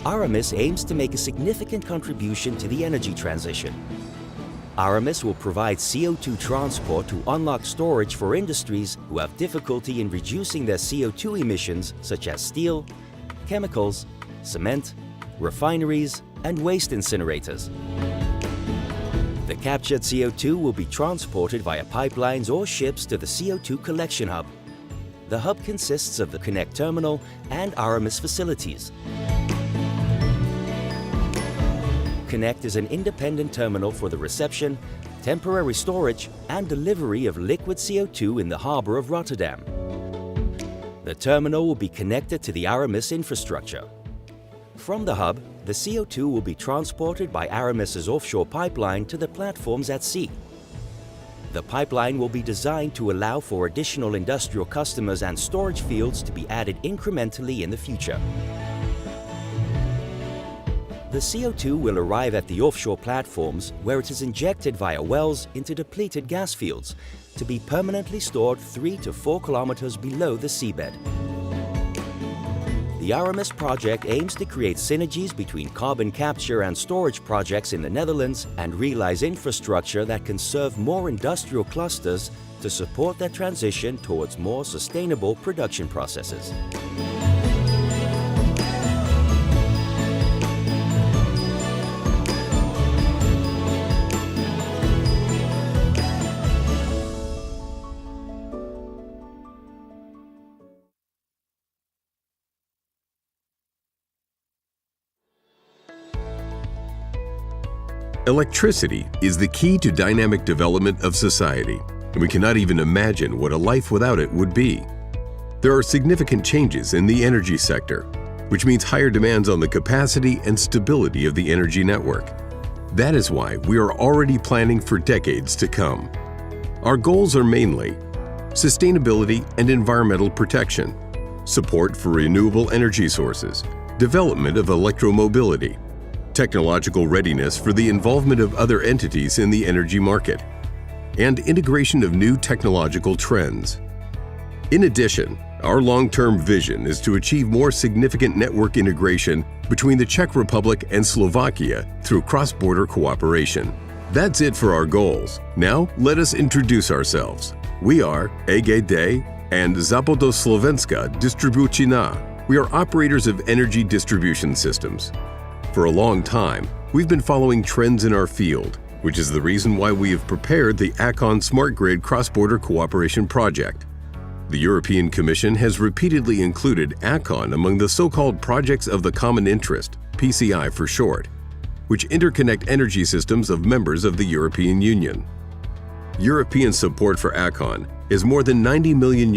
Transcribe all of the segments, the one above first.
Aramis aims to make a significant contribution to the energy transition. Aramis will provide CO2 transport to unlock storage for industries who have difficulty in reducing their CO2 emissions, such as steel, chemicals, cement, refineries, and waste incinerators. The captured CO2 will be transported via pipelines or ships to the CO2 collection hub. The hub consists of the Connect terminal and Aramis facilities. Connect is an independent terminal for the reception, temporary storage, and delivery of liquid CO2 in the harbour of Rotterdam. The terminal will be connected to the Aramis infrastructure. From the hub, the CO2 will be transported by Aramis's offshore pipeline to the platforms at sea. The pipeline will be designed to allow for additional industrial customers and storage fields to be added incrementally in the future. The CO2 will arrive at the offshore platforms where it is injected via wells into depleted gas fields to be permanently stored 3 to 4 kilometers below the seabed. The Aramis project aims to create synergies between carbon capture and storage projects in the Netherlands and realize infrastructure that can serve more industrial clusters to support their transition towards more sustainable production processes. Electricity is the key to dynamic development of society, and we cannot even imagine what a life without it would be. There are significant changes in the energy sector, which means higher demands on the capacity and stability of the energy network. That is why we are already planning for decades to come. Our goals are mainly sustainability and environmental protection, support for renewable energy sources, development of electromobility, technological readiness for the involvement of other entities in the energy market, and integration of new technological trends. In addition, our long-term vision is to achieve more significant network integration between the Czech Republic and Slovakia through cross-border cooperation. That's it for our goals. Now, let us introduce ourselves. We are EGD and Západoslovenska Distribučná. We are operators of energy distribution systems. For a long time, we've been following trends in our field, which is the reason why we have prepared the ACON Smart Grid Cross-Border Cooperation Project. The European Commission has repeatedly included ACON among the so-called Projects of the Common Interest, PCI for short, which interconnect energy systems of members of the European Union. European support for ACON is more than €90 million.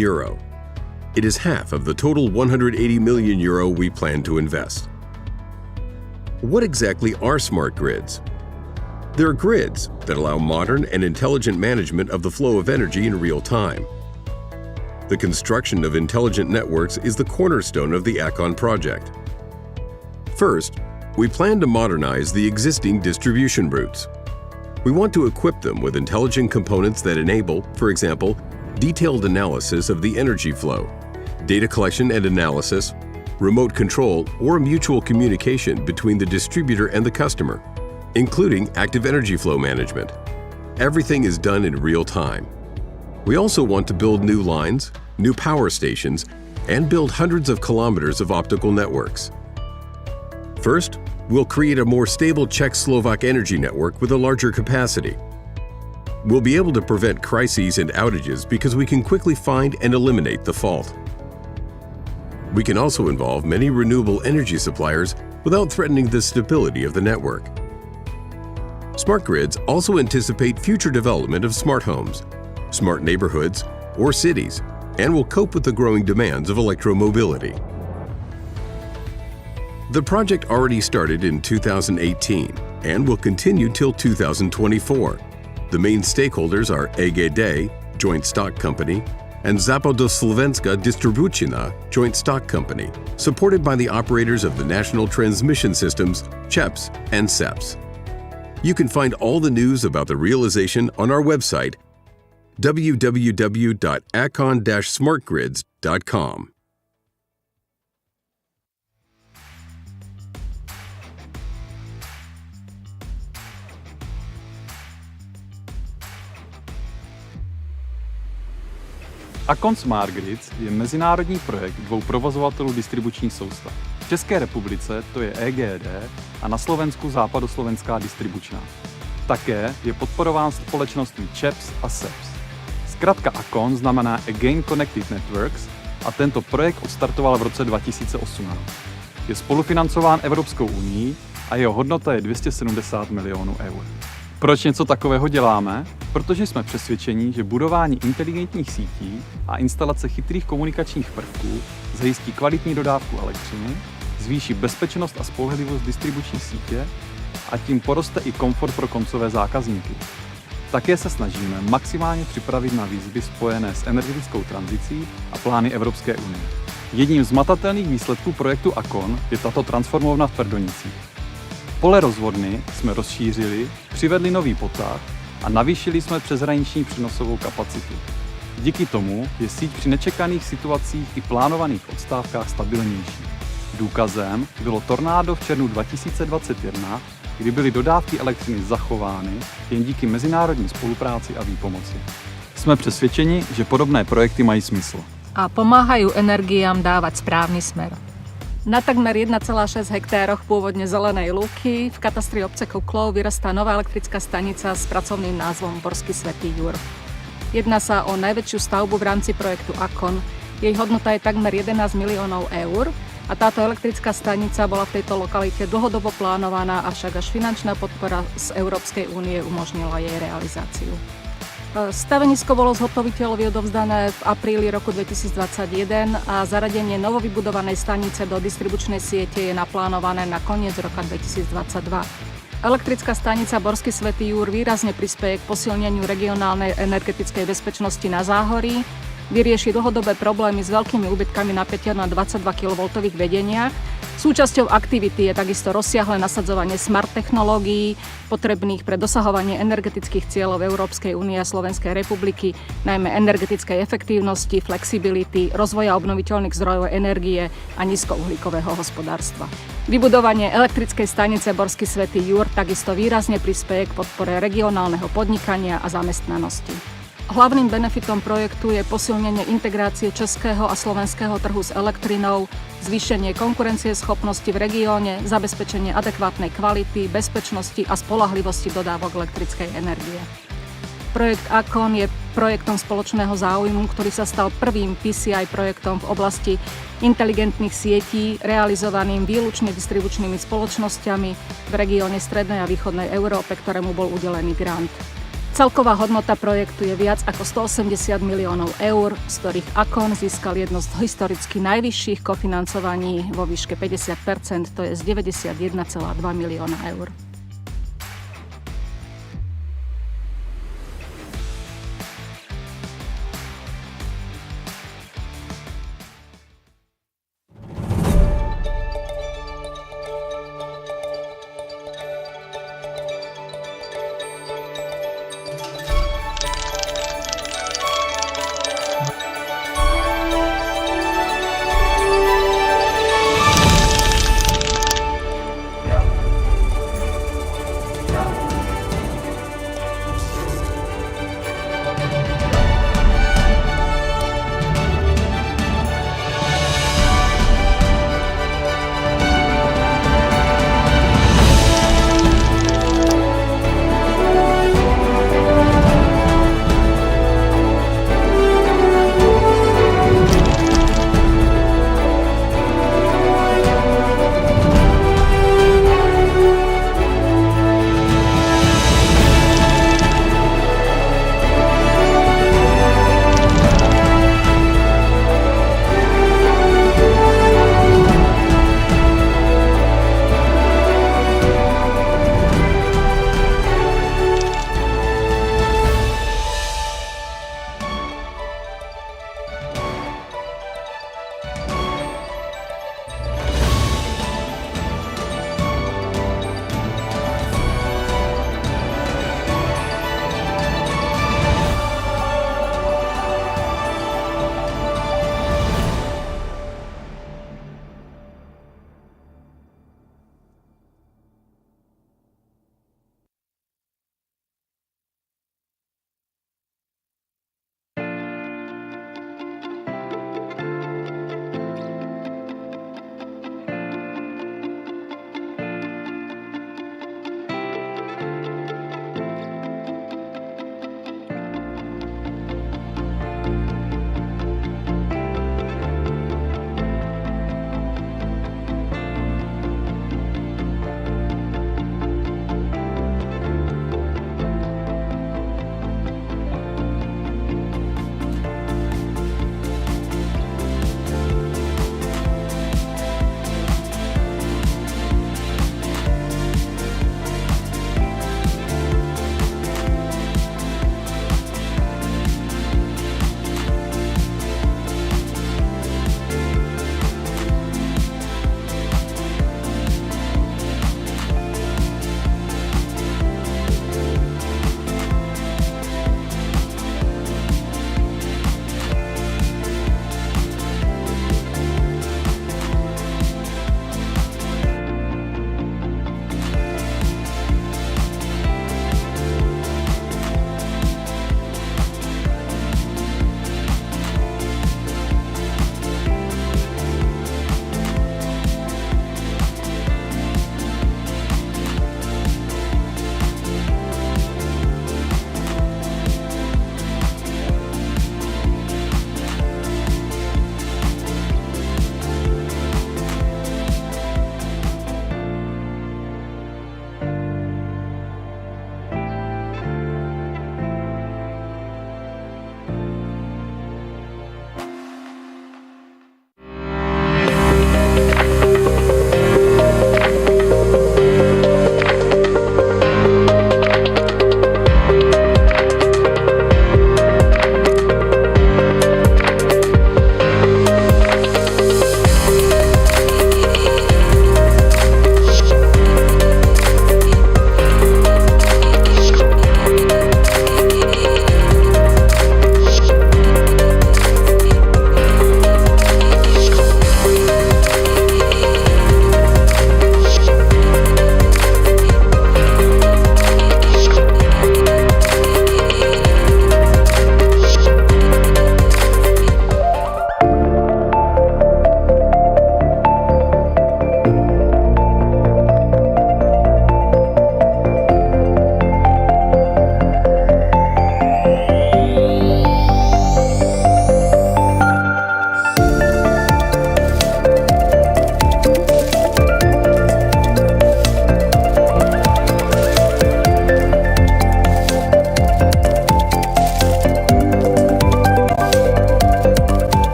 It is half of the total €180 million we plan to invest. What exactly are smart grids? They're grids that allow modern and intelligent management of the flow of energy in real time. The construction of intelligent networks is the cornerstone of the ACON project. First, we plan to modernize the existing distribution routes. We want to equip them with intelligent components that enable, for example, detailed analysis of the energy flow, data collection and analysis, remote control, or mutual communication between the distributor and the customer, including active energy flow management. Everything is done in real time. We also want to build new lines, new power stations, and build hundreds of kilometers of optical networks. First, we'll create a more stable Czech-Slovak energy network with a larger capacity. We'll be able to prevent crises and outages because we can quickly find and eliminate the fault. We can also involve many renewable energy suppliers without threatening the stability of the network. Smart grids also anticipate future development of smart homes, smart neighborhoods, or cities, and will cope with the growing demands of electromobility. The project already started in 2018 and will continue till 2024. The main stakeholders are EGD, Joint Stock Company, and Západoslovenska Distribučná, Joint Stock Company, supported by the operators of the National Transmission Systems, CHEPS and SEPS. You can find all the news about the realization on our website, www.acon-smartgrids.com. Akon Smart Grids je mezinárodní projekt dvou provozovatelů distribučních soustav. V České republice to je EGD a na Slovensku Západoslovenská distribučná. Také je podporován společnostmi ČEPS a SEPS. Zkratka Akon znamená Again Connected Networks a tento projekt odstartoval v roce 2018. Je spolufinancován Evropskou unií a jeho hodnota je 270 milionů eur. Proč něco takového děláme? Protože jsme přesvědčeni, že budování inteligentních sítí a instalace chytrých komunikačních prvků zajistí kvalitní dodávku elektřiny, zvýší bezpečnost a spolehlivost distribuční sítě a tím poroste i komfort pro koncové zákazníky. Také se snažíme maximálně připravit na výzvy spojené s energetickou tranzicí a plány Evropské unie. Jedním z matatelných výsledků projektu Akon je tato transformovna v Prdonicích. Pole rozvodny jsme rozšířili, přivedli nový potah a navýšili jsme přeshraniční přenosovou kapacitu. Díky tomu je síť při nečekaných situacích i plánovaných odstávkách stabilnější. Důkazem bylo tornádo v červnu 2021, kdy byly dodávky elektřiny zachovány jen díky mezinárodní spolupráci a výpomoci. Jsme přesvědčeni, že podobné projekty mají smysl. A pomáhajú energiám dávať správny smer. Na takmer 1,6 hektároch pôvodne zelenej lúky v katastri obce Kuklov vyrastá nová elektrická stanica s pracovným názvom Borský Svätý Jur. Jedná sa o najväčšiu stavbu v rámci projektu Akon. Jej hodnota je takmer 11 miliónov eur a táto elektrická stanica bola v tejto lokalite dlhodobo plánovaná, avšak až finančná podpora z Európskej únie umožnila jej realizáciu. Stavenisko bolo zhotoviteľovi odovzdané v apríli roku 2021 a zaradenie novovybudovanej stanice do distribučnej siete je naplánované na koniec roka 2022. Elektrická stanica Borský Svätý Jur výrazne prispeje k posilneniu regionálnej energetickej bezpečnosti na Záhorí, vyrieši dlhodobé problémy s veľkými úbytkami napätia na 22 kV vedeniach. Súčasťou aktivity je takisto rozsiahle nasadzovanie smart technológií potrebných pre dosahovanie energetických cieľov Európskej únie a Slovenskej republiky, najmä energetickej efektívnosti, flexibility, rozvoja obnoviteľných zdrojov energie a nízkouhlíkového hospodárstva. Vybudovanie elektrickej stanice Borský Svätý Jur takisto výrazne prispeje k podpore regionálneho podnikania a zamestnanosti. Hlavným benefitom projektu je posilnenie integrácie českého a slovenského trhu s elektrinou, zvýšenie konkurencieschopnosti v regióne, zabezpečenie adekvátnej kvality, bezpečnosti a spoľahlivosti dodávok elektrickej energie. Projekt Akon je projektom spoločného záujmu, ktorý sa stal prvým PCI projektom v oblasti inteligentných sietí, realizovaným výlučne distribučnými spoločnosťami v regióne Strednej a Východnej Európe, ktorému bol udelený grant. Celková hodnota projektu je viac ako 180 miliónov eur, z ktorých Akon získal jedno z historicky najvyšších kofinancovaní vo výške 50%, to je z 91,2 milióna eur.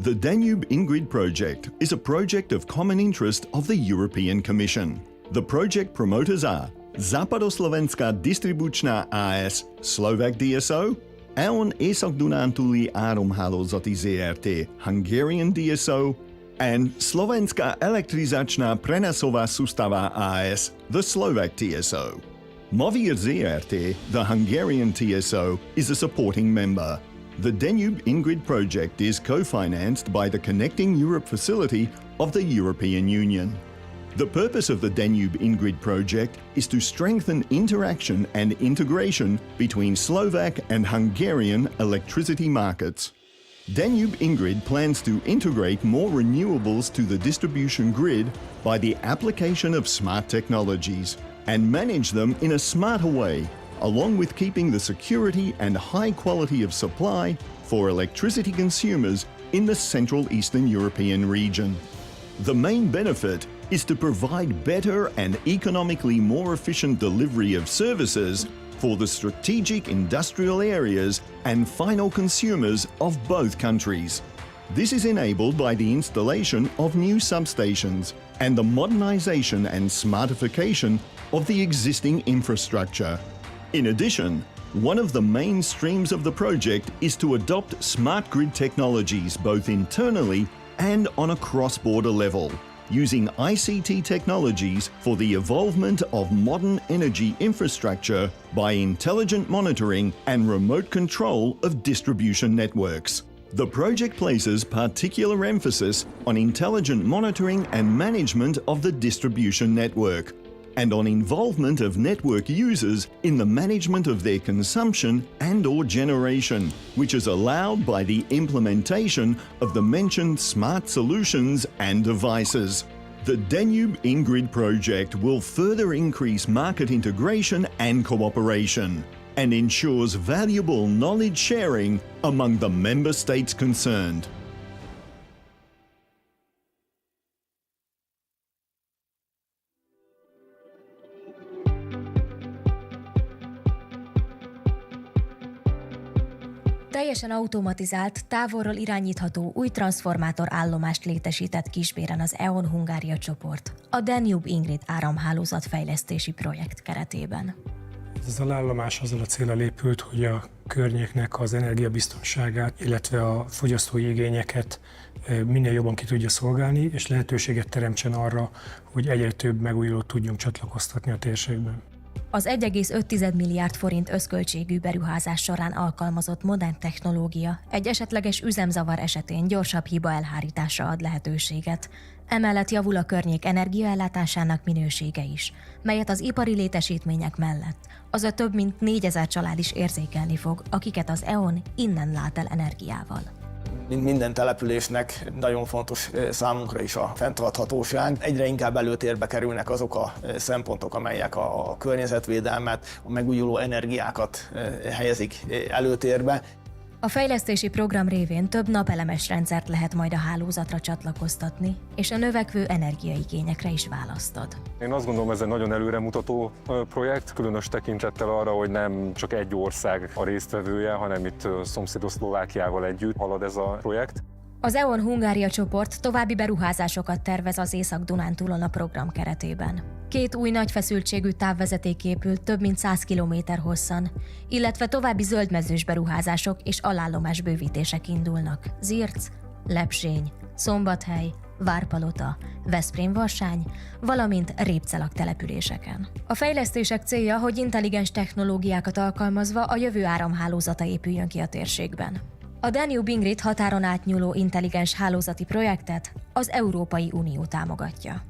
The Danube In-Grid project is a project of common interest of the European Commission. The project promoters are Západoslovenská distribučná AS, Slovak DSO, EON Észak-Dunántúli Áramhálózati ZRT, Hungarian DSO, and Slovenská elektrizačná prenosová sústava AS, the Slovak TSO. Movír ZRT, the Hungarian TSO, is a supporting member. The Danube In-Grid project is co-financed by the Connecting Europe facility of the European Union. The purpose of the Danube In-Grid project is to strengthen interaction and integration between Slovak and Hungarian electricity markets. Danube In-Grid plans to integrate more renewables to the distribution grid by the application of smart technologies and manage them in a smarter way, along with keeping the security and high quality of supply for electricity consumers in the Central Eastern European region. The main benefit is to provide better and economically more efficient delivery of services for the strategic industrial areas and final consumers of both countries. This is enabled by the installation of new substations and the modernization and smartification of the existing infrastructure. In addition, one of the main streams of the project is to adopt smart grid technologies both internally and on a cross-border level, using ICT technologies for the evolvement of modern energy infrastructure by intelligent monitoring and remote control of distribution networks. The project places particular emphasis on intelligent monitoring and management of the distribution network, and on involvement of network users in the management of their consumption and/or generation, which is allowed by the implementation of the mentioned smart solutions and devices. The Danube In-Grid project will further increase market integration and cooperation, and ensures valuable knowledge sharing among the member states concerned. Teljesen automatizált, távolról irányítható új transformátor állomást létesített Kisbéren az EON Hungária csoport a Danube In-Grid áramhálózat fejlesztési projekt keretében. Ez az állomás azzal a céllal épült, hogy a környéknek az energiabiztonságát, illetve a fogyasztói igényeket minél jobban ki tudja szolgálni, és lehetőséget teremtsen arra, hogy egyre több megújulót tudjunk csatlakoztatni a térségben. Az 1,5 milliárd forint összköltségű beruházás során alkalmazott modern technológia egy esetleges üzemzavar esetén gyorsabb hiba elhárításra ad lehetőséget. Emellett javul a környék energiaellátásának minősége is, melyet az ipari létesítmények mellett az a több mint 4000 család is érzékelni fog, akiket az EON innen lát el energiával. Mint minden településnek nagyon fontos számunkra is a fenntarthatóság. Egyre inkább előtérbe kerülnek azok a szempontok, amelyek a környezetvédelmet, a megújuló energiákat helyezik előtérbe. A fejlesztési program révén több napelemes rendszert lehet majd a hálózatra csatlakoztatni, és a növekvő energiaigényekre is választ ad. Én azt gondolom, ez egy nagyon előremutató projekt, különös tekintettel arra, hogy nem csak egy ország a résztvevője, hanem itt szomszédos Szlovákiával együtt halad ez a projekt. Az EON Hungária csoport további beruházásokat tervez az Észak-Dunántúlon a program keretében. 2 új nagy feszültségű távvezeték épült több mint 100 km hosszan, illetve további zöldmezős beruházások és alállomás bővítések indulnak Zirc, Lepsény, Szombathely, Várpalota, Veszprém-Varsány, valamint Répcelak településeken. A fejlesztések célja, hogy intelligens technológiákat alkalmazva a jövő áramhálózata épüljön ki a térségben. A Danube In-Grid határon átnyúló intelligens hálózati projektet az Európai Unió támogatja.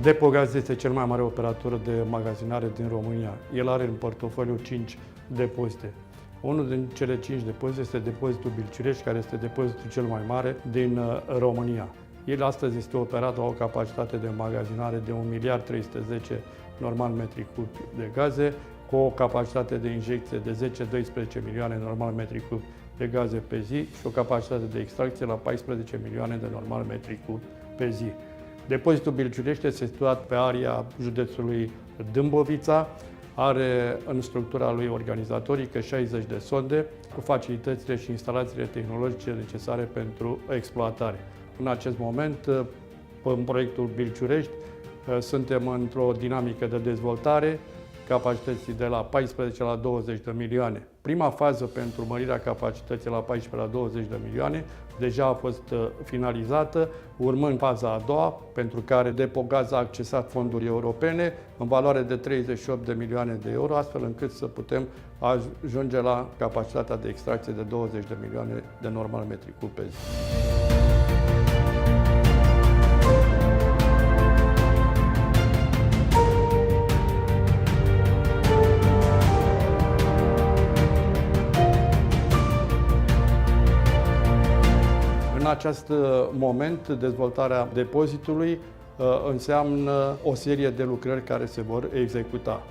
Depogaz este cel mai mare operator de magazinare din România. El are în portofoliu 5 depozite. Unul din cele 5 depozite este depozitul Bilciurești, care este depozitul cel mai mare din România. El astăzi este operat la o capacitate de magazinare de 1.310 normal metri cub de gaze, cu o capacitate de injecție de 10-12 milioane normal metri cub de gaze pe zi și o capacitate de extracție la 14 milioane de normal metri cub pe zi. Depozitul Bilciurești este situat pe area județului Dâmbovița, are în structura lui organizatorică 60 de sonde cu facilitățile și instalațiile tehnologice necesare pentru exploatare. În acest moment, în proiectul Bilciurești, suntem într-o dinamică de dezvoltare, capacității de la 14 la 20 de milioane. Prima fază pentru mărirea capacității la 14 la 20 de milioane deja a fost finalizată, urmând faza a doua, pentru care Depogaz a accesat fonduri europene în valoare de 38 de milioane de euro, astfel încât să putem ajunge la capacitatea de extracție de 20 de milioane de normal metri cub pe zi. În acest moment, dezvoltarea depozitului înseamnă o serie de lucrări care se vor executa.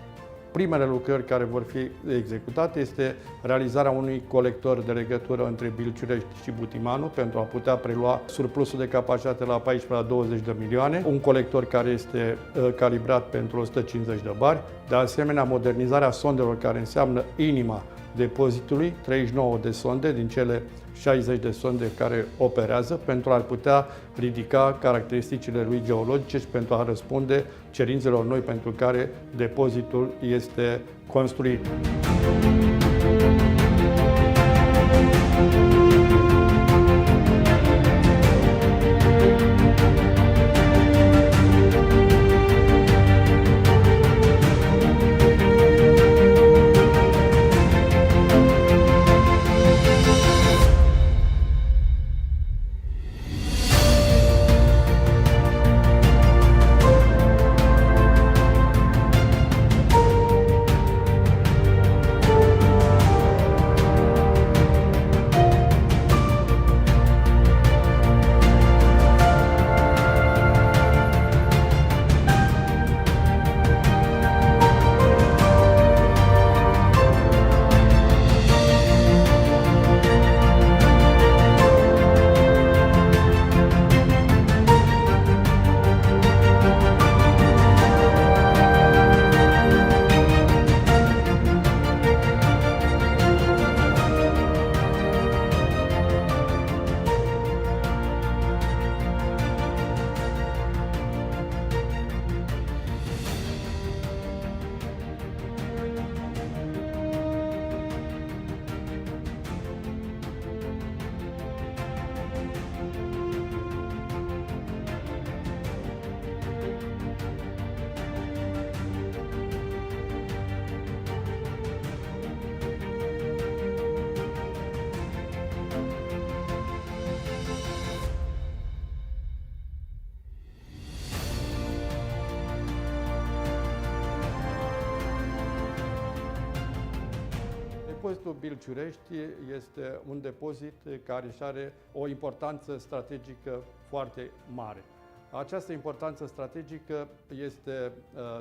Primele lucrări care vor fi executate este realizarea unui colector de legătură între Bilciurești și Butimanu pentru a putea prelua surplusul de capacitate la 14 la 20 de milioane, un colector care este calibrat pentru 150 de bari, de asemenea modernizarea sondelor care înseamnă inima depozitului, 39 de sonde din cele 60 de sonde care operează pentru a putea ridica caracteristicile lui geologice și pentru a răspunde cerințelor noi pentru care depozitul este construit. Depozitul Bilciurești este un depozit care își are o importanță strategică foarte mare. Această importanță strategică este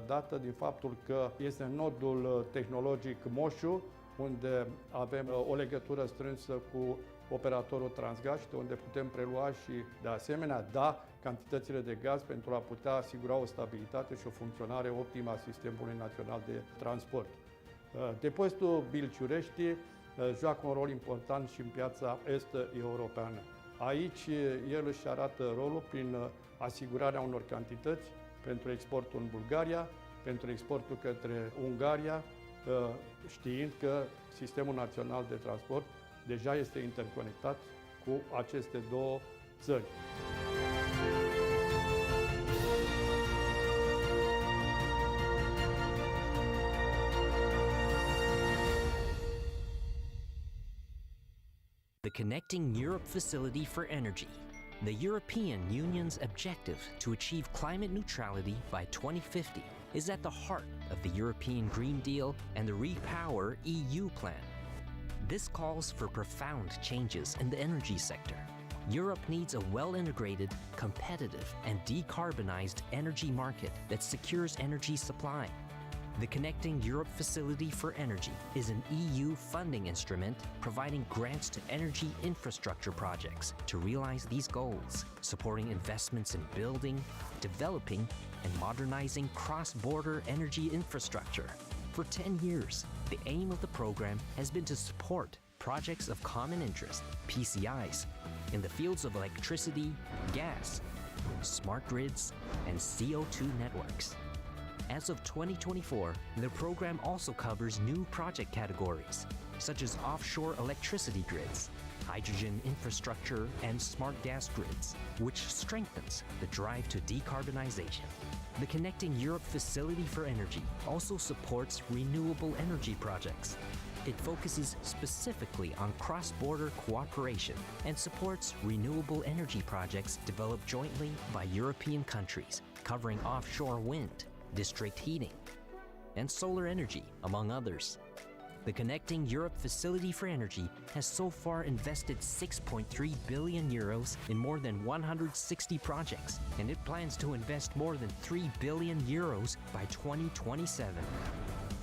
dată din faptul că este în nodul tehnologic Moșu, unde avem o legătură strânsă cu operatorul Transgaz, unde putem prelua și, de asemenea, da cantitățile de gaz pentru a putea asigura o stabilitate și o funcționare optimă a sistemului național de transport. Depozitul Bilciurești joacă un rol important și în piața est-europeană. Aici el își arată rolul prin asigurarea unor cantități pentru exportul în Bulgaria, pentru exportul către Ungaria, știind că sistemul național de transport deja este interconectat cu aceste două țări. The Connecting Europe Facility for Energy, The European Union's objective to achieve climate neutrality by 2050 is at the heart of the European Green Deal and the Repower EU plan. This calls for profound changes in the energy sector. Europe needs a well-integrated, competitive, and decarbonized energy market that secures energy supply. The Connecting Europe Facility for Energy is an EU funding instrument providing grants to energy infrastructure projects to realize these goals, supporting investments in building, developing, and modernizing cross-border energy infrastructure. For 10 years, the aim of the program has been to support projects of common interest, PCIs, in the fields of electricity, gas, smart grids, and CO2 networks. As of 2024, the program also covers new project categories, such as offshore electricity grids, hydrogen infrastructure, and smart gas grids, which strengthens the drive to decarbonization. The Connecting Europe Facility for Energy also supports renewable energy projects. It focuses specifically on cross-border cooperation and supports renewable energy projects developed jointly by European countries, covering offshore wind, district heating, and solar energy, among others. The Connecting Europe Facility for Energy has so far invested 6.3 billion euros in more than 160 projects, and it plans to invest more than 3 billion euros by 2027.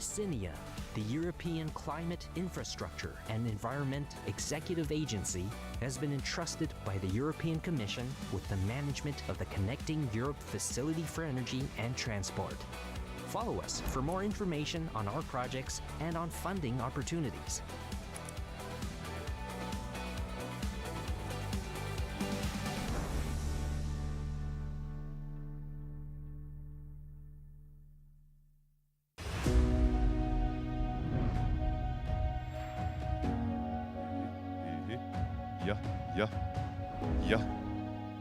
CINEA, the European Climate Infrastructure and Environment Executive Agency, has been entrusted by the European Commission with the management of the Connecting Europe Facility for Energy and Transport. Follow us for more information on our projects and on funding opportunities.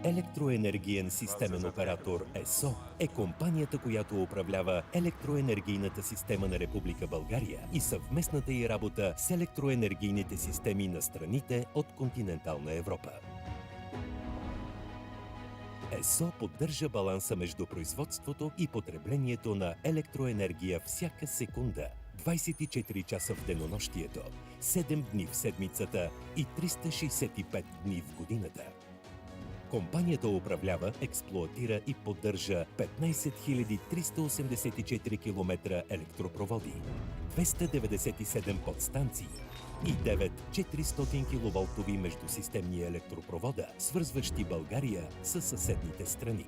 Електроенергиен системен оператор ЕСО е компанията, която управлява електроенергийната система на Република България и съвместната й работа с електроенергийните системи на страните от континентална Европа. ЕСО поддържа баланса между производството и потреблението на електроенергия всяка секунда, 24 часа в денонощието, 7 дни в седмицата и 365 дни в годината. Компанията управлява, експлоатира и поддържа 15 384 км електропроводи, 297 подстанции и 9 400 киловолтови междусистемни електропровода, свързващи България с съседните страни.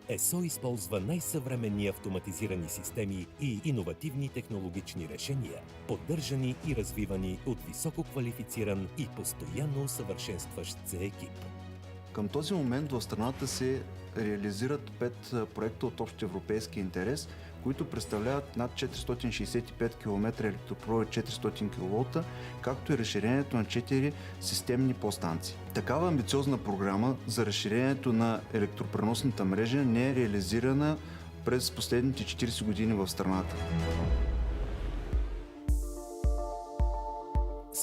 ЕСО използва най-съвременни автоматизирани системи и иновативни технологични решения, поддържани и развивани от висококвалифициран и постоянно усъвършенстващ се екип. Към този момент в страната се реализират 5 проекта от общ европейски интерес, които представляват над 465 км електропровод 400 кВ, както и разширението на 4 системни подстанции. Такава амбициозна програма за разширението на електропреносната мрежа не е реализирана през последните 40 години в страната.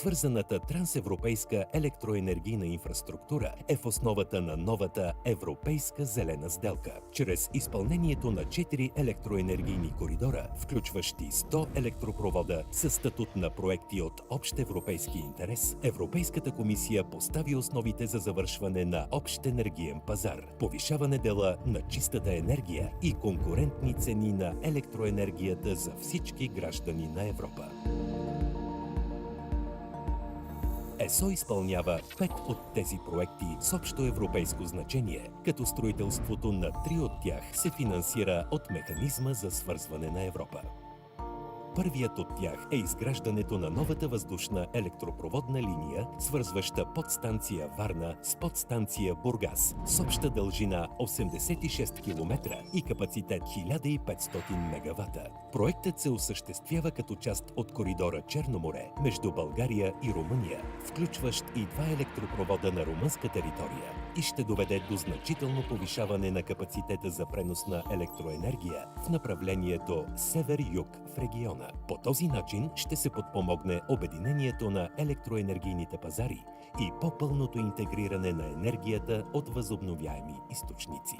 Свързаната трансевропейска електроенергийна инфраструктура е в основата на новата Европейска зелена сделка. Чрез изпълнението на 4 електроенергийни коридора, включващи 100 електропровода със статут на проекти от общ европейски интерес, Европейската комисия постави основите за завършване на общ енергиен пазар, повишаване дела на чистата енергия и конкурентни цени на електроенергията за всички граждани на Европа. ЕСО изпълнява 5 от тези проекти с общо европейско значение, като строителството на 3 от тях се финансира от Механизма за свързване на Европа. Първият от тях е изграждането на новата въздушна електропроводна линия, свързваща подстанция Варна с подстанция Бургас, с обща дължина 86 км и капацитет 1500 мегавата. Проектът се осъществява като част от коридора Черно море между България и Румъния, включващ и 2 електропровода на румънска територия. и ще доведе до значително повишаване на капацитета за пренос на електроенергия в направлението север-юг в региона. По този начин ще се подпомогне обединението на електроенергийните пазари и по-пълното интегриране на енергията от възобновяеми източници.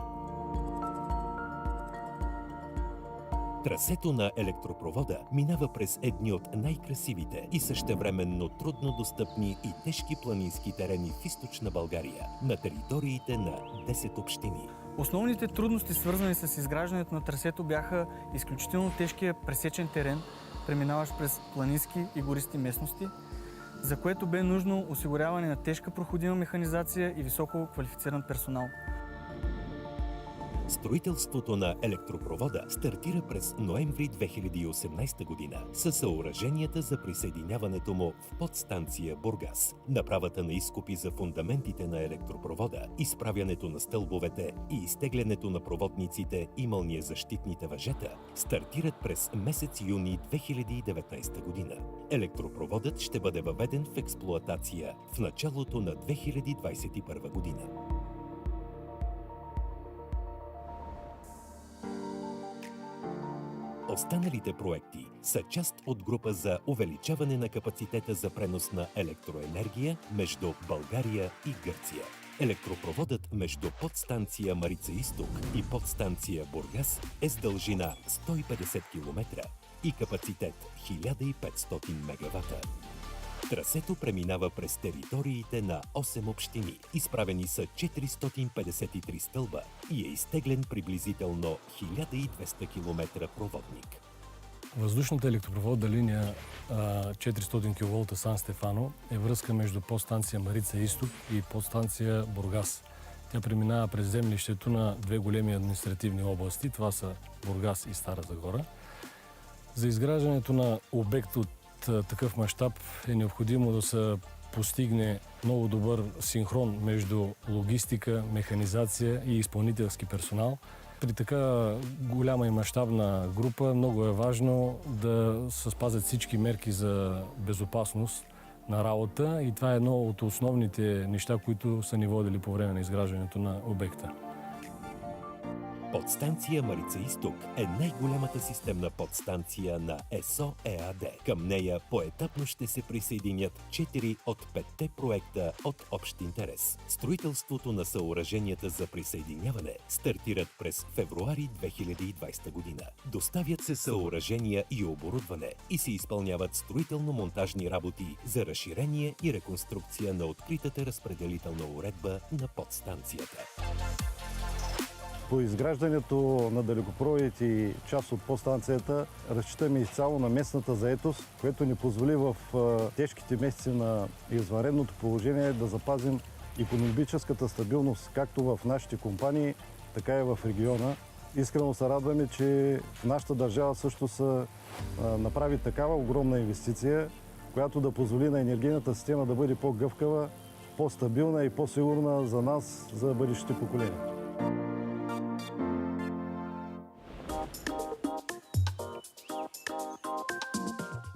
Трасето на електропровода минава през едни от най-красивите и същевременно трудно достъпни и тежки планински терени в източна България, на териториите на 10 общини. Основните трудности, свързани с изграждането на трасето, бяха изключително тежкия пресечен терен, преминаващ през планински и гористи местности, за което бе нужно осигуряване на тежка проходима механизация и високо квалифициран персонал. Строителството на електропровода стартира през ноември 2018 година със съоръженията за присъединяването му в подстанция Бургас. Направата на изкопи за фундаментите на електропровода, изправянето на стълбовете и изтеглянето на проводниците и мълниезащитните въжета стартират през месец юни 2019 година. Електропроводът ще бъде въведен в експлоатация в началото на 2021 година. Останалите проекти са част от група за увеличаване на капацитета за пренос на електроенергия между България и Гърция. Електропроводът между подстанция Марица Изток и подстанция Бургас е с дължина 150 км и капацитет 1500 мегавата. Трасето преминава през териториите на 8 общини. Изправени са 453 стълба и е изтеглен приблизително 1200 км проводник. Въздушната електропроводна линия 400 кВ Сан Стефано е връзка между подстанция Марица Изток и подстанция Бургас. Тя преминава през землището на две големи административни области. Това са Бургас и Стара Загора. За изграждането на обект от такъв мащаб е необходимо да се постигне много добър синхрон между логистика, механизация и изпълнителски персонал. При така голяма и мащабна група много е важно да се спазят всички мерки за безопасност на работа и това е едно от основните неща, които са ни водили по време на изграждането на обекта. Подстанция Марица Изток е най-голямата системна подстанция на ЕСО ЕАД. Към нея поетапно ще се присъединят 4 от 5 проекта от общ интерес. Строителството на съоръженията за присъединяване стартират през февруари 2020 година. Доставят се съоръжения и оборудване и се изпълняват строително-монтажни работи за разширение и реконструкция на откритата разпределителна уредба на подстанцията. По изграждането на далекопроводите и част от подстанцията разчитаме изцяло на местната заетост, което ни позволи в тежките месеци на извънредното положение да запазим икономическата стабилност както в нашите компании, така и в региона. Искрено се радваме, че нашата държава също се направи такава огромна инвестиция, която да позволи на енергийната система да бъде по-гъвкава, по-стабилна и по-сигурна за нас, за бъдещите поколения.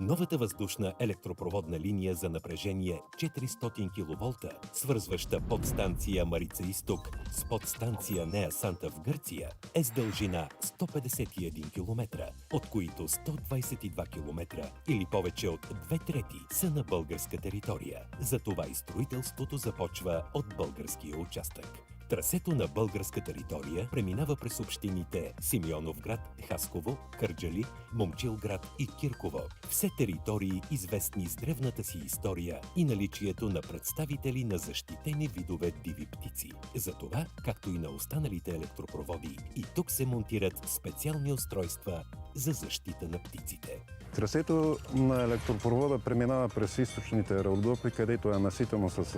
Новата въздушна електропроводна линия за напрежение 400 кВ, свързваща подстанция Марица Изток с подстанция Неа Санта в Гърция, е с дължина 151 км, от които 122 км или повече от 2/3 са на българска територия. Затова и строителството започва от българския участък. Трасето на българска територия преминава през общините Симеоновград, Хасково, Кърджали, Момчилград и Кирково. Все територии, известни с древната си история и наличието на представители на защитени видове диви птици. Затова, както и на останалите електропроводи, и тук се монтират специални устройства за защита на птиците. Трасето на електропровода преминава през източните Родопи, където е наситено с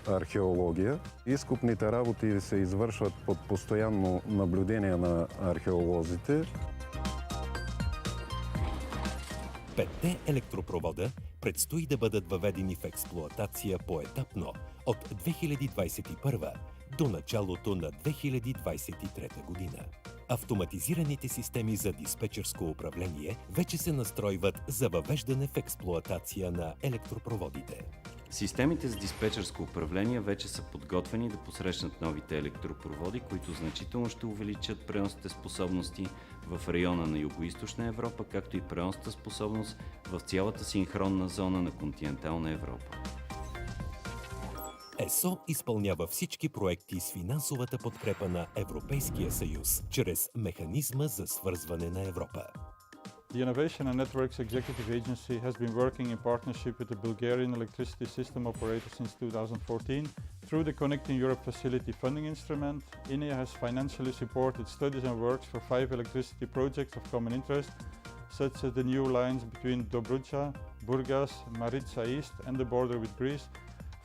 археология. Изкопните работи се извършват под постоянно наблюдение на археолозите. 5 електропровода предстои да бъдат въведени в експлоатация поетапно от 2021 до началото на 2023 година. Автоматизираните системи за диспетчерско управление вече се настройват за въвеждане в експлоатация на електропроводите. Системите с диспетчерско управление вече са подготвени да посрещнат новите електропроводи, които значително ще увеличат преносните способности в района на Югоизточна Европа, както и преносната способност в цялата синхронна зона на континентална Европа. ЕСО изпълнява всички проекти с финансовата подкрепа на Европейския съюз, чрез механизма за свързване на Европа. The Innovation and Networks Executive Agency has been working in partnership with the Bulgarian electricity system operator since 2014. Through the Connecting Europe Facility funding instrument, INEA has financially supported studies and works for 5 electricity projects of common interest, such as the new lines between Dobruja, Burgas, Maritsa East and the border with Greece,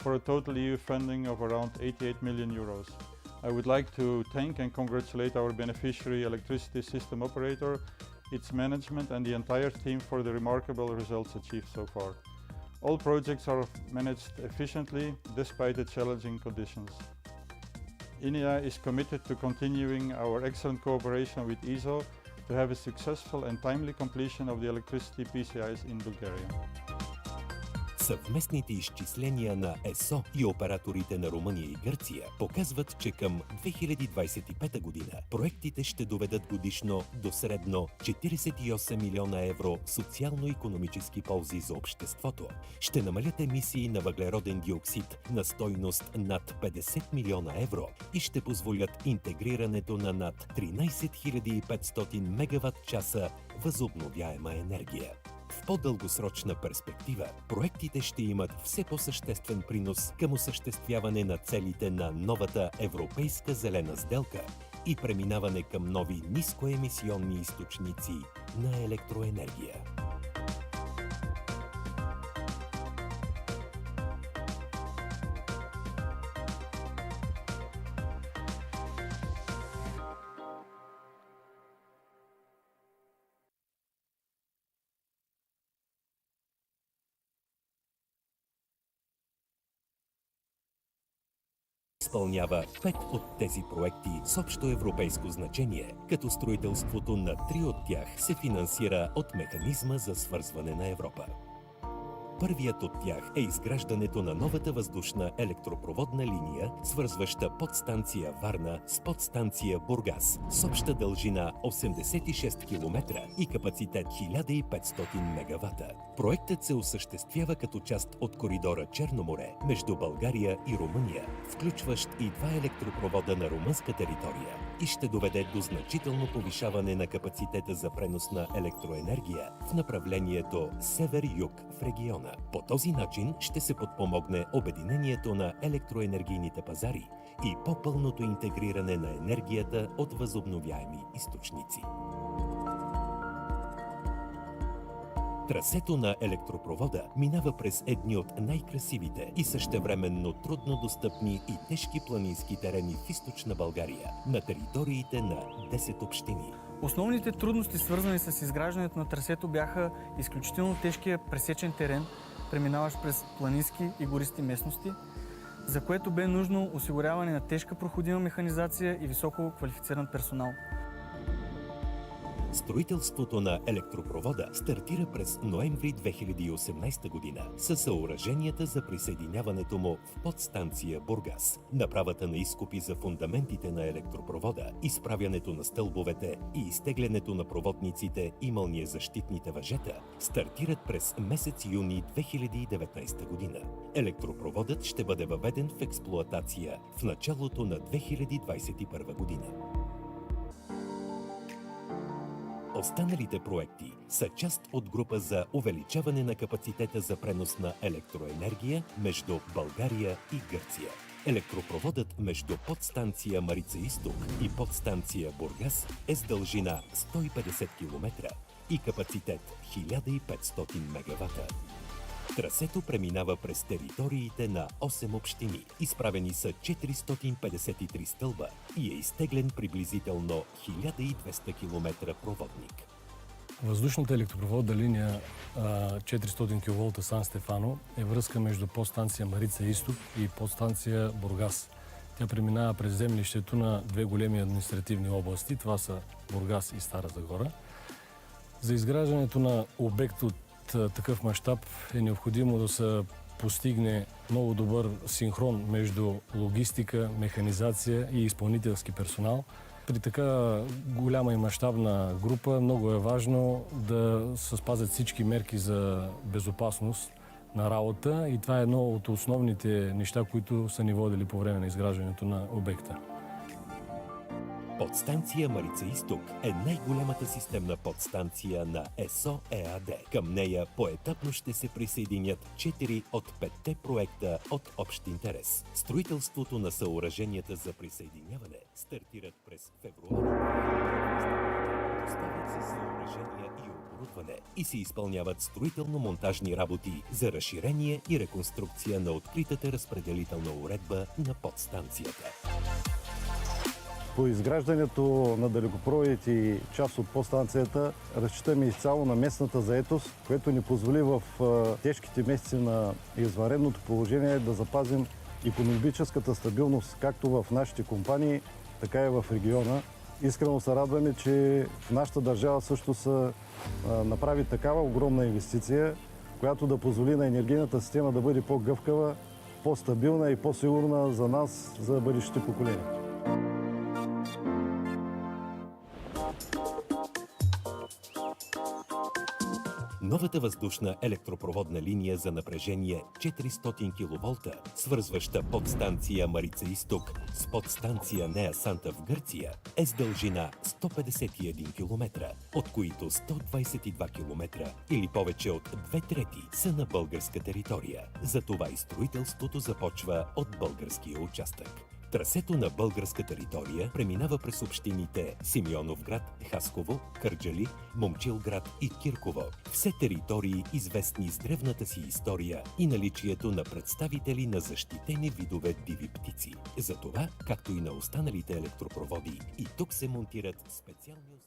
for a total EU funding of around 88 million euros. I would like to thank and congratulate our beneficiary electricity system operator, its management and the entire team for the remarkable results achieved so far. All projects are managed efficiently despite the challenging conditions. INEA is committed to continuing our excellent cooperation with ESO to have a successful and timely completion of the electricity PCIs in Bulgaria. Съвместните изчисления на ЕСО и операторите на Румъния и Гърция показват, че към 2025 година проектите ще доведат годишно до средно 48 милиона евро социално-икономически ползи за обществото. Ще намалят емисии на въглероден диоксид на стойност над 50 милиона евро и ще позволят интегрирането на над 13 500 мегаватт-часа възобновяема енергия. В по-дългосрочна перспектива, проектите ще имат все по-съществен принос към осъществяване на целите на новата европейска зелена сделка и преминаване към нови нискоемисионни източници на електроенергия. Изпълнява 5 от тези проекти с общо европейско значение, като строителството на 3 от тях се финансира от механизма за свързване на Европа. Първият от тях е изграждането на новата въздушна електропроводна линия, свързваща подстанция Варна с подстанция Бургас, с обща дължина 86 км и капацитет 1500 мегавата. Проектът се осъществява като част от коридора Черно море между България и Румъния, включващ и 2 електропровода на румънска територия, и ще доведе до значително повишаване на капацитета за пренос на електроенергия в направлението север-юг в региона. По този начин ще се подпомогне обединението на електроенергийните пазари и по-пълното интегриране на енергията от възобновяеми източници. Трасето на електропровода минава през едни от най-красивите и същевременно трудно достъпни и тежки планински терени в източна България, на териториите на 10 общини. Основните трудности, свързани с изграждането на трасето, бяха изключително тежкия пресечен терен, преминаващ през планински и гористи местности, за което бе нужно осигуряване на тежка проходима механизация и високо квалифициран персонал. Строителството на електропровода стартира през ноември 2018 година със съоръженията за присъединяването му в подстанция Бургас. Направата на изкопи за фундаментите на електропровода, изправянето на стълбовете и изтеглянето на проводниците и мълниезащитните въжета стартират през месец юни 2019 година. Електропроводът ще бъде въведен в експлоатация в началото на 2021 година. Останалите проекти са част от група за увеличаване на капацитета за пренос на електроенергия между България и Гърция. Електропроводът между подстанция Марица Изток и подстанция Бургас е с дължина 150 км и капацитет 1500 мегавата. Трасето преминава през териториите на 8 общини. Изправени са 453 стълба и е изтеглен приблизително 1200 км проводник. Въздушната електропроводна линия 400 кВ Сан Стефано е връзка между подстанция Марица Изток и подстанция Бургас. Тя преминава през землището на 2 големи административни области. Това са Бургас и Стара Загора. За изграждането на обект от такъв мащаб е необходимо да са постигне много добър синхрон между логистика, механизация и изпълнителски персонал. При така голяма и мащабна група много е важно да се спазят всички мерки за безопасност на работа и това е едно от основните неща, които са ни водили по време на изграждането на обекта. Подстанция Марица Изток е най-голямата системна подстанция на ЕСО ЕАД. Към нея поетапно ще се присъединят 4 от 5 проекта от общ интерес. Строителството на съоръженията за присъединяване стартират през февруари. Доставят се съоръжения и оборудване и се изпълняват строително-монтажни работи за разширение и реконструкция на откритата разпределителна уредба на подстанцията. По изграждането на далекопроводите и част от подстанцията разчитаме изцяло на местната заетост, което ни позволи в тежките месеци на извънредното положение да запазим икономическата стабилност както в нашите компании, така и в региона. Искрено се радваме, че в нашата държава също се направи такава огромна инвестиция, която да позволи на енергийната система да бъде по-гъвкава, по-стабилна и по-сигурна за нас, за бъдещите поколения. Новата въздушна електропроводна линия за напрежение 400 кВ, свързваща подстанция Марица Изток с подстанция Неа Санта в Гърция, е с дължина 151 км, от които 122 км или повече от 2/3 са на българска територия. Затова и строителството започва от българския участък. Трасето на българска територия преминава през общините Симеоновград, Хасково, Кърджали, Момчилград и Кирково. Все територии, известни с древната си история и наличието на представители на защитени видове диви птици. Затова, както и на останалите електропроводи, и тук се монтират специални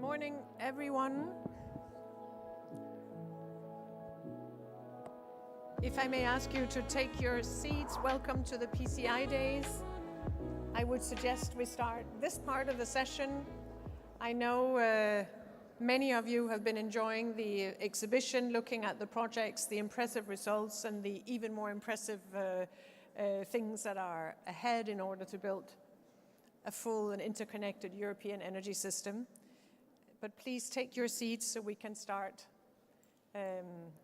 morning, everyone. If I may ask you to take your seats, welcome to the PCI Days. I would suggest we start this part of the session. I know many of you have been enjoying the exhibition, looking at the projects, the impressive results, and the even more impressive things that are ahead in order to build a full and interconnected European energy system. But please take your seats so we can start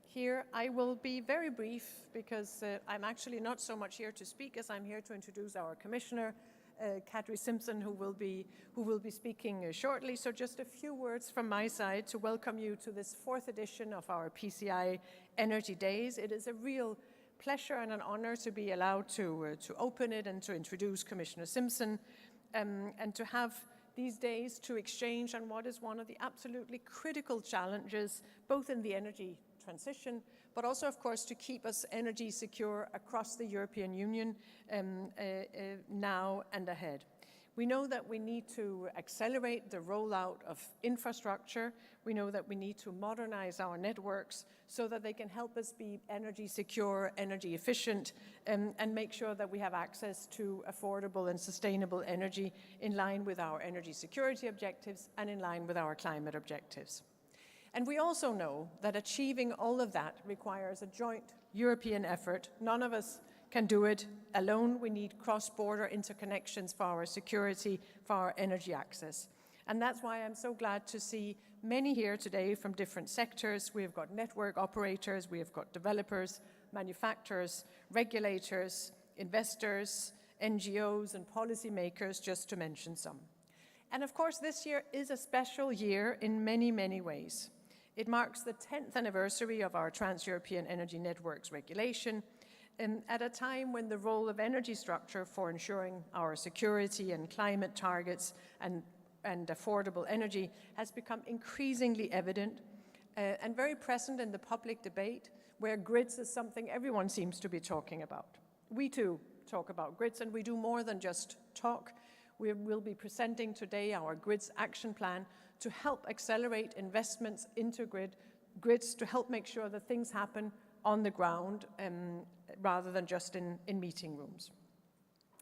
here. I will be very brief because I'm actually not so much here to speak as I'm here to introduce our Commissioner, Kadri Simpson, who will be speaking shortly. So just a few words from my side to welcome you to this 4th edition of our PCI Energy Days. It is a real pleasure and an honor to be allowed to open it and to introduce Commissioner Simpson and to have these days to exchange on what is one of the absolutely critical challenges, both in the energy transition, but also, of course, to keep us energy secure across the European Union now and ahead. We know that we need to accelerate the rollout of infrastructure. We know that we need to modernize our networks so that they can help us be energy secure, energy efficient, and make sure that we have access to affordable and sustainable energy in line with our energy security objectives and in line with our climate objectives. And we also know that achieving all of that requires a joint European effort. None of us can do it alone. We need cross-border interconnections for our security, for our energy access. And that's why I'm so glad to see many here today from different sectors. We have got network operators, we have got developers, manufacturers, regulators, investors, NGOs, and policymakers, just to mention some. And of course, this year is a special year in many, many ways. It marks the 10th anniversary of our Trans-European Energy Networks regulation, at a time when the role of energy structure for ensuring our security and climate targets and affordable energy has become increasingly evident and very present in the public debate, where grids is something everyone seems to be talking about. We too talk about grids, and we do more than just talk. We will be presenting today our Grids Action Plan to help accelerate investments into grids to help make sure that things happen on the ground rather than just in meeting rooms.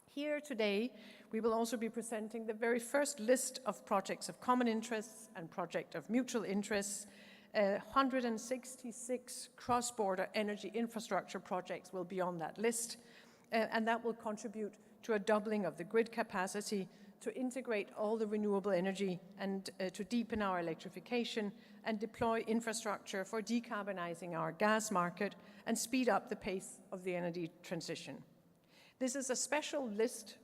Here today, we will also be presenting the very first list of projects of common interests and project of mutual interests. 166 cross-border energy infrastructure projects will be on that list, and that will contribute to a doubling of the grid capacity, to integrate all the renewable energy and to deepen our electrification and deploy infrastructure for decarbonizing our gas market and speed up the pace of the energy transition. This is a special list,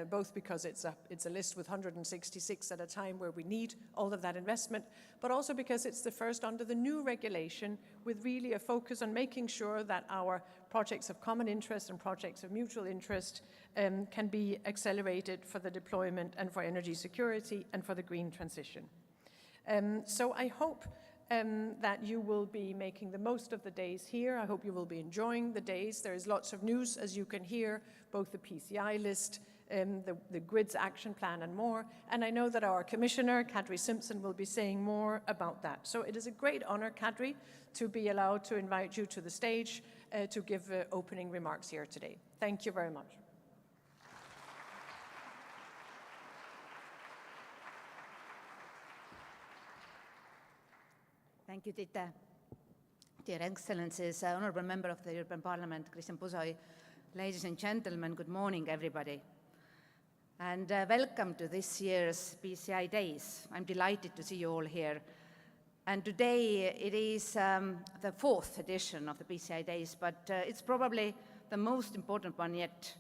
both because it's a list with 166 at a time where we need all of that investment, but also because it's the first under the new regulation with really a focus on making sure that our projects of common interest and projects of mutual interest can be accelerated for the deployment and for energy security and for the green transition. So I hope that you will be making the most of the days here. I hope you will be enjoying the days. There is lots of news, as you can hear, both the PCI list, the Grids Action Plan and more. And I know that our Commissioner, Kadri Simpson, will be saying more about that. So it is a great honor, Kadri, to be allowed to invite you to the stage to give opening remarks here today. Thank you very much. Thank you, Tite. Dear Excellencies, Honourable Member of the European Parliament, Christian Pusoi, ladies and gentlemen, good morning, everybody. And welcome to this year's PCI Days. I'm delighted to see you all here. And today it is the 4th edition of the PCI Days, but it's probably the most important one yet.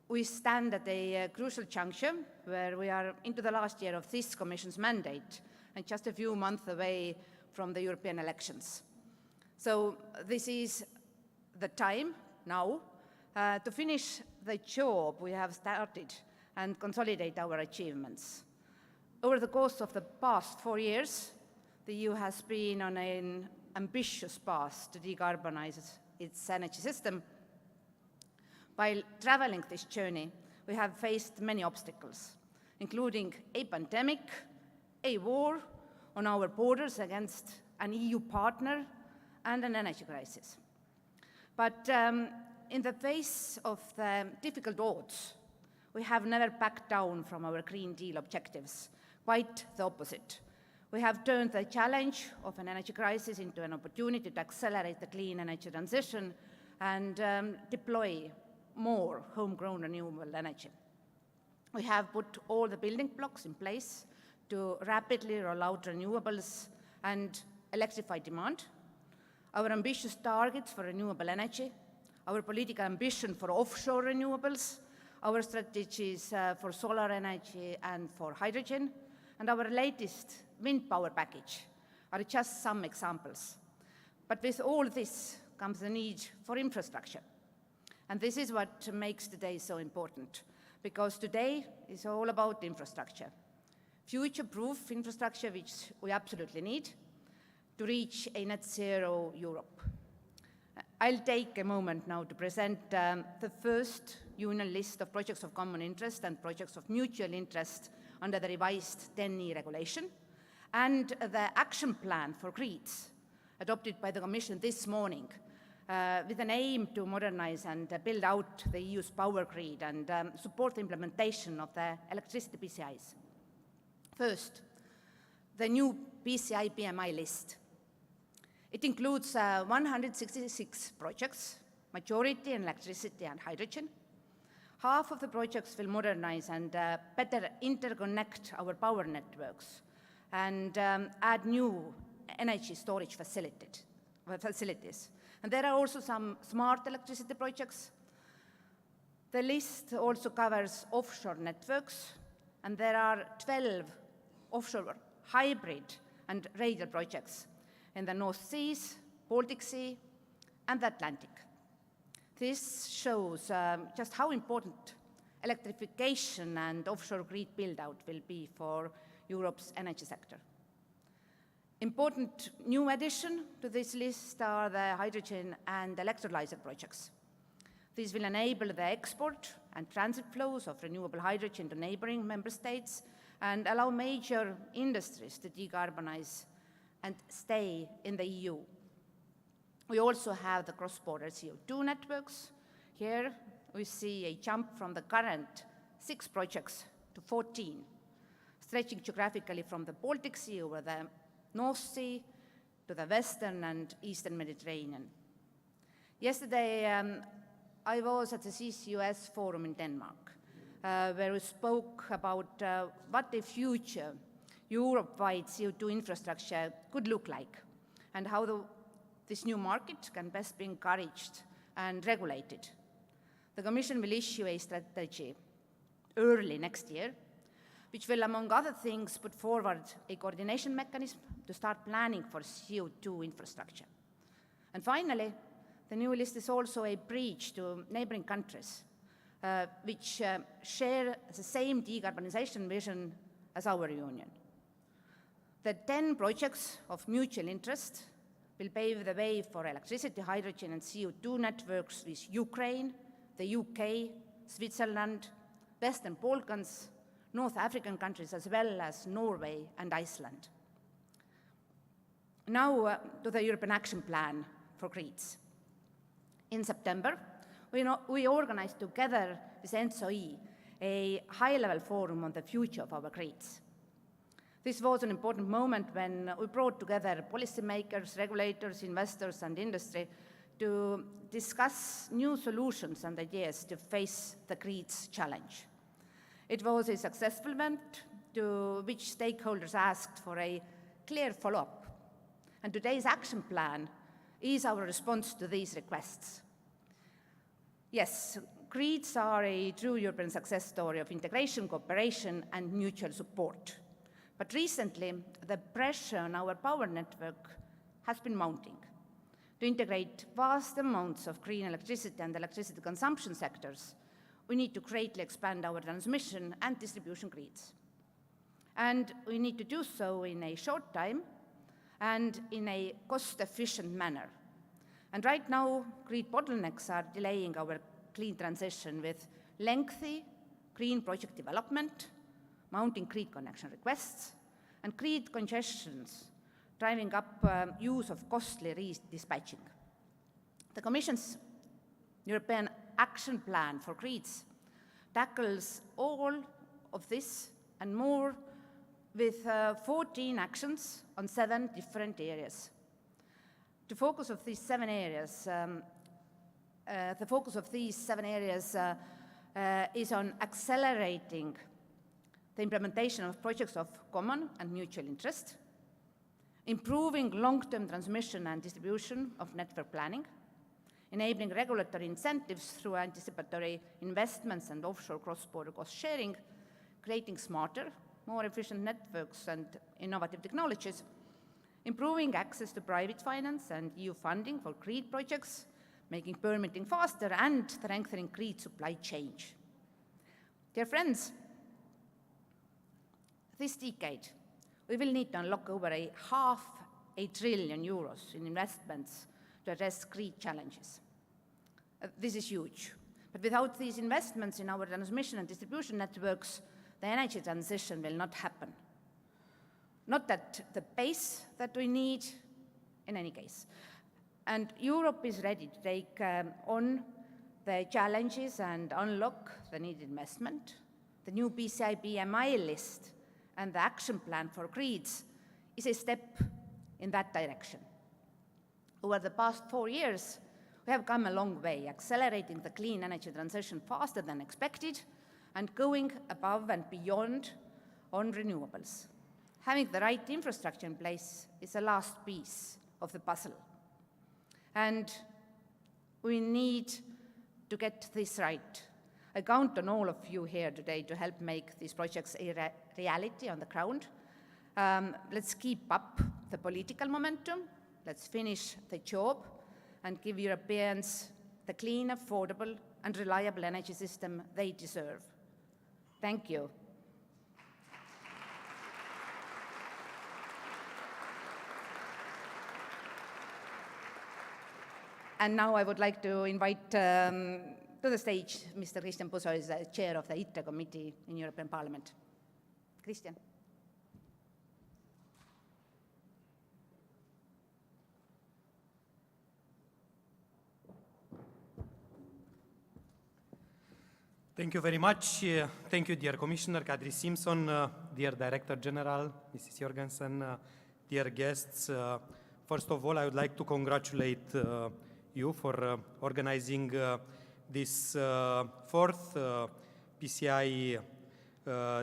We stand at a crucial juncture where we are into the last year of this Commission's mandate and just a few months away from the European elections. So this is the time now to finish the job we have started and consolidate our achievements. Over the course of the past 4 years, the EU has been on an ambitious path to decarbonize its energy system. While traveling this journey, we have faced many obstacles, including a pandemic, a war on our borders against an EU partner, and an energy crisis. But in the face of the difficult odds, we have never backed down from our Green Deal objectives, quite the opposite. We have turned the challenge of an energy crisis into an opportunity to accelerate the clean energy transition and deploy more homegrown renewable energy. We have put all the building blocks in place to rapidly roll out renewables and electrify demand. Our ambitious targets for renewable energy, our political ambition for offshore renewables, our strategies for solar energy and for hydrogen, and our latest wind power package are just some examples. But with all this comes the need for infrastructure. And this is what makes today so important, because today is all about infrastructure. Future-proof infrastructure, which we absolutely need to reach a net zero Europe. I'll take a moment now to present the first Union list of projects of common interest and projects of mutual interest under the revised 10E regulation, and the action plan for grids adopted by the Commission this morning with an aim to modernize and build out the EU's power grid and support the implementation of the electricity PCIs. First, the new PCI PMI list. It includes 166 projects, majority in electricity and hydrogen. Half of the projects will modernize and better interconnect our power networks and add new energy storage facilities. And there are also some smart electricity projects. The list also covers offshore networks, and there are 12 offshore hybrid and radar projects in the North Seas, Baltic Sea, and the Atlantic. This shows just how important electrification and offshore grid build-out will be for Europe's energy sector. Important new addition to this list are the hydrogen and electrolyzer projects. These will enable the export and transit flows of renewable hydrogen to neighboring member states and allow major industries to decarbonize and stay in the EU. We also have the cross-border CO2 networks. Here we see a jump from the current 6 projects to 14, stretching geographically from the Baltic Sea over the North Sea to the Western and Eastern Mediterranean. Yesterday, I was at the CCUS forum in Denmark, where we spoke about what the future Europe-wide CO2 infrastructure could look like and how this new market can best be encouraged and regulated. The Commission will issue a strategy early next year, which will, among other things, put forward a coordination mechanism to start planning for CO2 infrastructure. And finally, the new list is also a bridge to neighboring countries, which share the same decarbonization vision as our union. The 10 projects of mutual interest will pave the way for electricity, hydrogen, and CO2 networks with Ukraine, the UK, Switzerland, Western Balkans, North African countries, as well as Norway and Iceland. Now to the European Action Plan for grids. In September, we organized together with NSOE a high-level forum on the future of our grids. This was an important moment when we brought together policymakers, regulators, investors, and industry to discuss new solutions and ideas to face the grids challenge. It was a successful event to which stakeholders asked for a clear follow-up. And today's action plan is our response to these requests. Yes, grids are a true European success story of integration, cooperation, and mutual support. But recently, the pressure on our power network has been mounting. To integrate vast amounts of green electricity and electricity consumption sectors, we need to greatly expand our transmission and distribution grids. And we need to do so in a short time and in a cost-efficient manner. And right now, grid bottlenecks are delaying our clean transition with lengthy green project development, mounting grid connection requests, and create congestions, driving up use of costly redispatching. The Commission's European Action Plan for grids tackles all of this and more with 14 actions on 7 different areas. The focus of these 7 areas is on accelerating the implementation of projects of common and mutual interest, improving long-term transmission and distribution of network planning, enabling regulatory incentives through anticipatory investments and offshore cross-border cost sharing, creating smarter, more efficient networks and innovative technologies, improving access to private finance and EU funding for grid projects, making permitting faster, and strengthening grid supply chain. Dear friends, this decade, we will need to unlock over €500 billion in investments to address grid challenges. This is huge. But without these investments in our transmission and distribution networks, the energy transition will not happen. Not at the pace that we need, in any case. And Europe is ready to take on the challenges and unlock the needed investment. The new PCI BMI list and the action plan for grids is a step in that direction. Over the past 4 years, we have come a long way, accelerating the clean energy transition faster than expected and going above and beyond on renewables. Having the right infrastructure in place is the last piece of the puzzle. And we need to get this right. I count on all of you here today to help make these projects a reality on the ground. Let's keep up the political momentum, let's finish the job, and give Europeans the clean, affordable, and reliable energy system they deserve. Thank you. And now I would like to invite to the stage Mr. Christian Puso, who is the chair of the ITRE committee in European Parliament. Christian. Thank you very much. Thank you, dear Commissioner Kadri Simpson, dear Director General, Mrs. Jorgensen, dear guests. First of all, I would like to congratulate you for organizing this fourth PCI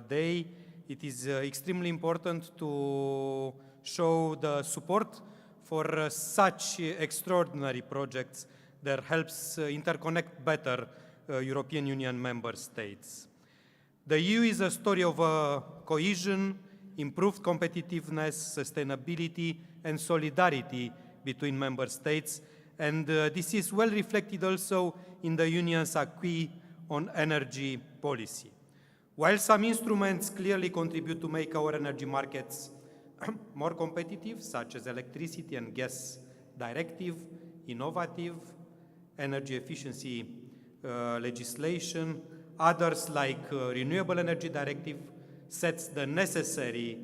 Day. It is extremely important to show the support for such extraordinary projects that helps interconnect better European Union member states. The EU is a story of cohesion, improved competitiveness, sustainability, and solidarity between member states, and this is well reflected also in the Union's acquis on energy policy. While some instruments clearly contribute to make our energy markets more competitive, such as electricity and gas directive, innovative, energy efficiency legislation, others like renewable energy directive sets the necessary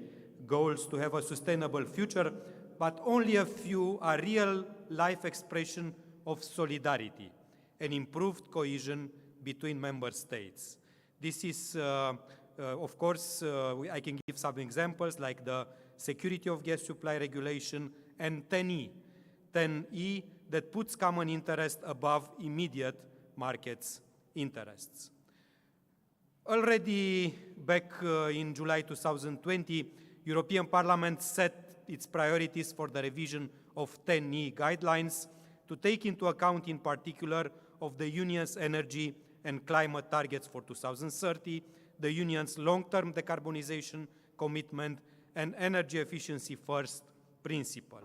goals to have a sustainable future, but only a few are real life expression of solidarity and improved cohesion between member states. This is, of course, I can give some examples like the security of gas supply regulation and 10E that puts common interest above immediate markets' interests. Already back in July 2020, European Parliament set its priorities for the revision of 10E guidelines to take into account in particular of the Union's energy and climate targets for 2030, the Union's long-term decarbonization commitment, and energy efficiency first principle.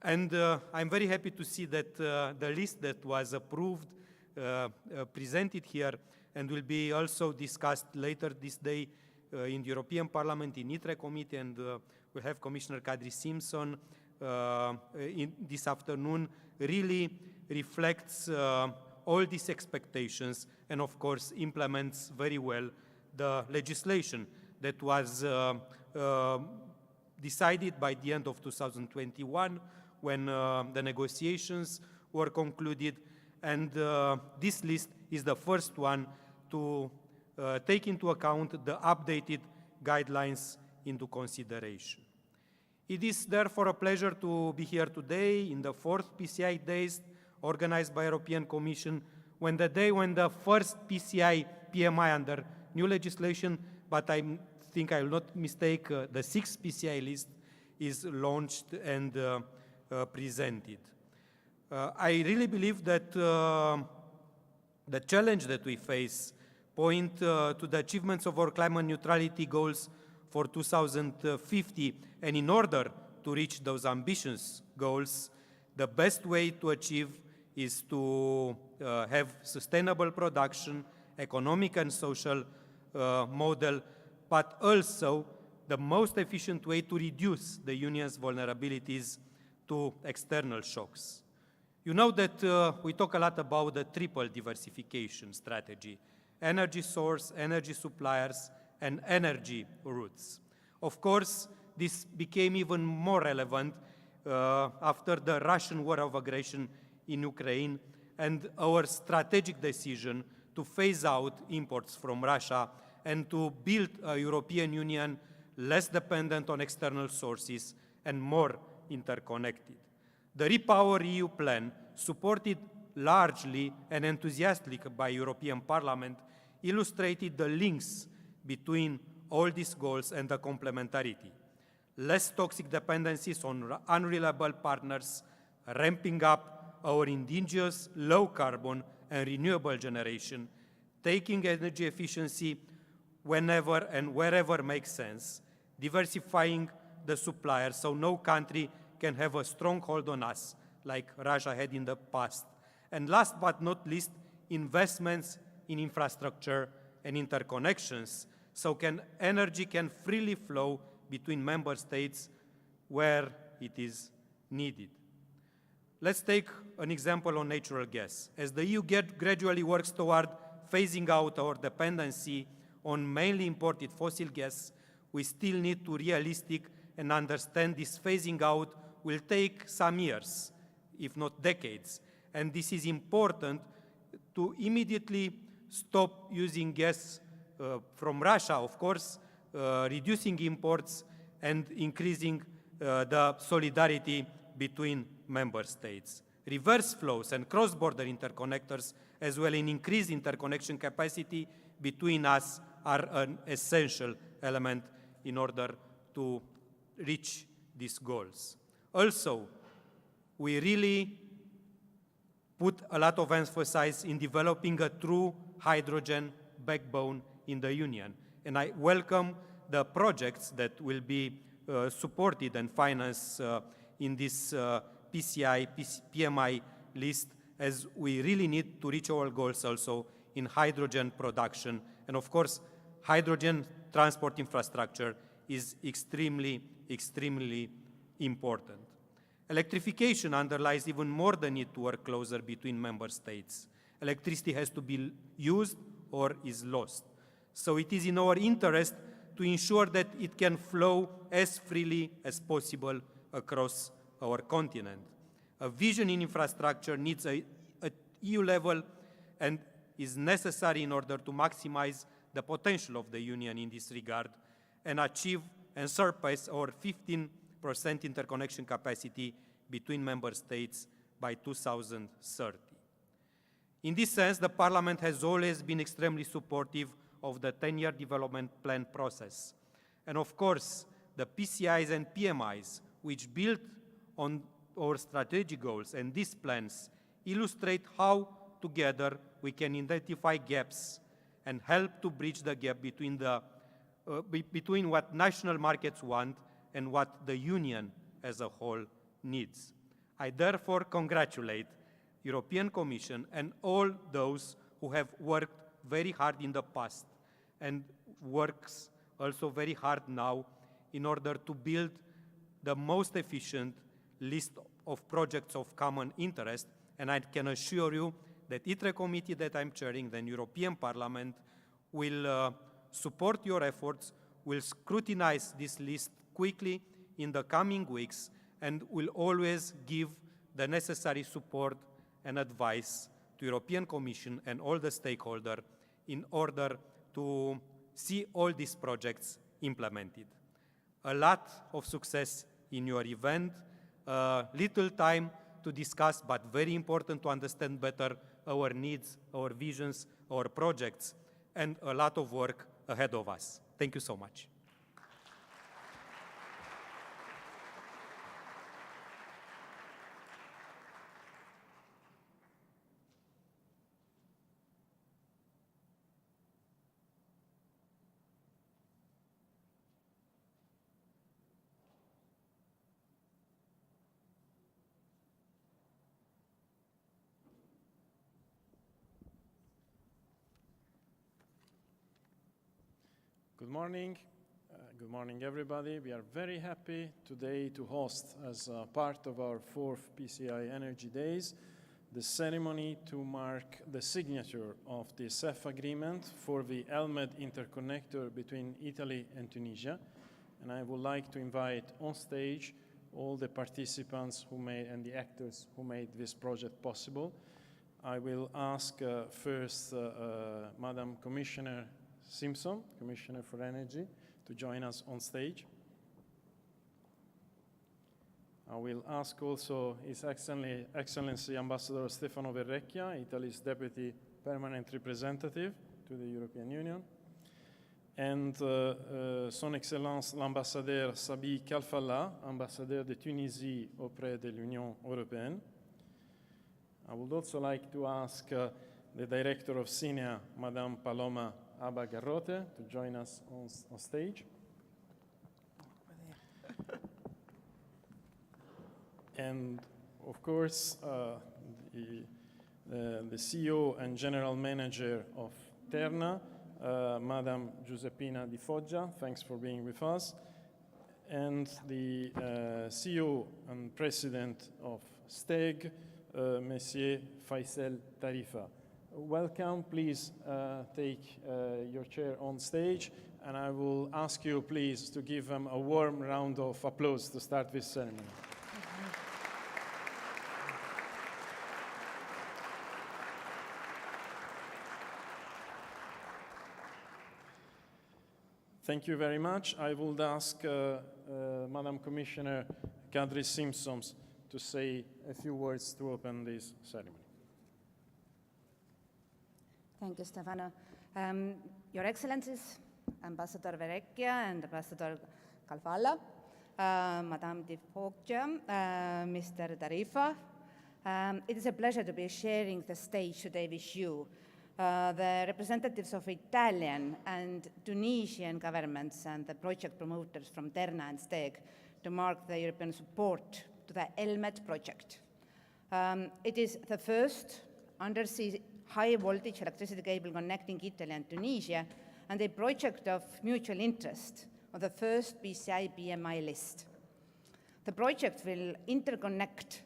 And I'm very happy to see that the list that was approved, presented here, and will be also discussed later this day in the European Parliament, in ITRE committee, and we'll have Commissioner Kadri Simpson in this afternoon, really reflects all these expectations and, of course, implements very well the legislation that was decided by the end of 2021 when the negotiations were concluded, and this list is the first one to take into account the updated guidelines into consideration. It is therefore a pleasure to be here today in the 4th PCI Days organized by European Commission, when the first PCI PMI under new legislation, but I think I will not mistake, the 6th PCI list is launched and presented. I really believe that the challenge that we face point to the achievements of our climate neutrality goals for 2050, and in order to reach those ambitious goals, the best way to achieve is to have sustainable production, economic and social model, but also the most efficient way to reduce the Union's vulnerabilities to external shocks. You know that we talk a lot about the triple diversification strategy: energy source, energy suppliers, and energy routes. Of course, this became even more relevant after the Russian war of aggression in Ukraine and our strategic decision to phase out imports from Russia and to build a European Union less dependent on external sources and more interconnected. The REPowerEU plan, supported largely and enthusiastically by European Parliament, illustrated the links between all these goals and the complementarity. Less toxic dependencies on unreliable partners, ramping up our indigenous, low-carbon and renewable generation, taking energy efficiency whenever and wherever makes sense, diversifying the suppliers so no country can have a stronghold on us like Russia had in the past. And last but not least, investments in infrastructure and interconnections so energy can freely flow between member states where it is needed. Let's take an example on natural gas. As the EU gradually works toward phasing out our dependency on mainly imported fossil gas, we still need to be realistic and understand this phasing out will take some years, if not decades. And this is important to immediately stop using gas from Russia, of course, reducing imports and increasing the solidarity between member states. Reverse flows and cross-border interconnectors, as well as increased interconnection capacity between us, are an essential element in order to reach these goals. Also, we really put a lot of emphasis in developing a true hydrogen backbone in the Union. And I welcome the projects that will be supported and financed in this PMI list, as we really need to reach our goals also in hydrogen production. And of course, hydrogen transport infrastructure is extremely, extremely important. Electrification underlies even more the need to work closer between member states. Electricity has to be used or is lost. So it is in our interest to ensure that it can flow as freely as possible across our continent. A vision in infrastructure needs at EU level and is necessary in order to maximize the potential of the Union in this regard and achieve and surpass our 15% interconnection capacity between member states by 2030. In this sense, the Parliament has always been extremely supportive of the 10-year development plan process. And of course, the PCIs and PMIs, which build on our strategic goals and these plans, illustrate how together we can identify gaps and help to bridge the gap between what national markets want and what the Union as a whole needs. I therefore congratulate European Commission and all those who have worked very hard in the past and works also very hard now in order to build the most efficient list of projects of common interest. And I can assure you that ITRE committee that I'm chairing, the European Parliament, will support your efforts will scrutinize this list quickly in the coming weeks and will always give the necessary support and advice to European Commission and all the stakeholders in order to see all these projects implemented. A lot of success in your event, little time to discuss, but very important to understand better our needs, our visions, our projects, and a lot of work ahead of us. Thank you so much. Good morning. Good morning, everybody. We are very happy today to host, as part of our 4th PCI Energy Days, the ceremony to mark the signature of the CEF agreement for the ELMED interconnector between Italy and Tunisia. And I would like to invite on stage all the participants and the actors who made this project possible. I will ask first Madam Commissioner Simpson, Commissioner for Energy, to join us on stage. I will ask also His Excellency Ambassador Stefano Verrecchia, Italy's Deputy Permanent Representative to the European Union, and Son Excellence l'Ambassadeur Sabi Kalfallah, Ambassadeur de Tunisie auprès de l'Union européenne. I would also like to ask the Director of SINEA, Madame Paloma Abba Garrote, to join us on stage. And of course, the CEO and General Manager of Terna, Madam Giuseppina Di Foggia, thanks for being with us, and the CEO and President of STEG, Monsieur Faisal Tarifa. Welcome, please take your chair on stage, and I will ask you please to give them a warm round of applause to start this ceremony. Thank you very much. I would ask Madam Commissioner Kadri Simpson to say a few words to open this ceremony. Thank you, Stefano. Your Excellencies, Ambassador Verrecchia and Ambassador Kalfallah, Madame Di Foggia, Mr. Tarifa, it is a pleasure to be sharing the stage today with you, the representatives of Italian and Tunisian governments and the project promoters from Terna and STEG to mark the European support to the ELMED project. It is the first undersea high-voltage electricity cable connecting Italy and Tunisia, and a project of mutual interest on the first PCI BMI list. The project will interconnect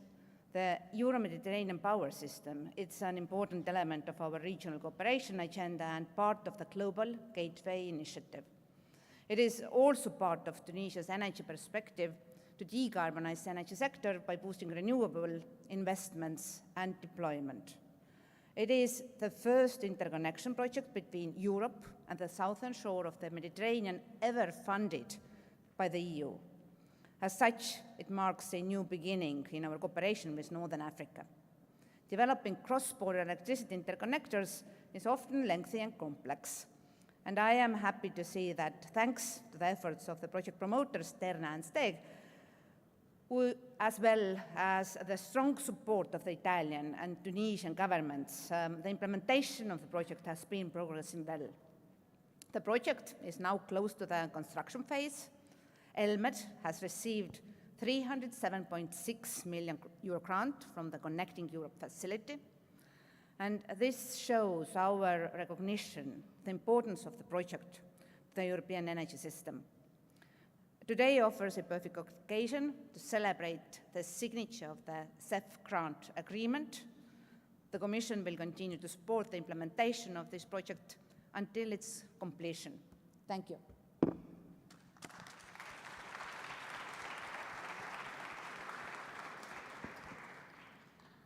the Euro-Mediterranean power system. It's an important element of our regional cooperation agenda and part of the Global Gateway Initiative. It is also part of Tunisia's energy perspective to decarbonize the energy sector by boosting renewable investments and deployment. It is the first interconnection project between Europe and the southern shore of the Mediterranean ever funded by the EU. As such, it marks a new beginning in our cooperation with Northern Africa. Developing cross-border electricity interconnectors is often lengthy and complex, and I am happy to see that thanks to the efforts of the project promoters, Terna and STEG, as well as the strong support of the Italian and Tunisian governments, the implementation of the project has been progressing well. The project is now close to the construction phase. ELMED has received 307.6 million euro grant from the Connecting Europe facility, and this shows our recognition, the importance of the project to the European energy system. Today offers a perfect occasion to celebrate the signature of the CEF grant agreement. The Commission will continue to support the implementation of this project until its completion. Thank you.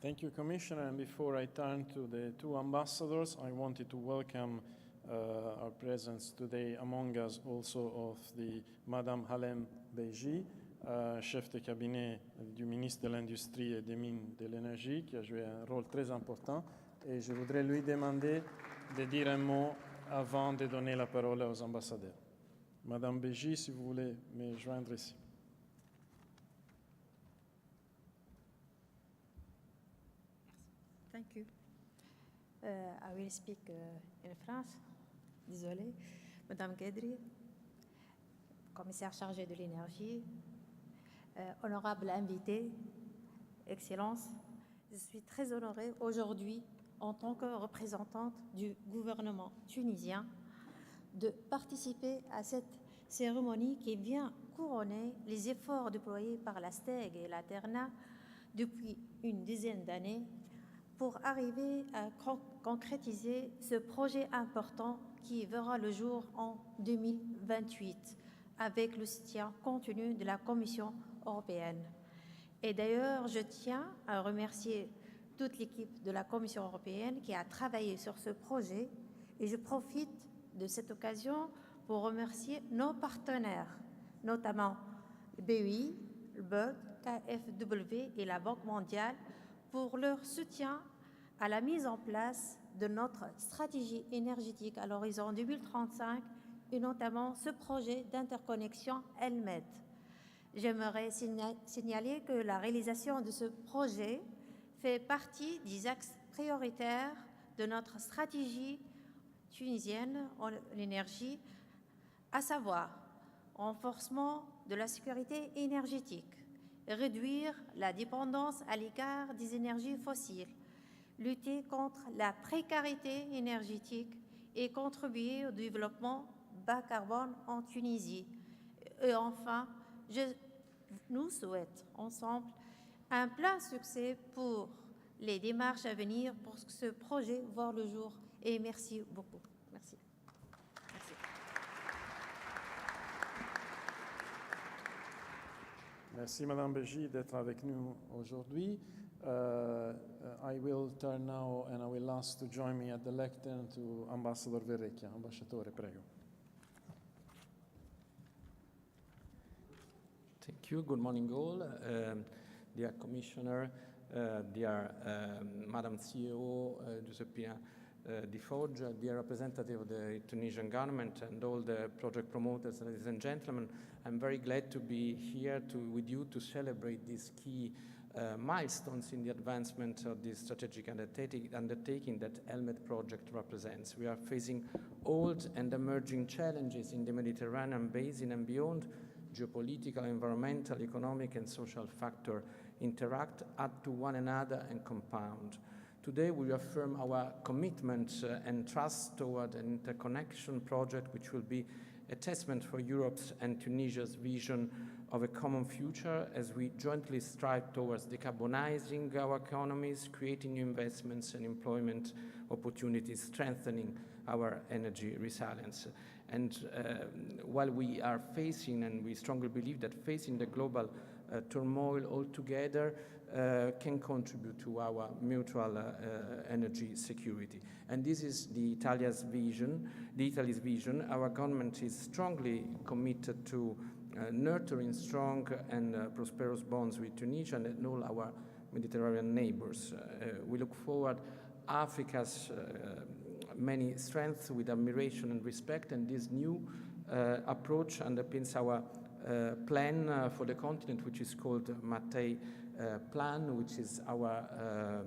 Thank you, Commissioner. And before I turn to the two ambassadors, I wanted to welcome our presence today among us also of the Madame Halem Beji, chef de cabinet du ministre de l'Industrie et des Mines de l'Énergie, qui a joué un rôle très important. Et je voudrais lui demander de dire un mot avant de donner la parole aux ambassadeurs. Madame Beji, si vous voulez me joindre ici. Thank you. I will speak in France. Désolée. Madame Guedry, commissaire chargée de l'énergie, honorable invité, Excellences, je suis très honorée aujourd'hui en tant que représentante du gouvernement tunisien de participer à cette cérémonie qui vient couronner les efforts déployés par la STEG et la TERNA depuis une dizaine d'années pour arriver à concrétiser ce projet important qui verra le jour en 2028 avec le soutien continu de la Commission européenne. Et d'ailleurs, je tiens à remercier toute l'équipe de la Commission européenne qui a travaillé sur ce projet et je profite de cette occasion pour remercier nos partenaires, notamment le BEI, le BEUD, KfW et la Banque mondiale pour leur soutien à la mise en place de notre stratégie énergétique à l'horizon 2035 et notamment ce projet d'interconnexion ELMED. J'aimerais signaler que la réalisation de ce projet fait partie des axes prioritaires de notre stratégie tunisienne en énergie, à savoir renforcement de la sécurité énergétique, réduire la dépendance à l'égard des énergies fossiles, lutter contre la précarité énergétique et contribuer au développement bas carbone en Tunisie. Et enfin, nous souhaitons ensemble un plein succès pour les démarches à venir pour que ce projet voit le jour. Et merci beaucoup. Merci. Merci. Merci, Madame Beji, d'être avec nous aujourd'hui. I will turn now and I will ask to join me at the lectern to Ambassador Verrecchia. Ambasciatore, prego. Thank you. Good morning, all. Dear Commissioner, dear Madam CEO, Giuseppina Di Foggia, dear representative of the Tunisian government and all the project promoters, ladies and gentlemen, I'm very glad to be here with you to celebrate these key milestones in the advancement of this strategic undertaking that ELMED project represents. We are facing old and emerging challenges in the Mediterranean basin and beyond. Geopolitical, environmental, economic, and social factors interact, add to one another, and compound. Today, we affirm our commitment and trust toward an interconnection project which will be a testament for Europe's and Tunisia's vision of a common future as we jointly strive towards decarbonizing our economies, creating new investments and employment opportunities, strengthening our energy resilience. And while we are facing, and we strongly believe that facing the global turmoil altogether can contribute to our mutual energy security. And this is Italy's vision. Our government is strongly committed to nurturing strong and prosperous bonds with Tunisia and all our Mediterranean neighbors. We look forward Africa's many strengths with admiration and respect, and this new approach underpins our plan for the continent, which is called Mattei Plan, which is our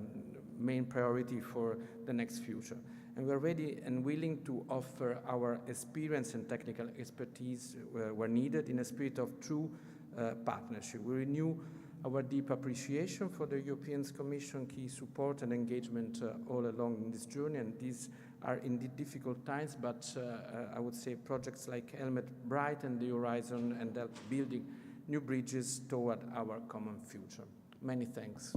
main priority for the next future. And we're ready and willing to offer our experience and technical expertise where needed in a spirit of true partnership. We renew our deep appreciation for the European Commission key support and engagement all along in this journey, and these are indeed difficult times, but I would say projects like ELMED brighten the horizon and help building new bridges toward our common future. Many thanks.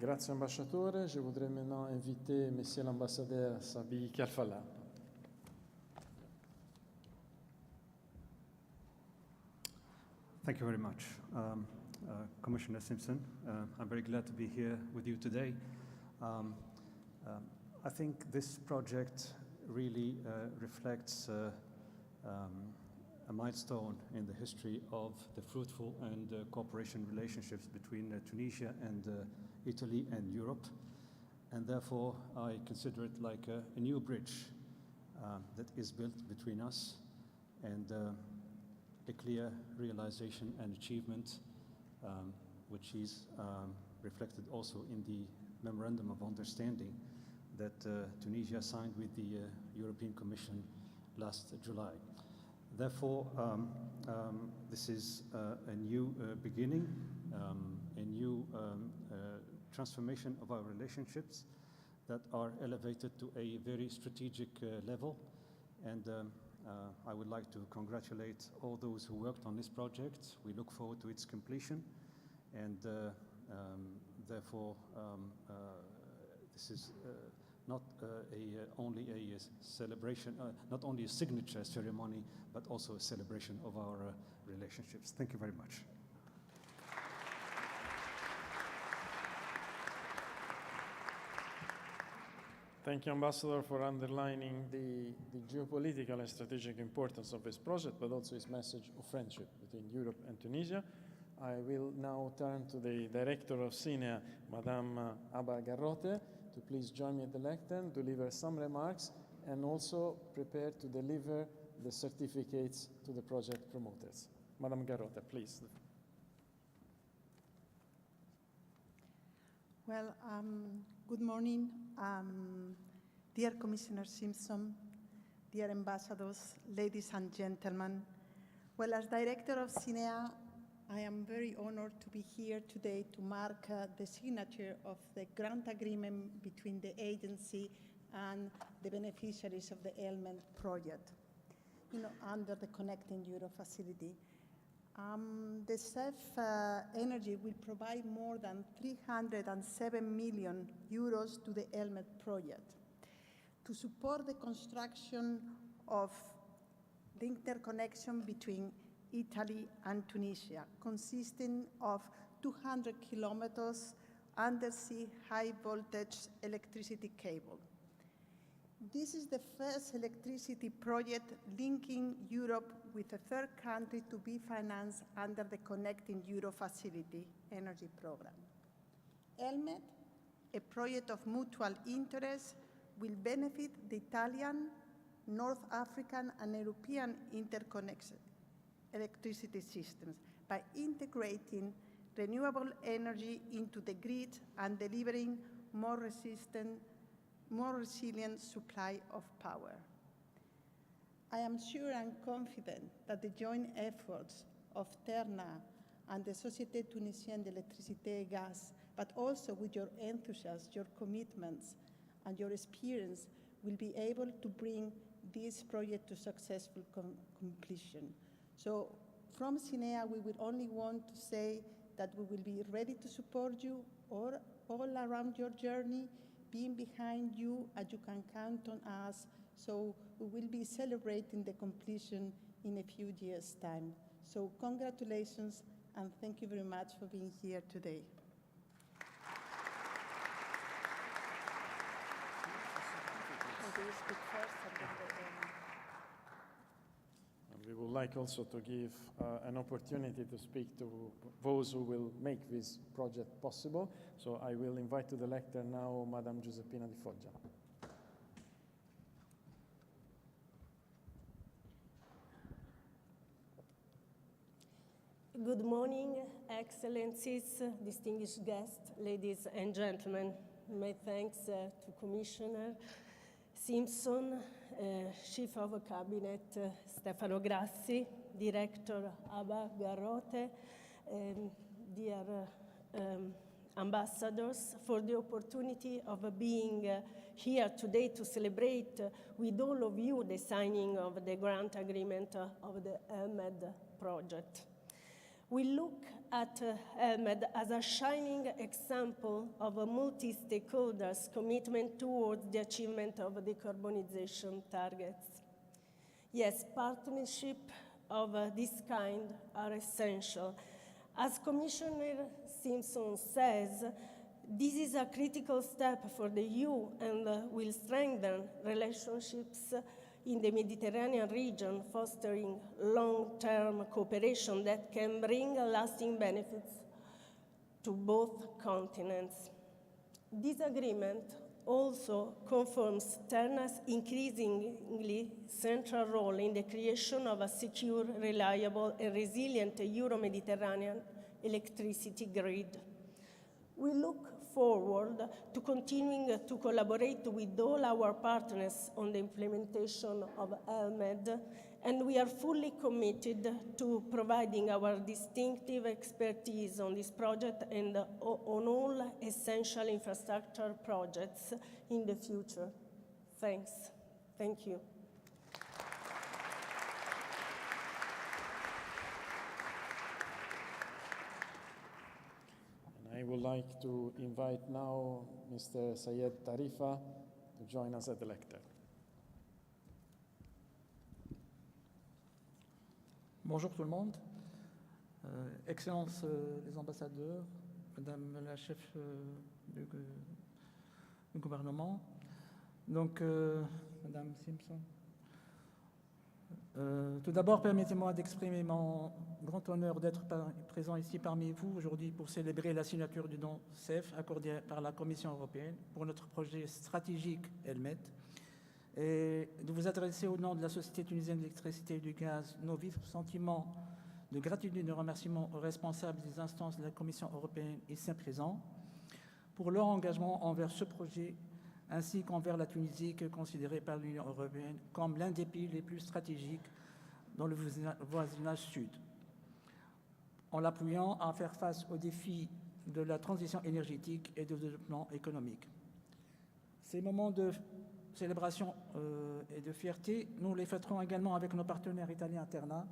Grazie ambasciatore. Je voudrais maintenant inviter Monsieur l'ambassadeur Sabi Kalfala. Thank you very much. Commissioner Simpson, I'm very glad to be here with you today. I think this project really reflects a milestone in the history of the fruitful and cooperation relationships between Tunisia and Italy and Europe. And therefore, I consider it like a new bridge that is built between us and a clear realization and achievement, which is reflected also in the Memorandum of Understanding that Tunisia signed with the European Commission last July. Therefore, this is a new beginning, a new transformation of our relationships that are elevated to a very strategic level. And I would like to congratulate all those who worked on this project. We look forward to its completion, and therefore this is not only a celebration, not only a signature ceremony, but also a celebration of our relationships. Thank you very much. Thank you, Ambassador, for underlining the geopolitical and strategic importance of this project, but also its message of friendship between Europe and Tunisia. I will now turn to the Director of SINEA, Madame Aba Garrote, to please join me at the lectern, deliver some remarks, and also prepare to deliver the certificates to the project promoters. Madame Garrote, please. Well, good morning, dear Commissioner Simpson, dear ambassadors, ladies and gentlemen. Well, as Director of SINEA, I am very honored to be here today to mark the signature of the grant agreement between the agency and the beneficiaries of the ELMENT project, under the Connecting Europe facility. The CEF Energy will provide more than 307 million euros to the ELMENT project to support the construction of the interconnection between Italy and Tunisia, consisting of 200 kilometers undersea high-voltage electricity cable. This is the first electricity project linking Europe with a third country to be financed under the Connecting Europe Facility energy program. ELMET, a project of mutual interest, will benefit the Italian, North African, and European interconnection electricity systems by integrating renewable energy into the grid and delivering more resilient supply of power. I am sure and confident that the joint efforts of Terna and the Société Tunisienne d'Électricité et Gaz, but also with your enthusiasm, your commitments, and your experience will be able to bring this project to successful completion. So from SINEA, we would only want to say that we will be ready to support you all around your journey, being behind you, and you can count on us. So we will be celebrating the completion in a few years' time. So congratulations, and thank you very much for being here today. We would like also to give an opportunity to speak to those who will make this project possible. So I will invite to the lectern now Madame Giuseppina Di Foggia. Good morning, Excellencies, distinguished guests, ladies and gentlemen. My thanks to Commissioner Simpson, Chief of Cabinet Stefano Grassi, Director Aba Garrote, dear ambassadors, for the opportunity of being here today to celebrate with all of you the signing of the grant agreement of the ELMED project. We look at ELMED as a shining example of a multi-stakeholders commitment towards the achievement of decarbonization targets. Yes, partnership of this kind are essential. As Commissioner Simpson says, this is a critical step for the EU and will strengthen relationships in the Mediterranean region, fostering long-term cooperation that can bring lasting benefits to both continents. This agreement also confirms Terna's increasingly central role in the creation of a secure, reliable, and resilient Euro-Mediterranean electricity grid. We look forward to continuing to collaborate with all our partners on the implementation of ELMED, and we are fully committed to providing our distinctive expertise on this project and on all essential infrastructure projects in the future. Thanks. Thank you. I would like to invite now Mr. Sayed Tarifa to join us at the lectern. Bonjour tout le monde, Excellences les ambassadeurs, Madame la chef du gouvernement, donc Madame Simpson. Tout d'abord, permettez-moi d'exprimer mon grand honneur d'être présent ici parmi vous aujourd'hui pour célébrer la signature du don CEF accordé par la Commission européenne pour notre projet stratégique ELMED et de vous adresser au nom de la Société tunisienne d'électricité et du gaz nos vifs sentiments de gratitude et de remerciement aux responsables des instances de la Commission européenne ici présents pour leur engagement envers ce projet ainsi qu'envers la Tunisie, qui est considérée par l'Union européenne comme l'un des pays les plus stratégiques dans le voisinage sud, en l'appuyant à faire face aux défis de la transition énergétique et de développement économique. Ces moments de célébration et de fierté, nous les fêterons également avec nos partenaires italiens Terna,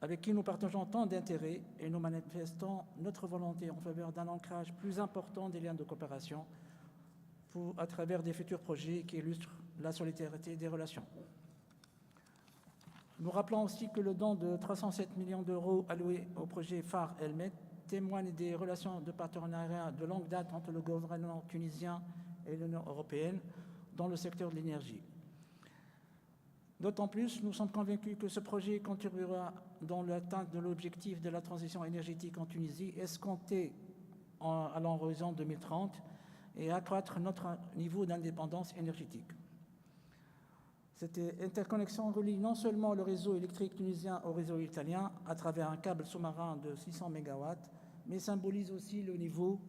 avec qui nous partageons tant d'intérêts et nous manifestons notre volonté en faveur d'un ancrage plus important des liens de coopération à travers des futurs projets qui illustrent la solidarité des relations. Nous rappelons aussi que le don de 307 millions d'euros alloués au projet phare ELMED témoigne des relations de partenariat de longue date entre le gouvernement tunisien et l'Union européenne dans le secteur de l'énergie. D'autant plus, nous sommes convaincus que ce projet contribuera dans l'atteinte de l'objectif de la transition énergétique en Tunisie, escompté à l'horizon 2030, et accroître notre niveau d'indépendance énergétique. Cette interconnexion relie non seulement le réseau électrique tunisien au réseau italien à travers un câble sous-marin de 600 MW, mais symbolise aussi le niveau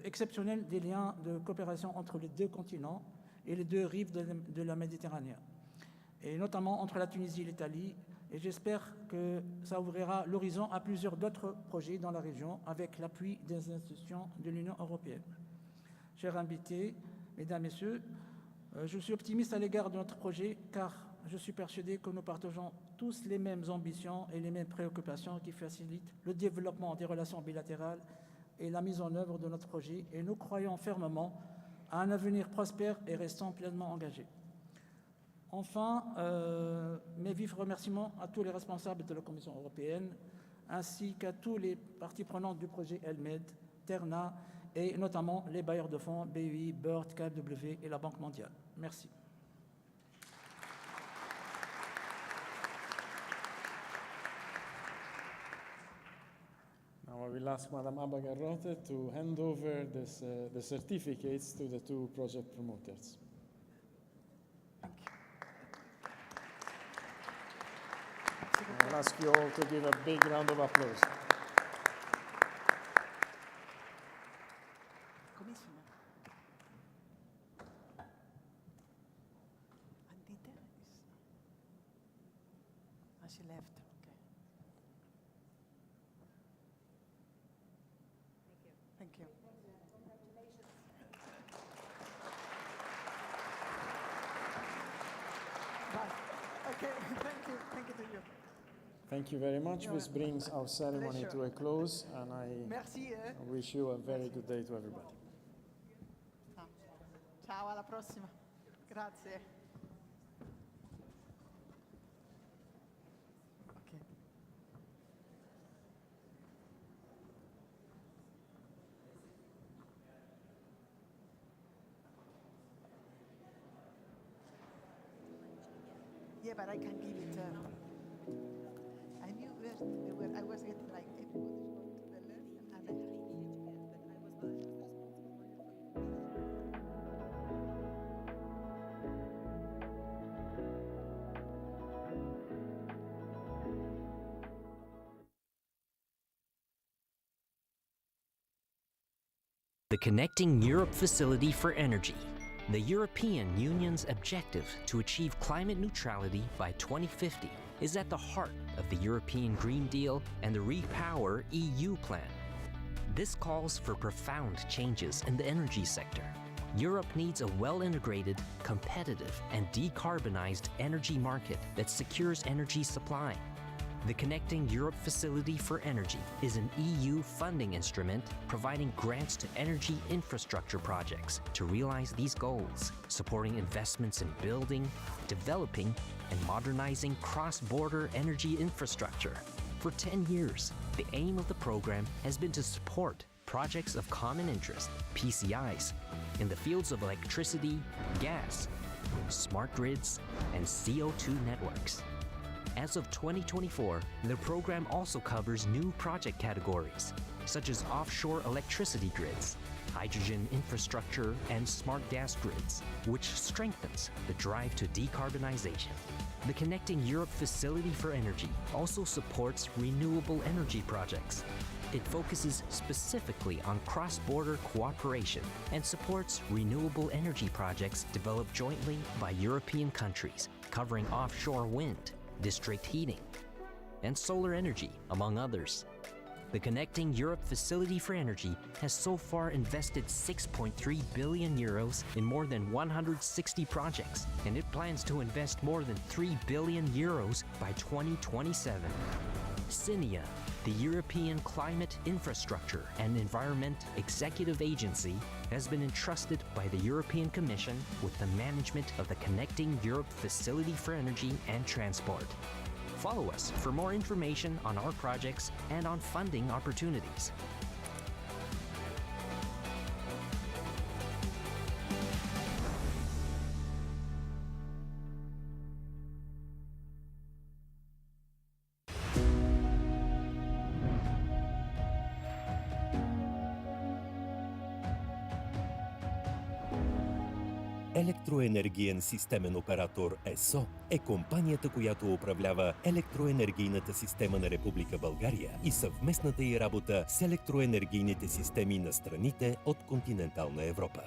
exceptionnel des liens de coopération entre les deux continents et les deux rives de la Méditerranée, et notamment entre la Tunisie et l'Italie. Et j'espère que ça ouvrira l'horizon à plusieurs d'autres projets dans la région avec l'appui des institutions de l'Union européenne. Chers invités, mesdames, messieurs, je suis optimiste à l'égard de notre projet car je suis persuadé que nous partageons tous les mêmes ambitions et les mêmes préoccupations qui facilitent le développement des relations bilatérales et la mise en œuvre de notre projet, et nous croyons fermement à un avenir prospère et restons pleinement engagés. Enfin, mes vifs remerciements à tous les responsables de la Commission européenne, ainsi qu'à tous les parties prenantes du projet ELMED, Terna, et notamment les bailleurs de fonds, BEI, BERT, KfW et la Banque mondiale. Merci. Now I will ask Madame Abagarrote to hand over the certificates to the two project promoters. I'll ask you all to give a big round of applause. Commissioner. Andita is... she left. Okay. Thank you. Bye. Okay, thank you. Thank you to you. Thank you very much. This brings our ceremony to a close, and I wish you a very good day to everybody. Ciao, alla prossima. Grazie. Yeah, but I can give it. I knew where I was getting like everybody's going to the left, and I but I was The Connecting Europe Facility for Energy. The European Union's objective to achieve climate neutrality by 2050 is at the heart of the European Green Deal and the Repower EU plan. This calls for profound changes in the energy sector. Europe needs a well-integrated, competitive, and decarbonized energy market that secures energy supply. The Connecting Europe Facility for Energy is an EU funding instrument providing grants to energy infrastructure projects to realize these goals, supporting investments in building, developing, and modernizing cross-border energy infrastructure. For 10 years, the aim of the program has been to support projects of common interest, PCIs, in the fields of electricity, gas, smart grids, and CO2 networks. As of 2024, the program also covers new project categories, such as offshore electricity grids, hydrogen infrastructure, and smart gas grids, which strengthens the drive to decarbonization. The Connecting Europe Facility for Energy also supports renewable energy projects. It focuses specifically on cross-border cooperation and supports renewable energy projects developed jointly by European countries, covering offshore wind, district heating, and solar energy, among others. The Connecting Europe Facility for Energy has so far invested 6.3 billion euros in more than 160 projects, and it plans to invest more than 3 billion euros by 2027. CINEA, the European Climate Infrastructure and Environment Executive Agency, has been entrusted by the European Commission with the management of the Connecting Europe Facility for Energy and Transport. Follow us for more information on our projects and on funding opportunities. Електроенергиен системен оператор ЕСО е компанията, която управлява електроенергийната система на Република България и съвместната й работа с електроенергийните системи на страните от континентална Европа.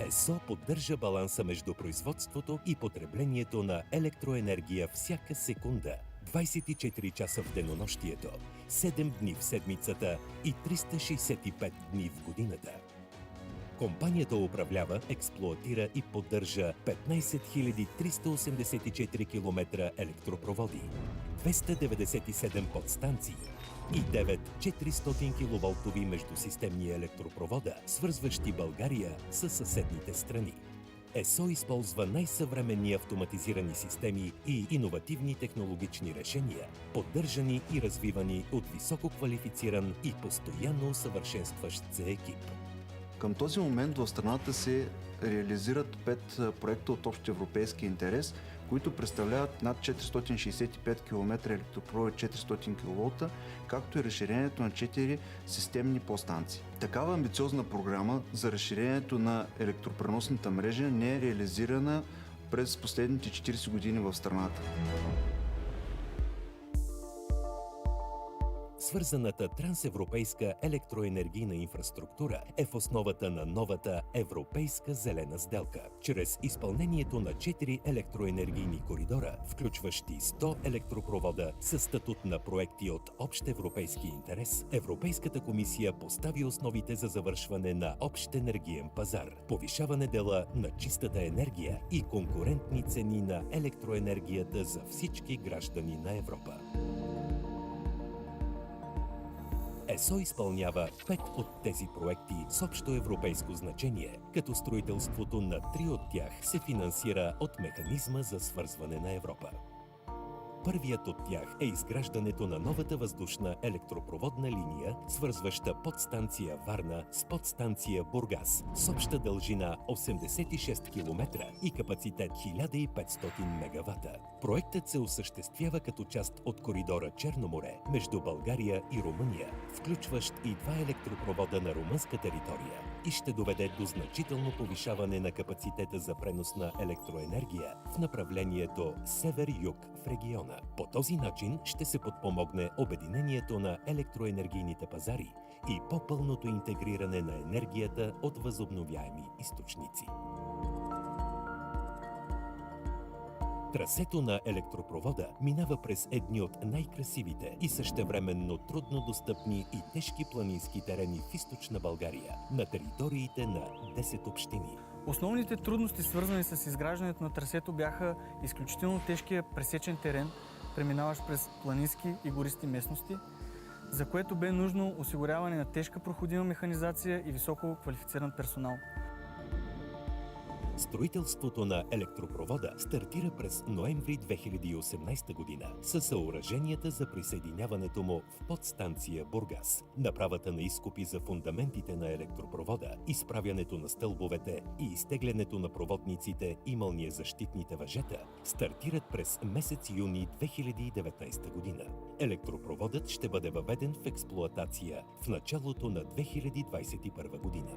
ЕСО поддържа баланса между производството и потреблението на електроенергия всяка секунда, 24 часа в денонощието, 7 дни в седмицата и 365 дни в годината. Компанията управлява, експлоатира и поддържа 15 384 км електропроводи, 297 подстанции и 9 400 киловолтови междусистемни електропровода, свързващи България с съседните страни. ЕСО използва най-съвременни автоматизирани системи и иновативни технологични решения, поддържани и развивани от висококвалифициран и постоянно усъвършенстващ се екип. Към този момент в страната се реализират 5 проекта от общ европейски интерес, които представляват над 465 км електропровод 400 кВ, както и разширението на 4 системни подстанции. Такава амбициозна програма за разширението на електропреносната мрежа не е реализирана през последните 40 години в страната. Свързаната трансевропейска електроенергийна инфраструктура е в основата на новата Европейска зелена сделка. Чрез изпълнението на 4 електроенергийни коридора, включващи 100 електропровода със статут на проекти от общ европейски интерес, Европейската комисия постави основите за завършване на общ енергиен пазар, повишаване дела на чистата енергия и конкурентни цени на електроенергията за всички граждани на Европа. ЕСО изпълнява 5 от тези проекти с общо европейско значение, като строителството на 3 от тях се финансира от Механизма за свързване на Европа. Първият от тях е изграждането на новата въздушна електропроводна линия, свързваща подстанция Варна с подстанция Бургас, с обща дължина 86 км и капацитет 1500 мегавата. Проектът се осъществява като част от коридора Черно море между България и Румъния, включващ и 2 електропровода на румънска територия, и ще доведе до значително повишаване на капацитета за пренос на електроенергия в направлението север-юг в региона. По този начин ще се подпомогне обединението на електроенергийните пазари и по-пълното интегриране на енергията от възобновяеми източници. Трасето на електропровода минава през едни от най-красивите и същевременно трудно достъпни и тежки планински терени в източна България, на териториите на 10 общини. Основните трудности, свързани с изграждането на трасето, бяха изключително тежкия пресечен терен, преминаващ през планински и гористи местности, за което бе нужно осигуряване на тежка проходима механизация и високо квалифициран персонал. Строителството на електропровода стартира през ноември 2018 година със съоръженията за присъединяването му в подстанция Бургас. Направата на изкопи за фундаментите на електропровода, изправянето на стълбовете и изтеглянето на проводниците и мълниезащитните въжета стартират през месец юни 2019 година. Електропроводът ще бъде въведен в експлоатация в началото на 2021 година.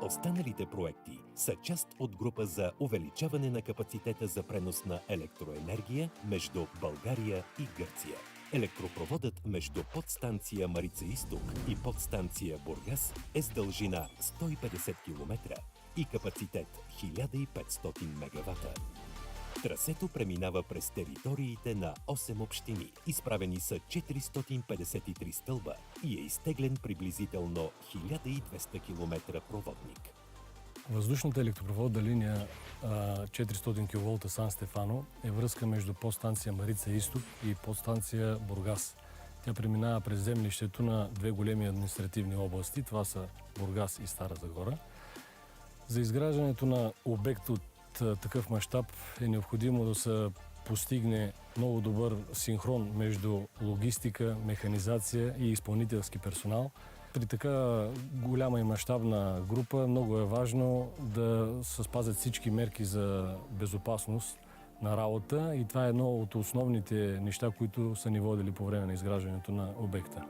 Останалите проекти са част от група за увеличаване на капацитета за пренос на електроенергия между България и Гърция. Електропроводът между подстанция Марица Изток и подстанция Бургас е с дължина 150 км и капацитет 1500 мегавата. Трасето преминава през териториите на 8 общини. Изправени са 453 стълба и е изтеглен приблизително 1200 км проводник. Въздушната електропроводна линия 400 кВ Сан Стефано е връзка между подстанция Марица Изток и подстанция Бургас. Тя преминава през землището на 2 големи административни области. Това са Бургас и Стара Загора. За изграждането на обект от такъв мащаб е необходимо да се постигне много добър синхрон между логистика, механизация и изпълнителски персонал. При така голяма и мащабна група много е важно да се спазят всички мерки за безопасност на работа и това е едно от основните неща, които са ни водили по време на изграждането на обекта.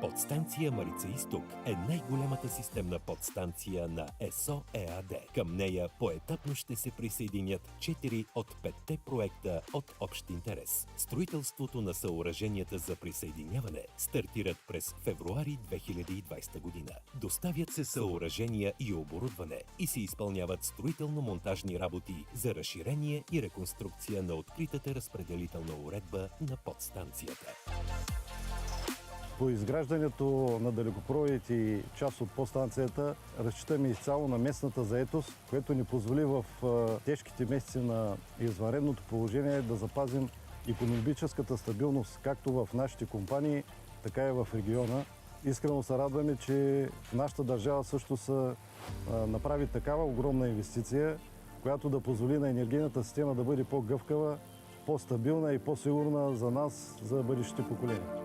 Подстанция Марица Изток е най-голямата системна подстанция на ЕСО ЕАД. Към нея поетапно ще се присъединят 4 от 5 проекта от общ интерес. Строителството на съоръженията за присъединяване стартират през февруари 2020 година. Доставят се съоръжения и оборудване и се изпълняват строително-монтажни работи за разширение и реконструкция на откритата разпределителна уредба на подстанцията. По изграждането на далекопроводите и част от подстанцията разчитаме изцяло на местната заетост, което ни позволи в тежките месеци на извънредното положение да запазим икономическата стабилност както в нашите компании, така и в региона. Искрено се радваме, че в нашата държава също се направи такава огромна инвестиция, която да позволи на енергийната система да бъде по-гъвкава, по-стабилна и по-сигурна за нас, за бъдещите поколения.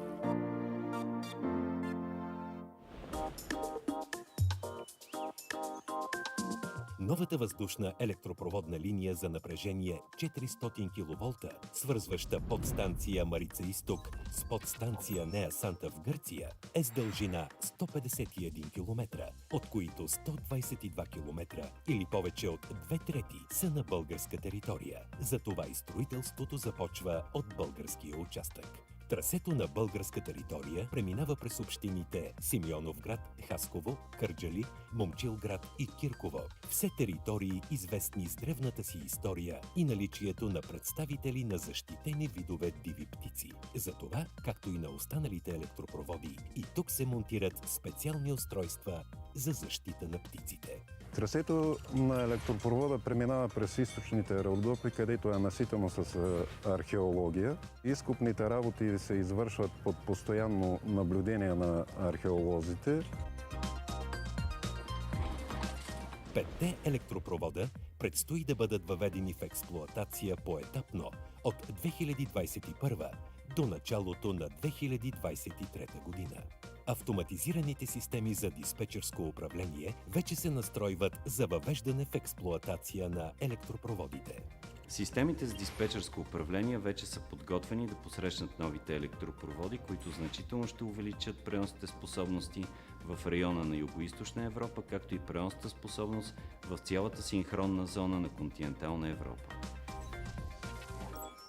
Новата въздушна електропроводна линия за напрежение 400 кВ, свързваща подстанция Марица Изток с подстанция Неа Санта в Гърция, е с дължина 151 км, от които 122 км или повече от 2/3 са на българска територия. Затова и строителството започва от българския участък. Трасето на българска територия преминава през общините Симеоновград, Хасково, Кърджали, Момчилград и Кирково. Все територии, известни с древната си история и наличието на представители на защитени видове диви птици. Затова, както и на останалите електропроводи, и тук се монтират специални устройства за защита на птиците. Трасето на електропровода преминава през източните Родопи, където е наситено с археология. Изкопните работи се извършват под постоянно наблюдение на археолозите. Петте електропровода предстои да бъдат въведени в експлоатация поетапно от 2021 до началото на 2023 година. Автоматизираните системи за диспетчерско управление вече се настройват за въвеждане в експлоатация на електропроводите. Системите с диспетчерско управление вече са подготвени да посрещнат новите електропроводи, които значително ще увеличат преносните способности в района на Югоизточна Европа, както и преносната способност в цялата синхронна зона на континентална Европа.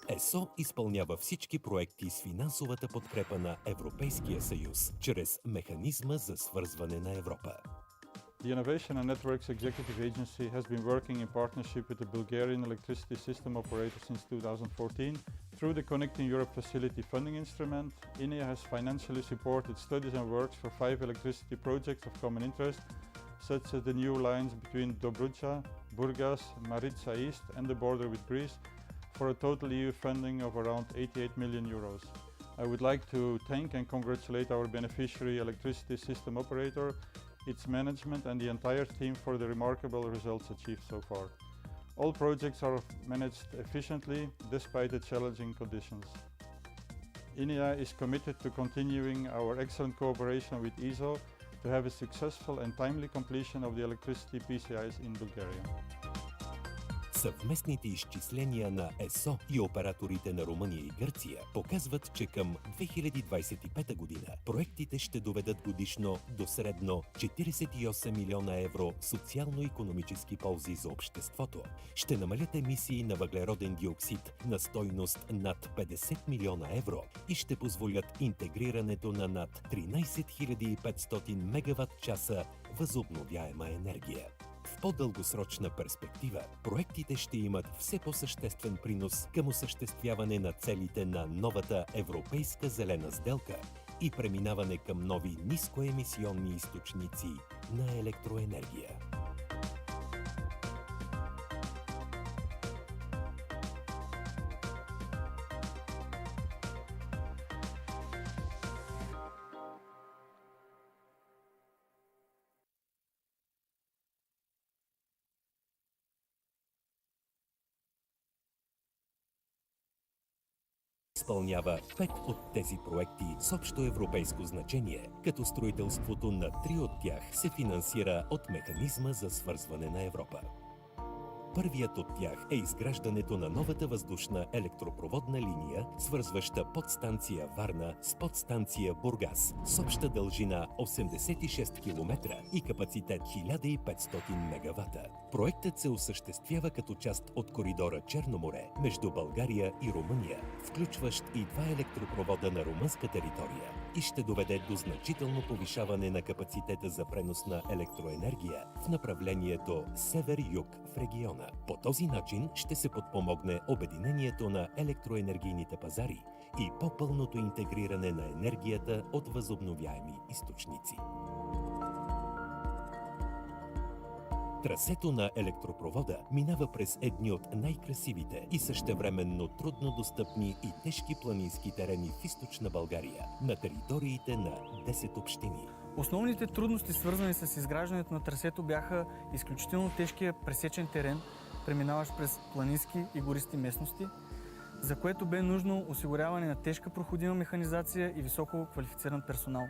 ЕСО изпълнява всички проекти с финансовата подкрепа на Европейския съюз, чрез механизма за свързване на Европа. The Innovation and Networks Executive Agency has been working in partnership with the Bulgarian electricity system operator since 2014. Through the Connecting Europe Facility funding instrument, INEA has financially supported studies and works for 5 electricity projects of common interest, such as the new lines between Dobruja, Burgas, Maritsa East and the border with Greece, for a total EU funding of around 88 million euros. I would like to thank and congratulate our beneficiary electricity system operator, its management and the entire team for the remarkable results achieved so far. All projects are managed efficiently despite the challenging conditions. INEA is committed to continuing our excellent cooperation with ESO to have a successful and timely completion of the electricity PCIs in Bulgaria. Съвместните изчисления на ЕСО и операторите на Румъния и Гърция показват, че към 2025 година проектите ще доведат годишно до средно 48 милиона евро социално-икономически ползи за обществото. Ще намалят емисии на въглероден диоксид на стойност над 50 милиона евро и ще позволят интегрирането на над 13 500 мегаватт часа възобновяема енергия. В по-дългосрочна перспектива, проектите ще имат все по-съществен принос към осъществяване на целите на новата европейска зелена сделка и преминаване към нови нискоемисионни източници на електроенергия. Изпълнява 5 от тези проекти с общо европейско значение, като строителството на 3 от тях се финансира от механизма за свързване на Европа. Първият от тях е изграждането на новата въздушна електропроводна линия, свързваща подстанция Варна с подстанция Бургас, с обща дължина 86 км и капацитет 1500 мегавата. Проектът се осъществява като част от коридора Черно море между България и Румъния, включващ и 2 електропровода на румънска територия, и ще доведе до значително повишаване на капацитета за пренос на електроенергия в направлението север-юг в региона. По този начин ще се подпомогне обединението на електроенергийните пазари и по-пълното интегриране на енергията от възобновяеми източници. Трасето на електропровода минава през едни от най-красивите и същевременно трудно достъпни и тежки планински терени в източна България, на териториите на 10 общини. Основните трудности, свързани с изграждането на трасето, бяха изключително тежкия пресечен терен, преминаващ през планински и гористи местности, за което бе нужно осигуряване на тежка проходима механизация и високо квалифициран персонал.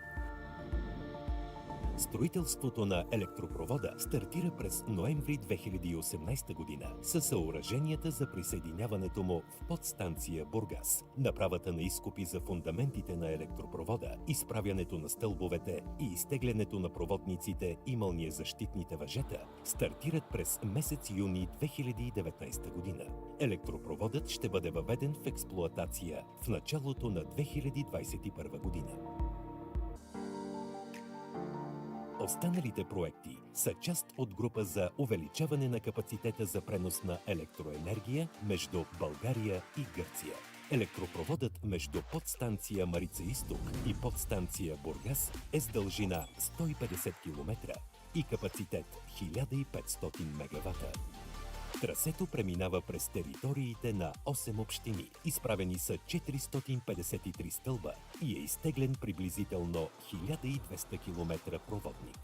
Строителството на електропровода стартира през ноември 2018 година със съоръженията за присъединяването му в подстанция Бургас. Направата на изкопи за фундаментите на електропровода, изправянето на стълбовете и изтеглянето на проводниците и мълниезащитните въжета стартират през месец юни 2019 година. Електропроводът ще бъде въведен в експлоатация в началото на 2021 година. Останалите проекти са част от група за увеличаване на капацитета за пренос на електроенергия между България и Гърция. Електропроводът между подстанция Марица Изток и подстанция Бургас е с дължина 150 км и капацитет 1500 мегавата. Трасето преминава през териториите на 8 общини. Изправени са 453 стълба и е изтеглен приблизително 1200 км проводник.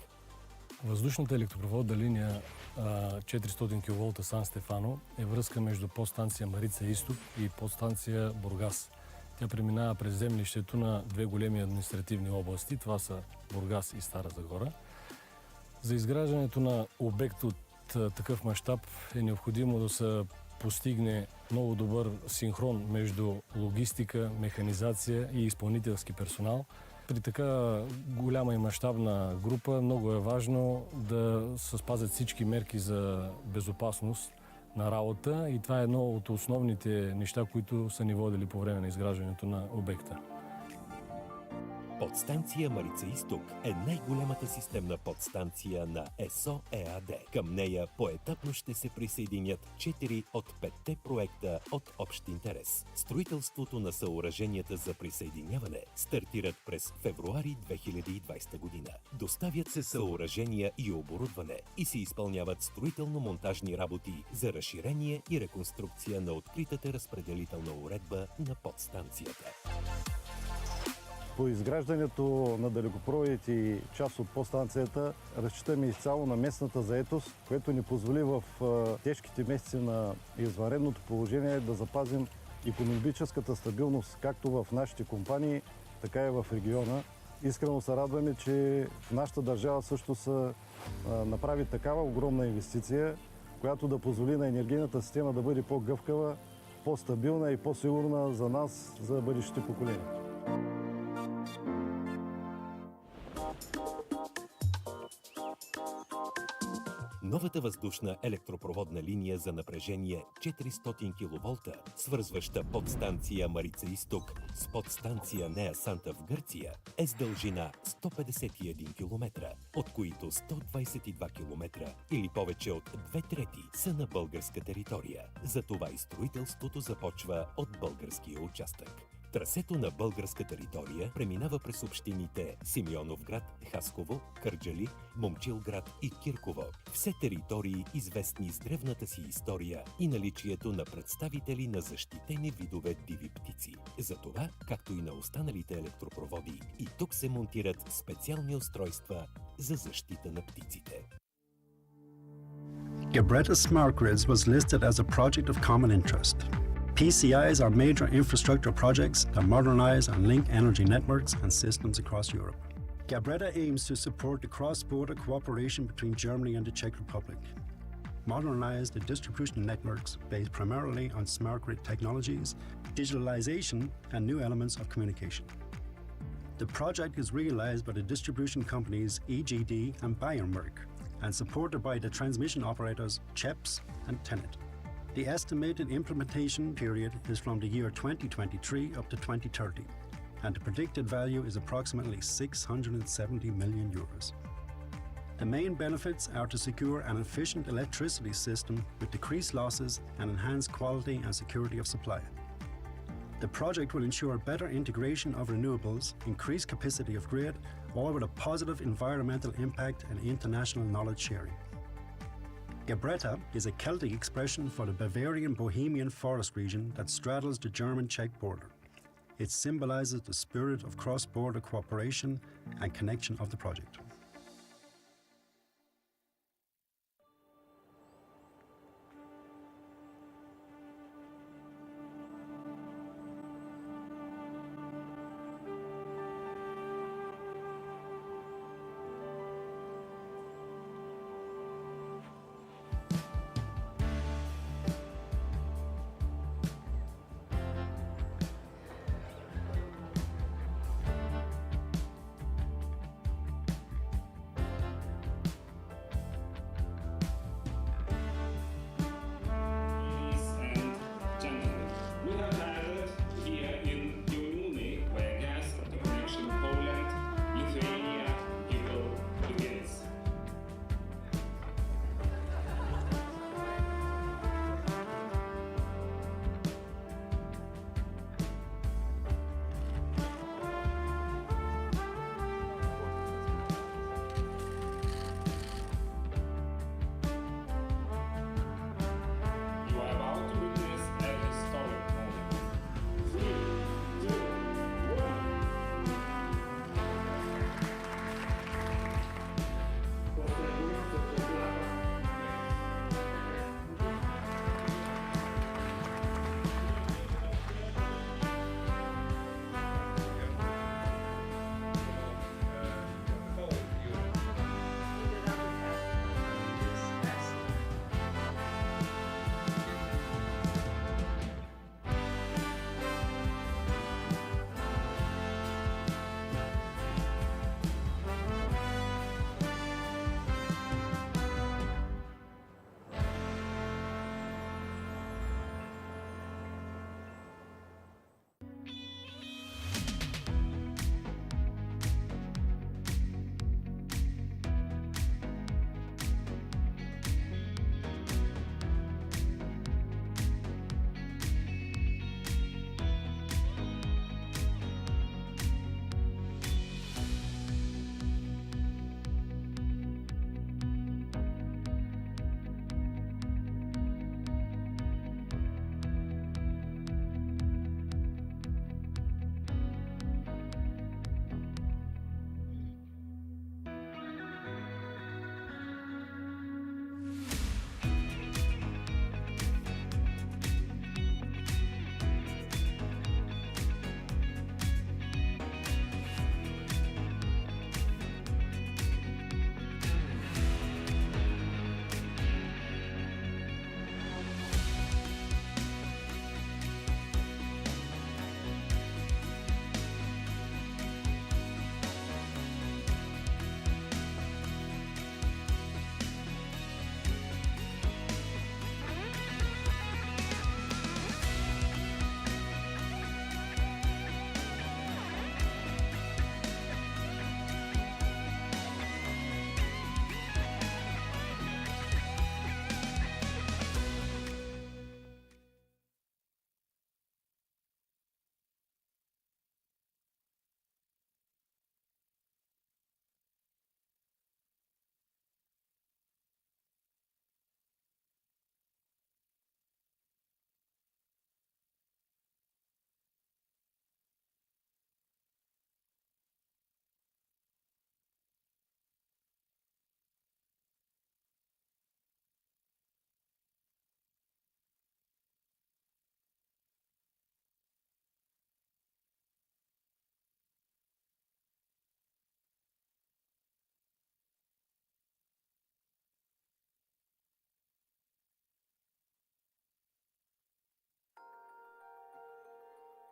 Въздушната електропроводна линия 400 кВ Сан Стефано е връзка между подстанция Марица Изток и подстанция Бургас. Тя преминава през землището на две големи административни области. Това са Бургас и Стара Загора. За изграждането на обект от такъв мащаб е необходимо да се постигне много добър синхрон между логистика, механизация и изпълнителски персонал. При така голяма и мащабна група много е важно да се спазят всички мерки за безопасност на работа и това е едно от основните неща, които са ни водили по време на изграждането на обекта. Подстанция Марица Изток е най-голямата системна подстанция на ЕСО ЕАД. Към нея поетапно ще се присъединят 4 от 5 проекта от общ интерес. Строителството на съоръженията за присъединяване стартират през февруари 2020 година. Доставят се съоръжения и оборудване и се изпълняват строително-монтажни работи за разширение и реконструкция на откритата разпределителна уредба на подстанцията. По изграждането на далекопроводите и част от подстанцията разчитаме изцяло на местната заетост, което ни позволи в тежките месеци на извънредното положение да запазим икономическата стабилност както в нашите компании, така и в региона. Искрено се радваме, че в нашата държава също се направи такава огромна инвестиция, която да позволи на енергийната система да бъде по-гъвкава, по-стабилна и по-сигурна за нас, за бъдещите поколения. Новата въздушна електропроводна линия за напрежение 400 кВ, свързваща подстанция Марица Изток с подстанция Неа Санта в Гърция, е с дължина 151 км, от които 122 км или повече от 2/3 са на българска територия. Затова и строителството започва от българския участък. Трасето на българска територия преминава през общините Симеоновград, Хасково, Кърджали, Момчилград и Кирково. Все територии, известни с древната си история и наличието на представители на защитени видове диви птици. Затова, както и на останалите електропроводи, и тук се монтират специални устройства за защита на птиците. Gabretta Smart Grids was listed as a project of common interest. PCIs are major infrastructure projects that modernize and link energy networks and systems across Europe. Gabretta aims to support the cross-border cooperation between Germany and the Czech Republic, modernize the distribution networks based primarily on smart grid technologies, digitalization, and new elements of communication. The project is realized by the distribution companies EGD and Bayernwerk and supported by the transmission operators CHEPS and TenneT. The estimated implementation period is from the year 2023 up to 2030, and the predicted value is approximately 670 million euros. The main benefits are to secure an efficient electricity system with decreased losses and enhanced quality and security of supply. The project will ensure better integration of renewables, increased capacity of grid, all with a positive environmental impact and international knowledge sharing. Gabretta is a Celtic expression for the Bavarian-Bohemian forest region that straddles the German-Czech border. It symbolizes the spirit of cross-border cooperation and connection of the project.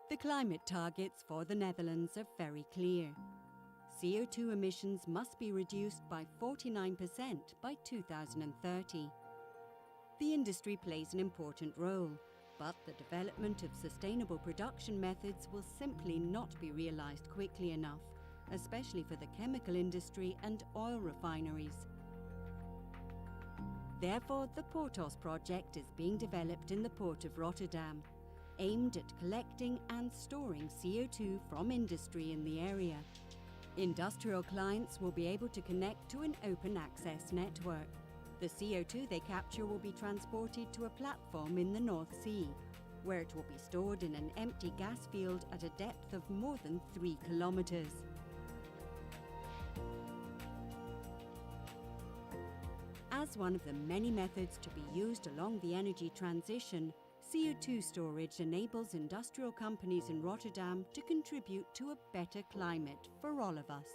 The climate targets for the Netherlands are very clear. CO2 emissions must be reduced by 49% by 2030. The industry plays an important role, but the development of sustainable production methods will simply not be realized quickly enough, especially for the chemical industry and oil refineries. Therefore, the Porthos project is being developed in the port of Rotterdam, aimed at collecting and storing CO2 from industry in the area. Industrial clients will be able to connect to an open access network. The CO2 they capture will be transported to a platform in the North Sea, where it will be stored in an empty gas field at a depth of more than 3 kilometers. As one of the many methods to be used along the energy transition, CO2 storage enables industrial companies in Rotterdam to contribute to a better climate for all of us.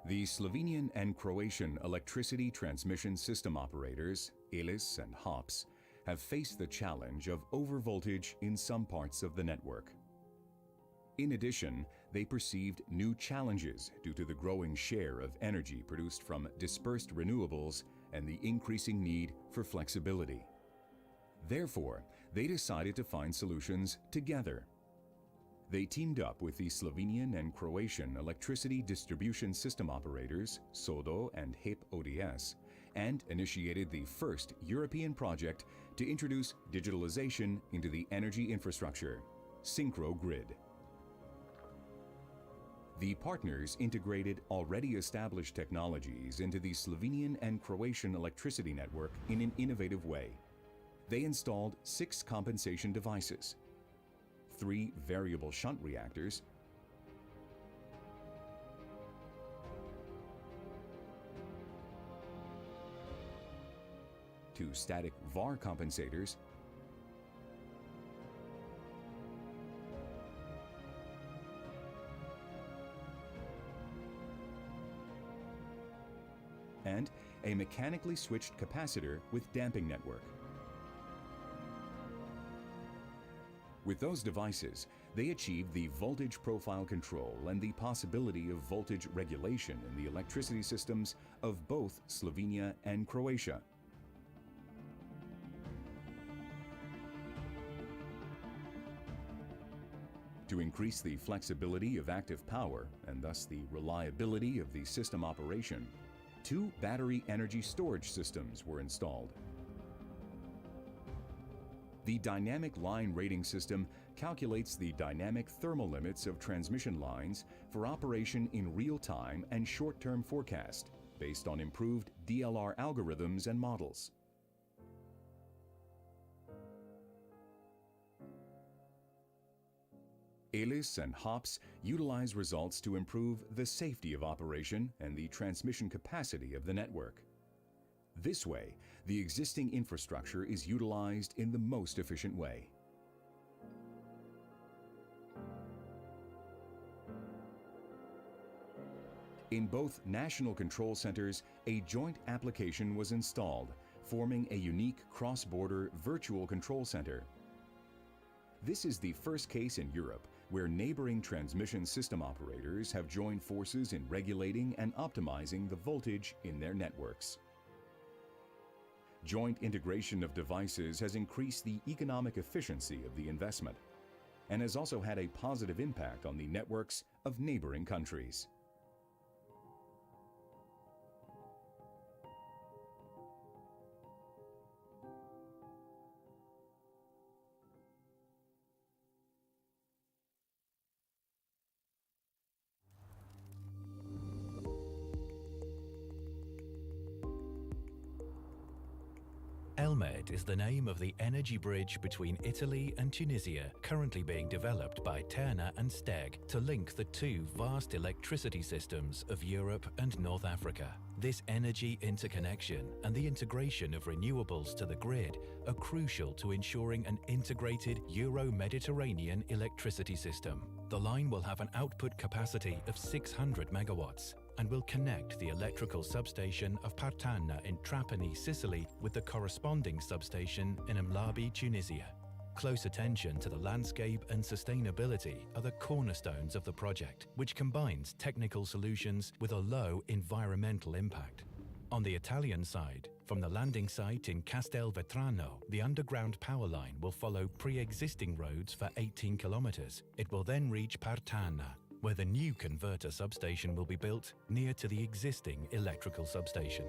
The Slovenian and Croatian electricity transmission system operators, ELIS and HOPS, have faced the challenge of overvoltage in some parts of the network. In addition, they perceived new challenges due to the growing share of energy produced from dispersed renewables and the increasing need for flexibility. Therefore, they decided to find solutions together. They teamed up with the Slovenian and Croatian electricity distribution system operators, SODO and HEP ODS, and initiated the first European project to introduce digitalization into the energy infrastructure, Synchro Grid. The partners integrated already established technologies into the Slovenian and Croatian electricity network in an innovative way. They installed 6 compensation devices, 3 variable shunt reactors, 2 static VAR compensators, and a mechanically switched capacitor with damping network. With those devices, they achieved the voltage profile control and the possibility of voltage regulation in the electricity systems of both Slovenia and Croatia. To increase the flexibility of active power and thus the reliability of the system operation, 2 battery energy storage systems were installed. The dynamic line rating system calculates the dynamic thermal limits of transmission lines for operation in real time and short-term forecast based on improved DLR algorithms and models. ELIS and HOPS utilize results to improve the safety of operation and the transmission capacity of the network. This way, the existing infrastructure is utilized in the most efficient way. In both national control centers, a joint application was installed, forming a unique cross-border virtual control center. This is the first case in Europe where neighboring transmission system operators have joined forces in regulating and optimizing the voltage in their networks. Joint integration of devices has increased the economic efficiency of the investment and has also had a positive impact on the networks of neighboring countries. ELMED is the name of the energy bridge between Italy and Tunisia, currently being developed by Terna and Steg to link the 2 vast electricity systems of Europe and North Africa. This energy interconnection and the integration of renewables to the grid are crucial to ensuring an integrated Euro-Mediterranean electricity system. The line will have an output capacity of 600 megawatts and will connect the electrical substation of Partanna in Trapani, Sicily, with the corresponding substation in Mlabi, Tunisia. Close attention to the landscape and sustainability are the cornerstones of the project, which combines technical solutions with a low environmental impact. On the Italian side, from the landing site in Castelvetrano, the underground power line will follow pre-existing roads for 18 kilometers. It will then reach Partanna, where the new converter substation will be built near to the existing electrical substation.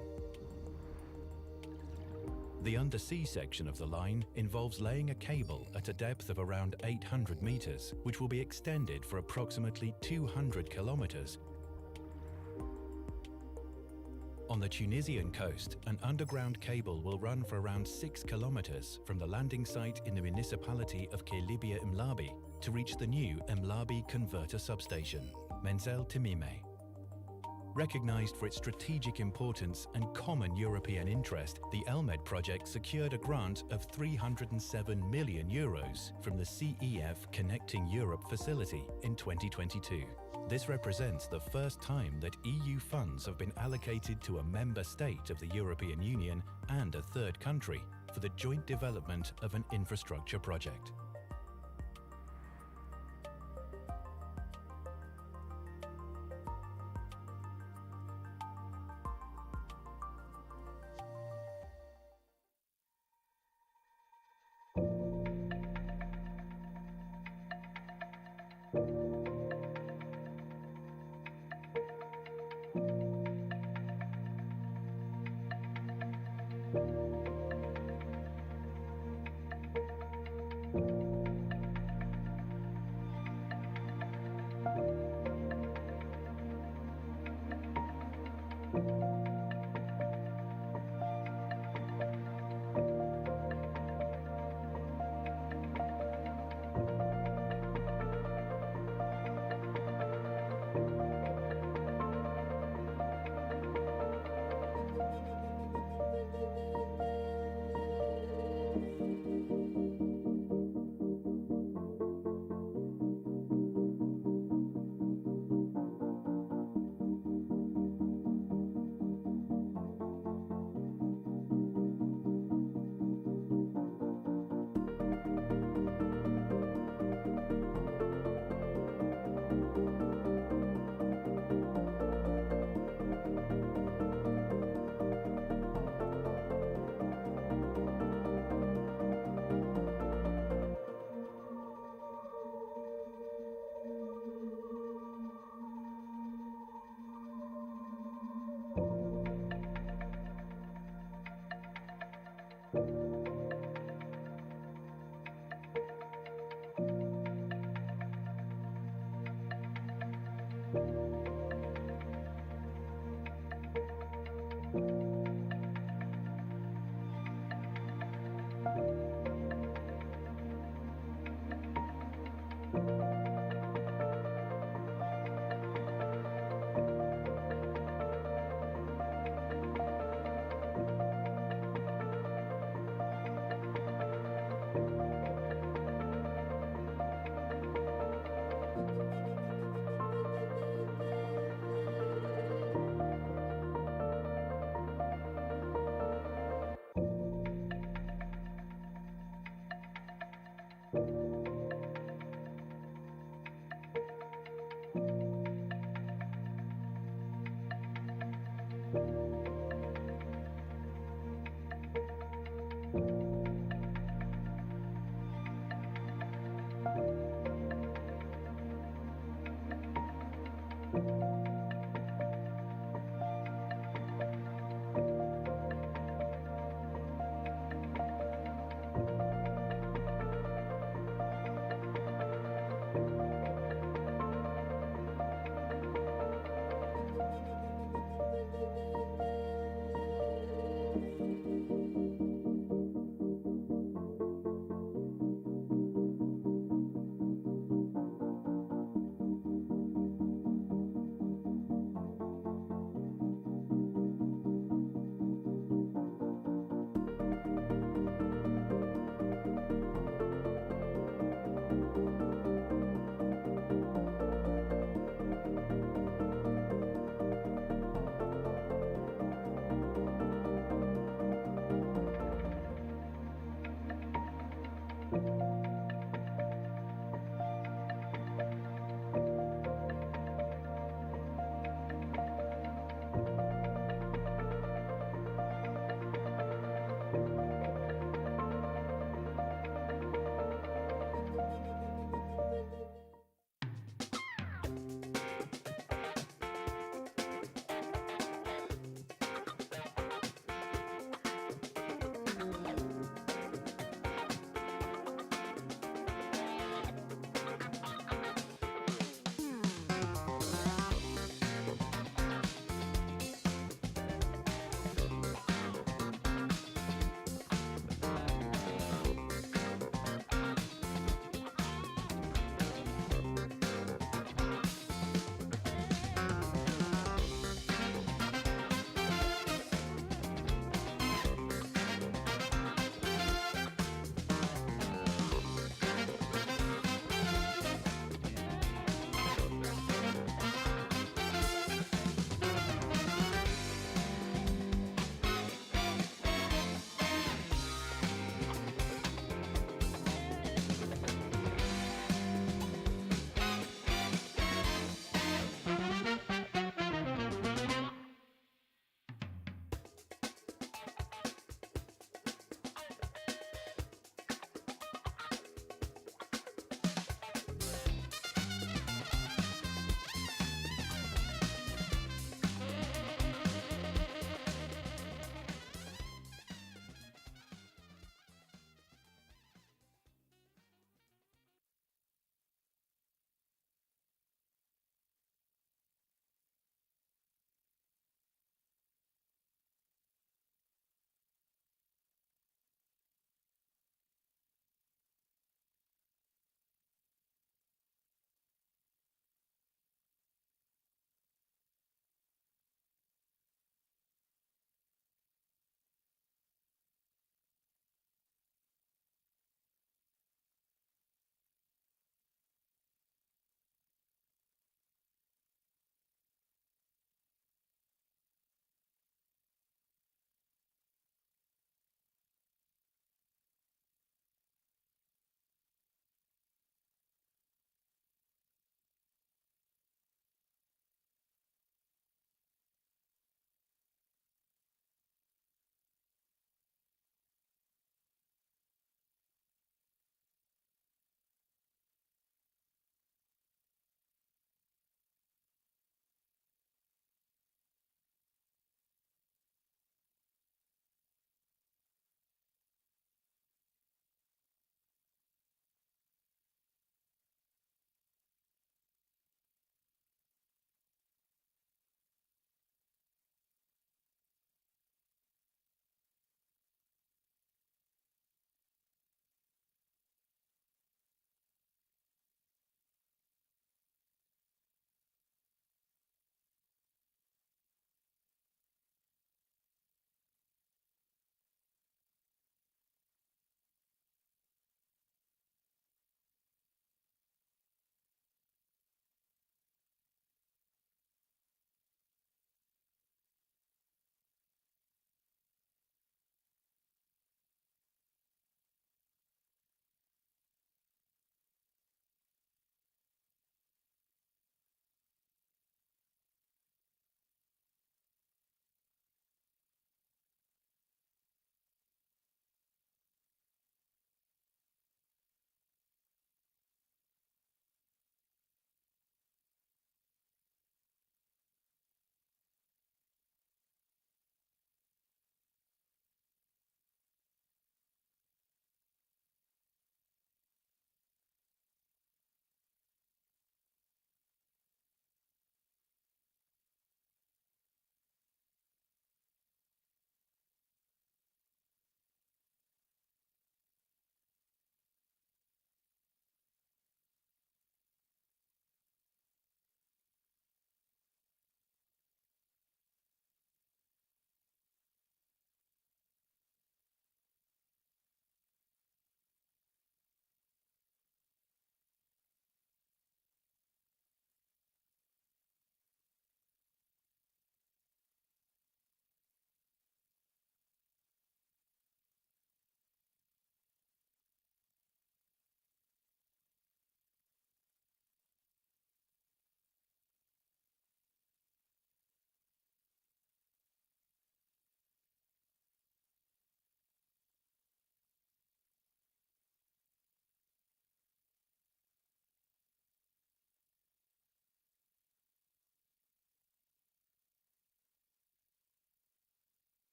The undersea section of the line involves laying a cable at a depth of around 800 meters, which will be extended for approximately 200 kilometers. On the Tunisian coast, an underground cable will run for around 6 kilometers from the landing site in the municipality of Kelibia Mlabi to reach the new Mlabi converter substation, Menzel Timime. Recognized for its strategic importance and common European interest, the ELMED project secured a grant of €307 million from the CEF Connecting Europe facility in 2022. This represents the first time that EU funds have been allocated to a member state of the European Union and a third country for the joint development of an infrastructure project.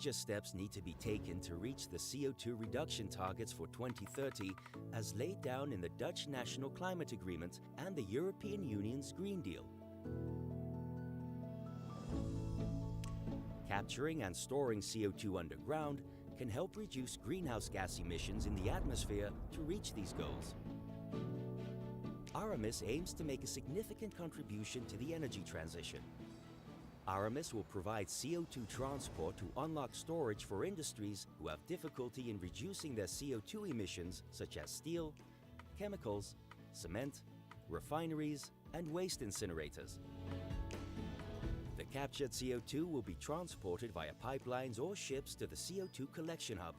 major steps need to be taken to reach the CO2 reduction targets for 2030 as laid down in the Dutch National Climate Agreement and the European Union's Green Deal. Capturing and storing CO2 underground can help reduce greenhouse gas emissions in the atmosphere to reach these goals. Aramis aims to make a significant contribution to the energy transition. Aramis will provide CO2 transport to unlock storage for industries who have difficulty in reducing their CO2 emissions, such as steel, chemicals, cement, refineries, and waste incinerators. The captured CO2 will be transported via pipelines or ships to the CO2 collection hub.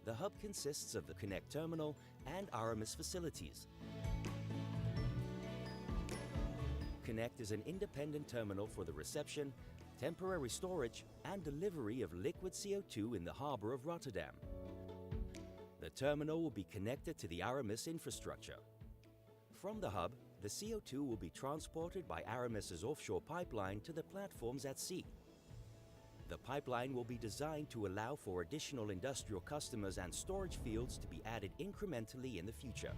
The hub consists of the Connect terminal and Aramis facilities. Connect is an independent terminal for the reception, temporary storage, and delivery of liquid CO2 in the harbour of Rotterdam. The terminal will be connected to the Aramis infrastructure. From the hub, the CO2 will be transported by Aramis's offshore pipeline to the platforms at sea. The pipeline will be designed to allow for additional industrial customers and storage fields to be added incrementally in the future.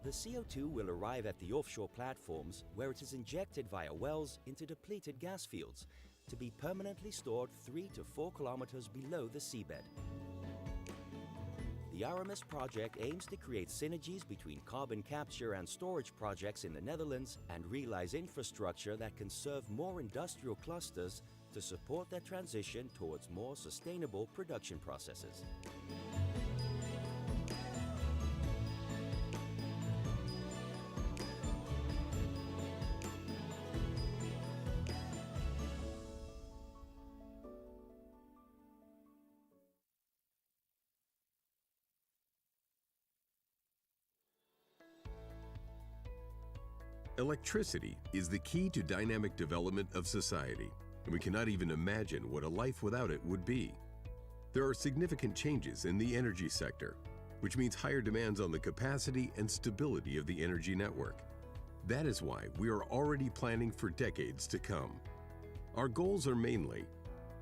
The CO2 will arrive at the offshore platforms where it is injected via wells into depleted gas fields to be permanently stored 3 to 4 kilometers below the seabed. The Aramis project aims to create synergies between carbon capture and storage projects in the Netherlands and realize infrastructure that can serve more industrial clusters to support their transition towards more sustainable production processes. Electricity is the key to dynamic development of society, and we cannot even imagine what a life without it would be. There are significant changes in the energy sector, which means higher demands on the capacity and stability of the energy network. That is why we are already planning for decades to come. Our goals are mainly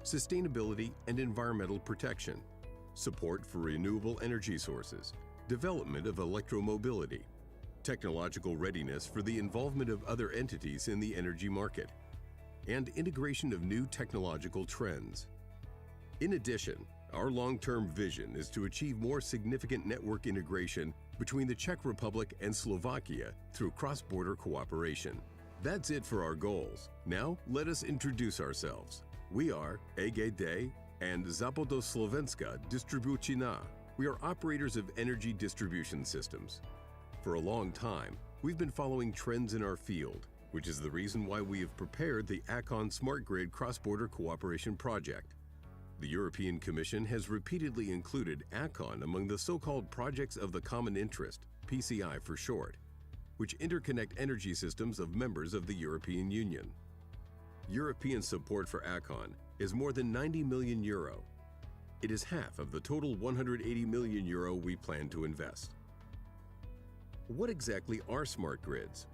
sustainability and environmental protection, support for renewable energy sources, development of electromobility, technological readiness for the involvement of other entities in the energy market, and integration of new technological trends. In addition, our long-term vision is to achieve more significant network integration between the Czech Republic and Slovakia through cross-border cooperation. That's it for our goals. Now, let us introduce ourselves. We are EGD and Západoslovenska Distribučina. We are operators of energy distribution systems. For a long time, we've been following trends in our field, which is the reason why we have prepared the ACON Smart Grid Cross-Border Cooperation Project. The European Commission has repeatedly included ACON among the so-called Projects of the Common Interest, PCI for short, which interconnect energy systems of members of the European Union. European support for ACON is more than 90 million euro. It is half of the total 180 million euro we plan to invest. What exactly are smart grids?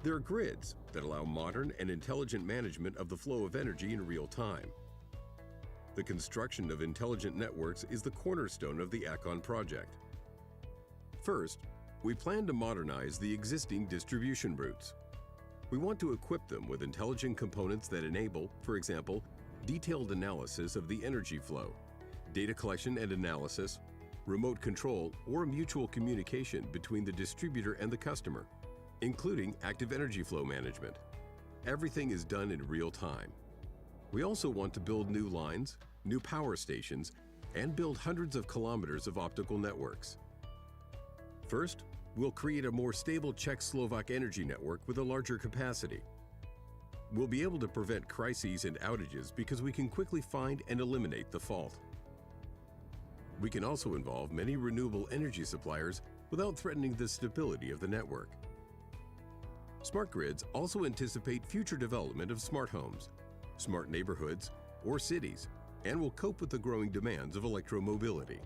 They're grids that allow modern and intelligent management of the flow of energy in real time. The construction of intelligent networks is the cornerstone of the ACON project. First, we plan to modernize the existing distribution routes. We want to equip them with intelligent components that enable, for example, detailed analysis of the energy flow, data collection and analysis, remote control, or mutual communication between the distributor and the customer, including active energy flow management. Everything is done in real time. We also want to build new lines, new power stations, and build hundreds of kilometers of optical networks. First, we'll create a more stable Czech-Slovak energy network with a larger capacity. We'll be able to prevent crises and outages because we can quickly find and eliminate the fault. We can also involve many renewable energy suppliers without threatening the stability of the network. Smart grids also anticipate future development of smart homes, smart neighborhoods, or cities, and will cope with the growing demands of electromobility.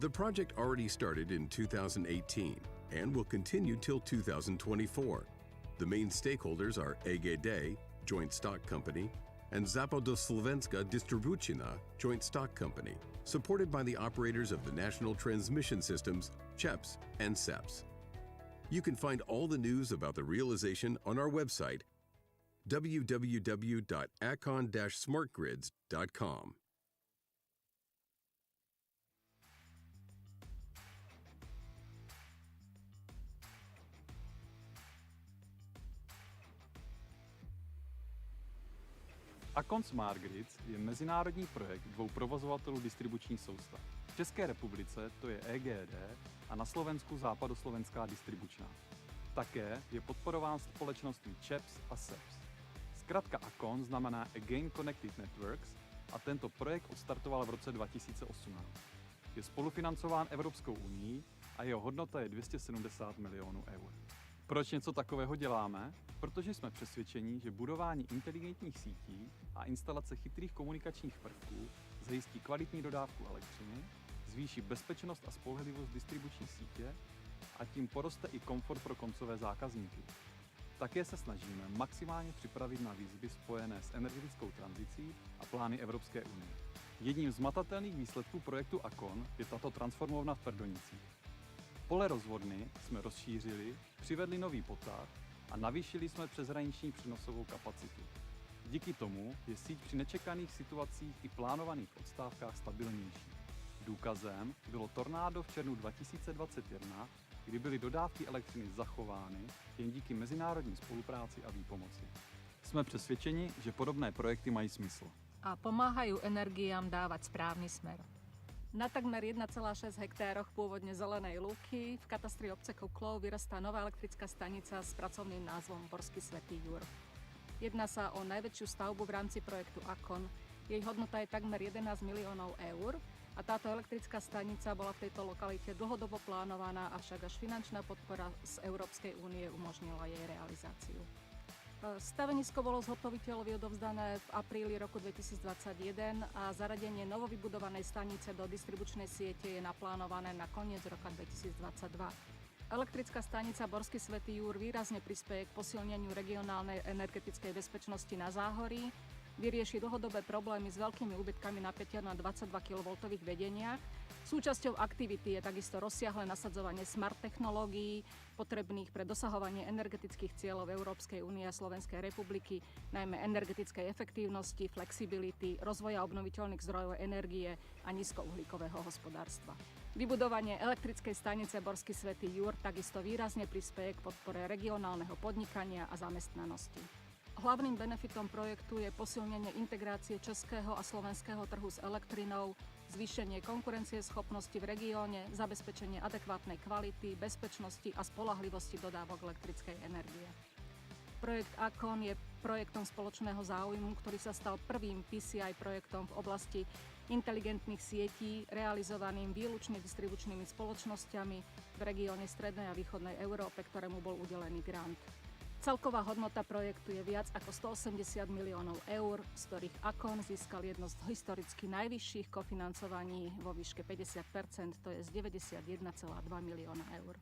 The project already started in 2018 and will continue till 2024. The main stakeholders are EGD, Joint Stock Company, and Západoslovenská distribučná Joint Stock Company, supported by the operators of the National Transmission Systems, CHEPS, and SEPS. You can find all the news about the realization on our website, www.acon-smartgrids.com. Acon Smart Grids je mezinárodní projekt dvou provozovatelů distribučních soustav. V České republice to je EGD a na Slovensku Západoslovenská distribučná. Také je podporován společností CHEPS a SEPS. Zkratka Acon znamená Again Connected Networks a tento projekt odstartoval v roce 2018. Je spolufinancován Evropskou unií a jeho hodnota je 270 milionů eur. Proč něco takového děláme? Protože jsme přesvědčeni, že budování inteligentních sítí a instalace chytrých komunikačních prvků zajistí kvalitní dodávku elektřiny, zvýší bezpečnost a spolehlivost distribuční sítě a tím poroste i komfort pro koncové zákazníky. Také se snažíme maximálně připravit na výzvy spojené s energetickou tranzicí a plány Evropské unie. Jedním z matatelných výsledků projektu Acon je tato transformovna v Prdonicích. Pole rozvodny jsme rozšířili, přivedli nový potah a navýšili jsme přeshraniční přenosovou kapacitu. Díky tomu je síť při nečekaných situacích i plánovaných odstávkách stabilnější. Důkazem bylo tornádo v červnu 2021, kdy byly dodávky elektřiny zachovány jen díky mezinárodní spolupráci a výpomoci. Jsme přesvědčeni, že podobné projekty mají smysl. A pomáhajú energiám dávať správny smer. Na takmer 1,6 hektároch pôvodne zelenej lúky v katastri obce Kuklov vyrastá nová elektrická stanica s pracovným názvom Borský Svätý Jur. Jedná sa o najväčšiu stavbu v rámci projektu Acon. Jej hodnota je takmer 11 miliónov eur a táto elektrická stanica bola v tejto lokalite dlhodobo plánovaná, avšak až finančná podpora z Európskej únie umožnila jej realizáciu. Stavenisko bolo zhotoviteľovi odovzdané v apríli roku 2021 a zaradenie novovybudovanej stanice do distribučnej siete je naplánované na koniec roka 2022. Elektrická stanica Borský Svätý Jur výrazne prispeje k posilneniu regionálnej energetickej bezpečnosti na Záhorí, vyrieši dlhodobé problémy s veľkými úbytkami napätia na 22 kV vedeniach. Súčasťou aktivity je takisto rozsiahle nasadzovanie smart technológií potrebných pre dosahovanie energetických cieľov Európskej únie a Slovenskej republiky, najmä energetickej efektívnosti, flexibility, rozvoja obnoviteľných zdrojov energie a nízkouhlíkového hospodárstva. Vybudovanie elektrickej stanice Borský Svätý Jur takisto výrazne prispeje k podpore regionálneho podnikania a zamestnanosti. Hlavným benefitom projektu je posilnenie integrácie českého a slovenského trhu s elektrinou, zvýšenie konkurencieschopnosti v regióne, zabezpečenie adekvátnej kvality, bezpečnosti a spoľahlivosti dodávok elektrickej energie. Projekt Acon je projektom spoločného záujmu, ktorý sa stal prvým PCI projektom v oblasti inteligentných sietí, realizovaným výlučne distribučnými spoločnosťami v regióne Strednej a Východnej Európe, ktorému bol udelený grant. Celková hodnota projektu je viac ako 180 miliónov eur, z ktorých Acon získal jedno z historicky najvyšších kofinancovaní vo výške 50%, to je z 91,2 milióna eur.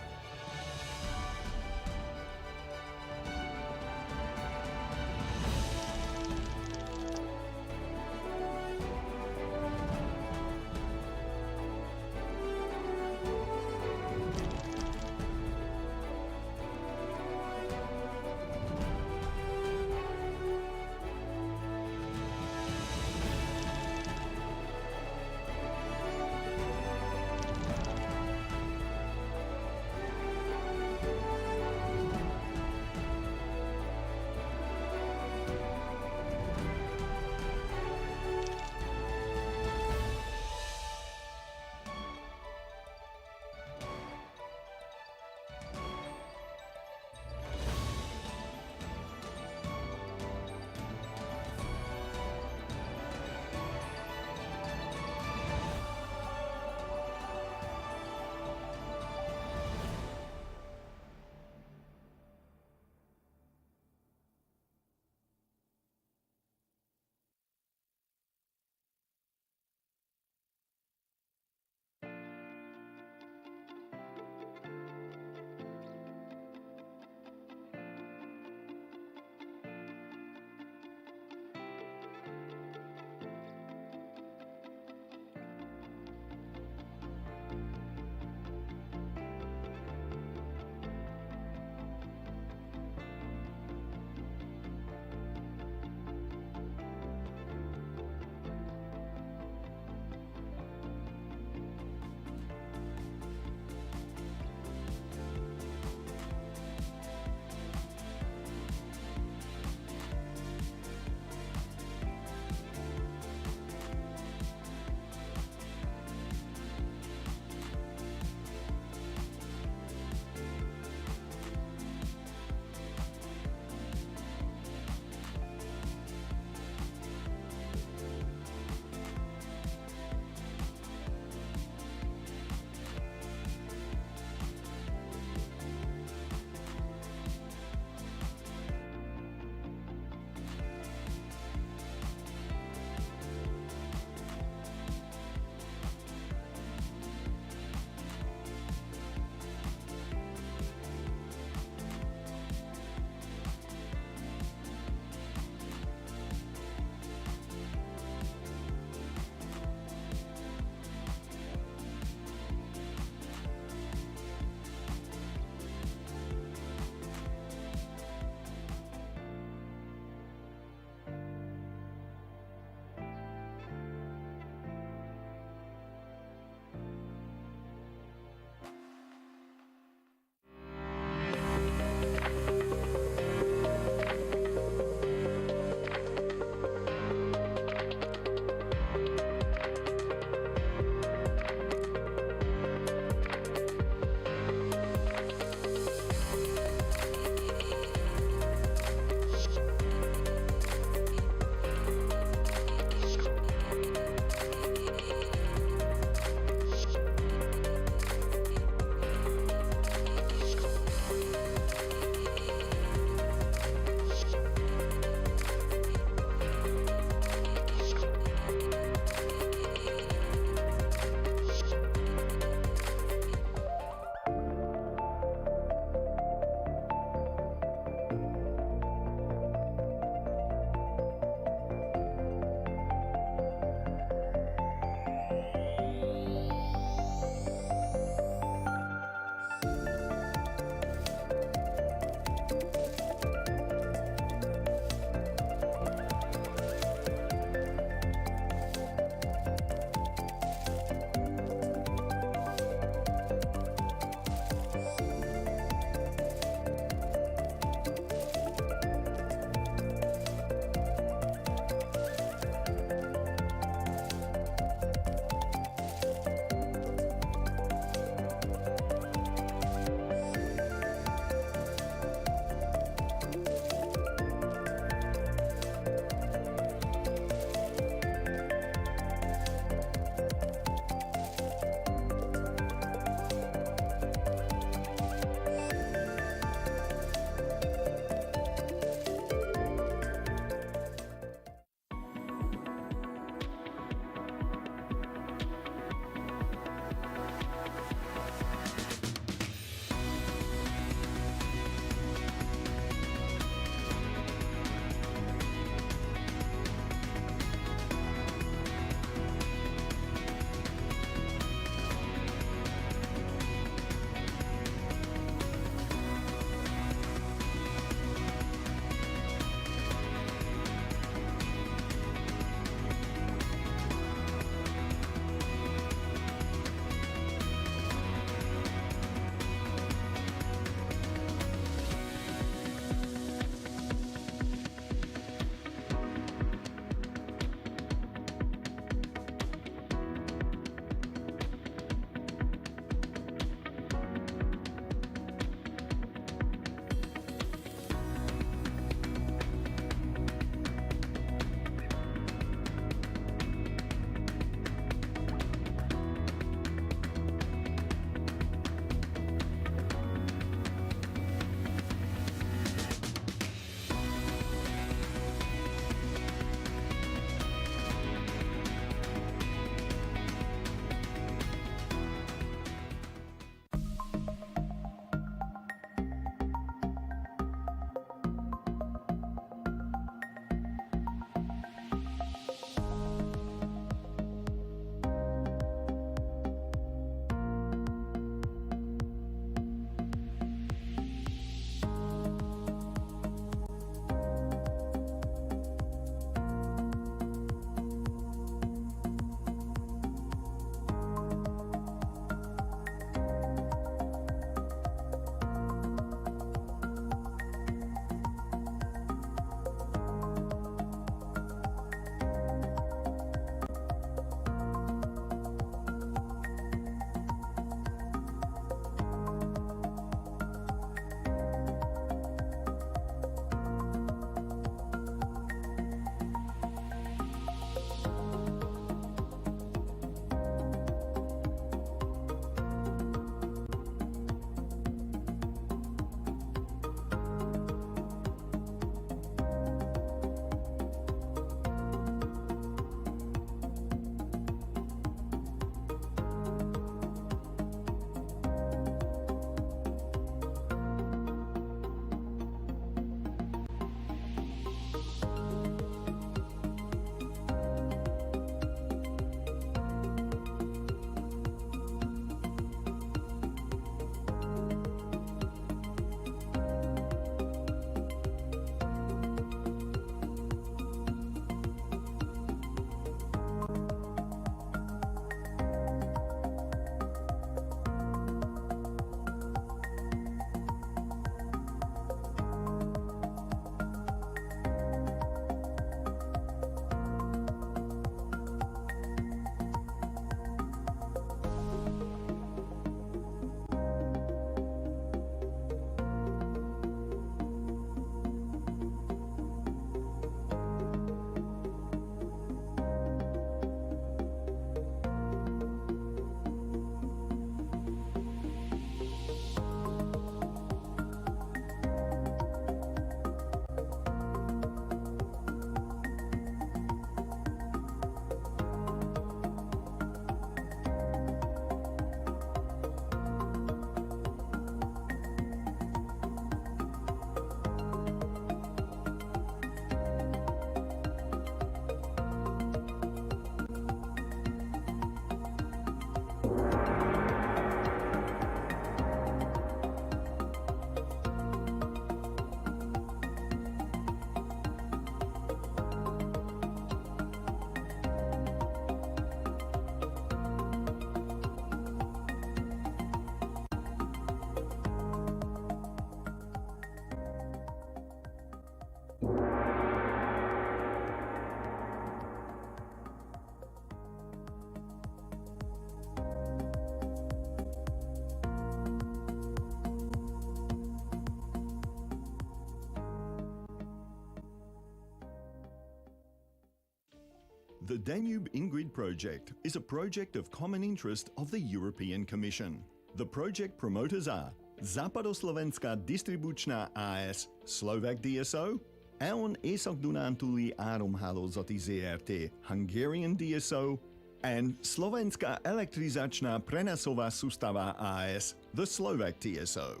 The Danube In-Grid project is a project of common interest of the European Commission. The project promoters are Západoslovenská distribučná AS, Slovak DSO, EON Észak-Dunántúli Áramhálózati ZRT, Hungarian DSO, and Slovenská elektrizačná prenosová sústava AS, the Slovak TSO.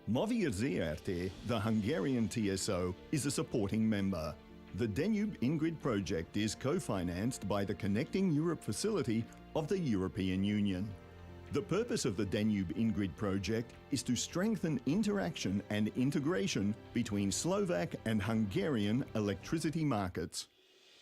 Movír ZRT, the Hungarian TSO, is a supporting member. The Danube In-Grid project is co-financed by the Connecting Europe facility of the European Union. The purpose of the Danube In-Grid project is to strengthen interaction and integration between Slovak and Hungarian electricity markets.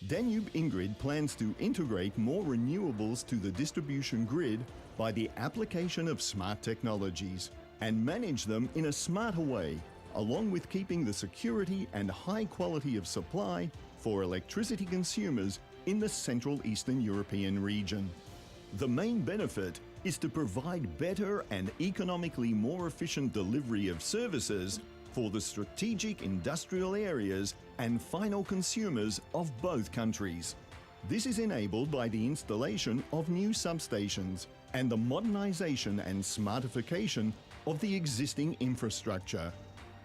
Danube In-Grid plans to integrate more renewables to the distribution grid by the application of smart technologies and manage them in a smarter way, along with keeping the security and high quality of supply for electricity consumers in the Central Eastern European region. The main benefit is to provide better and economically more efficient delivery of services for the strategic industrial areas and final consumers of both countries. This is enabled by the installation of new substations and the modernization and smartification of the existing infrastructure.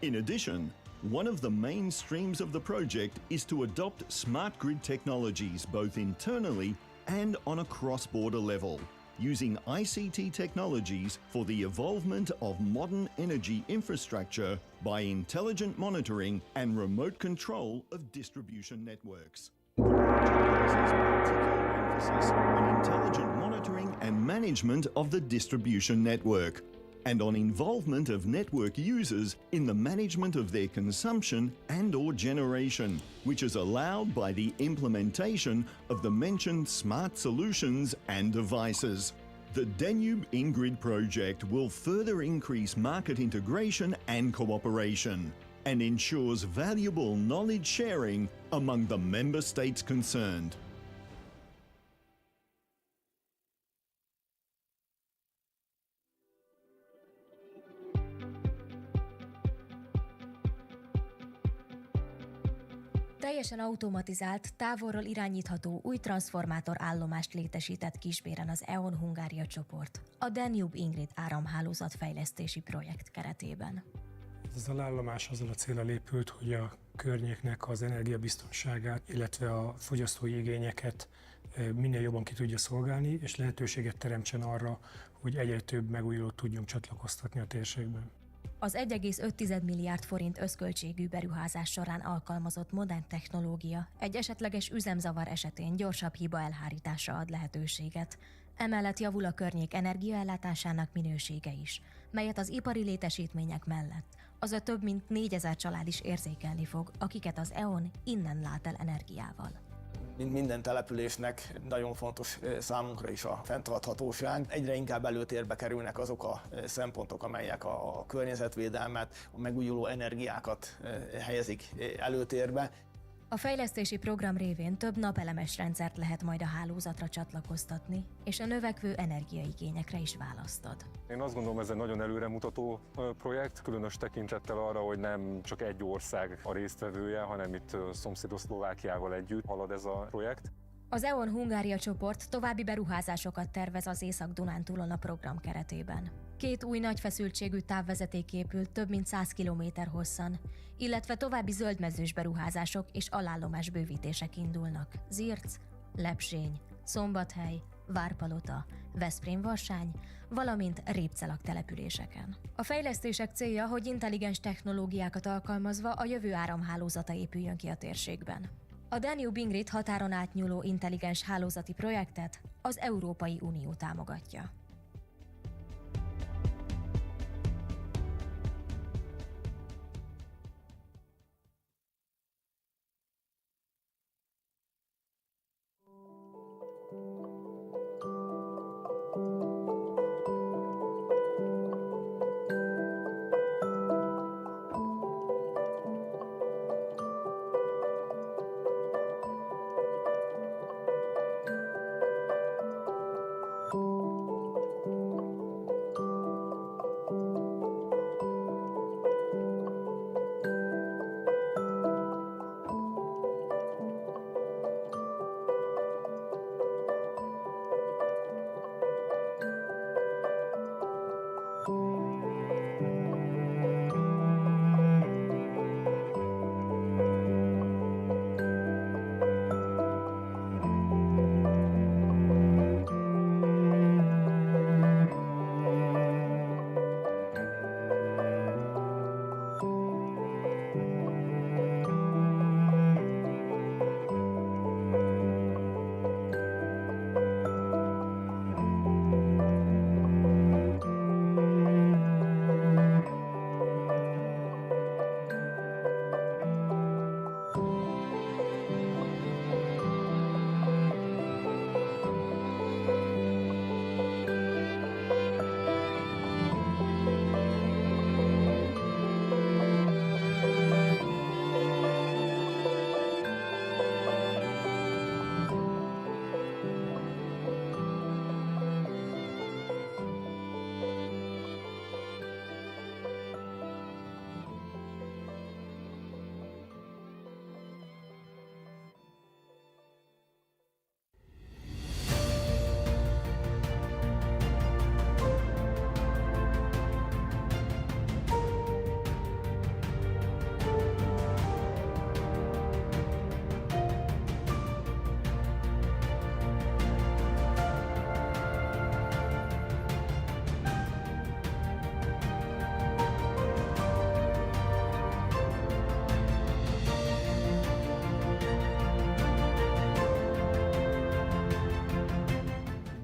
In addition, one of the main streams of the project is to adopt smart grid technologies both internally and on a cross-border level, using ICT technologies for the evolvement of modern energy infrastructure by intelligent monitoring and remote control of distribution networks. The project places particular emphasis on intelligent monitoring and management of the distribution network, and on involvement of network users in the management of their consumption and/or generation, which is allowed by the implementation of the mentioned smart solutions and devices. The Danube In-Grid project will further increase market integration and cooperation, and ensures valuable knowledge sharing among the member states concerned. Teljesen automatizált, távolról irányítható új transformátor állomást létesített Kisbéren az EON Hungária csoport a Danube In-Grid áramhálózat fejlesztési projekt keretében. Ez az állomás azzal a célral épült, hogy a környéknek az energiabiztonságát, illetve a fogyasztói igényeket minél jobban ki tudja szolgálni, és lehetőséget teremtsen arra, hogy egyre több megújulót tudjunk csatlakoztatni a térségben. Az 1,5 milliárd forint összköltségű beruházás során alkalmazott modern technológia egy esetleges üzemzavar esetén gyorsabb hiba elhárításra ad lehetőséget. Emellett javul a környék energiaellátásának minősége is, melyet az ipari létesítmények mellett az a több mint 4000 család is érzékelni fog, akiket az EON innen lát el energiával. Mint minden településnek nagyon fontos számunkra is a fenntarthatóság. Egyre inkább előtérbe kerülnek azok a szempontok, amelyek a környezetvédelmet, a megújuló energiákat helyezik előtérbe. A fejlesztési program révén több napelemes rendszert lehet majd a hálózatra csatlakoztatni, és a növekvő energiaigényekre is választ ad. Én azt gondolom, ez egy nagyon előremutató projekt, különös tekintettel arra, hogy nem csak egy ország a résztvevője, hanem itt szomszédos Szlovákiával együtt halad ez a projekt. Az EON Hungária csoport további beruházásokat tervez az Észak-Dunántúlon a program keretében. 2 új nagy feszültségű távvezeték épült több mint 100 km hosszan, illetve további zöldmezős beruházások és alállomás bővítések indulnak Zirc, Lepsény, Szombathely, Várpalota, Veszprém-Varsány, valamint Répcelak településeken. A fejlesztések célja, hogy intelligens technológiákat alkalmazva a jövő áramhálózata épüljön ki a térségben. A Danube In-Grid határon átnyúló intelligens hálózati projektet az Európai Unió támogatja.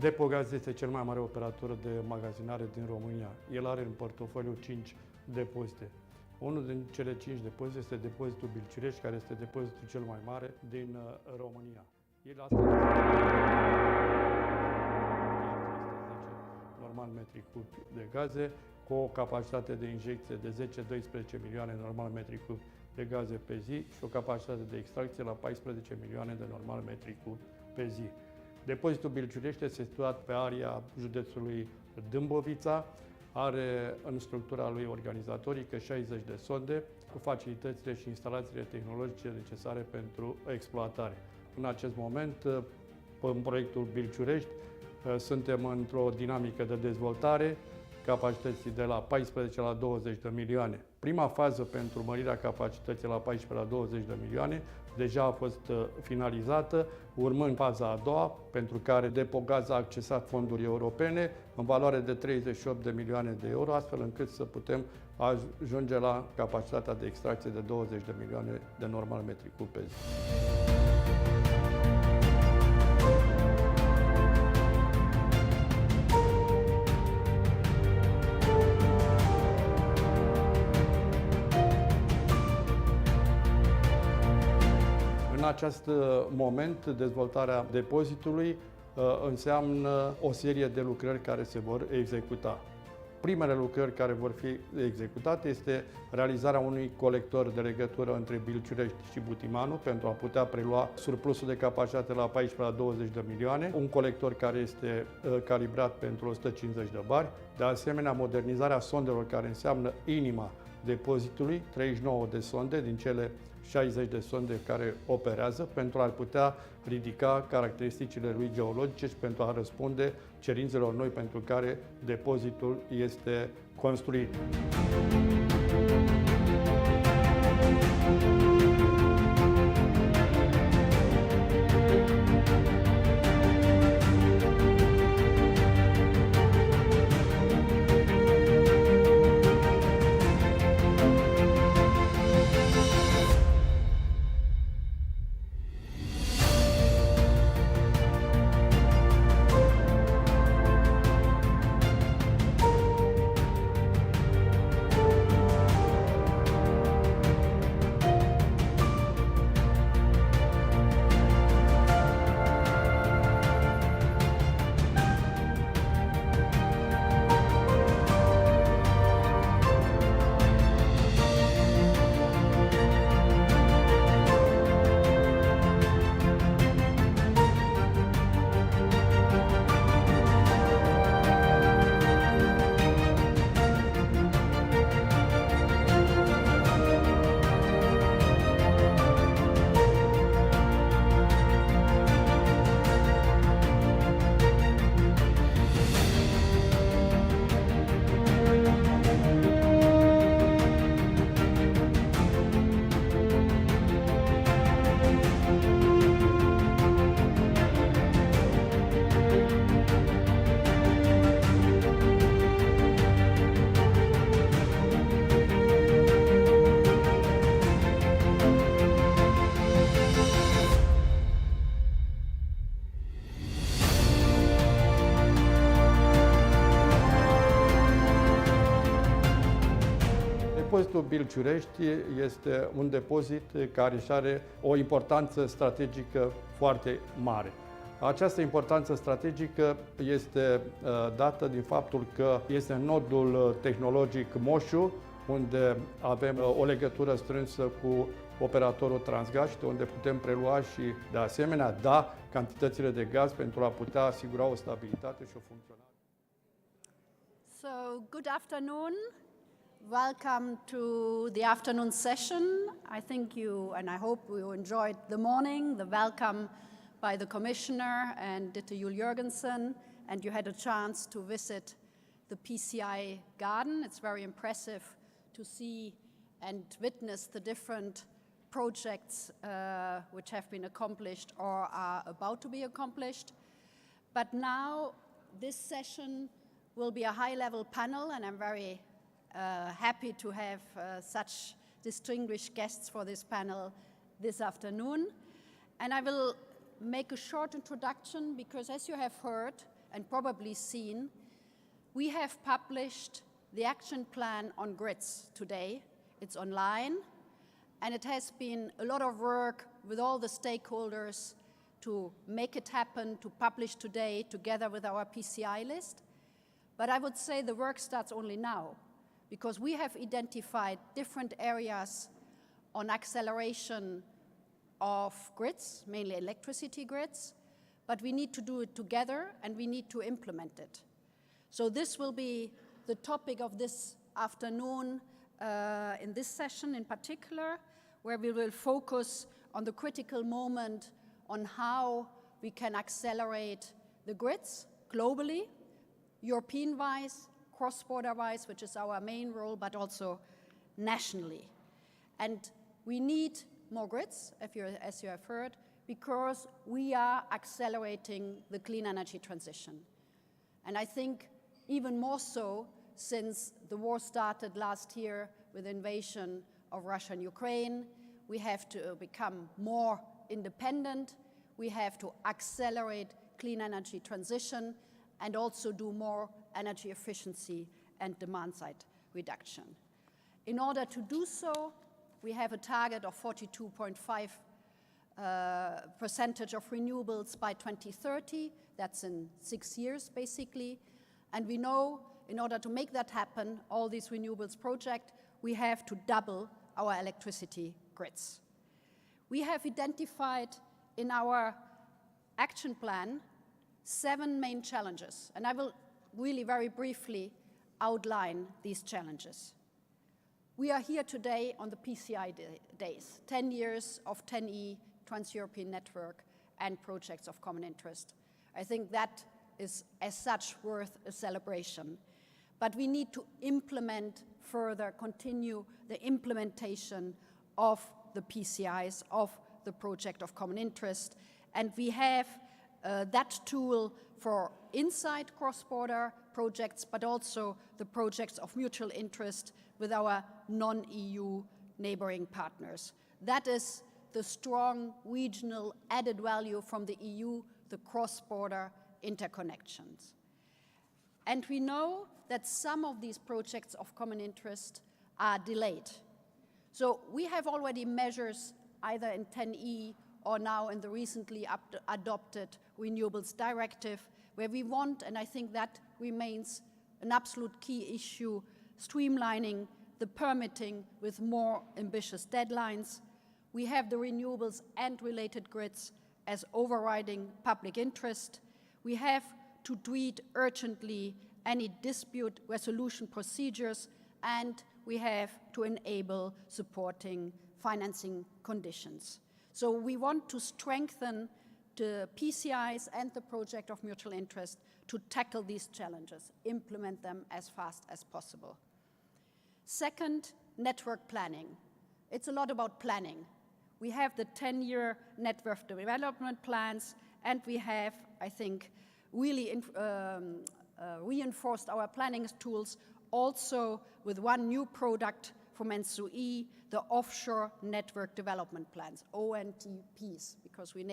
Depogaz este cel mai mare operator de magazinare din România. El are în portofoliu 5 depozite. Unul din cele 5 depozite este depozitul Bilciurești, care este depozitul cel mai mare din România. El astăzi normal metri cubi de gaze, cu o capacitate de injecție de 10-12 milioane normal metri cubi de gaze pe zi și o capacitate de extracție la 14 milioane de normal metri cubi pe zi. Depozitul Bilciurești este situat pe area județului Dâmbovița, are în structura lui organizatorică 60 de sonde cu facilitățile și instalațiile tehnologice necesare pentru exploatare. În acest moment, în proiectul Bilciurești, suntem într-o dinamică de dezvoltare, capacității de la 14 la 20 de milioane. Prima fază pentru mărirea capacității la 14 la 20 de milioane deja a fost finalizată, urmând faza a doua, pentru care Depogaz a accesat fonduri europene în valoare de 38 de milioane de euro, astfel încât să putem ajunge la capacitatea de extracție de 20 de milioane de normal metri cub pe zi. În acest moment, dezvoltarea depozitului înseamnă o serie de lucrări care se vor executa. Primele lucrări care vor fi executate este realizarea unui colector de legătură între Bilciurești și Butimanu pentru a putea prelua surplusul de capacitate la 14 la 20 de milioane, un colector care este calibrat pentru 150 de bari, de asemenea modernizarea sondelor care înseamnă inima depozitului, 39 de sonde din cele 60 de sonde care operează pentru a putea ridica caracteristicile lui geologice și pentru a răspunde cerințelor noi pentru care depozitul este construit. Depozitul Bilciurești este un depozit care își are o importanță strategică foarte mare. Această importanță strategică este dată din faptul că este nodul tehnologic Moșu, unde avem o legătură strânsă cu operatorul Transgaz, de unde putem prelua și, de asemenea, da cantitățile de gaz pentru a putea asigura o stabilitate și o funcționare. So, good afternoon. Welcome to the afternoon session. I think you, and I hope you enjoyed the morning, the welcome by the Commissioner and Ditte Juul-Jørgensen, and you had a chance to visit the PCI garden. It's very impressive to see and witness the different projects which have been accomplished or are about to be accomplished. But now this session will be a high-level panel, and I'm very happy to have such distinguished guests for this panel this afternoon. And I will make a short introduction because, as you have heard and probably seen, we have published the action plan on grids today. It's online, and it has been a lot of work with all the stakeholders to make it happen, to publish today together with our PCI list. But I would say the work starts only now, because we have identified different areas on acceleration of grids, mainly electricity grids, but we need to do it together and we need to implement it. So this will be the topic of this afternoon in this session in particular, where we will focus on the critical moment on how we can accelerate the grids globally, European-wise, cross-border-wise, which is our main role, but also nationally. And we need more grids, as you have heard, because we are accelerating the clean energy transition. And I think even more so since the war started last year with the invasion of Russia and Ukraine. We have to become more independent. We have to accelerate clean energy transition and also do more energy efficiency and demand-side reduction. In order to do so, we have a target of 42.5% of renewables by 2030. That's in 6 years, basically. And we know in order to make that happen, all these renewables projects, we have to double our electricity grids. We have identified in our action plan 7 main challenges, and I will really very briefly outline these challenges. We are here today on the PCI Days, 10 years of 10E, Trans-European Network, and projects of common interest. I think that is, as such, worth a celebration. But we need to implement further, continue the implementation of the PCIs, of the project of common interest, and we have that tool for inside cross-border projects, but also the projects of mutual interest with our non-EU neighboring partners. That is the strong regional added value from the EU, the cross-border interconnections. And we know that some of these projects of common interest are delayed. So we have already measures either in 10E or now in the recently adopted Renewables Directive, where we want, and I think that remains an absolute key issue, streamlining the permitting with more ambitious deadlines. We have the renewables and related grids as overriding public interest. We have to treat urgently any dispute resolution procedures, and we have to enable supporting financing conditions. So we want to strengthen the PCIs and the project of mutual interest to tackle these challenges, implement them as fast as possible. Second, network planning. It's a lot about planning. We have the 10-year network development plans, and we have, I think, really reinforced our planning tools also with one new product from NSUE, the Offshore Network Development Plans, ONDPs, because we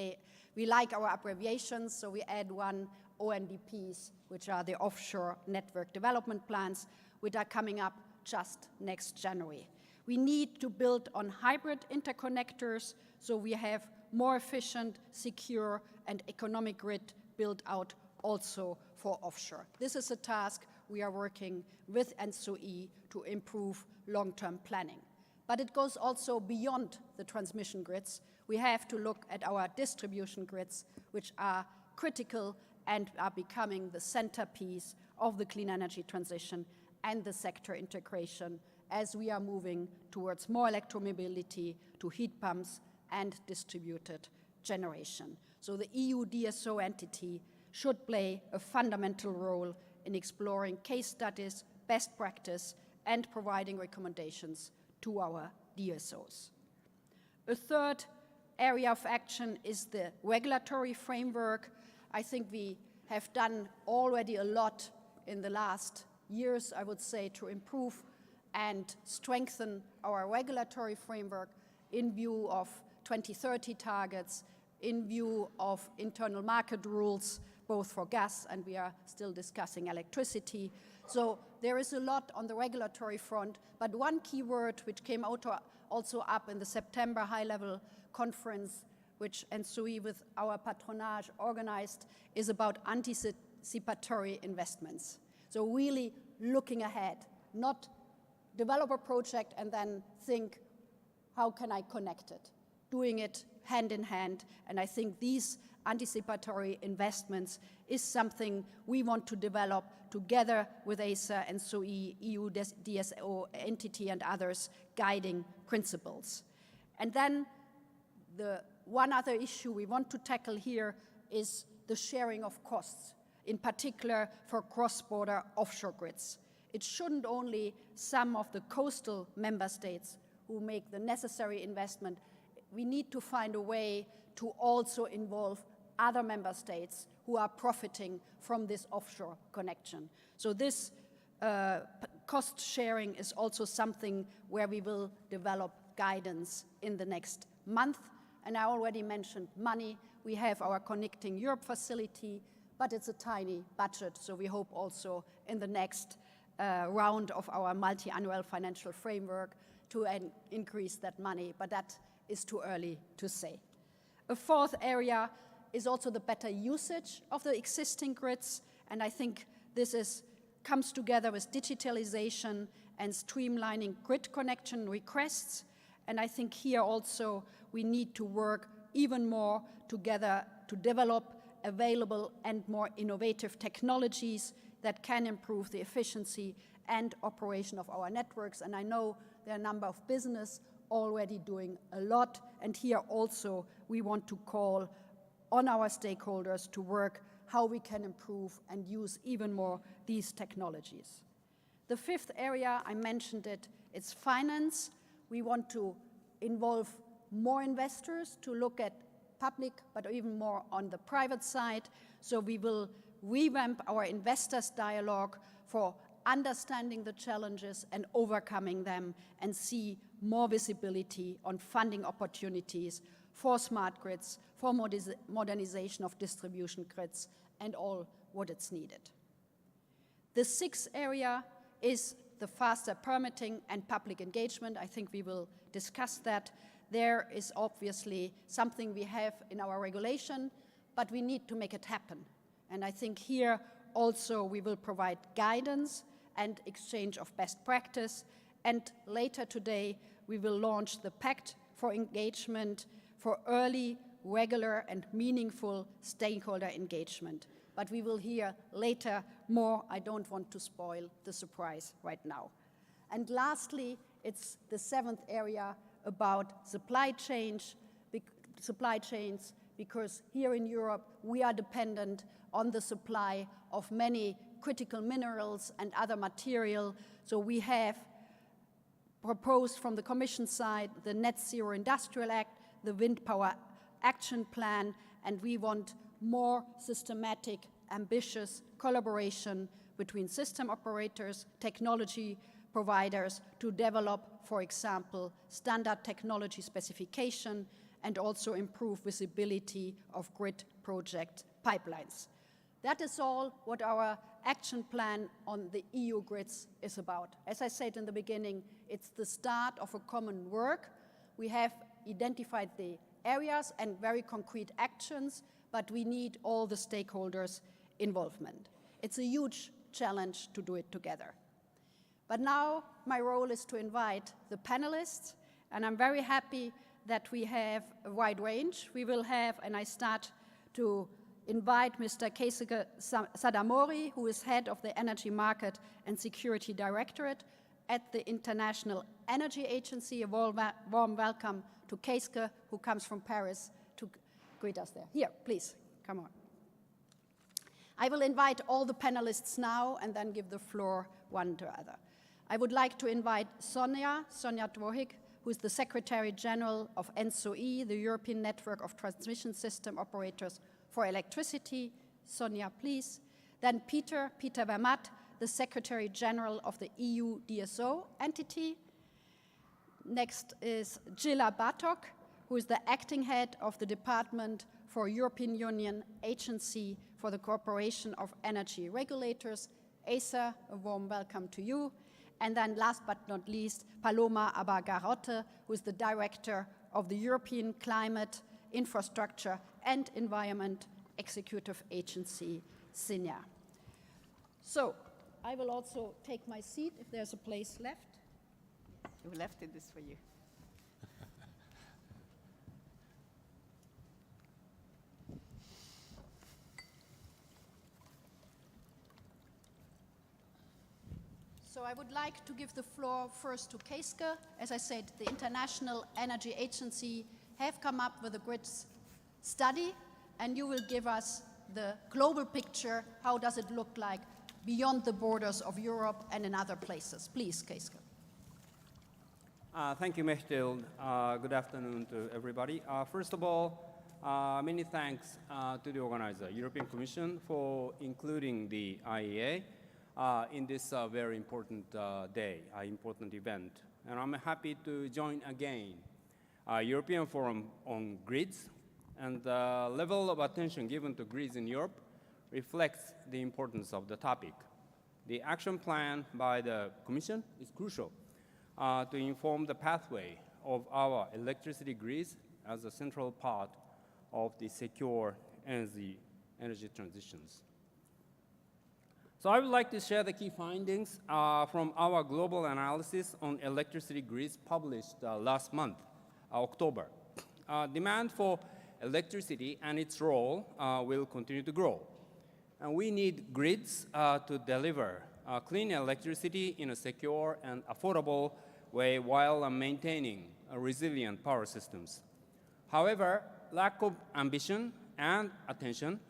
like our abbreviations, so we add one ONDPs, which are the Offshore Network Development Plans, which are coming up just next January. We need to build on hybrid interconnectors so we have more efficient, secure, and economic grid built out also for offshore. This is a task we are working with ENTSO-E to improve long-term planning. But it goes also beyond the transmission grids. We have to look at our distribution grids, which are critical and are becoming the centerpiece of the clean energy transition and the sector integration as we are moving towards more electromobility, to heat pumps and distributed generation. So the EU DSO entity should play a fundamental role in exploring case studies, best practice, and providing recommendations to our DSOs. A third area of action is the regulatory framework. I think we have done already a lot in the last years, I would say, to improve and strengthen our regulatory framework in view of 2030 targets, in view of internal market rules, both for gas, and we are still discussing electricity. So there is a lot on the regulatory front, but one key word which came out also up in the September high-level conference, which ENTSO-E with our patronage organized, is about anticipatory investments. So really looking ahead, not develop a project and then think, how can I connect it? Doing it hand in hand, and I think these anticipatory investments is something we want to develop together with ACER and ENTSO-E, EU DSO entity and others guiding principles. And then the one other issue we want to tackle here is the sharing of costs, in particular for cross-border offshore grids. It shouldn't only some of the coastal member states who make the necessary investment. We need to find a way to also involve other member states who are profiting from this offshore connection. So this cost sharing is also something where we will develop guidance in the next month. And I already mentioned money. We have our Connecting Europe facility, but it's a tiny budget, so we hope also in the next round of our multi-annual financial framework to increase that money, but that is too early to say. A fourth area is also the better usage of the existing grids, and I think this comes together with digitalization and streamlining grid connection requests, and I think here also we need to work even more together to develop available and more innovative technologies that can improve the efficiency and operation of our networks, and I know there are a number of business already doing a lot, and here also we want to call on our stakeholders to work how we can improve and use even more these technologies. The fifth area, I mentioned it, it's finance. We want to involve more investors to look at public, but even more on the private side. So we will revamp our investors' dialogue for understanding the challenges and overcoming them, and see more visibility on funding opportunities for smart grids, for modernization of distribution grids, and all what it's needed. The sixth area is the faster permitting and public engagement. I think we will discuss that. There is obviously something we have in our regulation, but we need to make it happen. And I think here also we will provide guidance and exchange of best practice. And later today, we will launch the Pact for Engagement for early, regular, and meaningful stakeholder engagement. But we will hear later more. I don't want to spoil the surprise right now. And lastly, it's the seventh area about supply chains, because here in Europe, we are dependent on the supply of many critical minerals and other material. So we have proposed from the Commission side the Net Zero Industrial Act, the Wind Power Action Plan, and we want more systematic, ambitious collaboration between system operators, technology providers to develop, for example, standard technology specification and also improve visibility of grid project pipelines. That is all what our action plan on the EU grids is about. As I said in the beginning, it's the start of a common work. We have identified the areas and very concrete actions, but we need all the stakeholders' involvement. It's a huge challenge to do it together. But now my role is to invite the panelists, and I'm very happy that we have a wide range. We will have, and I start to invite Mr. Keisuke Sadamori, who is head of the Energy Market and Security Directorate at the International Energy Agency. A warm welcome to Keisuke, who comes from Paris to greet us there. Here, please, come on. I will invite all the panelists now and then give the floor one to other. I would like to invite Sonja Dvohik, who is the Secretary General of ENTSO-E, the European Network of Transmission System Operators for Electricity. Sonja, please. Then Peter Vermat, the Secretary General of the EU DSO entity. Next is Gila Batok, who is the acting head of the Department for European Union Agency for the Cooperation of Energy Regulators. ACER, a warm welcome to you. And then last but not least, Paloma Abagarote, who is the Director of the European Climate, Infrastructure and Environment Executive Agency, SINIA. So I will also take my seat if there's a place left. You left it this for you. So I would like to give the floor first to Keisuke. As I said, the International Energy Agency have come up with a grids study, and you will give us the global picture. How does it look like beyond the borders of Europe and in other places? Please, Keisuke. Thank you, Mechtild. Good afternoon to everybody. First of all, many thanks to the organizer, European Commission, for including the IEA in this very important day, important event. And I'm happy to join again European Forum on Grids, and the level of attention given to grids in Europe reflects the importance of the topic. The action plan by the Commission is crucial to inform the pathway of our electricity grids as a central part of the secure energy transitions. So I would like to share the key findings from our global analysis on electricity grids published last month, October. Demand for electricity and its role will continue to grow. And we need grids to deliver clean electricity in a secure and affordable way while maintaining resilient power systems. However, lack of ambition and attention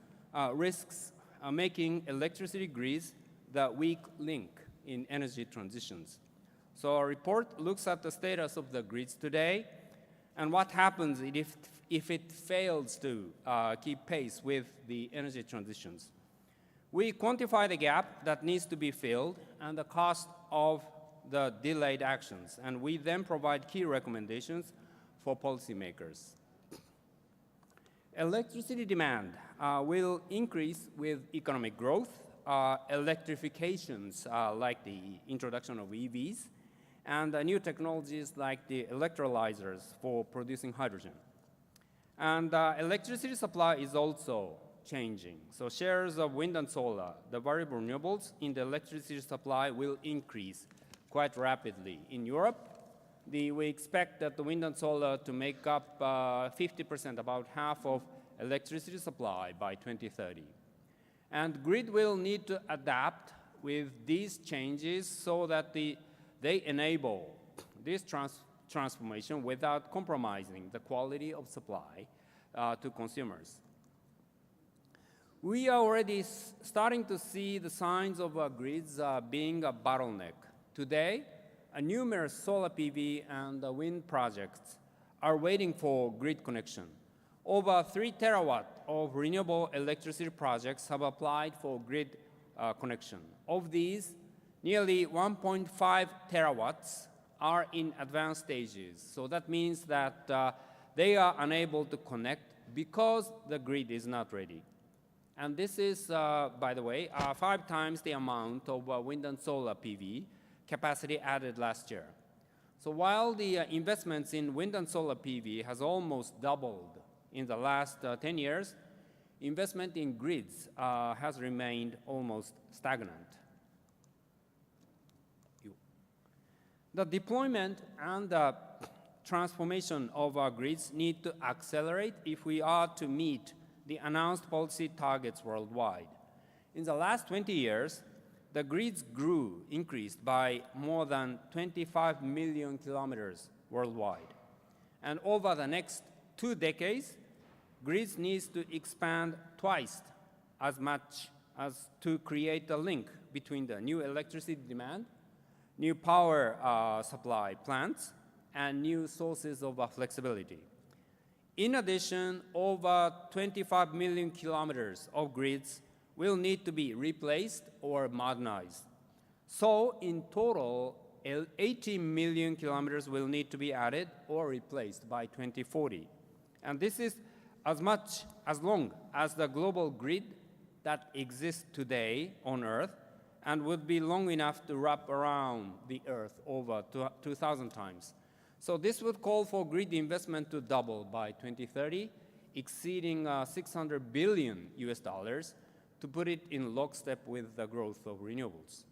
risks making electricity grids the weak link in energy transitions. So our report looks at the status of the grids today and what happens if it fails to keep pace with the energy transitions. We quantify the gap that needs to be filled and the cost of the delayed actions, and we then provide key recommendations for policymakers. Electricity demand will increase with economic growth, electrifications like the introduction of EVs, and new technologies like the electrolyzers for producing hydrogen. And electricity supply is also changing. So shares of wind and solar, the variable renewables in the electricity supply will increase quite rapidly. In Europe, we expect that the wind and solar to make up 50%, about half of electricity supply by 2030. And grid will need to adapt with these changes so that they enable this transformation without compromising the quality of supply to consumers. We are already starting to see the signs of grids being a bottleneck. Today, numerous solar PV and wind projects are waiting for grid connection. Over 3 terawatt of renewable electricity projects have applied for grid connection. Of these, nearly 1.5 terawatts are in advanced stages. So that means that they are unable to connect because the grid is not ready. And this is, by the way, 5 times the amount of wind and solar PV capacity added last year. So while the investments in wind and solar PV has almost doubled in the last 10 years, investment in grids has remained almost stagnant. The deployment and the transformation of our grids need to accelerate if we are to meet the announced policy targets worldwide. In the last 20 years, the grids increased by more than 25 million kilometers worldwide. And over the next 2 decades, grids needs to expand twice as much as to create a link between the new electricity demand, new power supply plants, and new sources of flexibility. In addition, over 25 million kilometers of grids will need to be replaced or modernized. So in total, 80 million kilometers will need to be added or replaced by 2040. And this is as long as the global grid that exists today on Earth and would be long enough to wrap around the Earth over 2,000 times. So this would call for grid investment to double by 2030, exceeding $600 billion to put it in lockstep with the growth of renewables.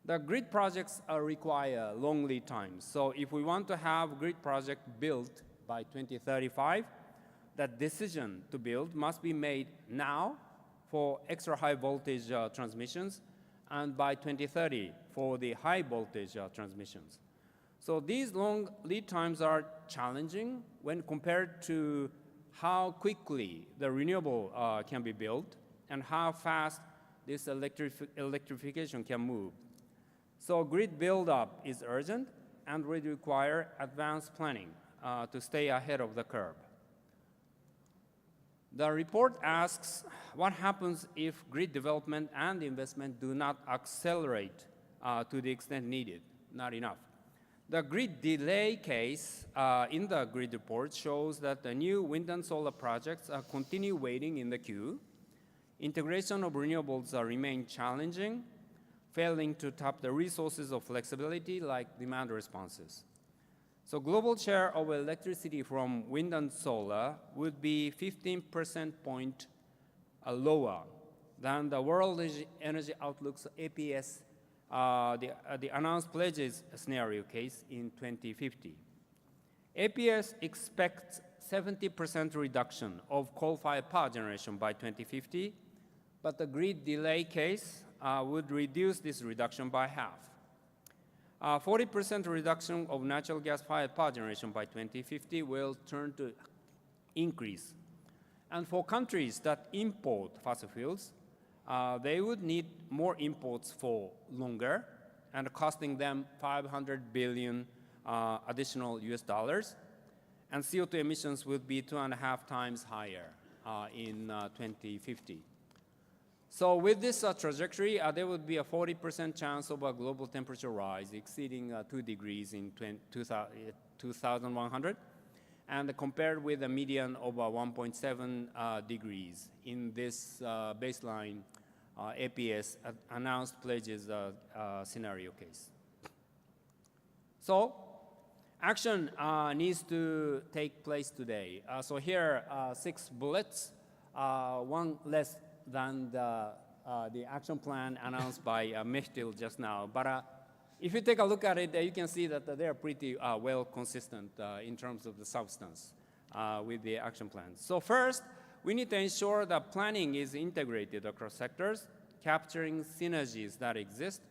The grid projects require long lead times. So if we want to have grid project built by 2035, the decision to build must be made now for extra high voltage transmissions and by 2030 for the high voltage transmissions. So these long lead times are challenging when compared to how quickly the renewable can be built and how fast this electrification can move. So grid build-up is urgent and will require advanced planning to stay ahead of the curve. The report asks what happens if grid development and investment do not accelerate to the extent needed, not enough. The grid delay case in the grid report shows that the new wind and solar projects continue waiting in the queue. Integration of renewables remain challenging, failing to tap the resources of flexibility like demand responses. So global share of electricity from wind and solar would be 15% point lower than the World Energy Outlook's APS, the announced pledges scenario case in 2050. APS expects 70% reduction of coal-fired power generation by 2050, but the grid delay case would reduce this reduction by half. 40% reduction of natural gas-fired power generation by 2050 will turn to increase. And for countries that import fossil fuels, they would need more imports for longer and costing them $500 billion additional US, and CO2 emissions would be 2.5 times higher in 2050. So with this trajectory, there would be a 40% chance of a global temperature rise exceeding 2 degrees in 2100, and compared with a median of 1.7 degrees in this baseline APS announced pledges scenario case. So action needs to take place today. So here are 6 bullets, one less than the action plan announced by Mechtil just now. But if you take a look at it, you can see that they are pretty well consistent in terms of the substance with the action plans. So first, we need to ensure that planning is integrated across sectors, capturing synergies that exist.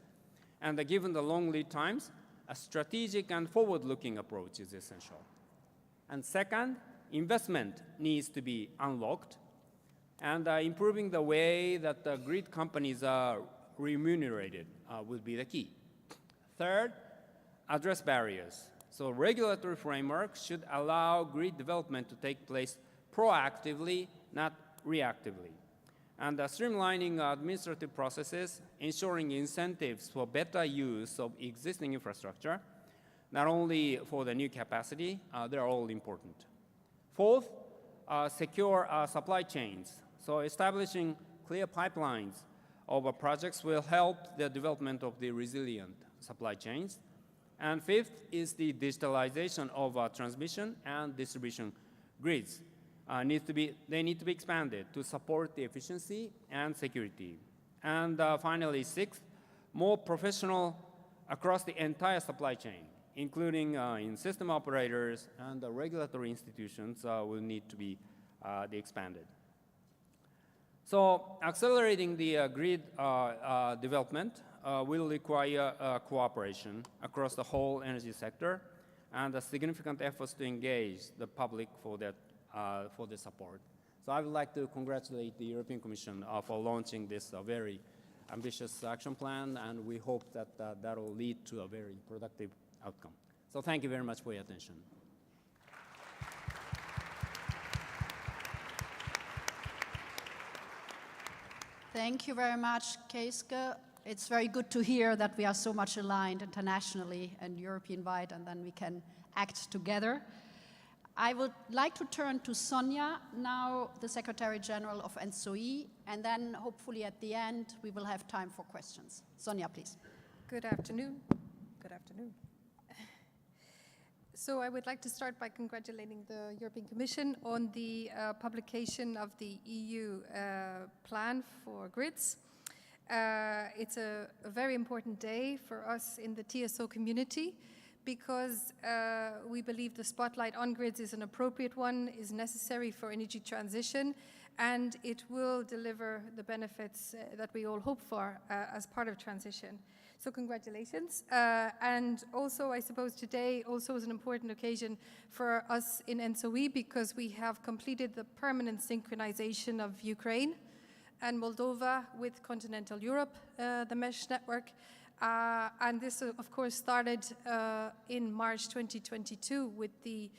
And given the long lead times, a strategic and forward-looking approach is essential. And second, investment needs to be unlocked, and improving the way that the grid companies are remunerated will be the key. Third, address barriers. So regulatory framework should allow grid development to take place proactively, not reactively. And streamlining administrative processes, ensuring incentives for better use of existing infrastructure, not only for the new capacity, they're all important. Fourth, secure supply chains. So establishing clear pipelines of projects will help the development of the resilient supply chains. And fifth is the digitalization of transmission and distribution grids. They need to be expanded to support the efficiency and security. And finally, sixth, more professional across the entire supply chain, including in system operators and the regulatory institutions will need to be expanded. So accelerating the grid development will require cooperation across the whole energy sector and significant efforts to engage the public for the support. So I would like to congratulate the European Commission for launching this very ambitious action plan, and we hope that that will lead to a very productive outcome. So thank you very much for your attention. Thank you very much, Keisuke. It's very good to hear that we are so much aligned internationally and European-wide, and then we can act together. I would like to turn to Sonia now, the Secretary General of ENTSO-E, and then hopefully at the end we will have time for questions. Sonia, please. Good afternoon. Good afternoon. So I would like to start by congratulating the European Commission on the publication of the EU plan for grids. It's a very important day for us in the TSO community because we believe the spotlight on grids is an appropriate one, is necessary for energy transition, and it will deliver the benefits that we all hope for as part of transition. So congratulations. And also, I suppose today also is an important occasion for us in ENTSO-E because we have completed the permanent synchronization of Ukraine and Moldova with continental Europe, the mesh network. And this, of course, started in March 2022 with the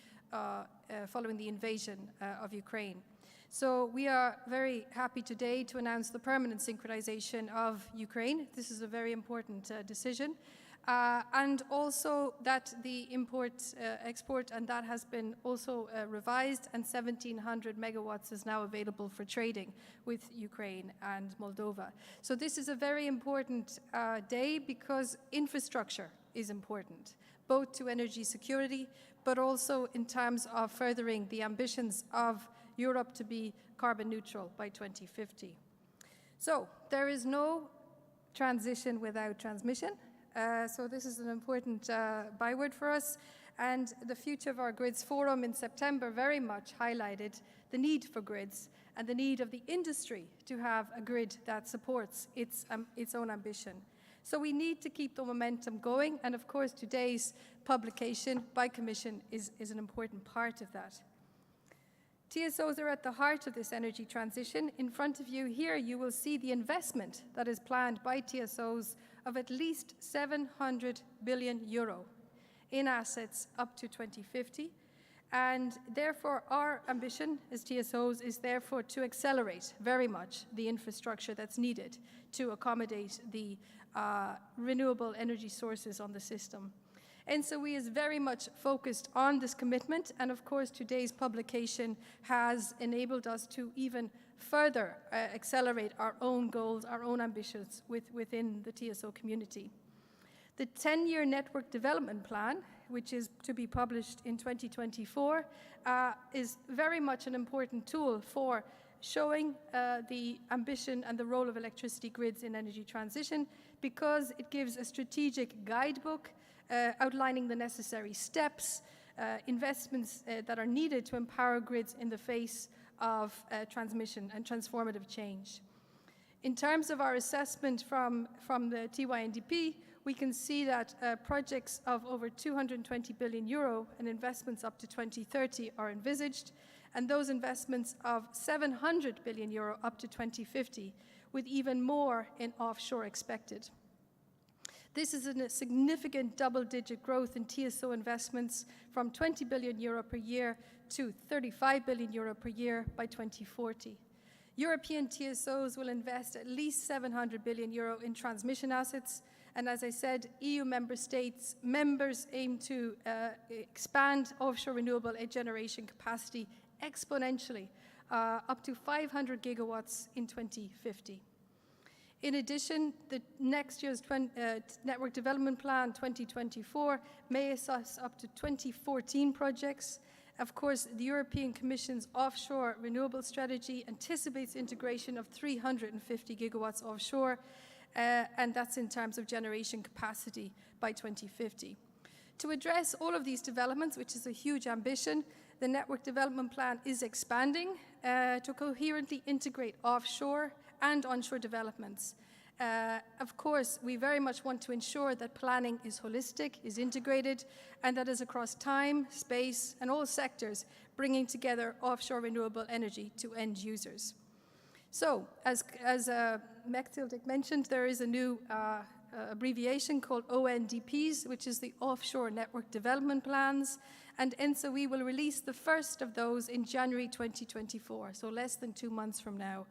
following the invasion of Ukraine. So we are very happy today to announce the permanent synchronization of Ukraine. This is a very important decision. And also that the export, and that has been also revised, and 1,700 megawatts is now available for trading with Ukraine and Moldova. So this is a very important day because infrastructure is important, both to energy security, but also in terms of furthering the ambitions of Europe to be carbon neutral by 2050. So there is no transition without transmission. So this is an important byword for us. And the Future of Our Grids Forum in September very much highlighted the need for grids and the need of the industry to have a grid that supports its own ambition. So we need to keep the momentum going. And of course, today's publication by Commission is an important part of that. TSOs are at the heart of this energy transition. In front of you here, you will see the investment that is planned by TSOs of at least 700 billion euro in assets up to 2050. And therefore, our ambition as TSOs is therefore to accelerate very much the infrastructure that's needed to accommodate the renewable energy sources on the system. ENTSO-E is very much focused on this commitment, and of course today's publication has enabled us to even further accelerate our own goals, our own ambitions within the TSO community. The 10-year network development plan, which is to be published in 2024, is very much an important tool for showing the ambition and the role of electricity grids in energy transition because it gives a strategic guidebook outlining the necessary steps, investments that are needed to empower grids in the face of transmission and transformative change. In terms of our assessment from the TYNDP, we can see that projects of over 220 billion euro and investments up to 2030 are envisaged, and those investments of 700 billion euro up to 2050, with even more in offshore expected. This is a significant double-digit growth in TSO investments from 20 billion euro per year to 35 billion euro per year by 2040. European TSOs will invest at least 700 billion euro in transmission assets, and as I said, EU members aim to expand offshore renewable generation capacity exponentially, up to 500 gigawatts in 2050. In addition, the next year's Network Development Plan 2024 may assess up to 2014 projects. Of course, the European Commission's offshore renewable strategy anticipates integration of 350 gigawatts offshore, and that's in terms of generation capacity by 2050. To address all of these developments, which is a huge ambition, the Network Development Plan is expanding to coherently integrate offshore and onshore developments. Of course, we very much want to ensure that planning is holistic, is integrated, and that is across time, space, and all sectors, bringing together offshore renewable energy to end users. So, as Mechthild mentioned, there is a new abbreviation called ONDPs, which is the Offshore Network Development Plans, and ENTSO-E will release the first of those in January 2024, so less than 2 months from now.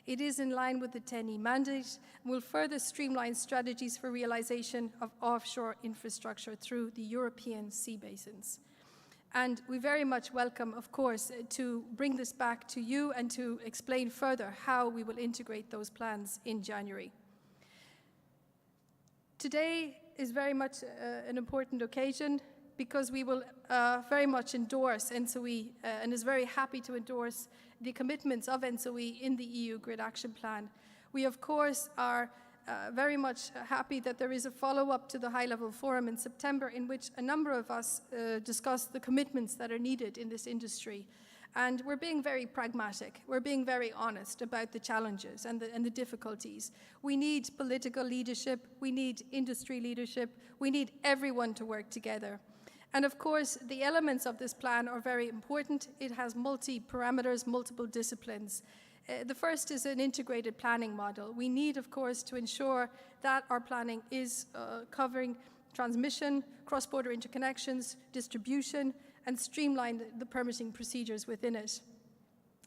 It is in line with the TEN-E mandate and will further streamline strategies for realization of offshore infrastructure through the European sea basins. And we very much welcome, of course, to bring this back to you and to explain further how we will integrate those plans in January. Today is very much an important occasion because we will very much endorse ENTSO-E and is very happy to endorse the commitments of ENTSO-E in the EU Grid Action Plan. We, of course, are very much happy that there is a follow-up to the high-level forum in September in which a number of us discussed the commitments that are needed in this industry. And we're being very pragmatic. We're being very honest about the challenges and the difficulties. We need political leadership. We need industry leadership. We need everyone to work together. And of course, the elements of this plan are very important. It has multi-parameters, multiple disciplines. The first is an integrated planning model. We need, of course, to ensure that our planning is covering transmission, cross-border interconnections, distribution, and streamline the permitting procedures within it.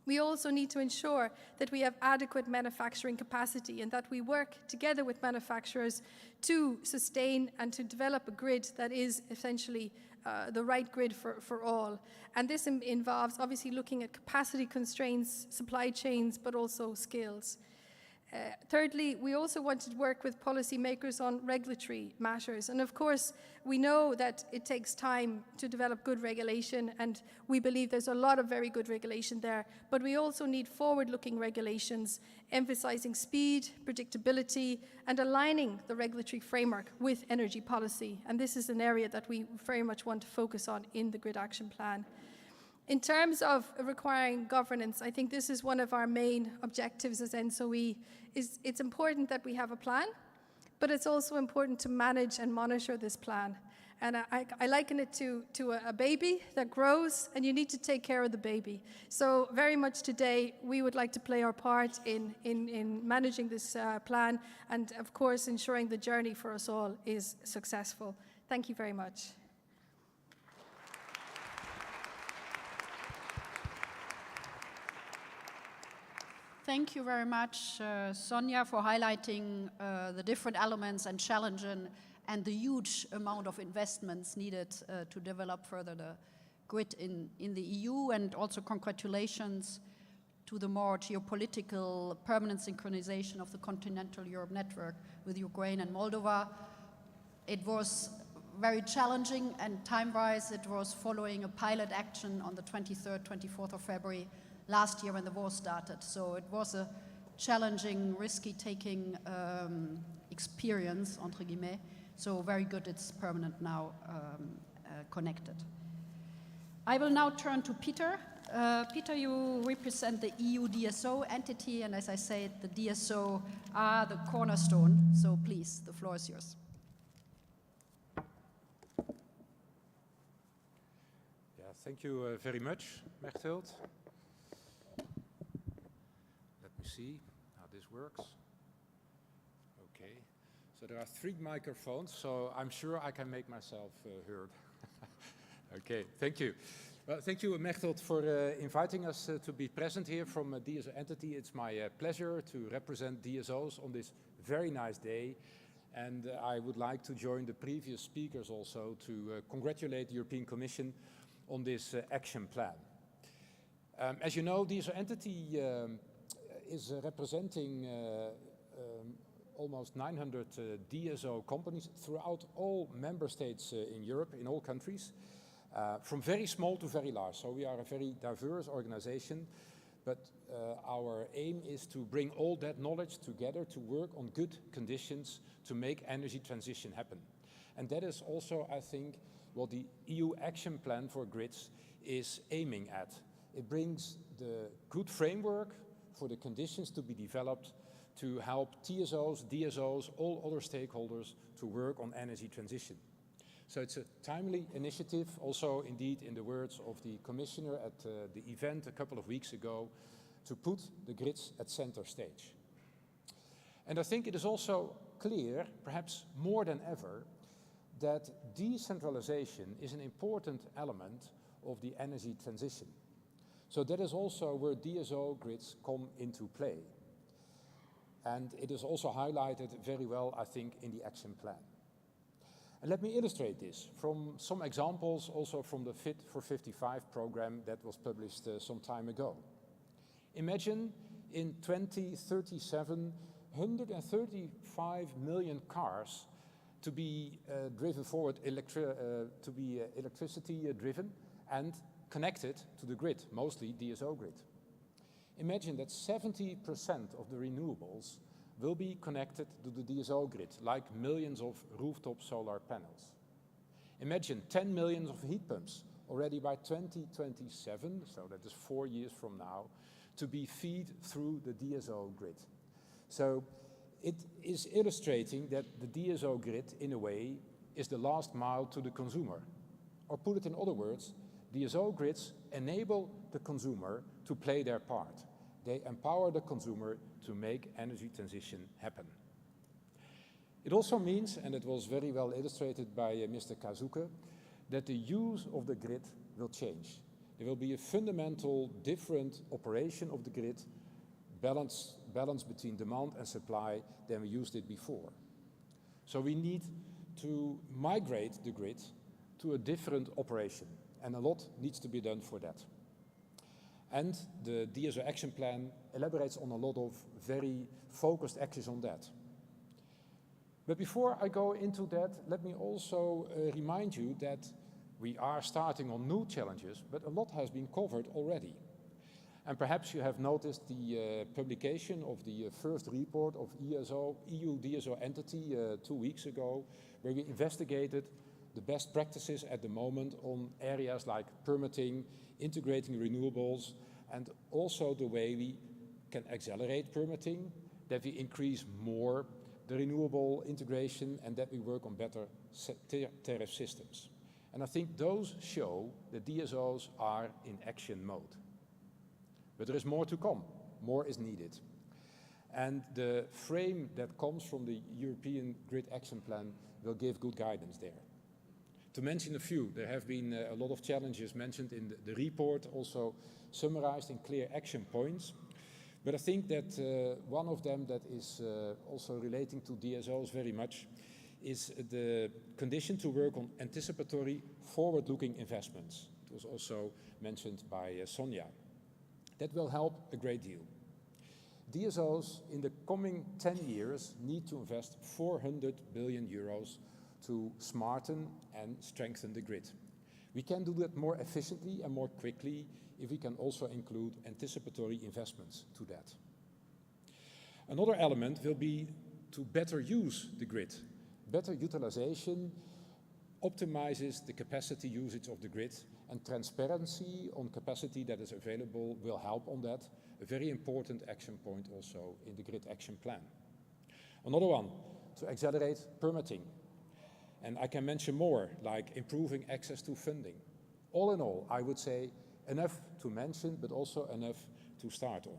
We also need to ensure that we have adequate manufacturing capacity and that we work together with manufacturers to sustain and to develop a grid that is essentially the right grid for all. And this involves obviously looking at capacity constraints, supply chains, but also skills. Thirdly, we also want to work with policymakers on regulatory matters. And of course, we know that it takes time to develop good regulation, and we believe there's a lot of very good regulation there. But we also need forward-looking regulations, emphasizing speed, predictability, and aligning the regulatory framework with energy policy. And this is an area that we very much want to focus on in the Grid Action Plan. In terms of requiring governance, I think this is one of our main objectives as ENTSO-E. It's important that we have a plan, but it's also important to manage and monitor this plan. And I liken it to a baby that grows, and you need to take care of the baby. So very much today, we would like to play our part in managing this plan and, of course, ensuring the journey for us all is successful. Thank you very much. Thank you very much, Sonja, for highlighting the different elements and challenges and the huge amount of investments needed to develop further the grid in the EU, and also congratulations to the more geopolitical permanent synchronization of the continental Europe network with Ukraine and Moldova. It was very challenging, and time-wise it was following a pilot action on the 23rd, 24th of February last year when the war started. So it was a challenging, risky-taking experience, entre guillemets. So very good it's permanent now, connected. I will now turn to Peter. Peter, you represent the EU DSO entity, and as I said, the DSO are the cornerstone. So please, the floor is yours. Yeah, thank you very much, Mechthild. See how this works. Okay, so there are 3 microphones, so I'm sure I can make myself heard. Okay, thank you. Well, thank you, Mechthild, for inviting us to be present here from a DSO entity. It's my pleasure to represent DSOs on this very nice day, and I would like to join the previous speakers also to congratulate the European Commission on this action plan. As you know, DSO entity is representing almost 900 DSO companies throughout all member states in Europe, in all countries, from very small to very large. So we are a very diverse organization, but our aim is to bring all that knowledge together to work on good conditions to make energy transition happen. And that is also, I think, what the EU Action Plan for Grids is aiming at. It brings the good framework for the conditions to be developed to help TSOs, DSOs, all other stakeholders to work on energy transition. So it's a timely initiative, also indeed in the words of the Commissioner at the event a couple of weeks ago, to put the grids at center stage. And I think it is also clear, perhaps more than ever, that decentralization is an important element of the energy transition. So that is also where DSO grids come into play. And it is also highlighted very well, I think, in the action plan. And let me illustrate this from some examples also from the Fit for 55 program that was published some time ago. Imagine in 2037, 135 million cars to be driven forward, to be electricity driven and connected to the grid, mostly DSO grid. Imagine that 70% of the renewables will be connected to the DSO grid, like millions of rooftop solar panels. Imagine 10 million of heat pumps already by 2027, so that is 4 years from now, to be fed through the DSO grid. So it is illustrating that the DSO grid, in a way, is the last mile to the consumer. Or put it in other words, DSO grids enable the consumer to play their part. They empower the consumer to make energy transition happen. It also means, and it was very well illustrated by Mr. Kazuke, that the use of the grid will change. There will be a fundamental different operation of the grid, balance between demand and supply than we used it before. So we need to migrate the grid to a different operation, and a lot needs to be done for that. And the DSO Action Plan elaborates on a lot of very focused actions on that. But before I go into that, let me also remind you that we are starting on new challenges, but a lot has been covered already. And perhaps you have noticed the publication of the first report of EU DSO entity 2 weeks ago, where we investigated the best practices at the moment on areas like permitting, integrating renewables, and also the way we can accelerate permitting, that we increase more the renewable integration, and that we work on better tariff systems. And I think those show that DSOs are in action mode. But there is more to come, more is needed. And the frame that comes from the European Grid Action Plan will give good guidance there. To mention a few, there have been a lot of challenges mentioned in the report, also summarized in clear action points. But I think that one of them that is also relating to DSOs very much is the condition to work on anticipatory forward-looking investments. It was also mentioned by Sonia. That will help a great deal. DSOs in the coming 10 years need to invest 400 billion euros to smarten and strengthen the grid. We can do that more efficiently and more quickly if we can also include anticipatory investments to that. Another element will be to better use the grid. Better utilization optimizes the capacity usage of the grid, and transparency on capacity that is available will help on that. A very important action point also in the Grid Action Plan. Another one, to accelerate permitting. And I can mention more, like improving access to funding. All in all, I would say enough to mention, but also enough to start on.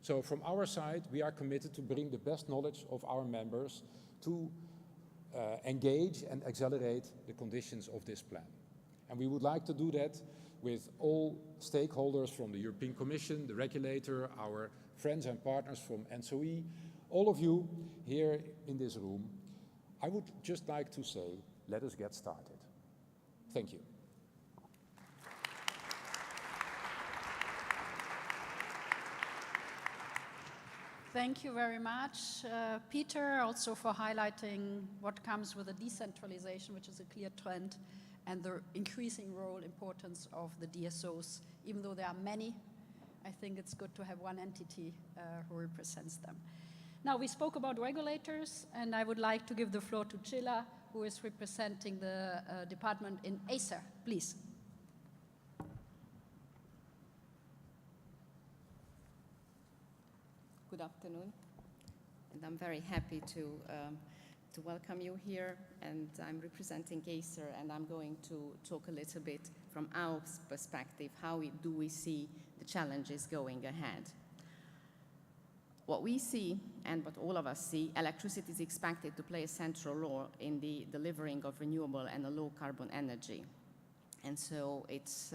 So from our side, we are committed to bring the best knowledge of our members to engage and accelerate the conditions of this plan. And we would like to do that with all stakeholders from the European Commission, the regulator, our friends and partners from NSOE, all of you here in this room. I would just like to say, let us get started. Thank you. Thank you very much, Peter, also for highlighting what comes with the decentralization, which is a clear trend, and the increasing role, importance of the DSOs. Even though there are many, I think it's good to have one entity who represents them. Now, we spoke about regulators, and I would like to give the floor to Cilla, who is representing the department in Acer. Please. Good afternoon, and I'm very happy to welcome you here, and I'm representing Acer, and I'm going to talk a little bit from our perspective, how do we see the challenges going ahead. What we see, and what all of us see, electricity is expected to play a central role in the delivering of renewable and a low-carbon energy. And so it's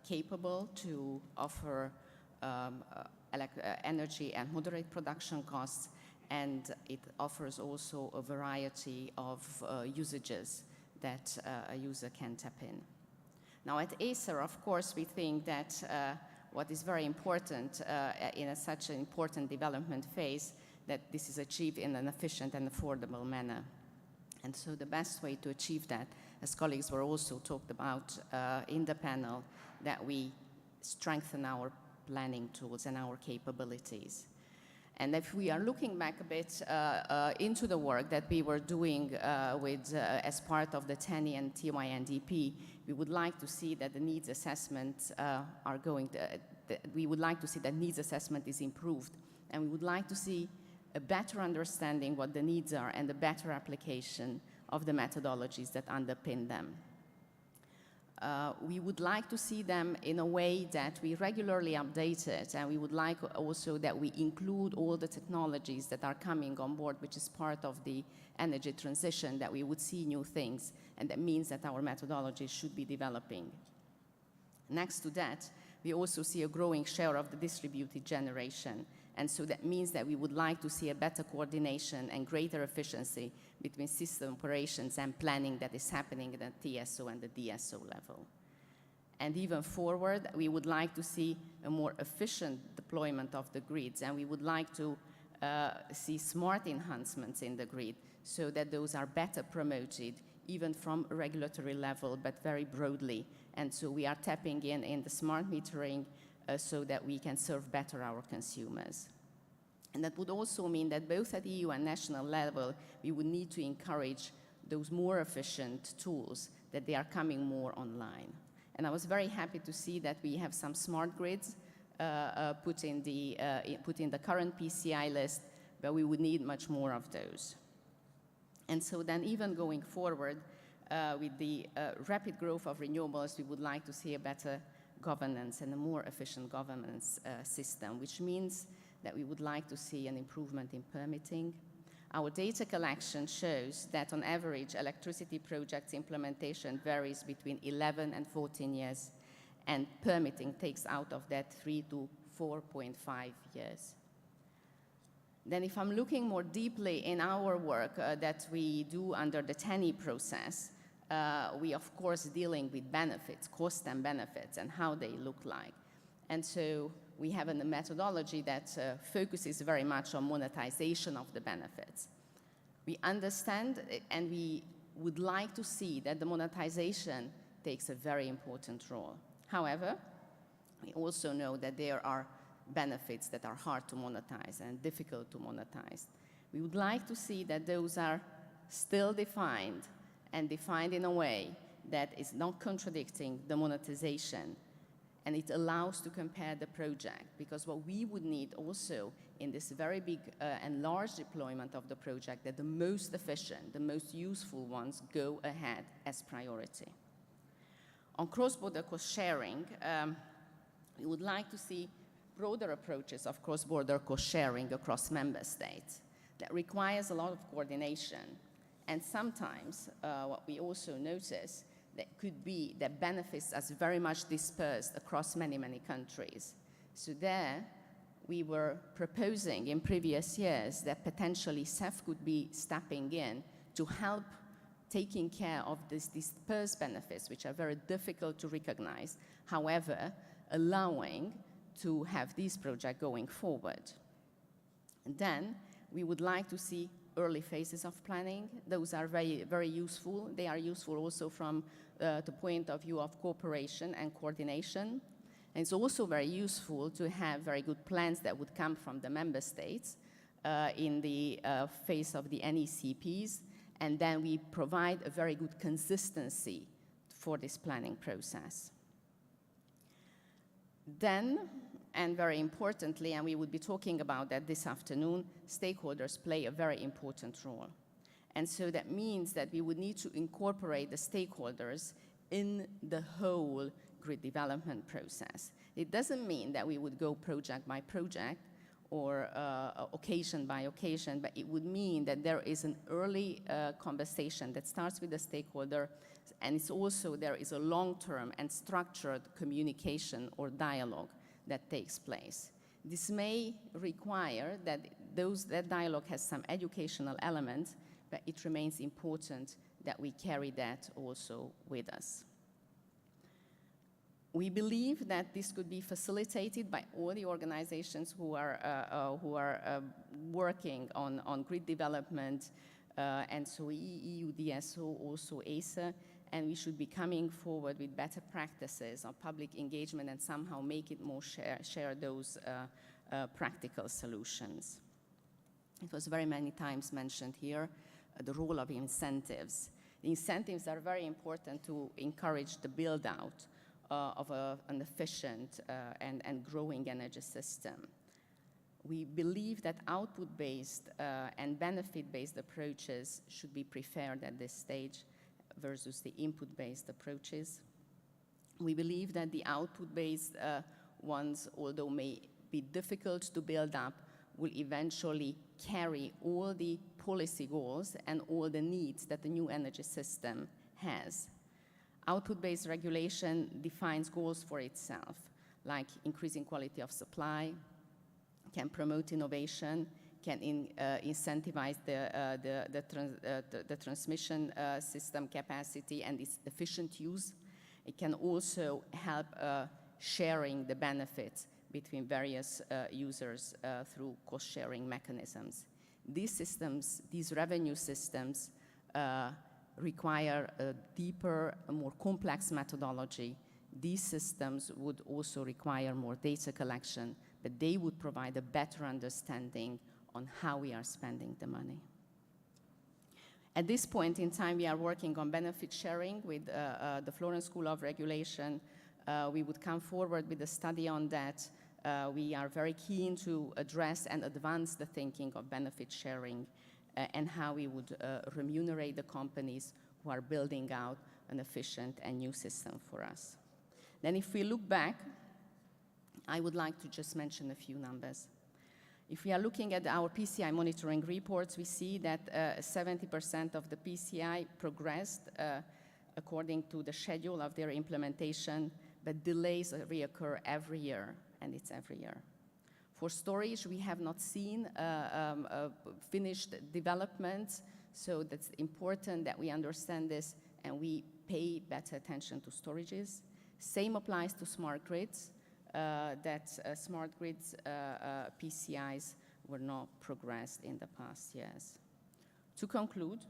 capable to offer energy and moderate production costs, and it offers also a variety of usages that a user can tap in. Now at Acer, of course, we think that what is very important in such an important development phase, that this is achieved in an efficient and affordable manner. And so the best way to achieve that, as colleagues were also talked about in the panel, that we strengthen our planning tools and our capabilities. And if we are looking back a bit into the work that we were doing as part of the TENI and TYNDP, we would like to see that the needs assessments we would like to see that needs assessment is improved, and we would like to see a better understanding what the needs are and a better application of the methodologies that underpin them. We would like to see them in a way that we regularly update it, and we would like also that we include all the technologies that are coming on board, which is part of the energy transition, that we would see new things, and that means that our methodologies should be developing. Next to that, we also see a growing share of the distributed generation, and so that means that we would like to see a better coordination and greater efficiency between system operations and planning that is happening at the TSO and the DSO level. And even forward, we would like to see a more efficient deployment of the grids, and we would like to see smart enhancements in the grid so that those are better promoted, even from a regulatory level, but very broadly. And so we are tapping in the smart metering so that we can serve better our consumers. And that would also mean that both at EU and national level, we would need to encourage those more efficient tools, that they are coming more online. And I was very happy to see that we have some smart grids put in the current PCI list, but we would need much more of those. And so then even going forward, with the rapid growth of renewables, we would like to see a better governance and a more efficient governance system, which means that we would like to see an improvement in permitting. Our data collection shows that on average, electricity projects implementation varies between 11 and 14 years, and permitting takes out of that 3 to 4.5 years. Then if I'm looking more deeply in our work that we do under the TENI process, we of course dealing with benefits, cost and benefits, and how they look like. And so we have a methodology that focuses very much on monetization of the benefits. We understand and we would like to see that the monetization takes a very important role. However, we also know that there are benefits that are hard to monetize and difficult to monetize. We would like to see that those are still defined, and defined in a way that is not contradicting the monetization, and it allows to compare the project, because what we would need also in this very big and large deployment of the project, that the most efficient, the most useful ones go ahead as priority. On cross-border cost sharing, we would like to see broader approaches of cross-border cost sharing across member states. That requires a lot of coordination. And sometimes what we also notice that could be that benefits are very much dispersed across many, many countries. So there, we were proposing in previous years that potentially CEF could be stepping in to help taking care of these dispersed benefits, which are very difficult to recognize, however, allowing to have this project going forward. And then we would like to see early phases of planning. Those are very, very useful. They are useful also from the point of view of cooperation and coordination. And it's also very useful to have very good plans that would come from the member states in the phase of the NECPs. And then we provide a very good consistency for this planning process. Then, and very importantly, and we would be talking about that this afternoon, stakeholders play a very important role. And so that means that we would need to incorporate the stakeholders in the whole grid development process. It doesn't mean that we would go project by project or occasion by occasion, but it would mean that there is an early conversation that starts with the stakeholder, and it's also there is a long-term and structured communication or dialogue that takes place. This may require that that dialogue has some educational elements, but it remains important that we carry that also with us. We believe that this could be facilitated by all the organizations who are working on grid development, and so EU, DSO, also ACER, and we should be coming forward with better practices of public engagement and somehow make it more share those practical solutions. It was very many times mentioned here, the role of incentives. The incentives are very important to encourage the build-out of an efficient and growing energy system. We believe that output-based and benefit-based approaches should be preferred at this stage versus the input-based approaches. We believe that the output-based ones, although may be difficult to build up, will eventually carry all the policy goals and all the needs that the new energy system has. Output-based regulation defines goals for itself, like increasing quality of supply, can promote innovation, can incentivize the transmission system capacity and its efficient use. It can also help sharing the benefits between various users through cost-sharing mechanisms. These systems, these revenue systems, require a deeper, a more complex methodology. These systems would also require more data collection, but they would provide a better understanding on how we are spending the money. At this point in time, we are working on benefit sharing with the Florence School of Regulation. We would come forward with a study on that. We are very keen to address and advance the thinking of benefit sharing and how we would remunerate the companies who are building out an efficient and new system for us. Then if we look back, I would like to just mention a few numbers. If we are looking at our PCI monitoring reports, we see that 70% of the PCI progressed according to the schedule of their implementation, but delays reoccur every year, and it's every year. For storage, we have not seen finished development, so that's important that we understand this and we pay better attention to storages. Same applies to smart grids, smart grids PCIs were not progressed in the past years. To conclude,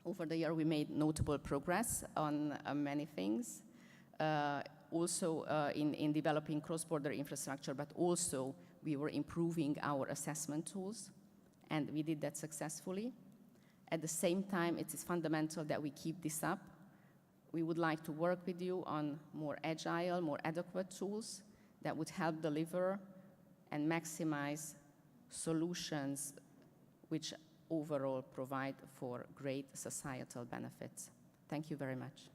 over the year we made notable progress on many things, also in developing cross-border infrastructure, but also we were improving our assessment tools, and we did that successfully. At the same time, it is fundamental that we keep this up. We would like to work with you on more agile, more adequate tools that would help deliver and maximize solutions which overall provide for great societal benefits. Thank you very much.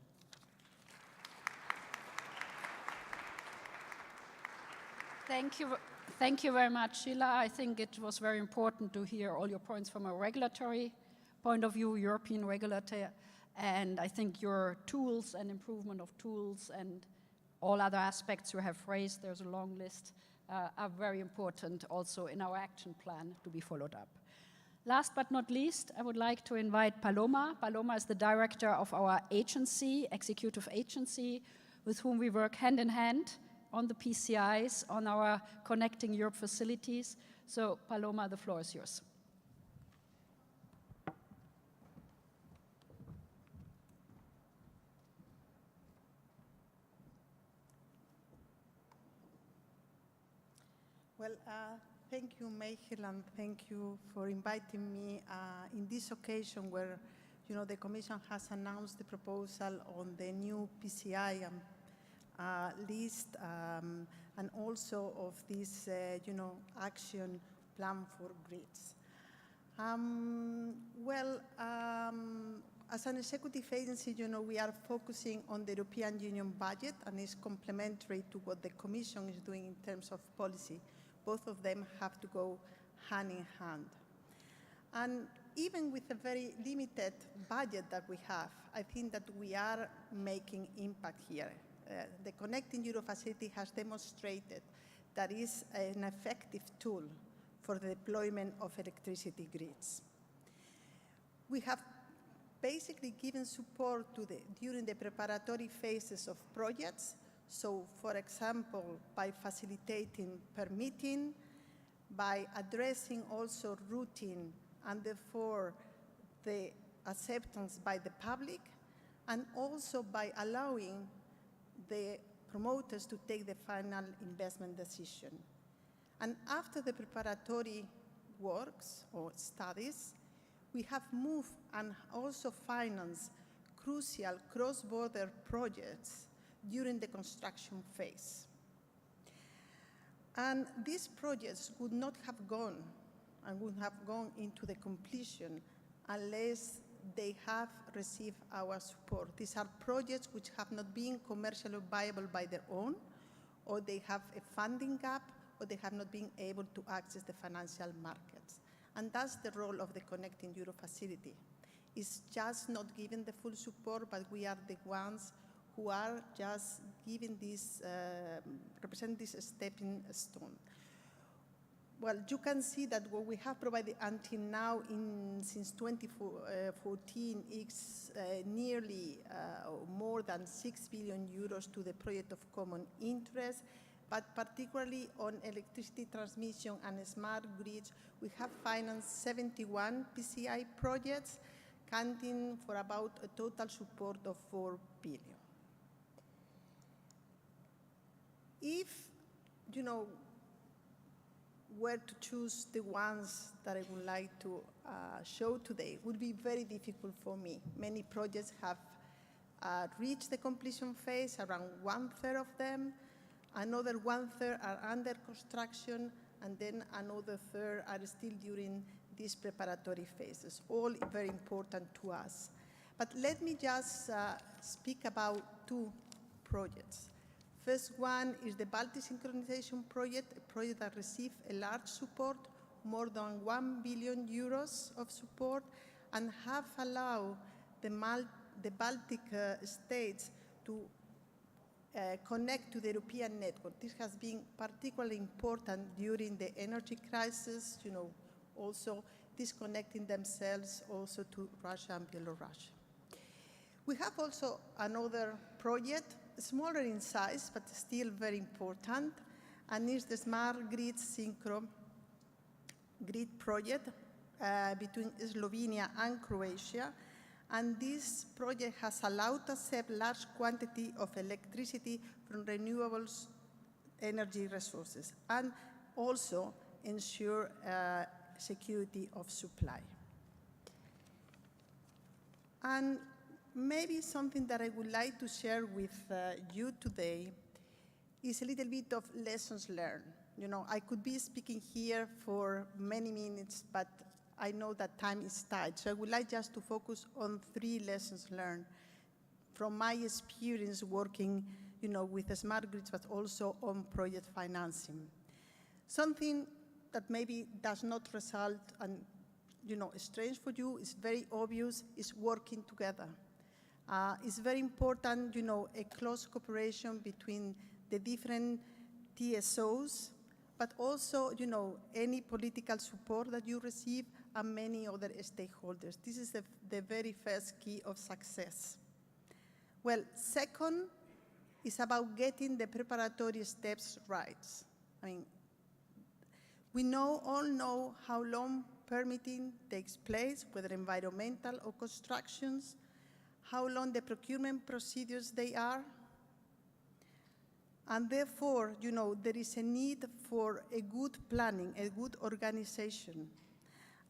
Thank you very much, Sheila. I think it was very important to hear all your points from a regulatory point of view, European regulator, and I think your tools and improvement of tools and all other aspects you have raised, there's a long list, are very important also in our action plan to be followed up. Last but not least, I would like to invite Paloma. Paloma is the director of our agency, executive agency, with whom we work hand in hand on the PCIs, on our Connecting Europe facilities. So, Paloma, the floor is yours. Well, thank you, Michael, and thank you for inviting me in this occasion where, the Commission has announced the proposal on the new PCI list and also of this, action plan for grids. As an executive agency, we are focusing on the European Union budget, and it's complementary to what the Commission is doing in terms of policy. Both of them have to go hand in hand. And even with a very limited budget that we have, I think that we are making impact here. The Connecting Europe facility has demonstrated that it is an effective tool for the deployment of electricity grids. We have basically given support during the preparatory phases of projects. So, for example, by facilitating permitting, by addressing also routing and therefore the acceptance by the public, and also by allowing the promoters to take the final investment decision. And after the preparatory works or studies, we have moved and also financed crucial cross-border projects during the construction phase. And these projects would not have gone and would have gone into the completion unless they have received our support. These are projects which have not been commercially viable by their own, or they have a funding gap, or they have not been able to access the financial markets. And that's the role of the Connecting Europe facility. It's just not giving the full support, but we are the ones who are just giving this, represent this stepping stone. Well, you can see that what we have provided until now, since 2014, is nearly more than 6 billion euros to the project of common interest, but particularly on electricity transmission and smart grids, we have financed 71 PCI projects, counting for about a total support of 4 billion. If, where to choose the ones that I would like to show today, would be very difficult for me. Many projects have reached the completion phase, around 1/3 of them. Another 1/3 are under construction, and then another 1/3 are still during these preparatory phases, all very important to us. But let me just speak about 2 projects. First one is the Baltic Synchronization Project, a project that received a large support, more than 1 billion euros of support, and have allowed the Baltic states to connect to the European network. This has been particularly important during the energy crisis, also disconnecting themselves also to Russia and Belarus. We have also another project, smaller in size, but still very important, and it's the Smart Grid Synchro Grid project between Slovenia and Croatia. And this project has allowed us to accept large quantity of electricity from renewables energy resources and also ensure security of supply. And maybe something that I would like to share with you today is a little bit of lessons learned. I could be speaking here for many minutes, but I know that time is tight. So I would like just to focus on 3 lessons learned from my experience working, with the smart grids, but also on project financing. Something that maybe does not result and, strange for you, is very obvious, is working together. It's very important, a close cooperation between the different TSOs, but also, any political support that you receive and many other stakeholders. This is the very first key of success. Well, second is about getting the preparatory steps right. We all know how long permitting takes place, whether environmental or constructions, how long the procurement procedures they are. And therefore, there is a need for a good planning, a good organization.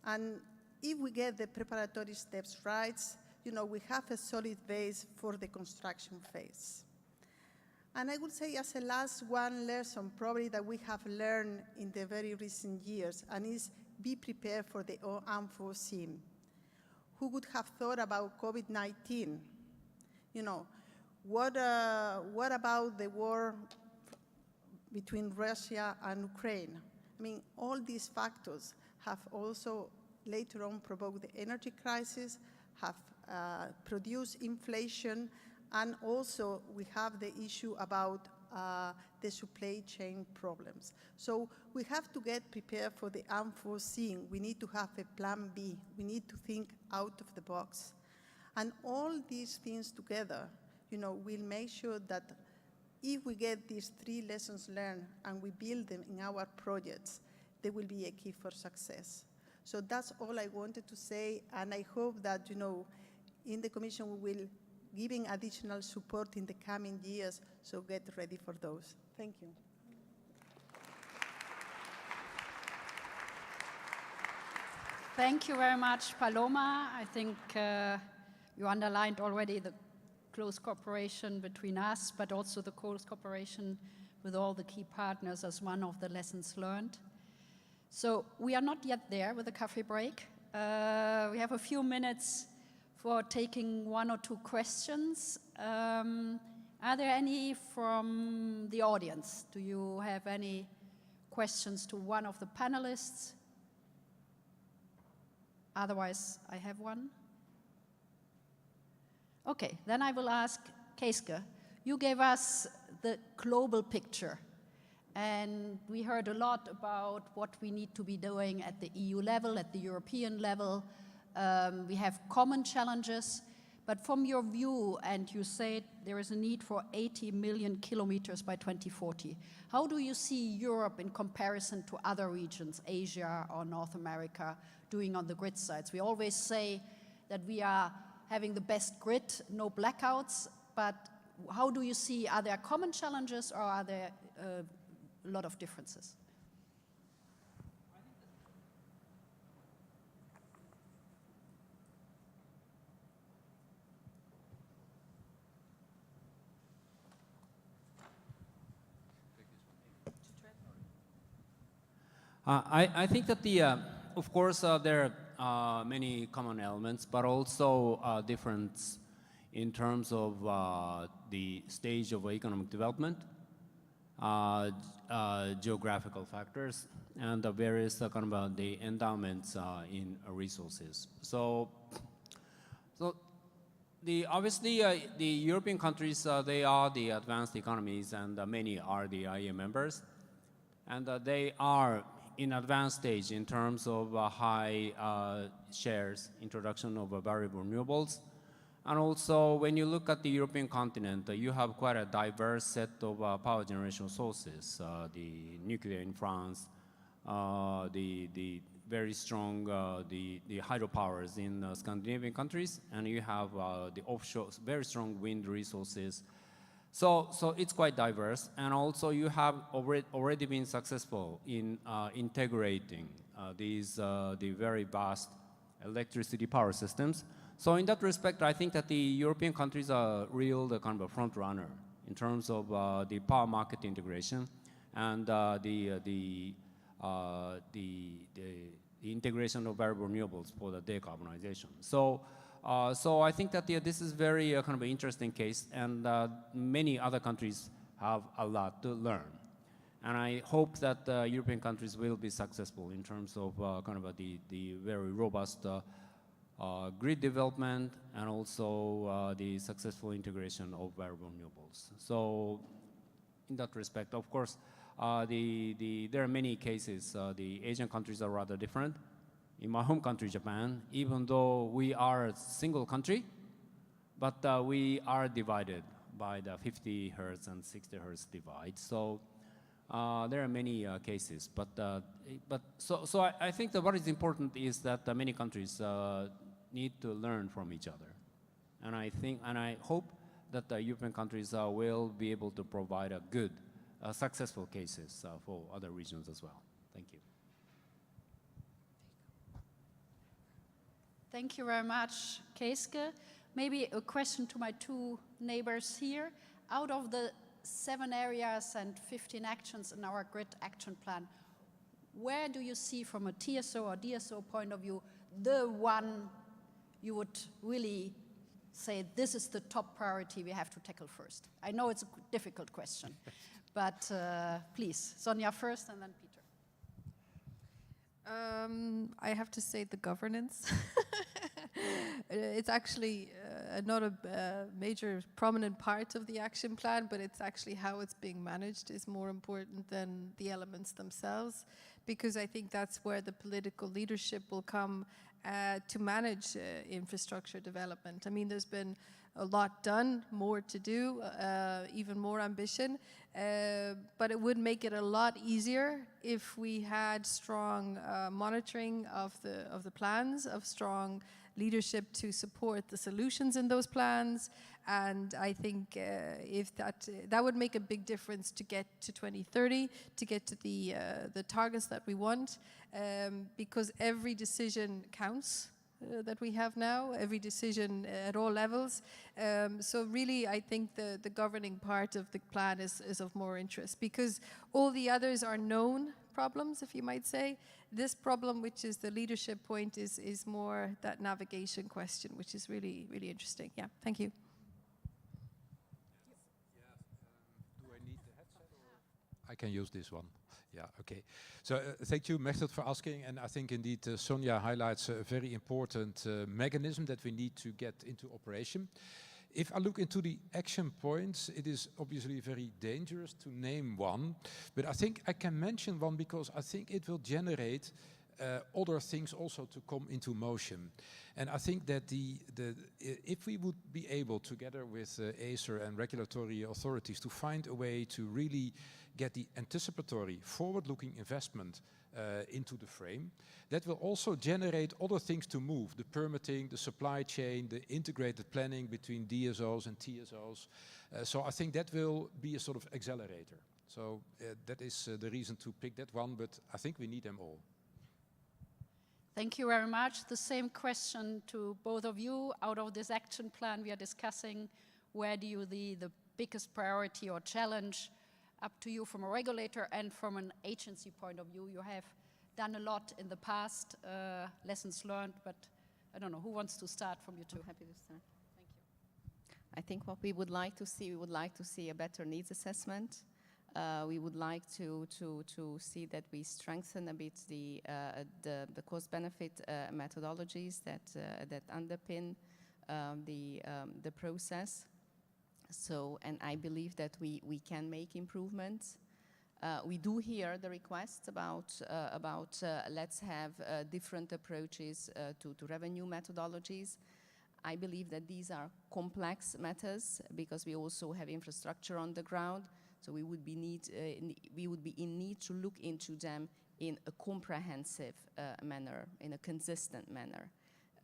And if we get the preparatory steps right, we have a solid base for the construction phase. And I would say as a last one lesson probably that we have learned in the very recent years, and is be prepared for the unforeseen. Who would have thought about COVID-19? What about the war between Russia and Ukraine? I mean, all these factors have also later on provoked the energy crisis, have produced inflation, and also we have the issue about the supply chain problems. So we have to get prepared for the unforeseen. We need to have a plan B. We need to think out of the box. And all these things together, will make sure that if we get these 3 lessons learned and we build them in our projects, they will be a key for success. So that's all I wanted to say, and I hope that, in the Commission we will giving additional support in the coming years, so get ready for those. Thank you. Thank you very much, Paloma. I think you underlined already the close cooperation between us, but also the close cooperation with all the key partners as one of the lessons learned. So we are not yet there with the coffee break. We have a few minutes for taking 1 or 2 questions. Are there any from the audience? Do you have any questions to one of the panelists? Otherwise, I have one. Okay, then I will ask Keiske. You gave us the global picture, and we heard a lot about what we need to be doing at the EU level, at the European level. We have common challenges, but from your view, and you said there is a need for 80 million kilometers by 2040. How do you see Europe in comparison to other regions, Asia or North America, doing on the grid sides? We always say that we are having the best grid, no blackouts, but how do you see, are there common challenges or are there a lot of differences? I think that of course, there are many common elements, but also difference in terms of the stage of economic development, geographical factors, and the various the endowments in resources. So obviously the European countries, they are the advanced economies, and many are the IEA members, and they are in advanced stage in terms of high shares, introduction of variable renewables. And also, when you look at the European continent, you have quite a diverse set of power generation sources. The nuclear in France, the very strong the hydropowers in Scandinavian countries, and you have the offshore, very strong wind resources. So it's quite diverse, and also you have already been successful in integrating the very vast electricity power systems. So in that respect, I think that the European countries are the front runner in terms of the power market integration and the integration of variable renewables for the decarbonization. So I think that this is very interesting case, and many other countries have a lot to learn. And I hope that European countries will be successful in terms of the very robust grid development and also the successful integration of variable renewables. So in that respect, of course, there are many cases. The Asian countries are rather different. In my home country, Japan, even though we are a single country, but we are divided by the 50 hertz and 60 hertz divide. So There are many cases, but I think that what is important is that many countries need to learn from each other, and I hope that the European countries will be able to provide a good, successful cases for other regions as well. Thank you. Thank you very much, Keisuke. Maybe a question to my two neighbors here. Out of the 7 areas and 15 actions in our grid action plan, where do you see from a TSO or DSO point of view the one you would really say this is the top priority we have to tackle first? I know it's a difficult question, but please, Sonja first and then Peter. I have to say the governance. It's actually not a major prominent part of the action plan, but it's actually how it's being managed is more important than the elements themselves, because I think that's where the political leadership will come to manage infrastructure development. I mean, there's been a lot done, more to do, even more ambition, but it would make it a lot easier if we had strong monitoring of the plans, of strong leadership to support the solutions in those plans, and I think if that would make a big difference to get to 2030, to get to the targets that we want, because every decision counts that we have now, every decision at all levels. So really, I think the governing part of the plan is of more interest, because all the others are known problems, if you might say. This problem, which is the leadership point, is more that navigation question, which is really, really interesting. Yeah, thank you. Do I need the headset or? I can use this one. Yeah, okay. So thank you, Mechert, for asking. And I think indeed Sonja highlights a very important mechanism that we need to get into operation. If I look into the action points, it is obviously very dangerous to name one, but I think I can mention one because I think it will generate other things also to come into motion. And I think that if we would be able, together with ACER and regulatory authorities, to find a way to really get the anticipatory, forward-looking investment into the frame, that will also generate other things to move, the permitting, the supply chain, the integrated planning between DSOs and TSOs. So I think that will be a sort of accelerator. So that is the reason to pick that one, but I think we need them all. Thank you very much. The same question to both of you. Out of this action plan we are discussing, where do you see the biggest priority or challenge? Up to you from a regulator and from an agency point of view. You have done a lot in the past, lessons learned, but I don't know, who wants to start from you two? I'm happy to start. Thank you. I think what we would like to see, a better needs assessment. We would like to see that we strengthen a bit the cost-benefit methodologies that underpin the process. So, and I believe that we can make improvements. We do hear the requests about let's have different approaches to revenue methodologies. I believe that these are complex matters because we also have infrastructure on the ground. So we would be in need to look into them in a comprehensive manner, in a consistent manner.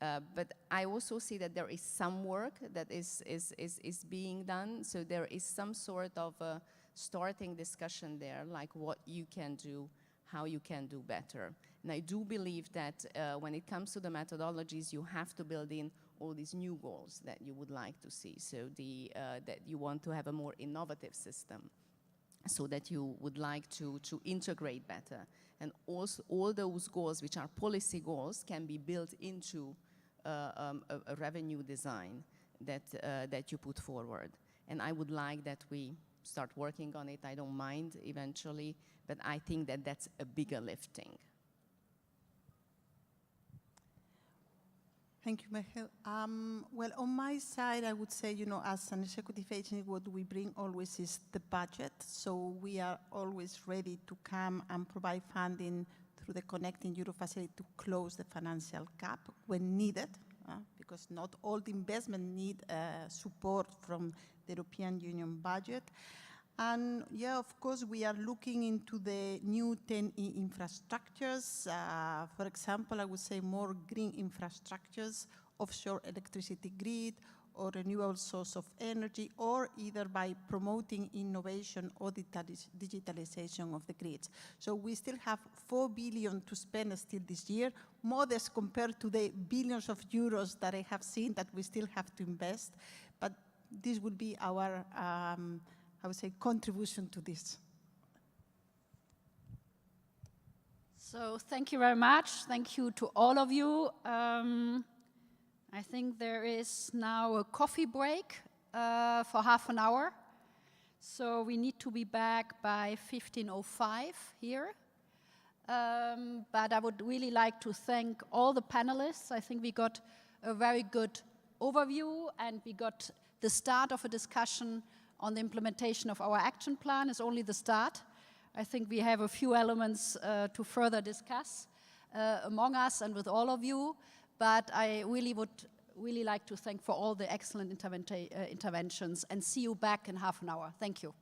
But I also see that there is some work that is being done. So there is some sort of a starting discussion there, like what you can do, how you can do better. And I do believe that when it comes to the methodologies, you have to build in all these new goals that you would like to see. So that you want to have a more innovative system, so that you would like to integrate better. And also all those goals, which are policy goals, can be built into a revenue design that you put forward. And I would like that we start working on it. I don't mind eventually, but I think that that's a bigger lifting. Thank you, Michael. Well, on my side, I would say, as an executive agency, what we bring always is the budget. So we are always ready to come and provide funding through the Connecting Europe facility to close the financial gap when needed, because not all the investment need support from the European Union budget. And yeah, of course, we are looking into the new 10E infrastructures. For example, I would say more green infrastructures, offshore electricity grid, or renewable source of energy, or either by promoting innovation or digitalization of the grids. So we still have 4 billion to spend still this year, modest compared to the billions of euros that I have seen that we still have to invest. But this will be our, I would say, contribution to this. So thank you very much. Thank you to all of you. I think there is now a coffee break for half an hour. So we need to be back by 15:05 here. But I would really like to thank all the panelists. I think we got a very good overview and we got the start of a discussion on the implementation of our action plan. Is only the start. I think we have a few elements to further discuss among us and with all of you. But I would really like to thank for all the excellent interventions and see you back in half an hour. Thank you.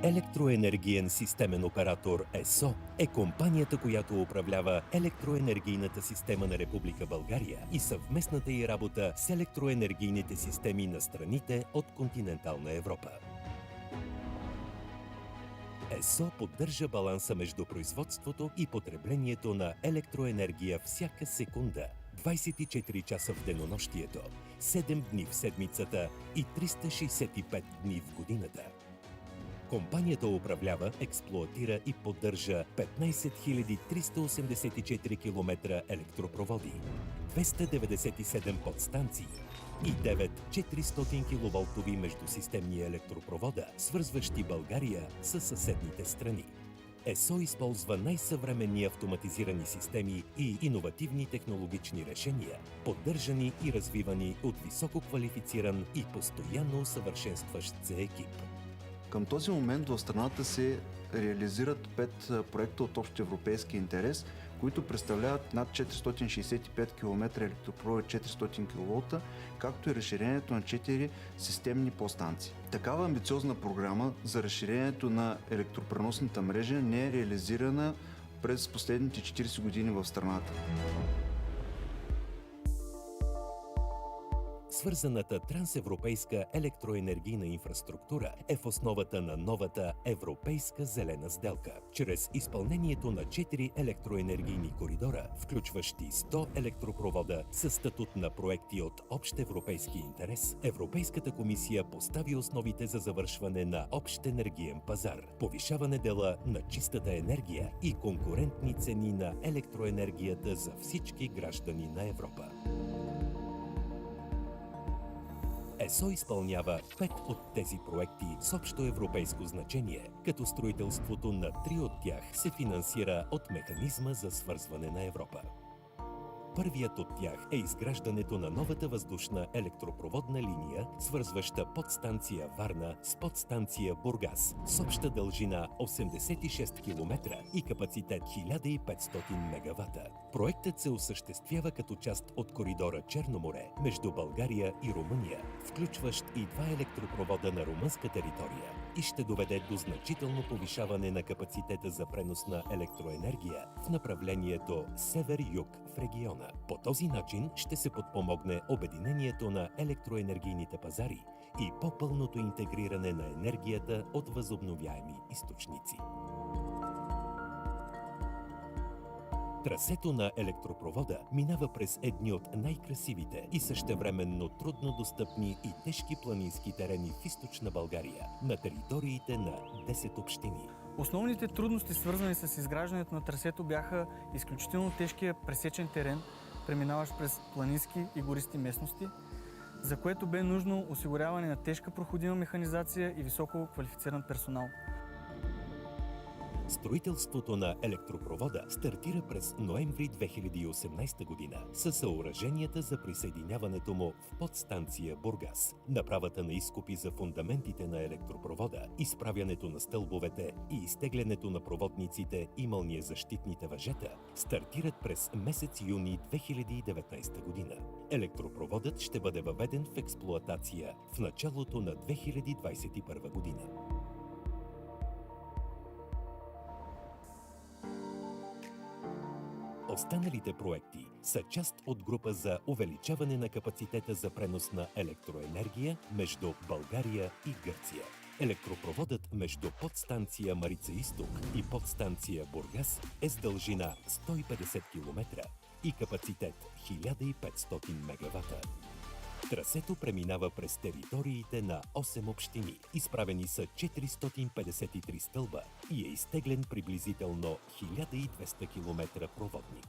Електроенергиен системен оператор ЕСО е компанията, която управлява електроенергийната система на Република България и съвместната ѝ работа с електроенергийните системи на страните от континентална Европа. ЕСО поддържа баланса между производството и потреблението на електроенергия всяка секунда, 24 часа в денонощието, 7 дни в седмицата и 365 дни в годината. Компанията управлява, експлоатира и поддържа 15 384 км електропроводи, 297 подстанции и 9 400 киловолтови междусистемни електропровода, свързващи България с съседните страни. ЕСО използва най-съвременни автоматизирани системи и иновативни технологични решения, поддържани и развивани от високо квалифициран и постоянно усъвършенстващ се екип. Към този момент в страната се реализират 5 проекта от общ европейски интерес, които представляват над 465 км електропровод 400 кВ, както и разширението на 4 системни подстанции. Такава амбициозна програма за разширението на електропреносната мрежа не е реализирана през последните 40 години в страната. Свързаната трансевропейска електроенергийна инфраструктура е в основата на новата Европейска зелена сделка. Чрез изпълнението на 4 електроенергийни коридора, включващи 100 електропровода със статут на проекти от общ европейски интерес, Европейската комисия постави основите за завършване на общ енергиен пазар, повишаване дела на чистата енергия и конкурентни цени на електроенергията за всички граждани на Европа. ЕСО изпълнява 5 от тези проекти с общо европейско значение, като строителството на 3 от тях се финансира от Механизма за свързване на Европа. Първият от тях е изграждането на новата въздушна електропроводна линия, свързваща подстанция Варна с подстанция Бургас, с обща дължина 86 км и капацитет 1500 мегавата. Проектът се осъществява като част от коридора Черно море между България и Румъния, включващ и 2 електропровода на румънска територия и ще доведе до значително повишаване на капацитета за пренос на електроенергия в направлението север-юг в региона. По този начин ще се подпомогне обединението на електроенергийните пазари и по-пълното интегриране на енергията от възобновяеми източници. Трасето на електропровода минава през едни от най-красивите и същевременно трудно достъпни и тежки планински терени в източна България, на териториите на 10 общини. Основните трудности, свързани с изграждането на трасето, бяха изключително тежкия пресечен терен, преминаващ през планински и гористи местности, за което бе нужно осигуряване на тежка проходима механизация и високо квалифициран персонал. Строителството на електропровода стартира през ноември 2018 година със съоръженията за присъединяването му в подстанция Бургас. Направата на изкопи за фундаментите на електропровода, изправянето на стълбовете и изтеглянето на проводниците и мълниезащитните въжета стартират през месец юни 2019 година. Електропроводът ще бъде въведен в експлоатация в началото на 2021 година. Останалите проекти са част от група за увеличаване на капацитета за пренос на електроенергия между България и Гърция. Електропроводът между подстанция Марица Изток и подстанция Бургас е с дължина 150 км и капацитет 1500 мегавата. Трасето преминава през териториите на 8 общини. Изправени са 453 стълба и е изтеглен приблизително 1200 км проводник.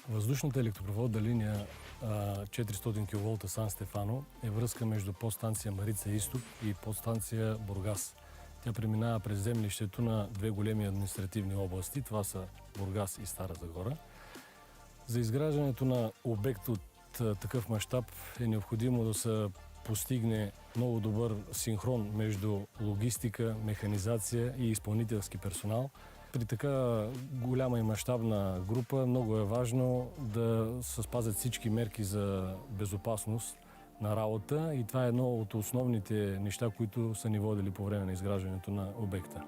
Въздушната електропроводна линия 400 кВ Сан Стефано е връзка между подстанция Марица Изток и подстанция Бургас. Тя преминава през землището на две големи административни области. Това са Бургас и Стара Загора. За изграждането на обект от такъв мащаб е необходимо да се постигне много добър синхрон между логистика, механизация и изпълнителски персонал. При така голяма и мащабна група много е важно да се спазят всички мерки за безопасност на работа и това е едно от основните неща, които са ни водили по време на изграждането на обекта.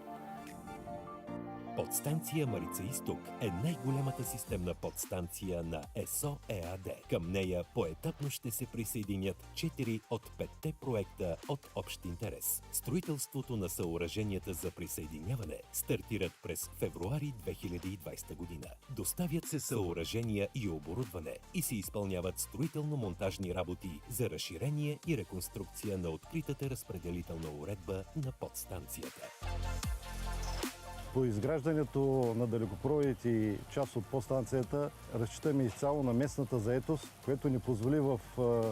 Подстанция Марица Изток е най-голямата системна подстанция на ЕСО ЕАД. Към нея поетапно ще се присъединят 4 от 5 проекта от общ интерес. Строителството на съоръженията за присъединяване стартират през февруари 2020 година. Доставят се съоръжения и оборудване и се изпълняват строително-монтажни работи за разширение и реконструкция на откритата разпределителна уредба на подстанцията. По изграждането на далекопроводите и част от подстанцията разчитаме изцяло на местната заетост, което ни позволи в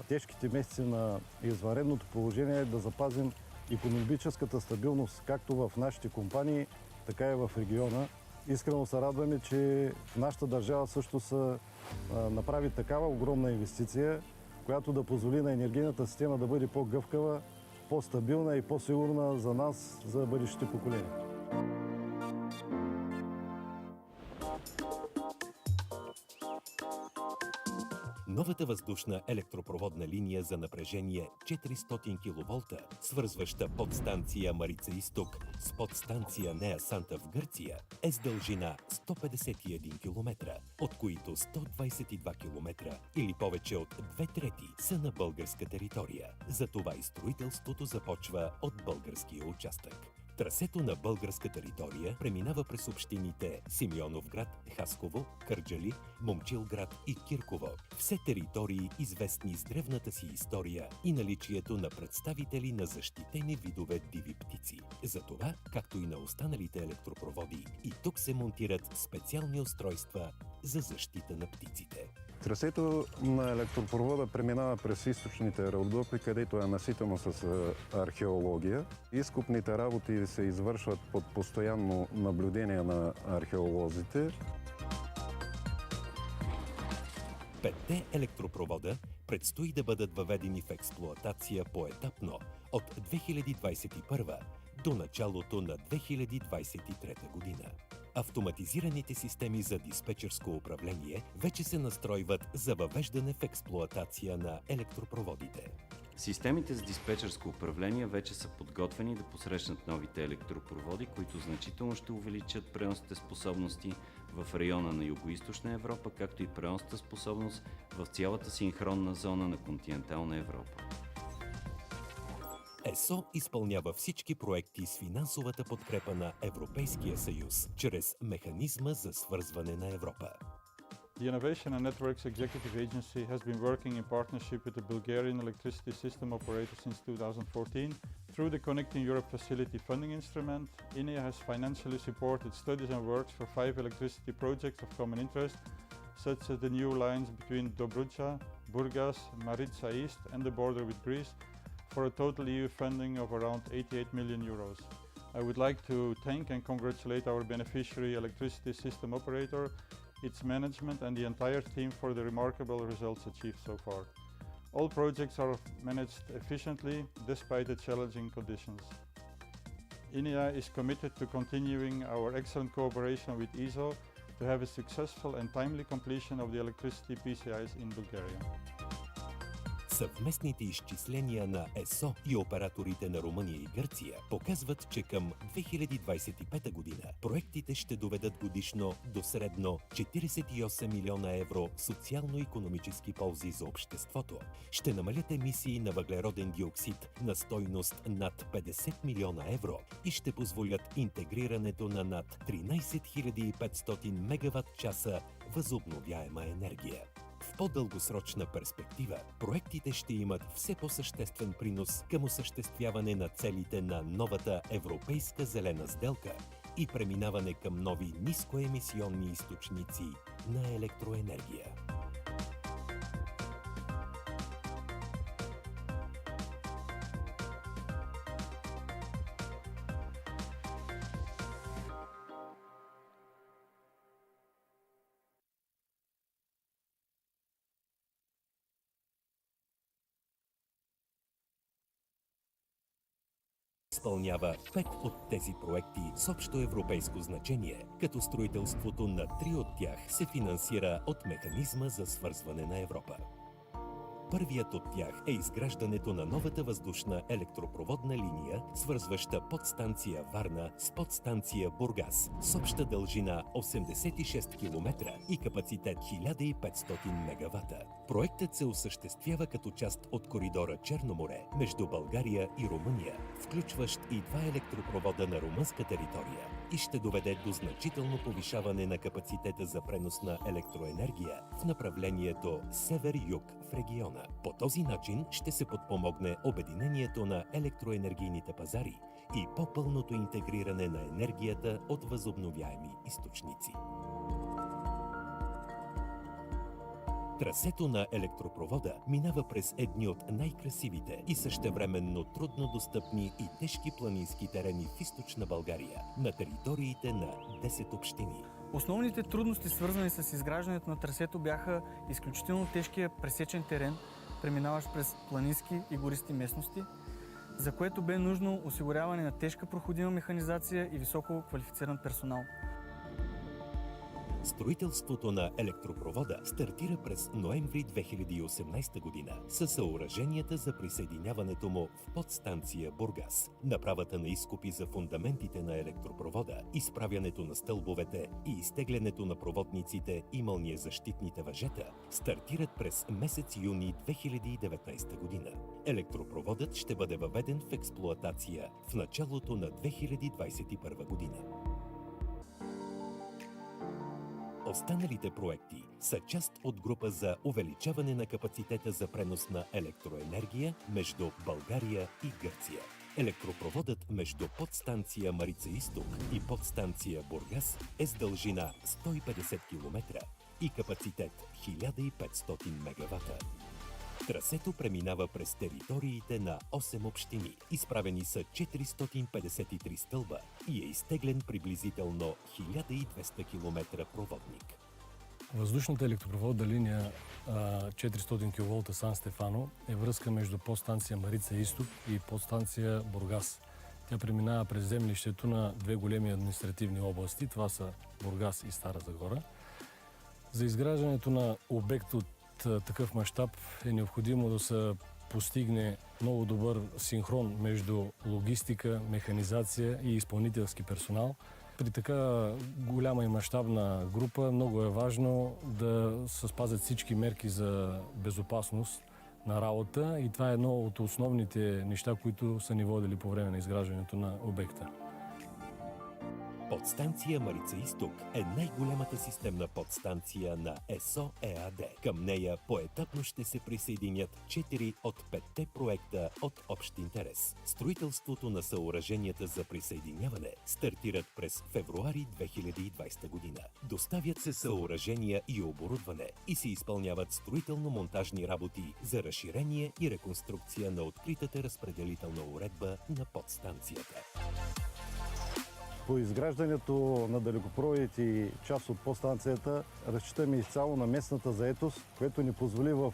тежките месеци на извънредното положение да запазим икономическата стабилност както в нашите компании, така и в региона. Искрено се радваме, че нашата държава също се направи такава огромна инвестиция, която да позволи на енергийната система да бъде по-гъвкава, по-стабилна и по-сигурна за нас, за бъдещите поколения. Новата въздушна електропроводна линия за напрежение 400 кВ, свързваща подстанция Марица Изток с подстанция Неа Санта в Гърция, е с дължина 151 км, от които 122 км или повече от 2/3 са на българска територия. Затова и строителството започва от българския участък. Трасето на българска територия преминава през общините Симеоновград, Хасково, Кърджали, Момчилград и Кирково. Все територии, известни с древната си история и наличието на представители на защитени видове диви птици. Затова, както и на останалите електропроводи, и тук се монтират специални устройства за защита на птиците. Трасето на електропровода преминава през източните Родопи, където е наситено с археология. Изкопните работи се извършват под постоянно наблюдение на археолозите. 5 електропровода предстои да бъдат въведени в експлоатация поетапно от 2021 до началото на 2023 година. Автоматизираните системи за диспетчерско управление вече се настройват за въвеждане в експлоатация на електропроводите. Системите за диспетчерско управление вече са подготвени да посрещнат новите електропроводи, които значително ще увеличат преносните способности в района на Югоизточна Европа, както и преносната способност в цялата синхронна зона на континентална Европа. ЕСО изпълнява всички проекти с финансовата подкрепа на Европейския съюз, чрез механизма за свързване на Европа. The Innovation and Networks Executive Agency has been working in partnership with the Bulgarian electricity system operator since 2014. Through the Connecting Europe Facility funding instrument, INEA has financially supported studies and works for 5 electricity projects of common interest, such as the new lines between Dobruja, Burgas, Maritsa East and the border with Greece, for a total EU funding of around 88 million euros. I would like to thank and congratulate our beneficiary electricity system operator, its management and the entire team for the remarkable results achieved so far. All projects are managed efficiently despite the challenging conditions. INEA is committed to continuing our excellent cooperation with ESO to have a successful and timely completion of the electricity PCIs in Bulgaria. Съвместните изчисления на ЕСО и операторите на Румъния и Гърция показват, че към 2025 година проектите ще доведат годишно до средно 48 милиона евро социално-икономически ползи за обществото. Ще намалят емисии на въглероден диоксид на стойност над 50 милиона евро и ще позволят интегрирането на над 13 500 мегаватт-часа възобновяема енергия. В по-дългосрочна перспектива, проектите ще имат все по-съществен принос към осъществяване на целите на новата европейска зелена сделка и преминаване към нови нискоемисионни източници на електроенергия. Изпълнява 5 от тези проекти с общо европейско значение, като строителството на 3 от тях се финансира от Механизма за свързване на Европа. Първият от тях е изграждането на новата въздушна електропроводна линия, свързваща подстанция Варна с подстанция Бургас, с обща дължина 86 км и капацитет 1500 мегавата. Проектът се осъществява като част от коридора Черно море между България и Румъния, включващ и 2 електропровода на румънска територия, и ще доведе до значително повишаване на капацитета за пренос на електроенергия в направлението север-юг в региона. По този начин ще се подпомогне обединението на електроенергийните пазари и по-пълното интегриране на енергията от възобновяеми източници. Трасето на електропровода минава през едни от най-красивите и същевременно трудно достъпни и тежки планински терени в източна България, на териториите на 10 общини. Основните трудности, свързани с изграждането на трасето, бяха изключително тежкия пресечен терен, преминаващ през планински и гористи местности, за което бе нужно осигуряване на тежка проходима механизация и високо квалифициран персонал. Строителството на електропровода стартира през ноември 2018 година със съоръженията за присъединяването му в подстанция Бургас. Направата на изкопи за фундаментите на електропровода, изправянето на стълбовете и изтеглянето на проводниците и мълниезащитните въжета стартират през месец юни 2019 година. Електропроводът ще бъде въведен в експлоатация в началото на 2021 година. Останалите проекти са част от група за увеличаване на капацитета за пренос на електроенергия между България и Гърция. Електропроводът между подстанция Марица Изток и подстанция Бургас е с дължина 150 км и капацитет 1500 мегавата. Трасето преминава през териториите на 8 общини. Изправени са 453 стълба и е изтеглен приблизително 1200 км проводник. Въздушната електропроводна линия 400 кВ Сан Стефано е връзка между подстанция Марица Изток и подстанция Бургас. Тя преминава през землището на 2 големи административни области. Това са Бургас и Стара Загора. За изграждането на обект от такъв мащаб е необходимо да се постигне много добър синхрон между логистика, механизация и изпълнителски персонал. При така голяма и мащабна група много е важно да се спазят всички мерки за безопасност на работа и това е едно от основните неща, които са ни водили по време на изграждането на обекта. Подстанция Марица Изток е най-голямата системна подстанция на ЕСО ЕАД. Към нея поетапно ще се присъединят 4 от 5 проекта от общ интерес. Строителството на съоръженията за присъединяване стартират през февруари 2020 година. Доставят се съоръжения и оборудване и се изпълняват строително-монтажни работи за разширение и реконструкция на откритата разпределителна уредба на подстанцията. По изграждането на далекопроводите и част от подстанцията разчитаме изцяло на местната заетост, което ни позволи в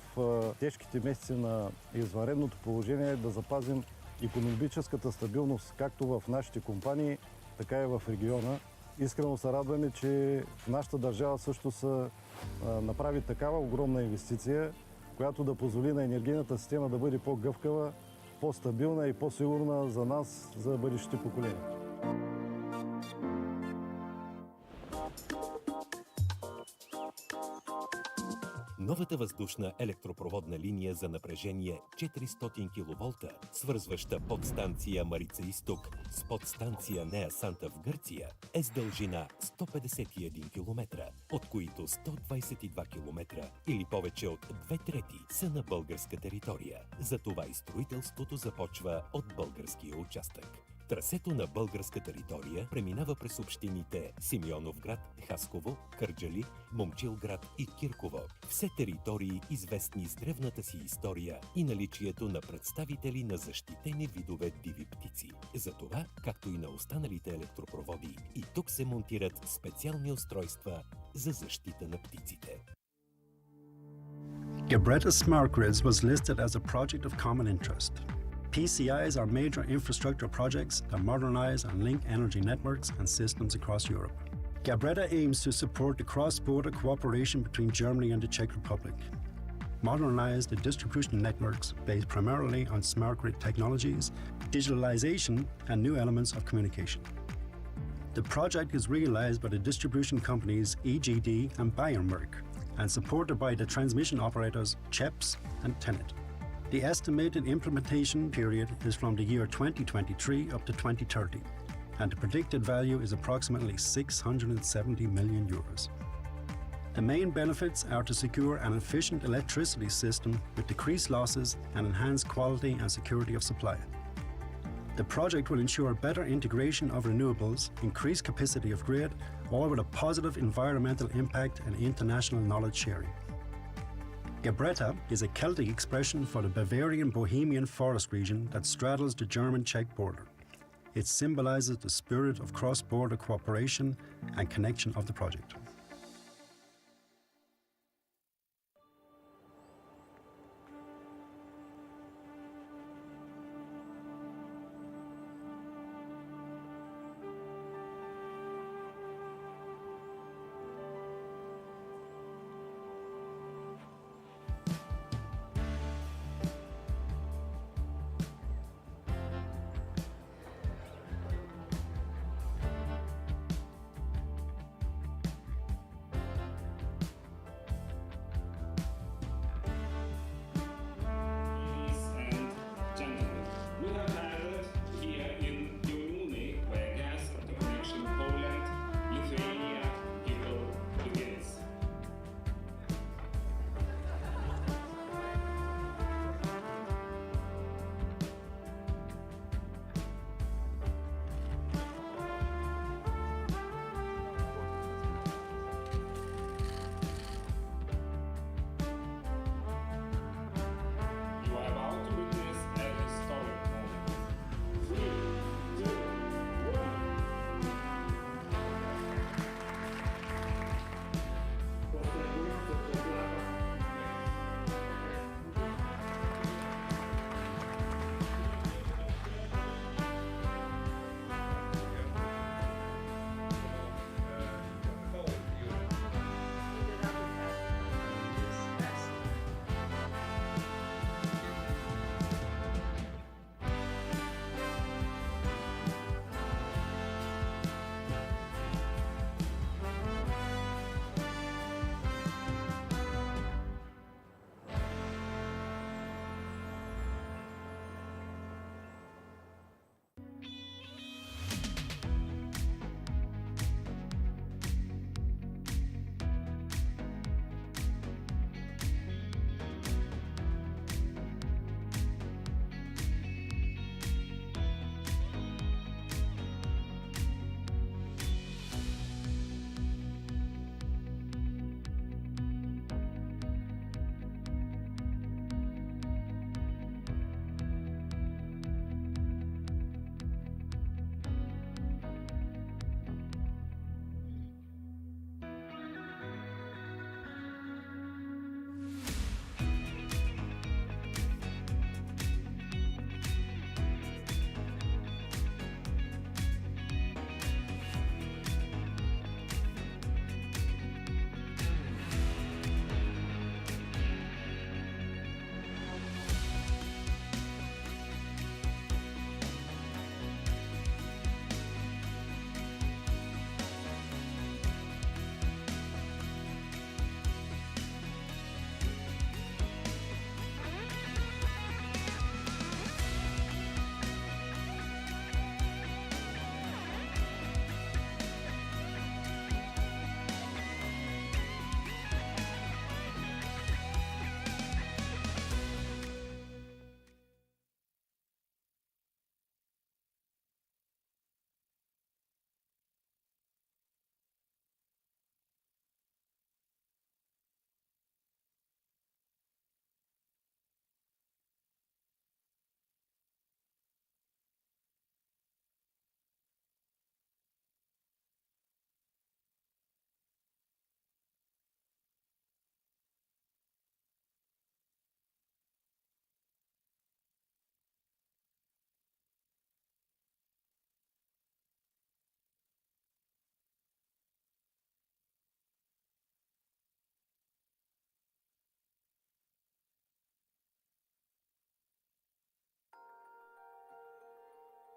тежките месеци на извънредното положение да запазим икономическата стабилност както в нашите компании, така и в региона. Искрено се радваме, че в нашата държава също се направи такава огромна инвестиция, която да позволи на енергийната система да бъде по-гъвкава, по-стабилна и по-сигурна за нас, за бъдещите поколения. Новата въздушна електропроводна линия за напрежение 400 кВ, свързваща подстанция Марица Изток с подстанция Неа Санта в Гърция, е с дължина 151 км, от които 122 км или повече от 2/3 са на българска територия. Затова и строителството започва от българския участък. Трасето на българска територия преминава през общините Симеоновград, Хасково, Кърджали, Момчилград и Кирково. Все територии, известни с древната си история и наличието на представители на защитени видове диви птици. Затова, както и на останалите електропроводи, и тук се монтират специални устройства за защита на птиците. Gabretta Smart Grids was listed as a project of common interest. PCIs are major infrastructure projects that modernize and link energy networks and systems across Europe. Gabretta aims to support the cross-border cooperation between Germany and the Czech Republic, modernize the distribution networks based primarily on smart grid technologies, digitalization, and new elements of communication. The project is realized by the distribution companies EGD and Bayernwerk and supported by the transmission operators CHEPS and TenneT. The estimated implementation period is from the year 2023 up to 2030, and the predicted value is approximately 670 million euros. The main benefits are to secure an efficient electricity system with decreased losses and enhanced quality and security of supply. The project will ensure better integration of renewables, increased capacity of grid, all with a positive environmental impact and international knowledge sharing. Gabretta is a Celtic expression for the Bavarian-Bohemian forest region that straddles the German-Czech border. It symbolizes the spirit of cross-border cooperation and connection of the project.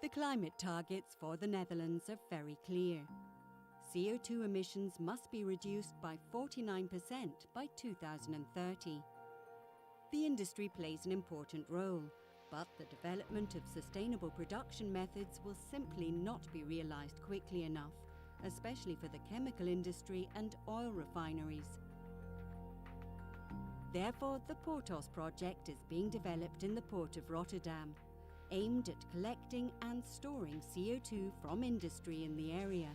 The climate targets for the Netherlands are very clear. CO2 emissions must be reduced by 49% by 2030. The industry plays an important role, but the development of sustainable production methods will simply not be realized quickly enough, especially for the chemical industry and oil refineries. Therefore, the Porthos project is being developed in the port of Rotterdam, aimed at collecting and storing CO2 from industry in the area.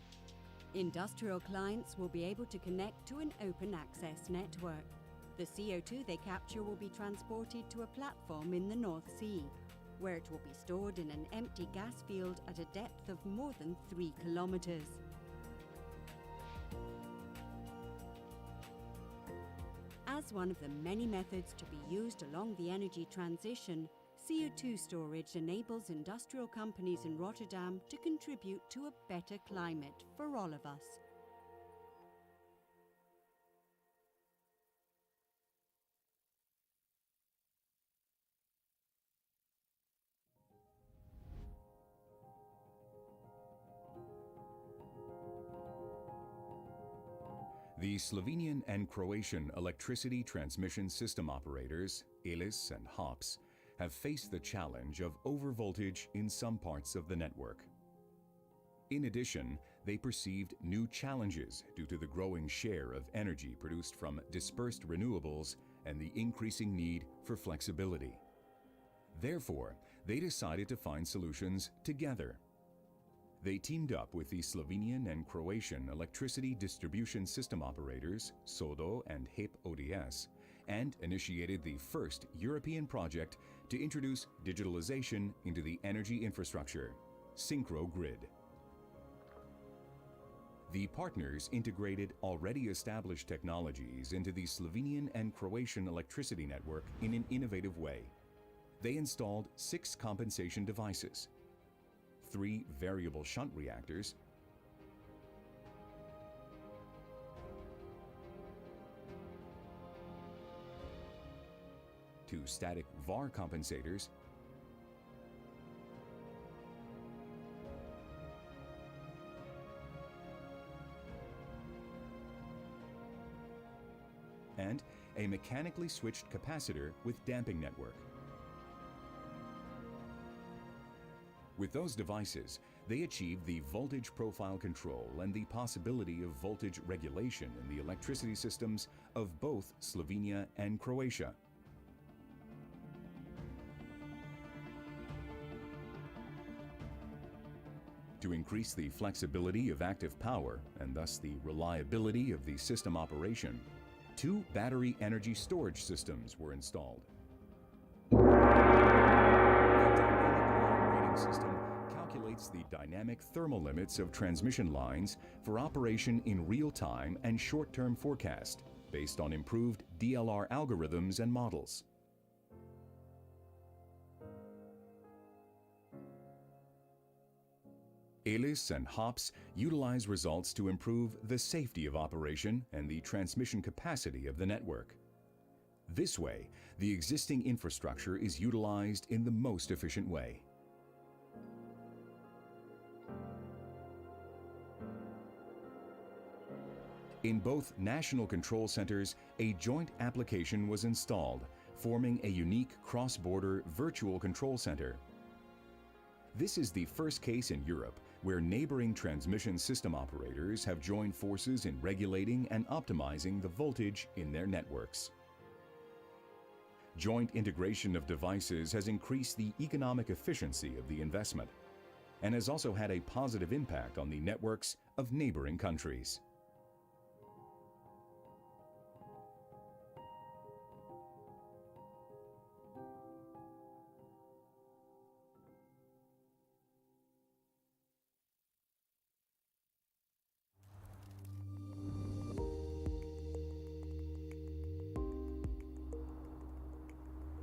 Industrial clients will be able to connect to an open access network. The CO2 they capture will be transported to a platform in the North Sea, where it will be stored in an empty gas field at a depth of more than 3 kilometers. As one of the many methods to be used along the energy transition, CO2 storage enables industrial companies in Rotterdam to contribute to a better climate for all of us. The Slovenian and Croatian electricity transmission system operators, ELIS and HOPS, have faced the challenge of overvoltage in some parts of the network. In addition, they perceived new challenges due to the growing share of energy produced from dispersed renewables and the increasing need for flexibility. Therefore, they decided to find solutions together. They teamed up with the Slovenian and Croatian electricity distribution system operators, SODO and HEP ODS, and initiated the first European project to introduce digitalization into the energy infrastructure, Synchro Grid. The partners integrated already established technologies into the Slovenian and Croatian electricity network in an innovative way. They installed 6 compensation devices, 3 variable shunt reactors, 2 static VAR compensators, and a mechanically switched capacitor with damping network. With those devices, they achieved the voltage profile control and the possibility of voltage regulation in the electricity systems of both Slovenia and Croatia. To increase the flexibility of active power and thus the reliability of the system operation, 2 battery energy storage systems were installed. System calculates the dynamic thermal limits of transmission lines for operation in real time and short-term forecast based on improved DLR algorithms and models. ELIS and HOPS utilize results to improve the safety of operation and the transmission capacity of the network. This way, the existing infrastructure is utilized in the most efficient way. In both national control centers, a joint application was installed, forming a unique cross-border virtual control center. This is the first case in Europe where neighboring transmission system operators have joined forces in regulating and optimizing the voltage in their networks. Joint integration of devices has increased the economic efficiency of the investment and has also had a positive impact on the networks of neighboring countries.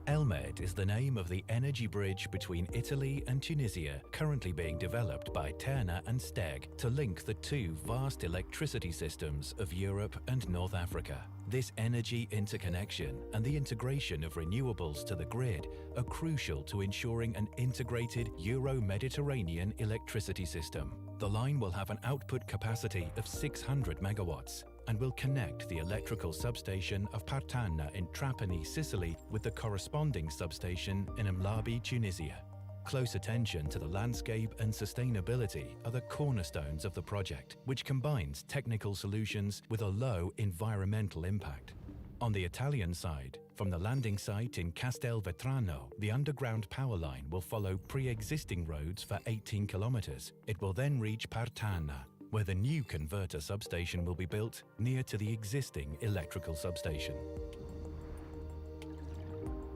ELMED is the name of the energy bridge between Italy and Tunisia, currently being developed by Terna and Steg to link the 2 vast electricity systems of Europe and North Africa. This energy interconnection and the integration of renewables to the grid are crucial to ensuring an integrated Euro-Mediterranean electricity system. The line will have an output capacity of 600 megawatts and will connect the electrical substation of Partanna in Trapani, Sicily, with the corresponding substation in Mlabi, Tunisia. Close attention to the landscape and sustainability are the cornerstones of the project, which combines technical solutions with a low environmental impact. On the Italian side, from the landing site in Castelvetrano, the underground power line will follow pre-existing roads for 18 kilometers. It will then reach Partanna, where the new converter substation will be built near to the existing electrical substation.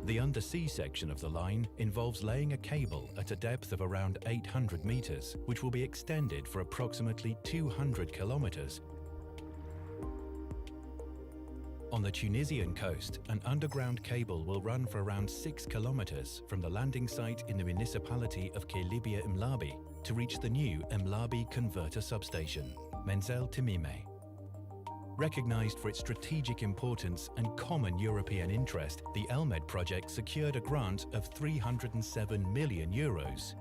The undersea section of the line involves laying a cable at a depth of around 800 meters, which will be extended for approximately 200 kilometers. On the Tunisian coast, an underground cable will run for around 6 kilometers from the landing site in the municipality of Kelibia Mlabi to reach the new Mlabi converter substation, Menzel Timime. Recognized for its strategic importance and common European interest, the ELMED project secured a grant of €307 million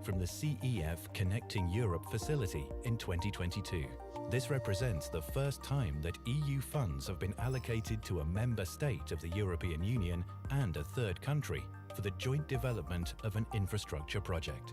from the CEF Connecting Europe facility in 2022. This represents the first time that EU funds have been allocated to a member state of the European Union and a third country for the joint development of an infrastructure project.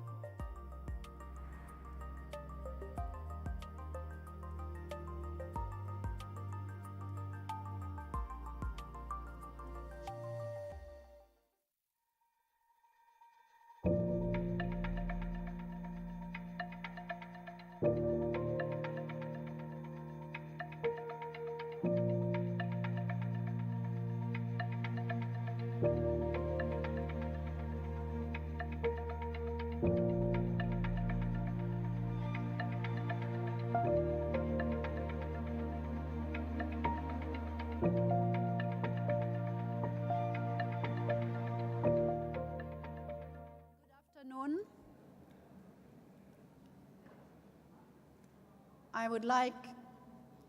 I would like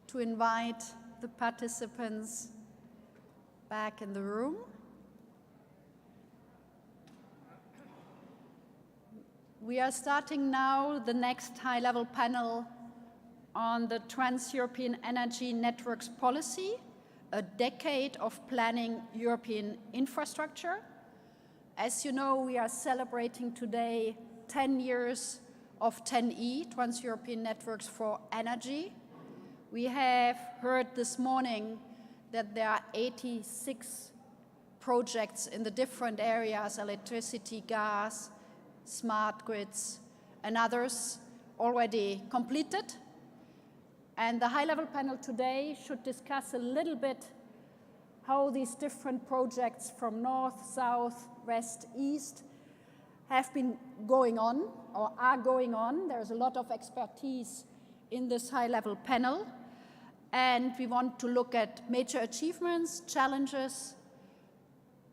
to invite the participants back in the room. We are starting now the next high-level panel on the Trans-European Energy Networks Policy, a decade of planning European infrastructure. As you know, we are celebrating today 10 years of 10E, Trans-European Networks for Energy. We have heard this morning that there are 86 projects in the different areas, electricity, gas, smart grids, and others already completed. And the high-level panel today should discuss a little bit how these different projects from north, south, west, east have been going on or are going on. There's a lot of expertise in this high-level panel. And we want to look at major achievements, challenges,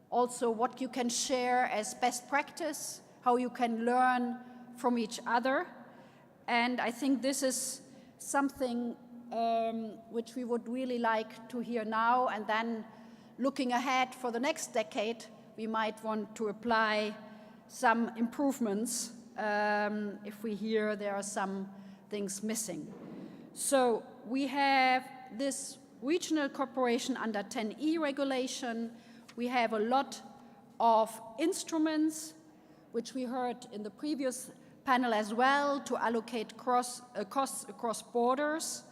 also what you can share as best practice, how you can learn from each other. And I think this is something which we would really like to hear now. And then looking ahead for the next decade, we might want to apply some improvements if we hear there are some things missing. So we have this regional cooperation under 10E regulation. We have a lot of instruments, which we heard in the previous panel as well, to allocate costs across borders,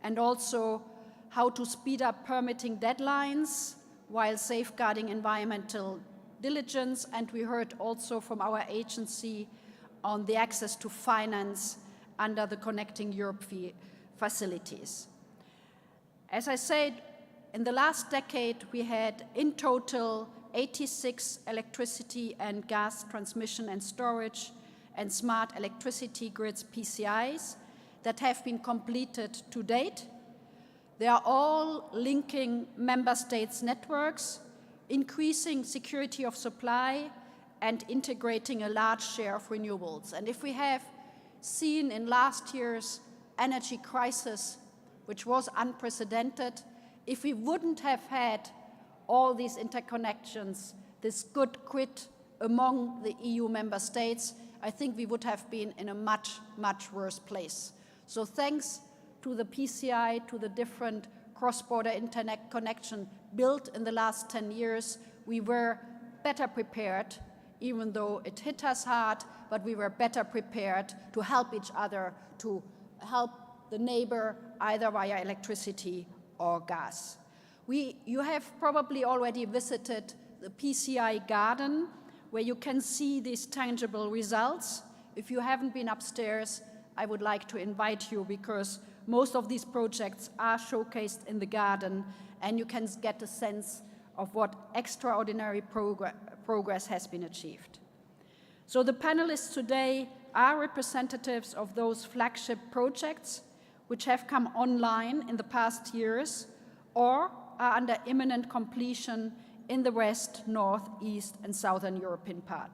and also how to speed up permitting deadlines while safeguarding environmental diligence. And we heard also from our agency on the access to finance under the Connecting Europe facilities. As I said, in the last decade, we had in total 86 electricity and gas transmission and storage and smart electricity grids, PCIs, that have been completed to date. They are all linking member states' networks, increasing security of supply, and integrating a large share of renewables. And if we have seen in last year's energy crisis, which was unprecedented, If we wouldn't have had all these interconnections, this good grid among the EU member states, I think we would have been in a much, much worse place. So thanks to the PCI, to the different cross-border internet connection built in the last 10 years, we were better prepared, even though it hit us hard, but we were better prepared to help each other, to help the neighbor either via electricity or gas. You have probably already visited the PCI garden, where you can see these tangible results. If you haven't been upstairs, I would like to invite you, because most of these projects are showcased in the garden, and you can get a sense of what extraordinary progress has been achieved. So the panelists today are representatives of those flagship projects which have come online in the past years or are under imminent completion in the West, North, East, and Southern European part.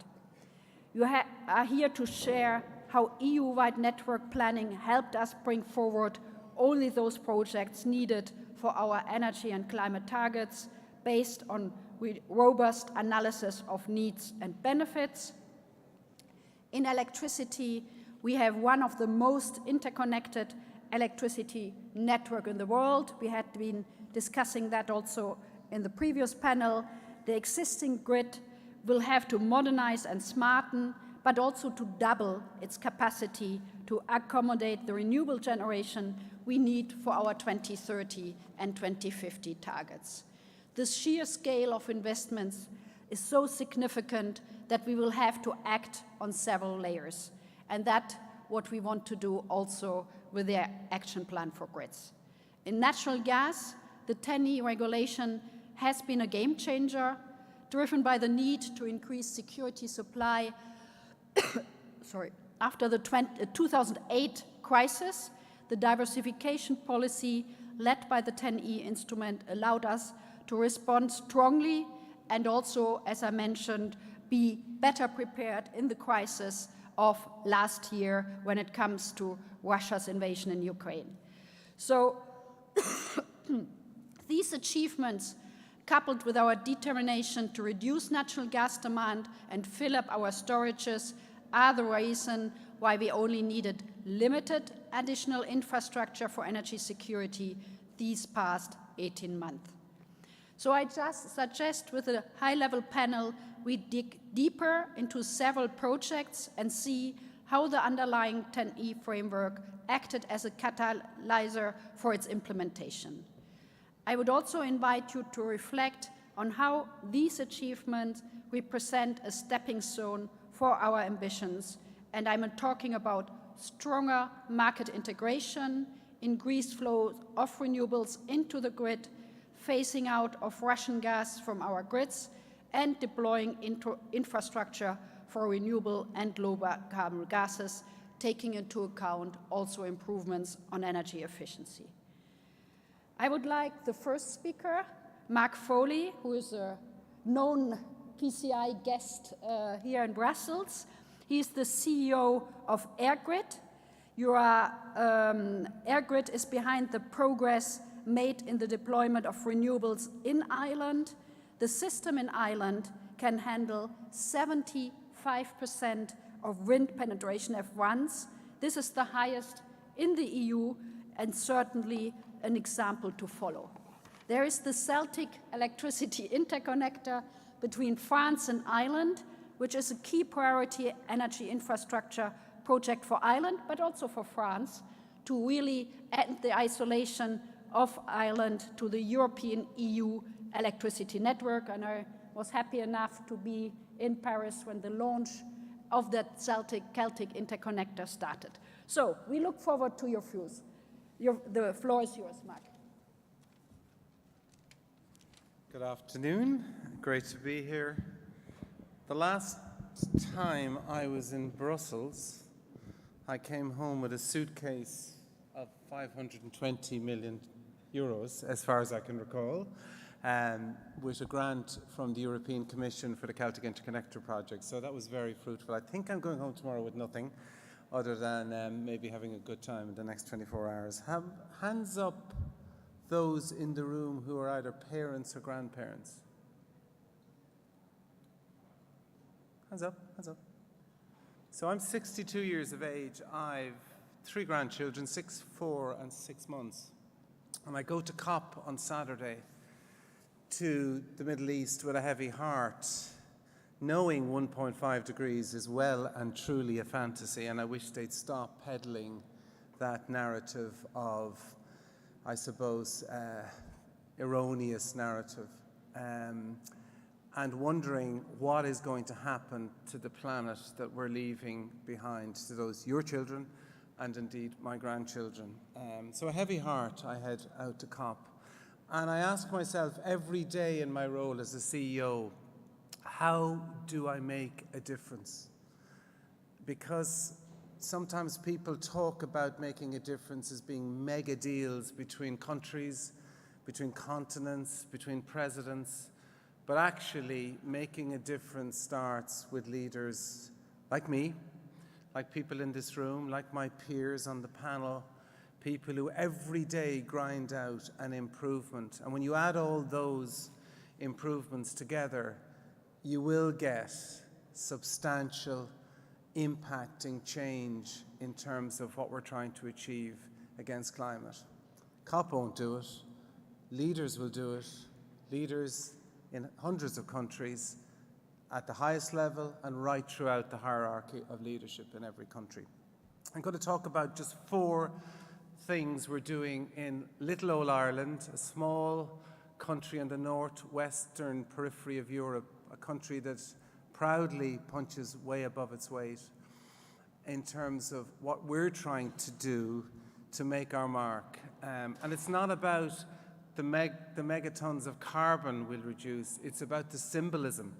You are here to share how EU-wide network planning helped us bring forward only those projects needed for our energy and climate targets based on robust analysis of needs and benefits. In electricity, we have one of the most interconnected electricity network in the world. We had been discussing that also in the previous panel. The existing grid will have to modernize and smarten, but also to double its capacity to accommodate the renewable generation we need for our 2030 and 2050 targets. The sheer scale of investments is so significant that we will have to act on several layers, and that's what we want to do also with the action plan for grids. In natural gas, the 10E regulation has been a game changer, driven by the need to increase security supply. After the 2008 crisis, the diversification policy led by the 10E instrument allowed us to respond strongly and also, as I mentioned, be better prepared in the crisis of last year when it comes to Russia's invasion in Ukraine. So these achievements, coupled with our determination to reduce natural gas demand and fill up our storages, are the reason why we only needed limited additional infrastructure for energy security these past 18 months. So I just suggest with a high-level panel, we dig deeper into several projects and see how the underlying 10E framework acted as a catalyzer for its implementation. I would also invite you to reflect on how these achievements represent a stepping stone for our ambitions, and I'm talking about stronger market integration, increased flow of renewables into the grid, phasing out of Russian gas from our grids, and deploying infrastructure for renewable and low-carbon gases, taking into account also improvements on energy efficiency. I would like the first speaker, Mark Foley, who is a known PCI guest here in Brussels. He's the CEO of EirGrid. EirGrid is behind the progress made in the deployment of renewables in Ireland. The system in Ireland can handle 75% of wind penetration at once. This is the highest in the EU and certainly an example to follow. There is the Celtic electricity interconnector between France and Ireland, which is a key priority energy infrastructure project for Ireland, but also for France, to really end the isolation of Ireland to the European EU electricity network. And I was happy enough to be in Paris when the launch of that Celtic interconnector started. So we look forward to your views. The floor is yours, Mark. Good afternoon. Great to be here. The last time I was in Brussels, I came home with a suitcase of 520 million euros, as far as I can recall, with a grant from the European Commission for the Celtic Interconnector project. So that was very fruitful. I think I'm going home tomorrow with nothing other than maybe having a good time in the next 24 hours. Hands up those in the room who are either parents or grandparents? Hands up, hands up. So I'm 62 years of age. I've 3 grandchildren, 6, 4, and 6 months. And I go to COP on Saturday to the Middle East with a heavy heart, knowing 1.5 degrees is well and truly a fantasy, and I wish they'd stop peddling that narrative of, I suppose, erroneous narrative, and wondering what is going to happen to the planet that we're leaving behind to those, your children, and indeed my grandchildren. So a heavy heart, I head out to COP. And I ask myself every day in my role as a CEO, how do I make a difference? Because sometimes people talk about making a difference as being mega deals between countries, between continents, between presidents, but actually making a difference starts with leaders like me, like people in this room, like my peers on the panel, people who every day grind out an improvement. And when you add all those improvements together, you will get substantial, impacting change in terms of what we're trying to achieve against climate. COP won't do it. Leaders will do it. Leaders in hundreds of countries at the highest level and right throughout the hierarchy of leadership in every country. I'm going to talk about just 4 things we're doing in little old Ireland, a small country in the northwestern periphery of Europe, a country that proudly punches way above its weight in terms of what we're trying to do to make our mark. And it's not about the megatons of carbon we'll reduce, it's about the symbolism.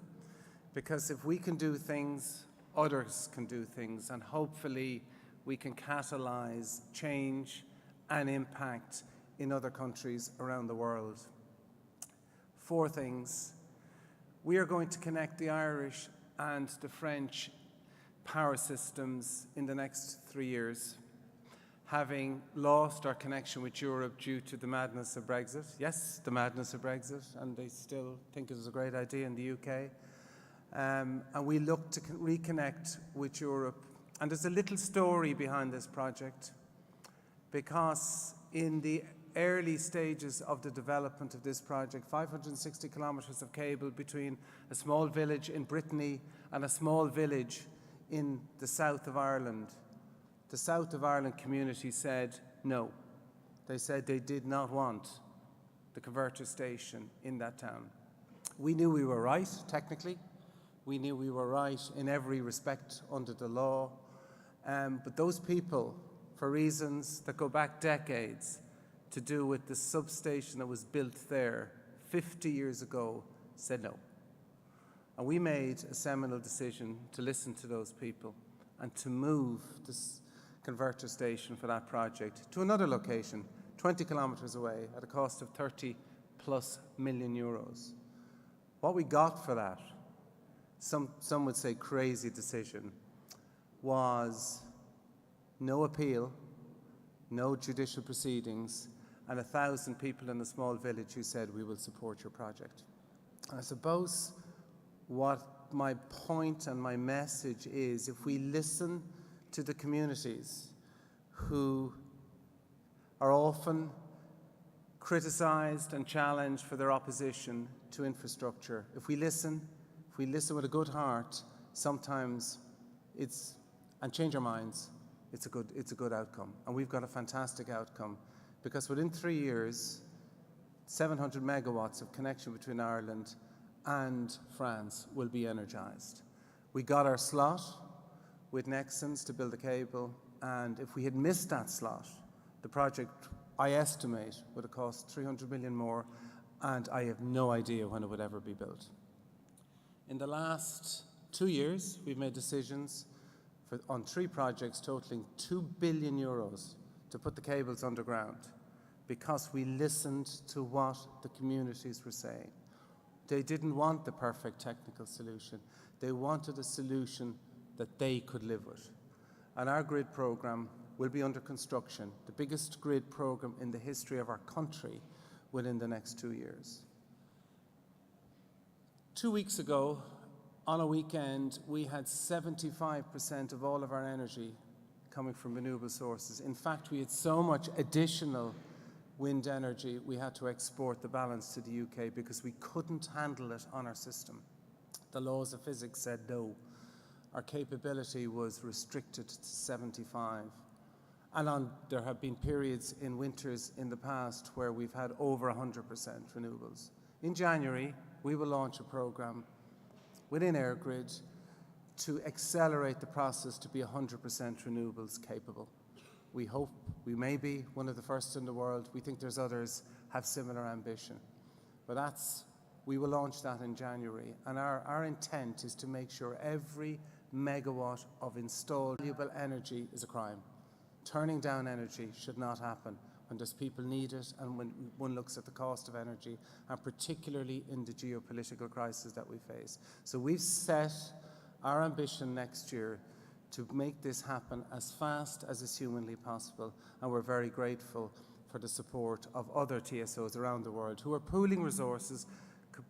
Because if we can do things, others can do things, and hopefully we can catalyze change and impact in other countries around the world. 4 things. We are going to connect the Irish and the French power systems in the next 3 years, having lost our connection with Europe due to the madness of Brexit. Yes, the madness of Brexit, and they still think it was a great idea in the UK. And we look to reconnect with Europe. And there's a little story behind this project, because in the early stages of the development of this project, 560 kilometres of cable between a small village in Brittany and a small village in the south of Ireland. The South of Ireland community said no. They said they did not want the converter station in that town. We knew we were right, technically. We knew we were right in every respect under the law. But those people, for reasons that go back decades, to do with the substation that was built there 50 years ago, said no. And we made a seminal decision to listen to those people and to move this converter station for that project to another location, 20 kilometres away, at a cost of 30+ million euros. What we got for that, some would say crazy decision, was no appeal, no judicial proceedings, and 1,000 people in a small village who said, we will support your project. And I suppose what my point and my message is, if we listen to the communities who are often criticized and challenged for their opposition to infrastructure, if we listen with a good heart, sometimes and change our minds, it's a good outcome. And we've got a fantastic outcome, because within 3 years, 700 megawatts of connection between Ireland and France will be energized. We got our slot with Nexans to build the cable, and if we had missed that slot, the project, I estimate, would have cost 300 million more, and I have no idea when it would ever be built. In the last 2 years, we've made decisions on 3 projects totaling 2 billion euros to put the cables underground, because we listened to what the communities were saying. They didn't want the perfect technical solution. They wanted a solution that they could live with. And our grid program will be under construction, the biggest grid program in the history of our country, within the next 2 years. 2 weeks ago, on a weekend, we had 75% of all of our energy coming from renewable sources. In fact, we had so much additional wind energy, we had to export the balance to the UK because we couldn't handle it on our system. The laws of physics said no. Our capability was restricted to 75. And there have been periods in winters in the past where we've had over 100% renewables. In January, we will launch a program within EirGrid to accelerate the process to be 100% renewables capable. We hope we may be one of the first in the world. We think there's others have similar ambition. But we will launch that in January. And our intent is to make sure every megawatt of installed renewable energy is a crime. Turning down energy should not happen when there's people need it and when one looks at the cost of energy, and particularly in the geopolitical crisis that we face. So we've set our ambition next year to make this happen as fast as is humanly possible, and we're very grateful for the support of other TSOs around the world who are pooling resources,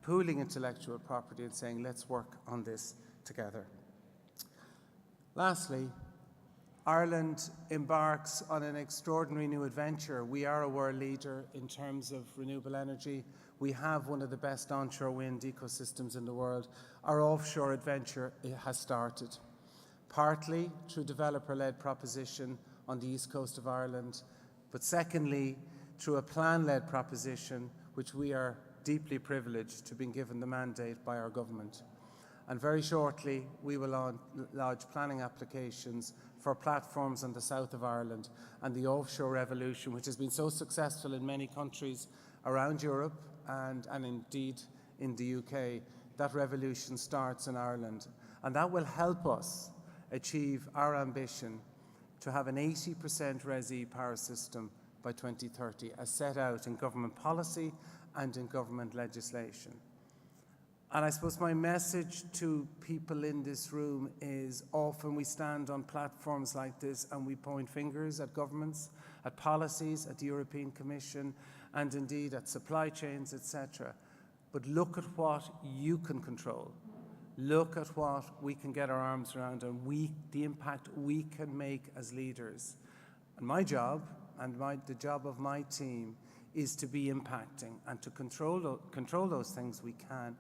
pooling intellectual property and saying, let's work on this together. Lastly, Ireland embarks on an extraordinary new adventure. We are a world leader in terms of renewable energy. We have one of the best onshore wind ecosystems in the world. Our offshore adventure has started, partly through developer-led proposition on the east coast of Ireland, but secondly, through a plan-led proposition, which we are deeply privileged to be given the mandate by our government. And very shortly, we will lodge planning applications for platforms on the south of Ireland and the offshore revolution, which has been so successful in many countries around Europe and indeed in the UK. That revolution starts in Ireland, and that will help us achieve our ambition to have an 80% RESI power system by 2030, as set out in government policy and in government legislation. And I suppose my message to people in this room is often we stand on platforms like this and we point fingers at governments, at policies, at the European Commission, and indeed at supply chains, etc. But look at what you can control. Look at what we can get our arms around and the impact we can make as leaders. And my job, and the job of my team, is to be impacting and to control those things we can,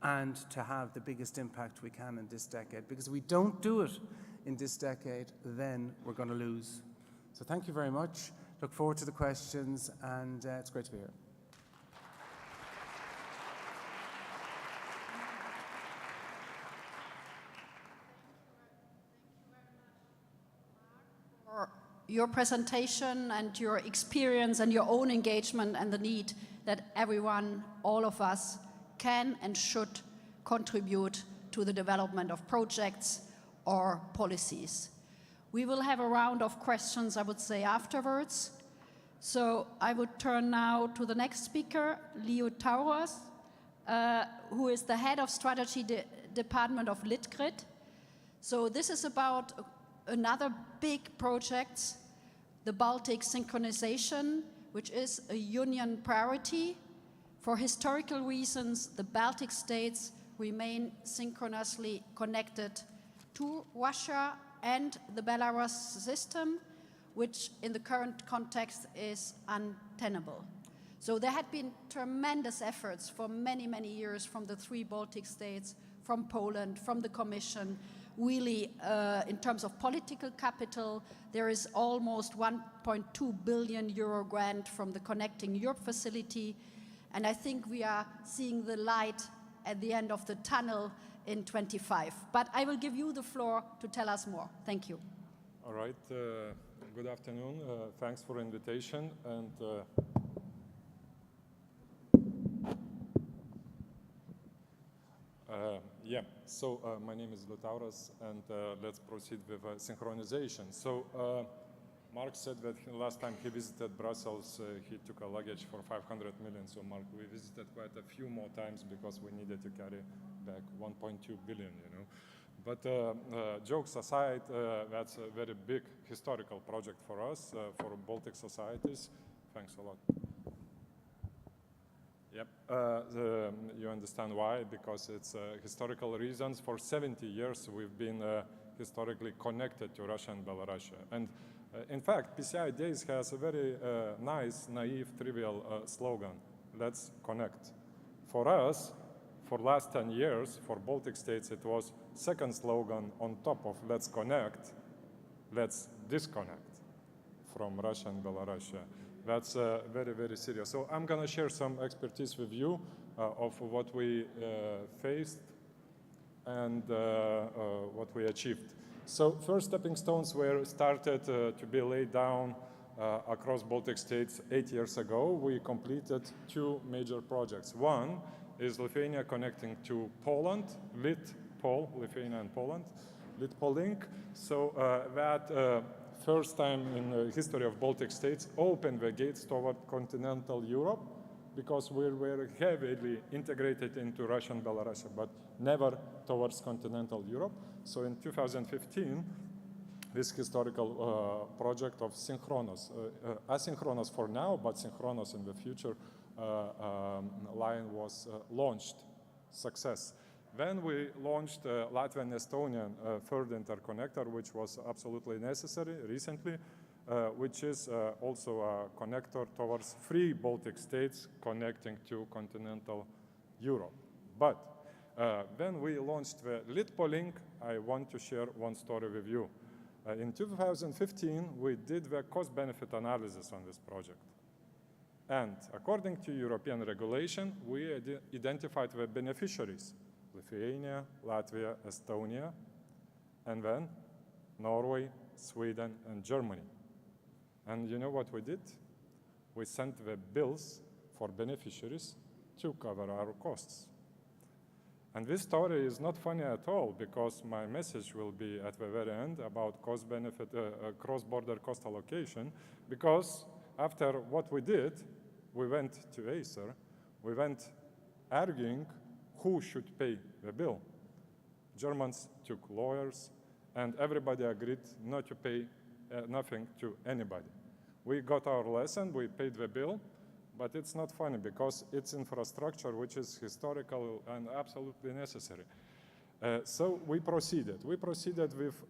and to have the biggest impact we can in this decade. Because if we don't do it in this decade, then we're going to lose. So thank you very much. Look forward to the questions, and it's great to be here. Your presentation and your experience and your own engagement and the need that everyone, all of us, can and should contribute to the development of projects or policies. We will have a round of questions, I would say, afterwards. So I would turn now to the next speaker, Leo Tauras, who is the head of strategy department of Litgrid. So this is about another big project, the Baltic synchronization, which is a union priority. For historical reasons, the Baltic states remain synchronously connected to Russia and the Belarus system, which in the current context is untenable. So there had been tremendous efforts for many, many years from the three Baltic states, from Poland, from the Commission. Really, in terms of political capital, there is almost 1.2 billion euro grant from the Connecting Europe facility. And I think we are seeing the light at the end of the tunnel in 25. But I will give you the floor to tell us more. Thank you. All right. Good afternoon. Thanks for the invitation. And my name is Liutauras, and let's proceed with synchronization. So Mark said that last time he visited Brussels, he took a luggage for 500 million. So Mark, we visited quite a few more times because we needed to carry back 1.2 billion, you know. But jokes aside, that's a very big historical project for us, for Baltic societies. Thanks a lot. Yep, you understand why, because it's historical reasons. For 70 years, we've been historically connected to Russia and Belarus. And in fact, PCI Days has a very nice, naive, trivial slogan, let's connect. For us, for last 10 years, for Baltic states, it was second slogan on top of let's connect, let's disconnect from Russia and Belarus. That's very, very serious. So I'm going to share some expertise with you of what we faced and what we achieved. So first stepping stones were started to be laid down across Baltic states 8 years ago. We completed 2 major projects. One is Lithuania connecting to Poland, Litpol, Lithuania and Poland, Litpol link. So that first time in the history of Baltic states opened the gates toward continental Europe, because we were heavily integrated into Russia and Belarus, but never towards continental Europe. So in 2015, this historical project of synchronous, asynchronous for now, but synchronous in the future, line was launched, success. Then we launched Latvian Estonian third interconnector, which was absolutely necessary recently, which is also a connector towards 3 Baltic states connecting to continental Europe. But when we launched the Litpol link, I want to share one story with you. In 2015, we did the cost-benefit analysis on this project. And according to European regulation, we identified the beneficiaries: Lithuania, Latvia, Estonia, and then Norway, Sweden, and Germany. And you know what we did? We sent the bills for beneficiaries to cover our costs. And this story is not funny at all, because my message will be at the very end about cost-benefit, cross-border cost allocation, because after what we did, we went to Acer, we went arguing who should pay the bill. Germans took lawyers, and everybody agreed not to pay nothing to anybody. We got our lesson, we paid the bill, but it's not funny because it's infrastructure which is historical and absolutely necessary. So we proceeded. We proceeded with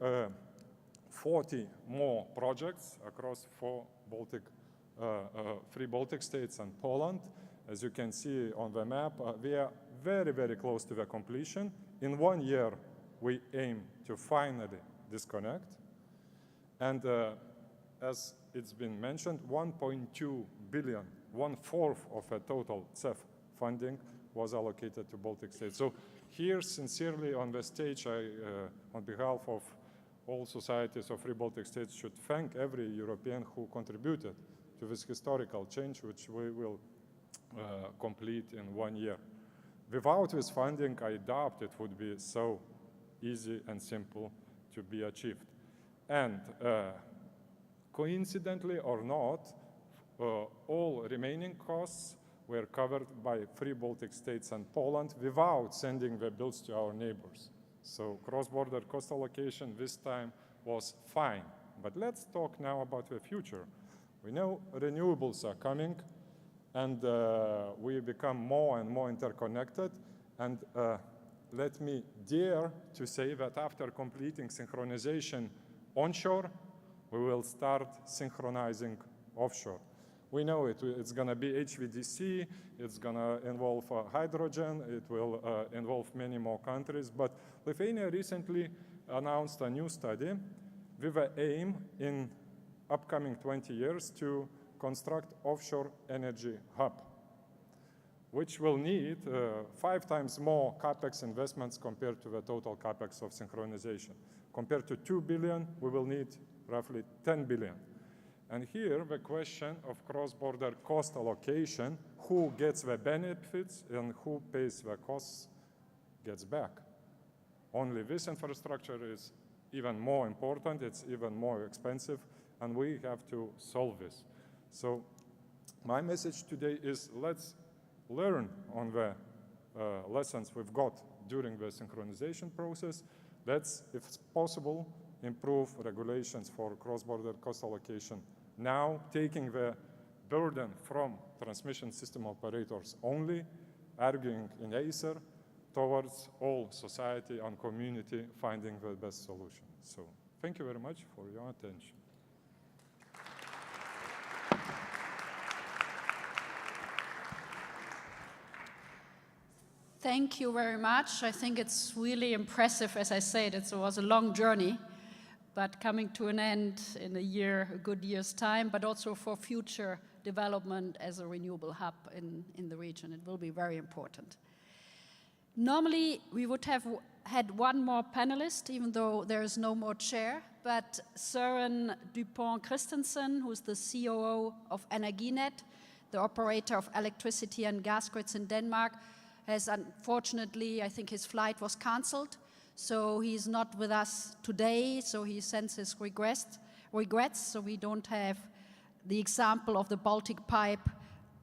40 more projects across 3 Baltic states and Poland. As you can see on the map, we are very, very close to the completion. In 1 year, we aim to finally disconnect. And as it's been mentioned, 1.2 billion, 1/4 of the total CEF funding was allocated to Baltic states. So here, sincerely on the stage, I, on behalf of all societies of 3 Baltic states, should thank every European who contributed to this historical change, which we will complete in 1 year. Without this funding, I doubt it would be so easy and simple to be achieved. And coincidentally or not, all remaining costs were covered by 3 Baltic states and Poland without sending the bills to our neighbors. So cross-border cost allocation this time was fine. But let's talk now about the future. We know renewables are coming, and we become more and more interconnected. And let me dare to say that after completing synchronization onshore, we will start synchronizing offshore. We know it's going to be HVDC, it's going to involve hydrogen, it will involve many more countries. But Lithuania recently announced a new study with an aim in upcoming 20 years to construct offshore energy hub, which will need 5 times more CapEx investments compared to the total CapEx of synchronization. Compared to 2 billion, we will need roughly 10 billion. And here, the question of cross-border cost allocation, who gets the benefits and who pays the costs, gets back. Only this infrastructure is even more important, it's even more expensive, and we have to solve this. So my message today is let's learn on the lessons we've got during the synchronization process. Let's, if it's possible, improve regulations for cross-border cost allocation now, taking the burden from transmission system operators only, arguing in Acer towards all society and community finding the best solution. So thank you very much for your attention. Thank you very much. I think it's really impressive. As I said, it was a long journey, but coming to an end in a good year's time, but also for future development as a renewable hub in the region. It will be very important. Normally, we would have had one more panelist, even though there is no more chair, but Søren Dupont Christensen, who's the COO of Energinet, the operator of electricity and gas grids in Denmark, has unfortunately, I think his flight was cancelled, so he's not with us today, so he sends his regrets, so we don't have the example of the Baltic Pipe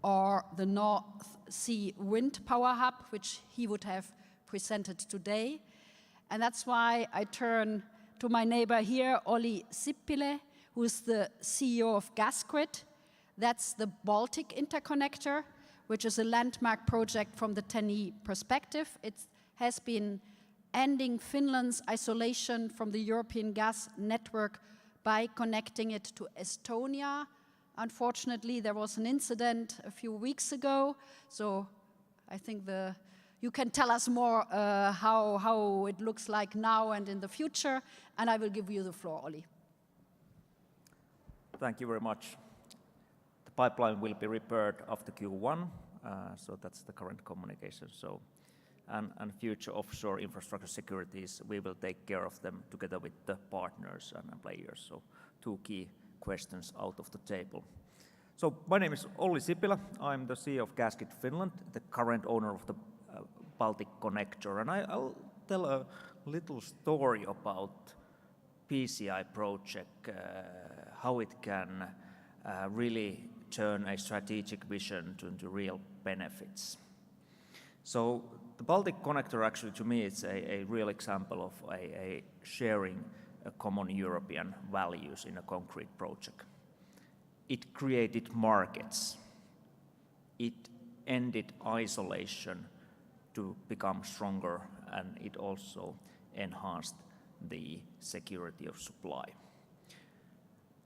or the North Sea Wind Power Hub, which he would have presented today. And that's why I turn to my neighbor here, Olli Sippilä, who is the CEO of Gasgrid. That's the Baltic Interconnector, which is a landmark project from the TEN-E perspective. It has been ending Finland's isolation from the European gas network by connecting it to Estonia. Unfortunately, there was an incident a few weeks ago, so I think you can tell us more how it looks like now and in the future, and I will give you the floor, Olli. Thank you very much. The pipeline will be repaired after Q1, so that's the current communication. So, and future offshore infrastructure securities, we will take care of them together with the partners and players. So, two key questions out of the table. So, my name is Olli Sippilä. I'm the CEO of Gasgrid Finland, the current owner of the Baltic Connector, and I'll tell a little story about PCI project, how it can really turn a strategic vision into real benefits. So the Baltic Connector actually to me is a real example of a sharing a common European values in a concrete project. It created markets. It ended isolation to become stronger, and it also enhanced the security of supply.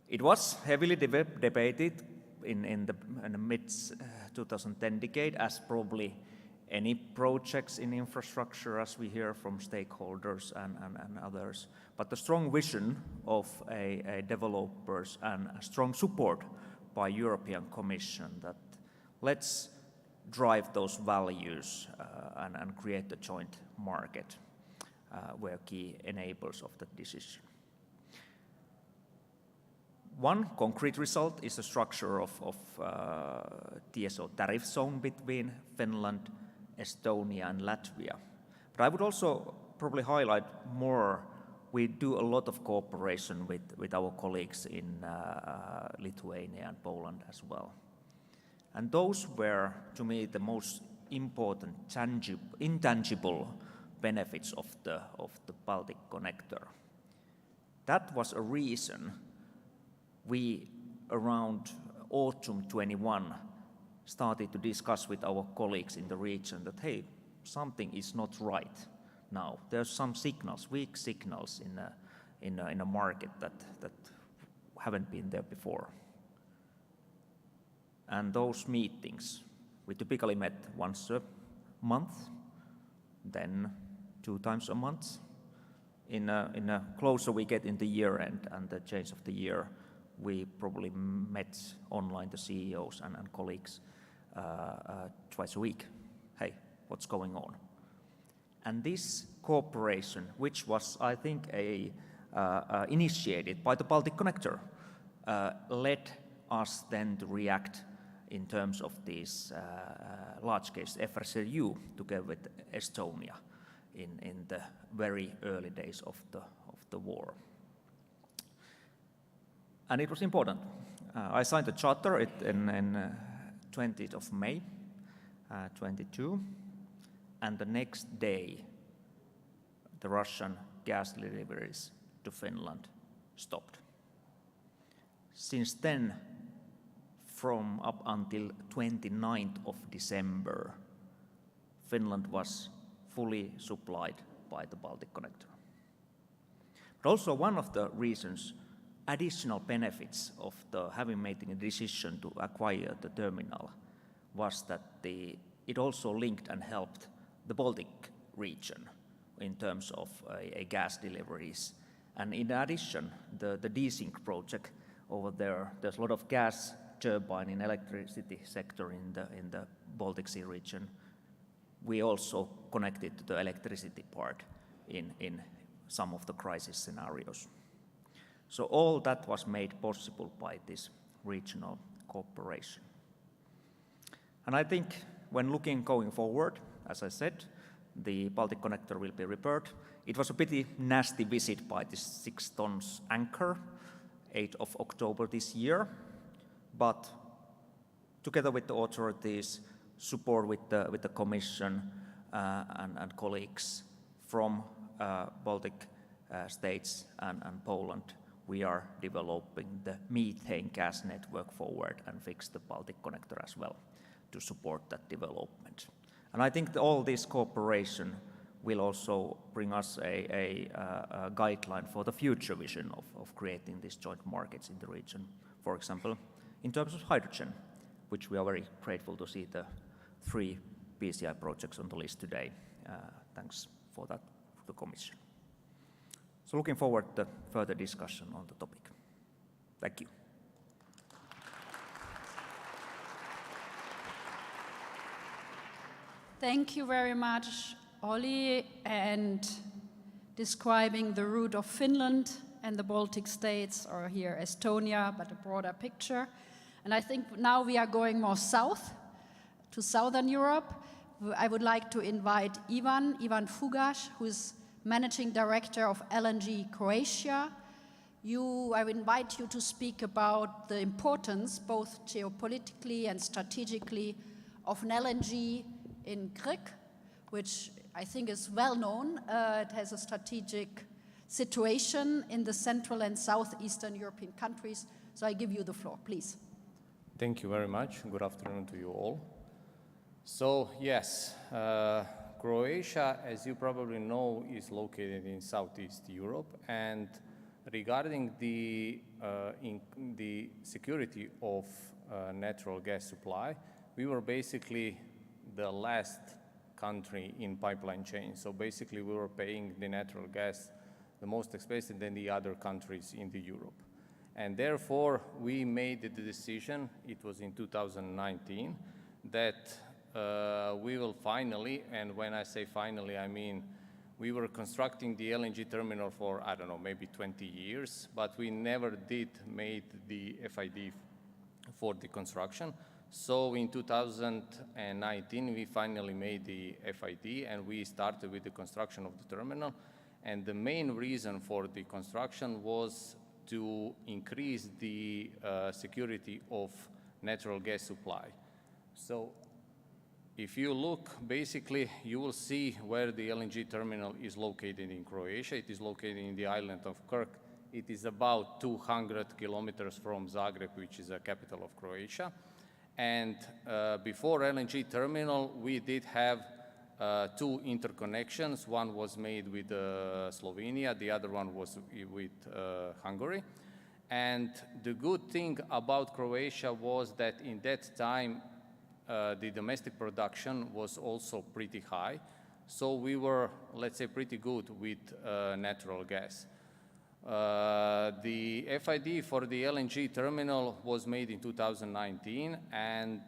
It was heavily debated in the mid-2010 decade, as probably any projects in infrastructure, as we hear from stakeholders and others. But the strong vision of a developers and a strong support by European Commission that let's drive those values and create a joint market were key enablers of the decision. One concrete result is the structure of TSO tariff zone between Finland, Estonia and Latvia. But I would also probably highlight more, we do a lot of cooperation with our colleagues in Lithuania and Poland as well. And those were, to me, the most important intangible benefits of the Baltic Connector. That was a reason we, around autumn 21, started to discuss with our colleagues in the region that, hey, something is not right now. There's some signals, weak signals in a market that haven't been there before. And those meetings, we typically met once a month, then 2 times a month. In a closer we get in the year end and the change of the year, we probably met online the CEOs and colleagues twice a week. Hey, what's going on? And this cooperation, which was, I think, initiated by the Baltic Connector, led us then to react in terms of these large-scale FSRU together with Estonia in the very early days of the war. And it was important. I signed the charter in 20th of May 22, and the next day the Russian gas deliveries to Finland stopped. Since then, from up until 29th of December, Finland was fully supplied by the Baltic Connector. But also one of the reasons, additional benefits of having made a decision to acquire the terminal was that it also linked and helped the Baltic region in terms of gas deliveries. And in addition, the desync project over there's a lot of gas turbine in electricity sector in the Baltic Sea region. We also connected to the electricity part in some of the crisis scenarios. So all that was made possible by this regional cooperation. And I think when looking going forward, as I said, the Baltic Connector will be repaired. It was a pretty nasty visit by this 6 tons anchor, 8th of October this year, but together with the authorities, support with the Commission and colleagues from Baltic states and Poland, we are developing the methane gas network forward and fix the Baltic Connector as well to support that development. And I think all this cooperation will also bring us a guideline for the future vision of creating these joint markets in the region. For example, in terms of hydrogen, which we are very grateful to see the 3 PCI projects on the list today. Thanks for that to the Commission. So looking forward to further discussion on the topic. Thank you. Thank you very much, Olli, and describing the route of Finland and the Baltic states, or here Estonia, but a broader picture. And I think now we are going more south, to Southern Europe. I would like to invite Ivan Fugaš, who is Managing Director of LNG Croatia. I would invite you to speak about the importance, both geopolitically and strategically, of an LNG in Krk, which I think is well known. It has a strategic situation in the Central and Southeastern European countries. So I give you the floor, please. Thank you very much. Good afternoon to you all. So yes, Croatia, as you probably know, is located in Southeast Europe, and regarding the security of natural gas supply, we were basically the last country in pipeline chain. So basically we were paying the natural gas the most expensive than the other countries in the Europe. And therefore we made the decision, it was in 2019, that we will finally, and when I say finally, I mean we were constructing the LNG terminal for, I don't know, maybe 20 years, but we never did make the FID for the construction. So in 2019, we finally made the FID and we started with the construction of the terminal. And the main reason for the construction was to increase the security of natural gas supply. So if you look, basically, you will see where the LNG terminal is located in Croatia. It is located in the island of Krk. It is about 200 kilometers from Zagreb, which is the capital of Croatia. And before LNG terminal, we did have 2 interconnections. One was made with Slovenia, the other one was with Hungary. And the good thing about Croatia was that in that time, the domestic production was also pretty high. So we were, let's say, pretty good with natural gas. The FID for the LNG terminal was made in 2019, and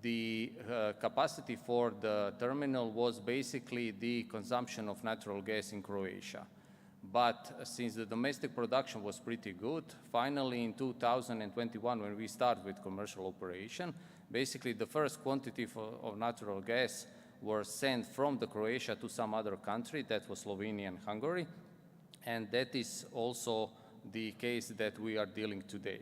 the capacity for the terminal was basically the consumption of natural gas in Croatia. But since the domestic production was pretty good, finally in 2021, when we started with commercial operation, basically the first quantity of natural gas were sent from the Croatia to some other country, that was Slovenia and Hungary. And that is also the case that we are dealing today.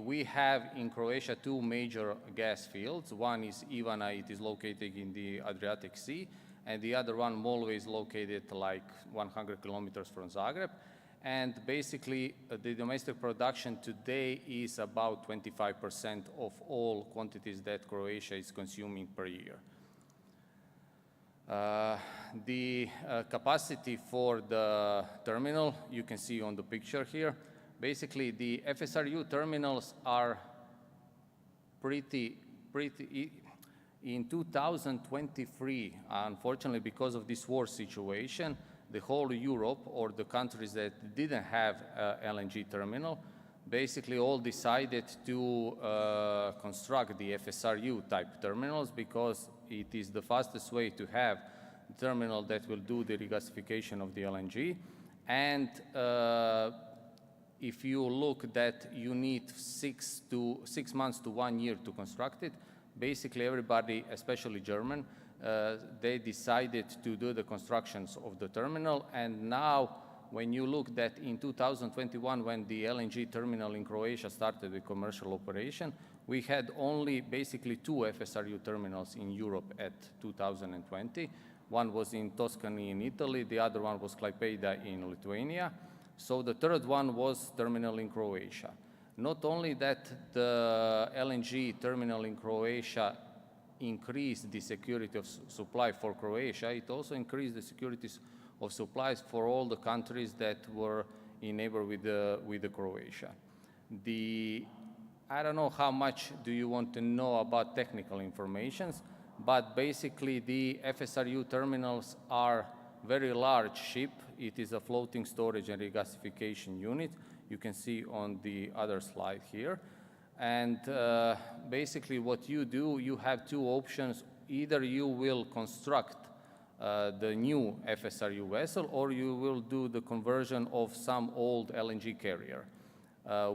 We have in Croatia 2 major gas fields. One is Ivana, it is located in the Adriatic Sea, and the other one, Molve, is located like 100 kilometers from Zagreb. And basically, the domestic production today is about 25% of all quantities that Croatia is consuming per year. The capacity for the terminal, you can see on the picture here. Basically, the FSRU terminals are in 2023, unfortunately, because of this war situation, the whole Europe, or the countries that didn't have LNG terminal, basically all decided to construct the FSRU type terminals, because it is the fastest way to have a terminal that will do the regasification of the LNG. And if you look that you need 6 months to 1 year to construct it, basically everybody, especially German, they decided to do the constructions of the terminal. And now, when you look that in 2021, when the LNG terminal in Croatia started with commercial operation, we had only basically 2 FSRU terminals in Europe at 2020. One was in Tuscany in Italy, the other one was Klaipėda in Lithuania. So the third one was terminal in Croatia. Not only that, the LNG terminal in Croatia increased the security of supply for Croatia, it also increased the security of supplies for all the countries that were in neighbor with the Croatia. I don't know how much do you want to know about technical informations, but basically the FSRU terminals are very large ship. It is a floating storage and regasification unit. You can see on the other slide here. And basically what you do, you have 2 options. Either you will construct the new FSRU vessel, or you will do the conversion of some old LNG carrier.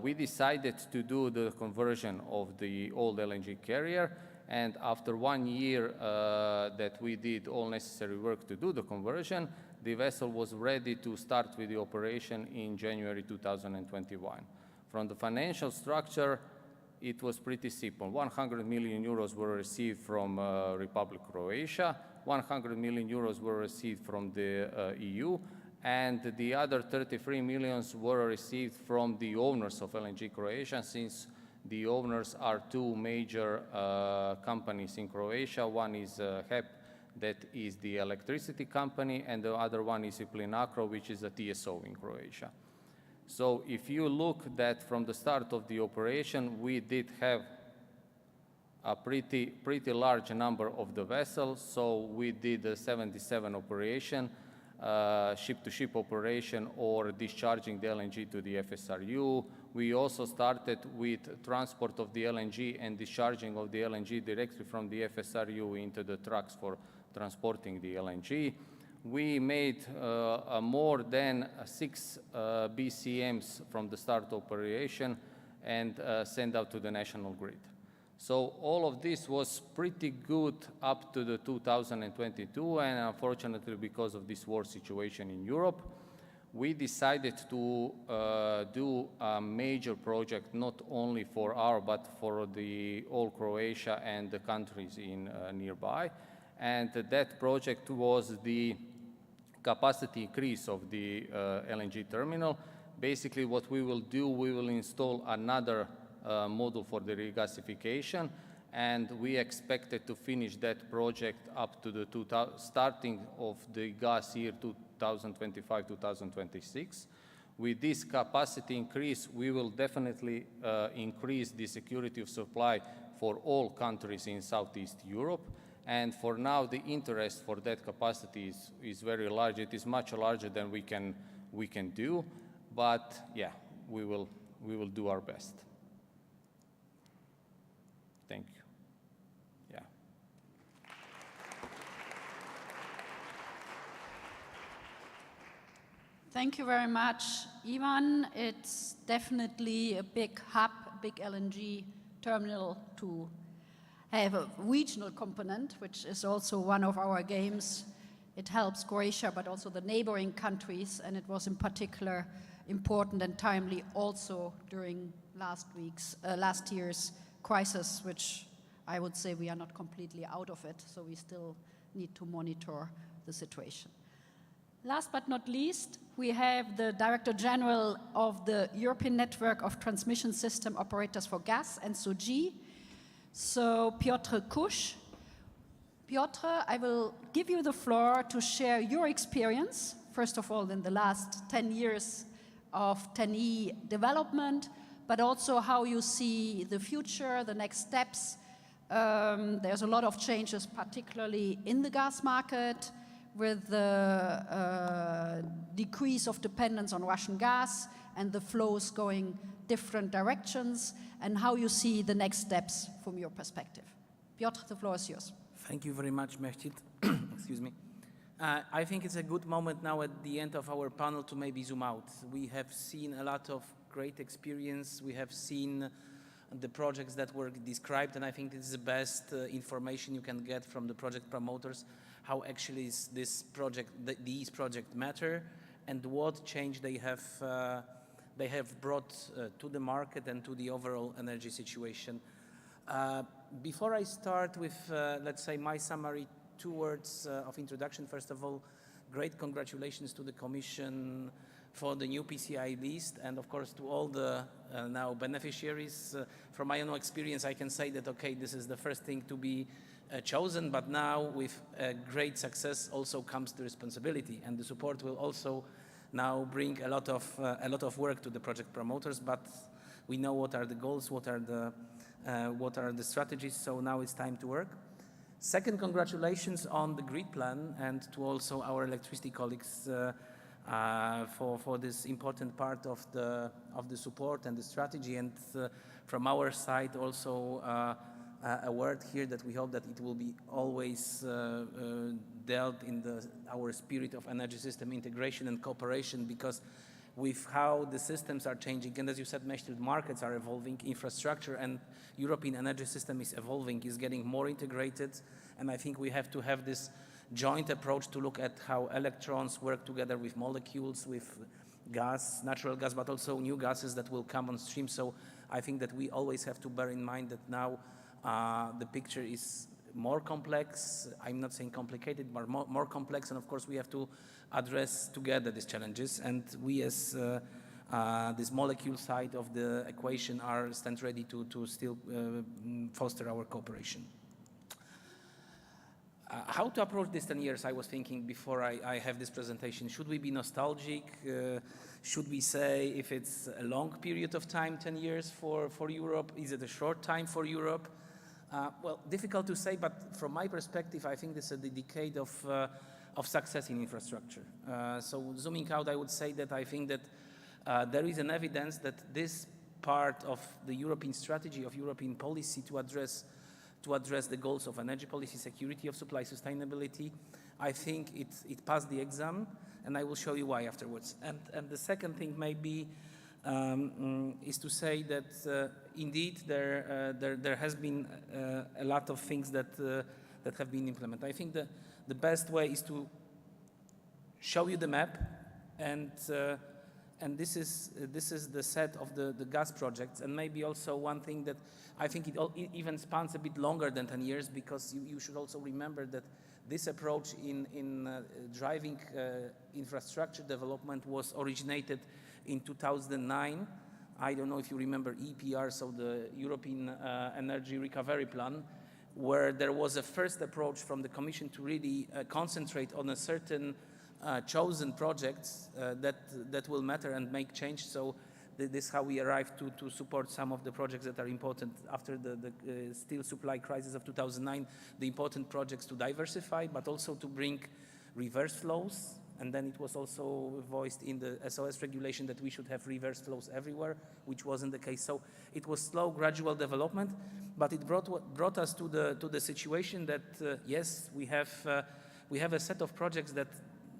We decided to do the conversion of the old LNG carrier, and after 1 year that we did all necessary work to do the conversion, the vessel was ready to start with the operation in January 2021. From the financial structure, it was pretty simple. 100 million euros were received from Republic Croatia, 100 million euros were received from the EU, and the other 33 millions were received from the owners of LNG Croatia, since the owners are 2 major companies in Croatia. One is HEP, that is the electricity company, and the other one is Plinacro, which is a TSO in Croatia. So if you look that from the start of the operation, we did have a pretty large number of the vessels. So we did a 77 operation, ship-to-ship operation, or discharging the LNG to the FSRU. We also started with transport of the LNG and discharging of the LNG directly from the FSRU into the trucks for transporting the LNG. We made more than 6 BCMs from the start operation and sent out to the national grid. So all of this was pretty good up to the 2022, and unfortunately, because of this war situation in Europe, we decided to do a major project, not only for but for the all Croatia and the countries in nearby. And that project was the capacity increase of the LNG terminal. Basically, what we will do, we will install another module for the regasification, and we expected to finish that project up to the starting of the gas year 2025-2026. With this capacity increase, we will definitely increase the security of supply for all countries in Southeast Europe. And for now, the interest for that capacity is very large. It is much larger than we can do, but yeah, we will do our best. Thank you. Yeah. Thank you very much, Ivan. It's definitely a big hub, big LNG terminal to have a regional component, which is also one of our games. It helps Croatia, but also the neighboring countries, and it was in particular important and timely also during last year's crisis, which I would say we are not completely out of it, so we still need to monitor the situation. Last but not least, we have the Director General of the European Network of Transmission System Operators for Gas and SOGI, so Piotr Kusz. Piotr, I will give you the floor to share your experience, first of all, in the last 10 years of TEN-E development, but also how you see the future, the next steps. There's a lot of changes, particularly in the gas market, with the decrease of dependence on Russian gas and the flows going different directions, and how you see the next steps from your perspective. Piotr, the floor is yours. Thank you very much, Mehmet. Excuse me. I think it's a good moment now at the end of our panel to maybe zoom out. We have seen a lot of great experience. We have seen the projects that were described, and I think this is the best information you can get from the project promoters, how actually these projects matter and what change they have brought to the market and to the overall energy situation. Before I start with, let's say, my summary, 2 words of introduction. First of all, great congratulations to the Commission for the new PCI list, and of course to all the now beneficiaries. From my own experience, I can say that, okay, this is the first thing to be chosen, but now with great success also comes the responsibility, and the support will also now bring a lot of work to the project promoters, but we know what are the goals, what are the strategies, so now it's time to work. Second, congratulations on the grid plan, and to also our electricity colleagues for this important part of the support and the strategy, and from our side also a word here that we hope that it will be always dealt in our spirit of energy system integration and cooperation, because with how the systems are changing, and as you said, Mehmet, markets are evolving, infrastructure and European energy system is evolving, is getting more integrated, and I think we have to have this joint approach to look at how electrons work together with molecules, with gas, natural gas, but also new gases that will come on stream. So I think that we always have to bear in mind that now the picture is more complex. I'm not saying complicated, but more complex, and of course we have to address together these challenges, and we as this molecule side of the equation stand ready to still foster our cooperation. How to approach this 10 years, I was thinking before I have this presentation. Should we be nostalgic? Should we say if it's a long period of time, 10 years for Europe? Is it a short time for Europe? Well, difficult to say, but from my perspective, I think this is the decade of success in infrastructure. So zooming out, I would say that I think that there is an evidence that this part of the European strategy, of European policy to address the goals of energy policy, security of supply, sustainability, I think it passed the exam, and I will show you why afterwards. And the second thing maybe is to say that indeed there has been a lot of things that have been implemented. I think the best way is to show you the map, and this is the set of the gas projects, and maybe also one thing that I think it even spans a bit longer than 10 years, because you should also remember that this approach in driving infrastructure development was originated in 2009. I don't know if you remember EPR, so the European Energy Recovery Plan, where there was a first approach from the Commission to really concentrate on a certain chosen projects that will matter and make change. So this is how we arrived to support some of the projects that are important after the steel supply crisis of 2009, the important projects to diversify, but also to bring reverse flows. And then it was also voiced in the SOS regulation that we should have reverse flows everywhere, which wasn't the case. So it was slow, gradual development, but it brought us to the situation that yes, we have a set of projects that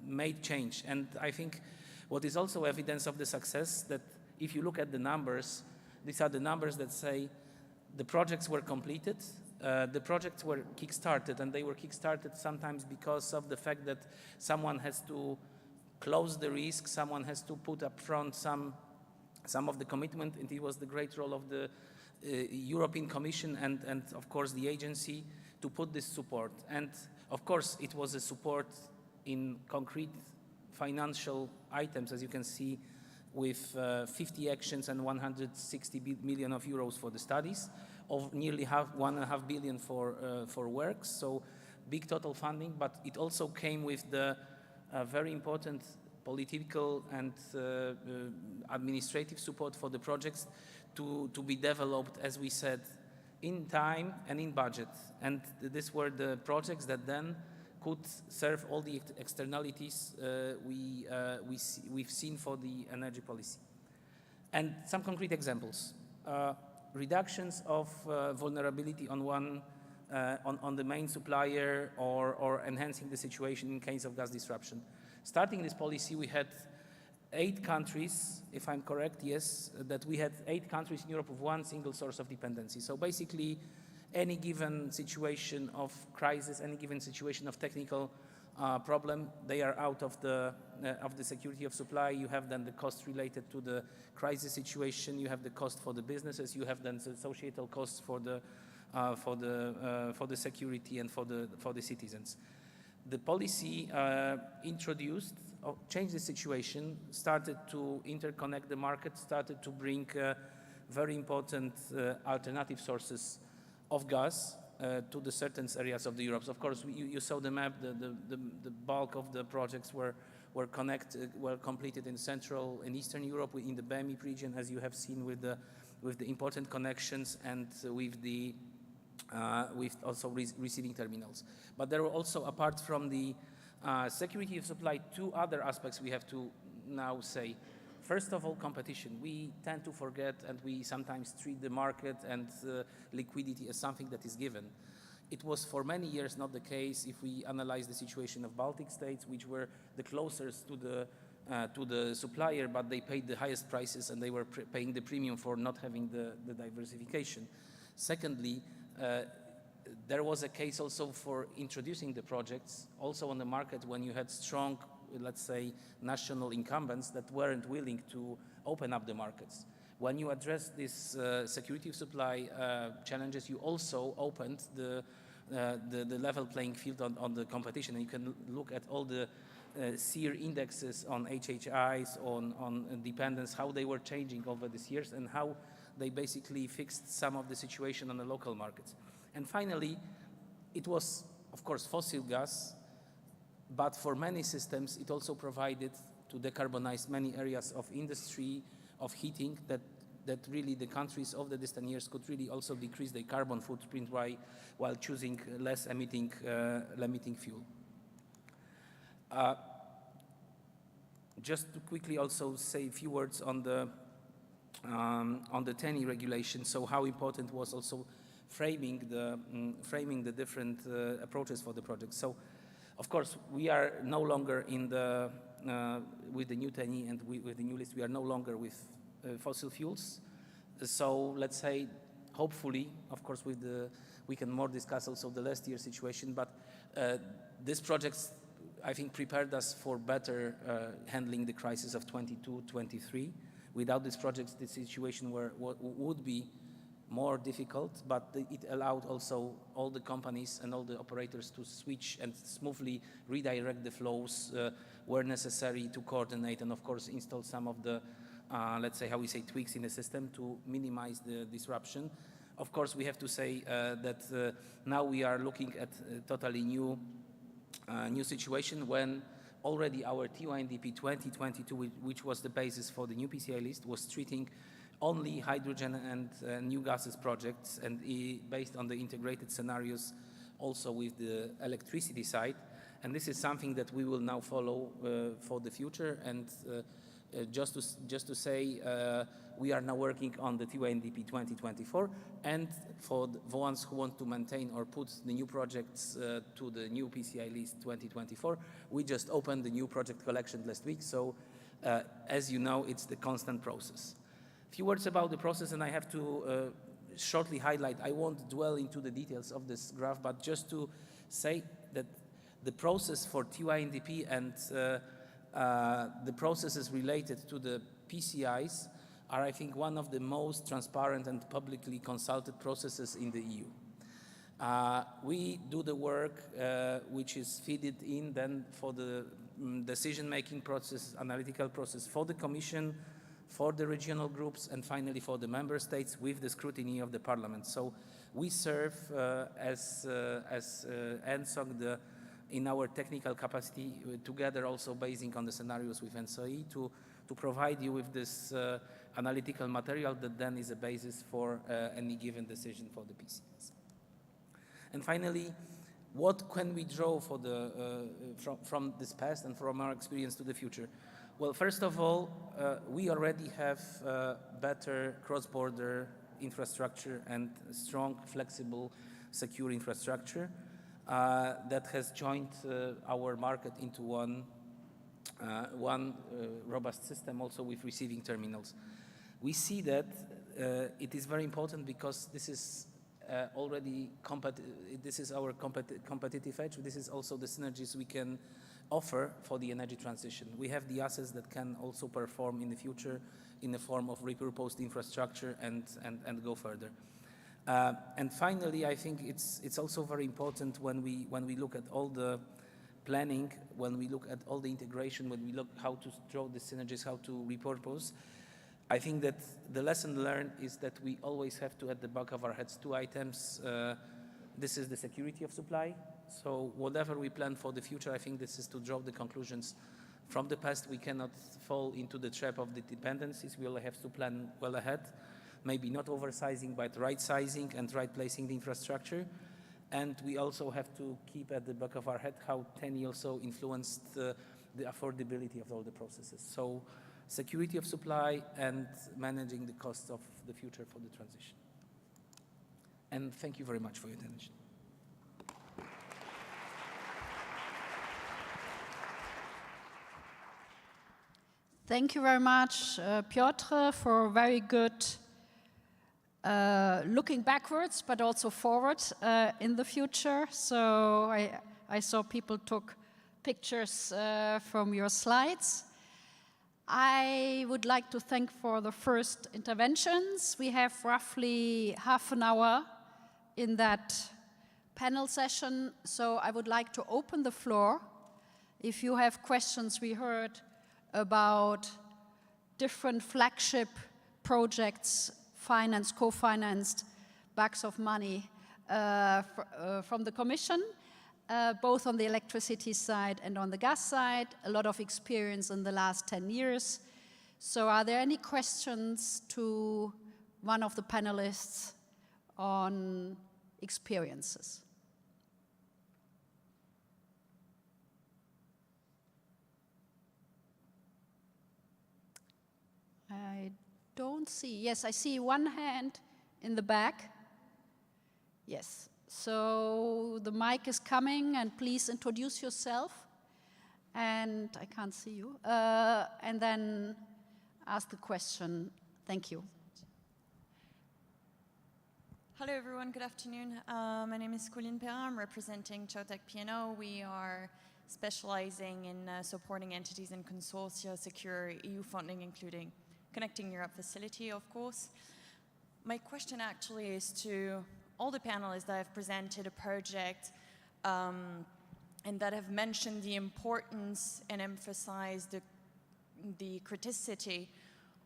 made change. And I think what is also evidence of the success, that if you look at the numbers, these are the numbers that say the projects were completed, the projects were kick-started, and they were kick-started sometimes because of the fact that someone has to close the risk, someone has to put up front some of the commitment, and it was the great role of the European Commission and of course the agency to put this support. And of course it was a support in concrete financial items, as you can see, with 50 actions and 160 million of euros for the studies, of nearly 1.5 billion for works. So big total funding, but it also came with the very important political and administrative support for the projects to be developed, as we said, in time and in budget. And these were the projects that then could serve all the externalities we've seen for the energy policy. And some concrete examples. Reductions of vulnerability on the main supplier, or enhancing the situation in case of gas disruption. Starting this policy, we had 8 countries, if I'm correct, yes, that we had 8 countries in Europe with one single source of dependency. So basically, any given situation of crisis, any given situation of technical problem, they are out of the security of supply. You have then the cost related to the crisis situation. You have the cost for the businesses. You have then the societal costs for the security and for the citizens. The policy changed the situation, started to interconnect the market, started to bring very important alternative sources of gas to the certain areas of the Europe. Of course, you saw the map. The bulk of the projects were completed in Central and Eastern Europe, in the BEMIP region, as you have seen with the important connections and with also receiving terminals. But there were also, apart from the security of supply, 2 other aspects we have to now say. First of all, competition. We tend to forget, and we sometimes treat the market and liquidity as something that is given. It was for many years not the case. If we analyze the situation of Baltic states, which were the closest to the supplier, but they paid the highest prices, and they were paying the premium for not having the diversification. Secondly, there was a case also for introducing the projects also on the market when you had strong, let's say, national incumbents that weren't willing to open up the markets. When you address this security of supply challenges, you also opened the level playing field on the competition. And you can look at all the SEER indexes on HHIs, on dependence, how they were changing over these years, and how they basically fixed some of the situation on the local markets. And finally, it was, of course, fossil gas, but for many systems, it also provided to decarbonize many areas of industry, of heating, that really the countries of the distant years could really also decrease their carbon footprint while choosing less emitting fuel. Just to quickly also say a few words on the TENI regulation, so how important was also framing the different approaches for the project. So, of course, we are no longer with the new TENI and with the new list, we are no longer with fossil fuels. So let's say, hopefully, of course, we can more discuss also the last year situation, but these projects, I think, prepared us for better handling the crisis of 22-23. Without these projects, the situation would be more difficult, but it allowed also all the companies and all the operators to switch and smoothly redirect the flows where necessary to coordinate and, of course, install some of the, let's say, how we say, tweaks in the system to minimize the disruption. Of course, we have to say that now we are looking at a totally new situation when already our TYNDP 2022, which was the basis for the new PCI list, was treating only hydrogen and new gases projects, and based on the integrated scenarios also with the electricity side. And this is something that we will now follow for the future. And just to say, we are now working on the TYNDP 2024, and for the ones who want to maintain or put the new projects to the new PCI list 2024, we just opened the new project collection last week. So as you know, it's the constant process. A few words about the process, and I have to shortly highlight, I won't dwell into the details of this graph, but just to say that the process for TYNDP and the processes related to the PCIs are, I think, one of the most transparent and publicly consulted processes in the EU. We do the work which is feeded in then for the decision-making process, analytical process for the Commission, for the regional groups, and finally for the member states with the scrutiny of the Parliament. So we serve as NSOC in our technical capacity, together also basing on the scenarios with NSOE to provide you with this analytical material that then is a basis for any given decision for the PCIs. And finally, what can we draw for from this past and from our experience to the future? Well, first of all, we already have better cross-border infrastructure and strong, flexible, secure infrastructure that has joined our market into one robust system, also with receiving terminals. We see that it is very important because this is already this is our competitive edge. This is also the synergies we can offer for the energy transition. We have the assets that can also perform in the future in the form of repurposed infrastructure and go further. And finally, I think it's also very important when we look at all the planning, when we look at all the integration, when we look how to draw the synergies, how to repurpose. I think that the lesson learned is that we always have to, at the back of our heads, two items. This is the security of supply. So whatever we plan for the future, I think this is to draw the conclusions from the past. We cannot fall into the trap of the dependencies. We will have to plan well ahead, maybe not oversizing, but right sizing and right placing the infrastructure. And we also have to keep at the back of our head how TENI also influenced the affordability of all the processes. So security of supply and managing the costs of the future for the transition. And thank you very much for your attention. Thank you very much, Piotr, for very good looking backwards, but also forward in the future. So I saw people took pictures from your slides. I would like to thank for the first interventions. We have roughly half an hour in that panel session, so I would like to open the floor. If you have questions, we heard about different flagship projects, financed, co-financed, bags of money from the Commission, both on the electricity side and on the gas side, a lot of experience in the last 10 years. So are there any questions to one of the panelists on experiences? I don't see. Yes, I see one hand in the back. Yes. So the mic is coming, and please introduce yourself. And I can't see you. And then ask the question. Thank you. Hello, everyone. Good afternoon. My name is Colline Perrin. I'm representing Chotec P&O. We are specializing in supporting entities and consortia secure EU funding, including Connecting Europe facility, of course. My question actually is to all the panelists that have presented a project and that have mentioned the importance and emphasized the criticity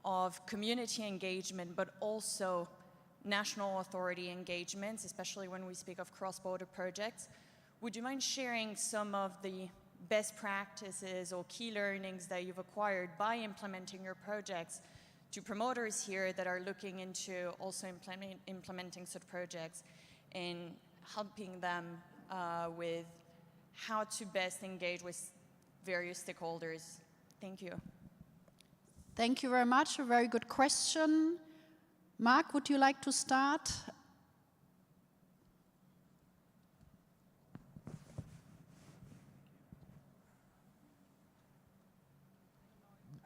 of community engagement, but also national authority engagements, especially when we speak of cross-border projects. Would you mind sharing some of the best practices or key learnings that you've acquired by implementing your projects to promoters here that are looking into also implementing such projects and helping them with how to best engage with various stakeholders? Thank you. Thank you very much. A very good question. Mark, would you like to start?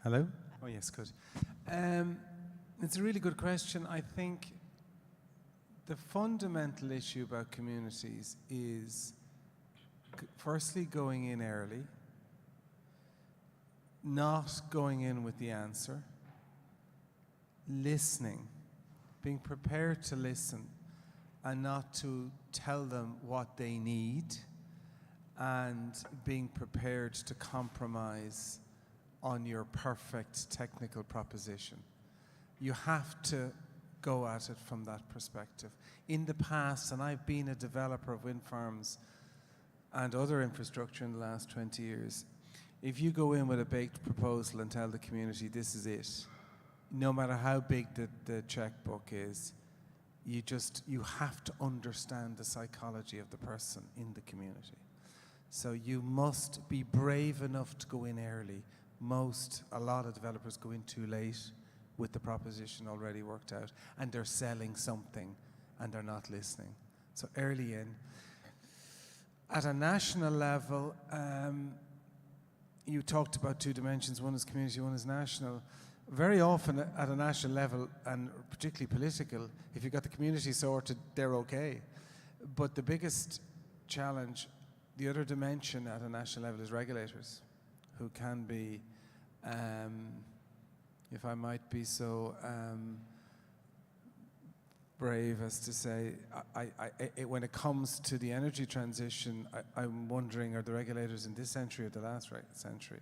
Hello? Oh, yes, good. It's a really good question. I think the fundamental issue about communities is firstly going in early, not going in with the answer, listening, being prepared to listen, and not to tell them what they need, and being prepared to compromise on your perfect technical proposition. You have to go at it from that perspective. In the past, and I've been a developer of wind farms and other infrastructure in the last 20 years, if you go in with a baked proposal and tell the community this is it, no matter how big the checkbook is, you have to understand the psychology of the person in the community. So you must be brave enough to go in early. A lot of developers go in too late with the proposition already worked out, and they're selling something and they're not listening. So early in. At a national level, you talked about two dimensions. One is community, one is national. Very often at a national level, and particularly political, if you've got the community sorted, they're okay. But the biggest challenge, the other dimension at a national level, is regulators, who can be, if I might be so brave as to say, when it comes to the energy transition, I'm wondering, are the regulators in this century or the last century,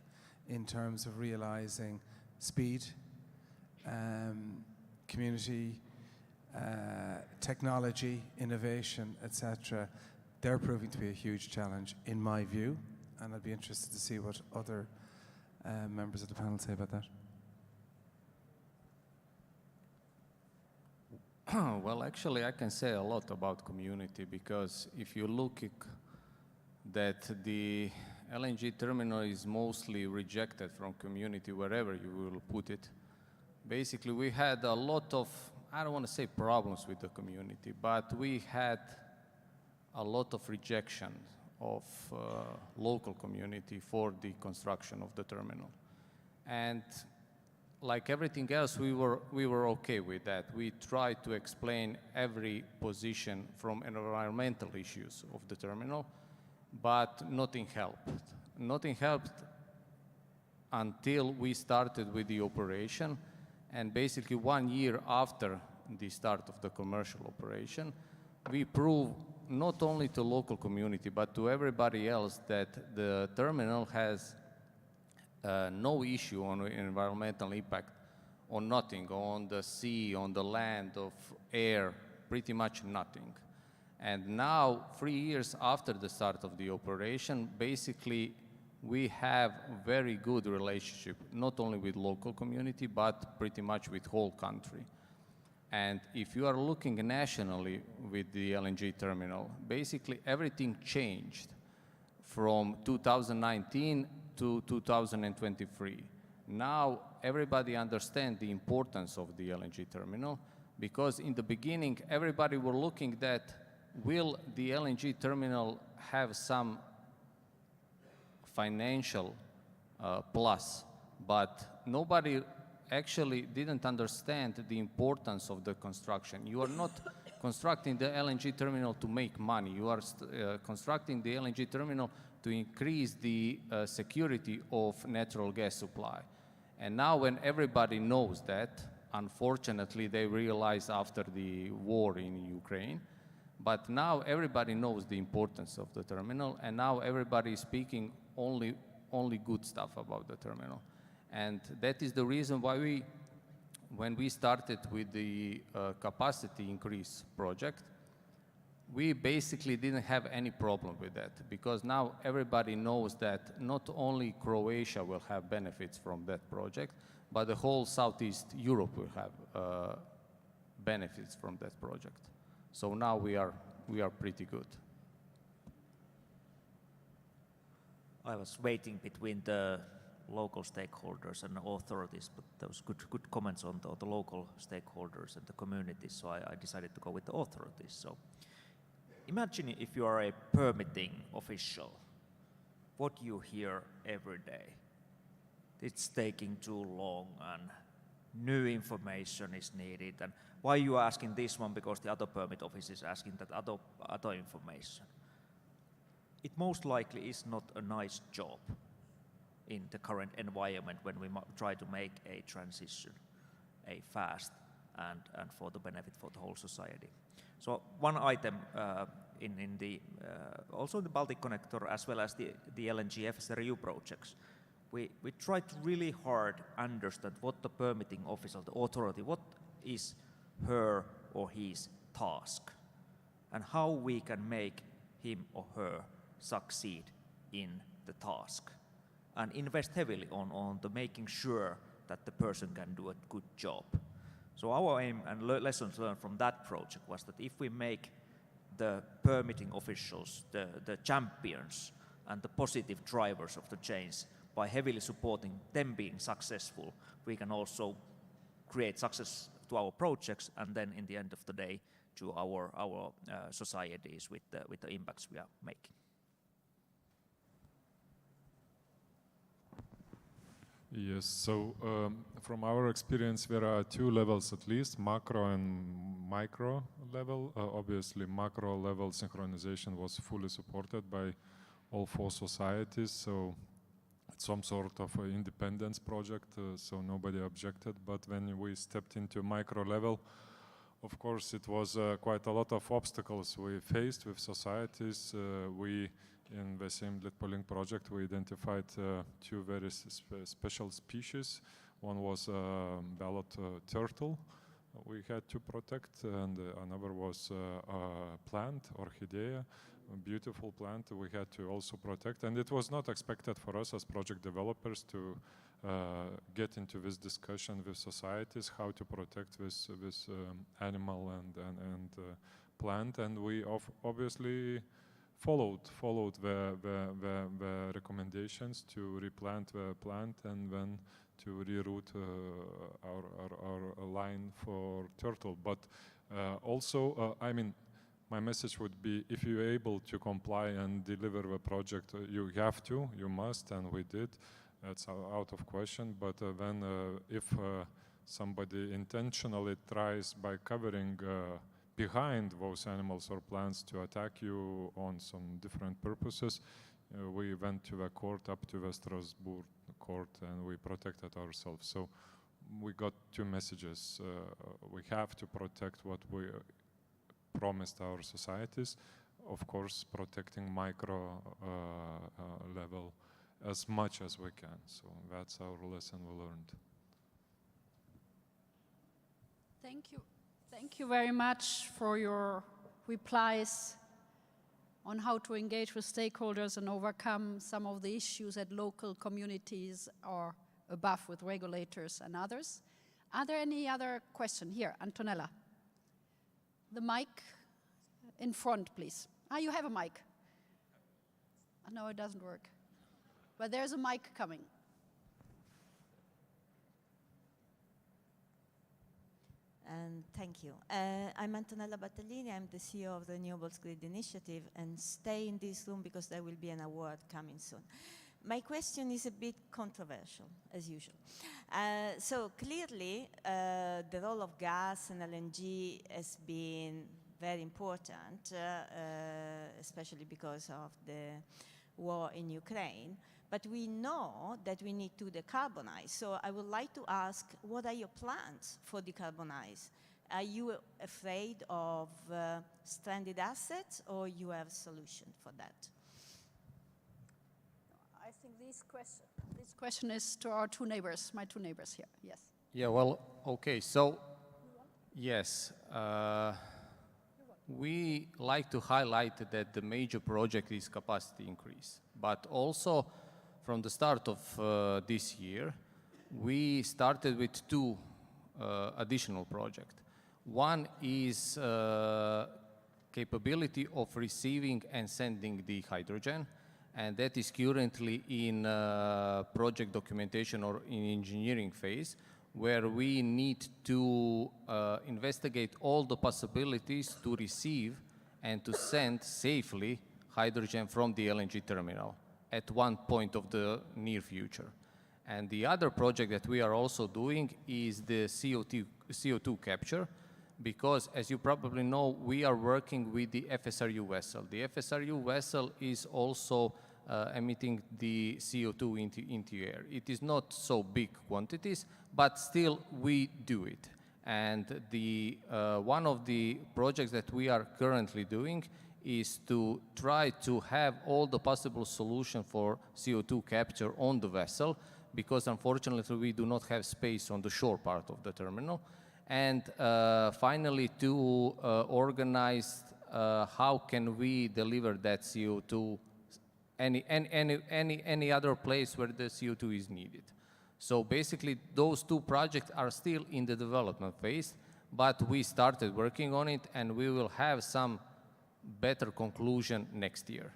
in terms of realizing speed, community, technology, innovation, etc. They're proving to be a huge challenge, in my view, and I'd be interested to see what other members of the panel say about that. Well, actually, I can say a lot about community, because if you look at that the LNG terminal is mostly rejected from community wherever you will put it. Basically, we had a lot of, I don't want to say problems with the community, but we had a lot of rejection of local community for the construction of the terminal. And like everything else, we were okay with that. We tried to explain every position from environmental issues of the terminal, but nothing helped. Nothing helped until we started with the operation, and basically 1 year after the start of the commercial operation, we proved not only to local community, but to everybody else that the terminal has no issue on environmental impact, on nothing, on the sea, on the land, of air, pretty much nothing. And now, 3 years after the start of the operation, basically we have very good relationship, not only with local community, but pretty much with whole country. And if you are looking nationally with the LNG terminal, basically everything changed from 2019 to 2023. Now everybody understands the importance of the LNG terminal, because in the beginning everybody were looking that will the LNG terminal have some financial plus, but nobody actually didn't understand the importance of the construction. You are not constructing the LNG terminal to make money. You are constructing the LNG terminal to increase the security of natural gas supply. And now when everybody knows that, unfortunately they realize after the war in Ukraine, but now everybody knows the importance of the terminal, and now everybody is speaking only good stuff about the terminal. And that is the reason why when we started with the capacity increase project, we basically didn't have any problem with that, because now everybody knows that not only Croatia will have benefits from that project, but the whole Southeast Europe will have benefits from that project. So now we are pretty good. I was waiting between the local stakeholders and authorities, but there was good comments on the local stakeholders and the communities, so I decided to go with the authorities. So imagine if you are a permitting official, what you hear every day. It's taking too long and new information is needed. And why you are asking this one? Because the other permit office is asking that other information. It most likely is not a nice job in the current environment when we try to make a transition, a fast and for the benefit for the whole society. So one item in the also the Baltic Connector as well as the LNG FSRU projects, we try to really hard understand what the permitting official, the authority, what is her or his task, and how we can make him or her succeed in the task, and invest heavily on the making sure that the person can do a good job. So our aim and lessons learned from that project was that if we make the permitting officials the champions and the positive drivers of the change by heavily supporting them being successful, we can also create success to our projects and then in the end of the day to our societies with the impacts we are making. Yes, so from our experience, there are two levels at least, macro and micro level. Obviously, macro level synchronization was fully supported by all four societies, so it's some sort of an independence project, so nobody objected. But when we stepped into micro level, of course, it was quite a lot of obstacles we faced with societies. In the same Litpolink project, we identified two very special species. One was ballot turtle we had to protect, and another was a plant, orchidea, a beautiful plant we had to also protect. And it was not expected for us as project developers to get into this discussion with societies, how to protect this animal and plant. And we obviously followed the recommendations to replant the plant and then to reroute our line for turtle. But also, I mean, my message would be, if you're able to comply and deliver the project, you have to, you must, and we did. That's out of question. But then if somebody intentionally tries by covering behind those animals or plants to attack you on some different purposes, we went to the court, up to the Strasbourg court, and we protected ourselves. So we got two messages. We have to protect what we promised our societies, of course protecting micro level as much as we can. So that's our lesson we learned. Thank you. Thank you very much for your replies on how to engage with stakeholders and overcome some of the issues at local communities or above with regulators and others. Are there any other questions? Here, Antonella. The mic in front, please. You have a mic. No, it doesn't work. But there's a mic coming. Thank you. I'm Antonella Battaglini. I'm the CEO of the Renewables Grid Initiative, and stay in this room because there will be an award coming soon. My question is a bit controversial, as usual. So clearly, the role of gas and LNG has been very important, especially because of the war in Ukraine. But we know that we need to decarbonize. So I would like to ask, what are your plans for decarbonize? Are you afraid of stranded assets, or you have a solution for that? I think this question is to our two neighbors, my two neighbors here. Yes. Yeah, well, okay, so yes, we like to highlight that the major project is capacity increase, but also from the start of this year, we started with two additional projects. One is capability of receiving and sending the hydrogen, and that is currently in project documentation or in engineering phase, where we need to investigate all the possibilities to receive and to send safely hydrogen from the LNG terminal at one point of the near future. And the other project that we are also doing is the CO2 capture, because as you probably know, we are working with the FSRU vessel. The FSRU vessel is also emitting the CO2 into air. It is not so big quantities, but still we do it. And one of the projects that we are currently doing is to try to have all the possible solution for CO2 capture on the vessel, because unfortunately we do not have space on the shore part of the terminal. And finally, to organize how can we deliver that CO2 any other place where the CO2 is needed. So basically, those two projects are still in the development phase, but we started working on it, and we will have some better conclusion next year.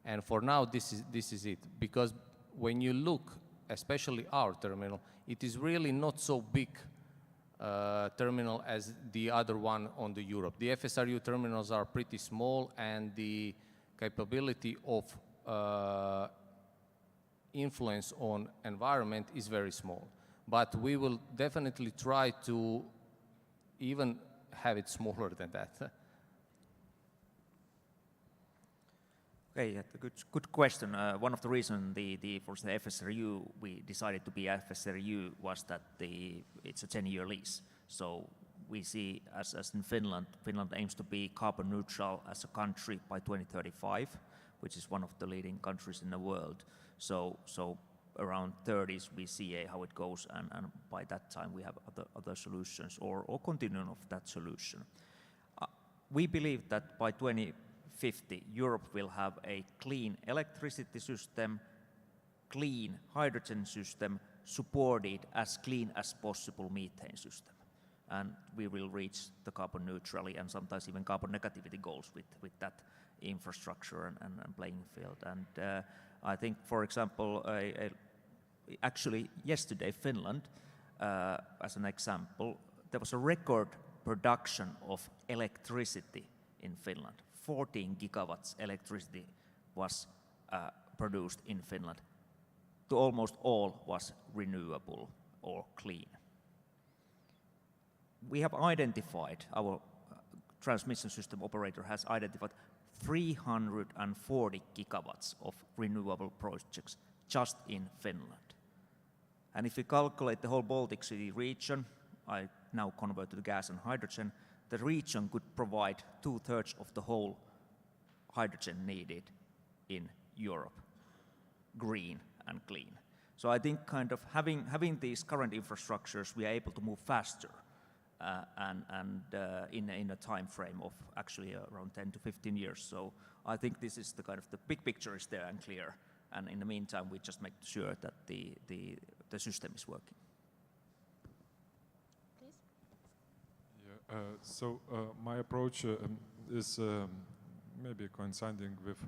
And for now, this is it, because when you look, especially our terminal, it is really not so big terminal as the other one on the Europe. The FSRU terminals are pretty small, and the capability of influence on environment is very small. But we will definitely try to even have it smaller than that. Okay, good question. One of the reasons for the FSRU, we decided to be FSRU was that it's a 10-year lease. So we see, as in Finland aims to be carbon neutral as a country by 2035, which is one of the leading countries in the world. So around 30s we see how it goes, and by that time we have other solutions or continuing of that solution. We believe that by 2050 Europe will have a clean electricity system, clean hydrogen system, supported as clean as possible methane system. And we will reach the carbon neutrality and sometimes even carbon negativity goals with that infrastructure and playing field. And I think, for example, actually yesterday Finland, as an example, there was a record production of electricity in Finland. 14 gigawatts electricity was produced in Finland. Almost all was renewable or clean. We have identified, our transmission system operator has identified 340 gigawatts of renewable projects just in Finland. And if we calculate the whole Baltic Sea region, I now convert to the gas and hydrogen, the region could provide 2/3 of the whole hydrogen needed in Europe, green and clean. So I think kind of having these current infrastructures, we are able to move faster and in a time frame of actually around 10 to 15 years. So I think this is the kind of the big picture is there and clear. And in the meantime, we just make sure that the system is working. Please. Yeah, my approach is maybe coinciding with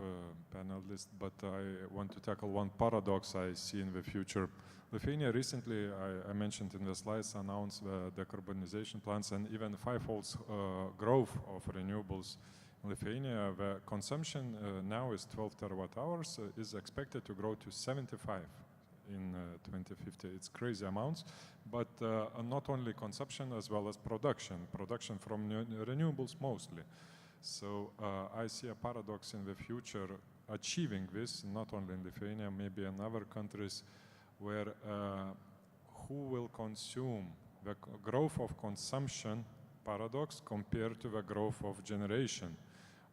panelists, but I want to tackle one paradox I see in the future. Lithuania recently, I mentioned in the slides, announced the decarbonization plans and even fivefold growth of renewables in Lithuania. The consumption now is 12 terawatt hours, is expected to grow to 75 in 2050. It's crazy amounts, but not only consumption as well as production from renewables mostly. So I see a paradox in the future achieving this, not only in Lithuania, maybe in other countries, where who will consume the growth of consumption paradox compared to the growth of generation.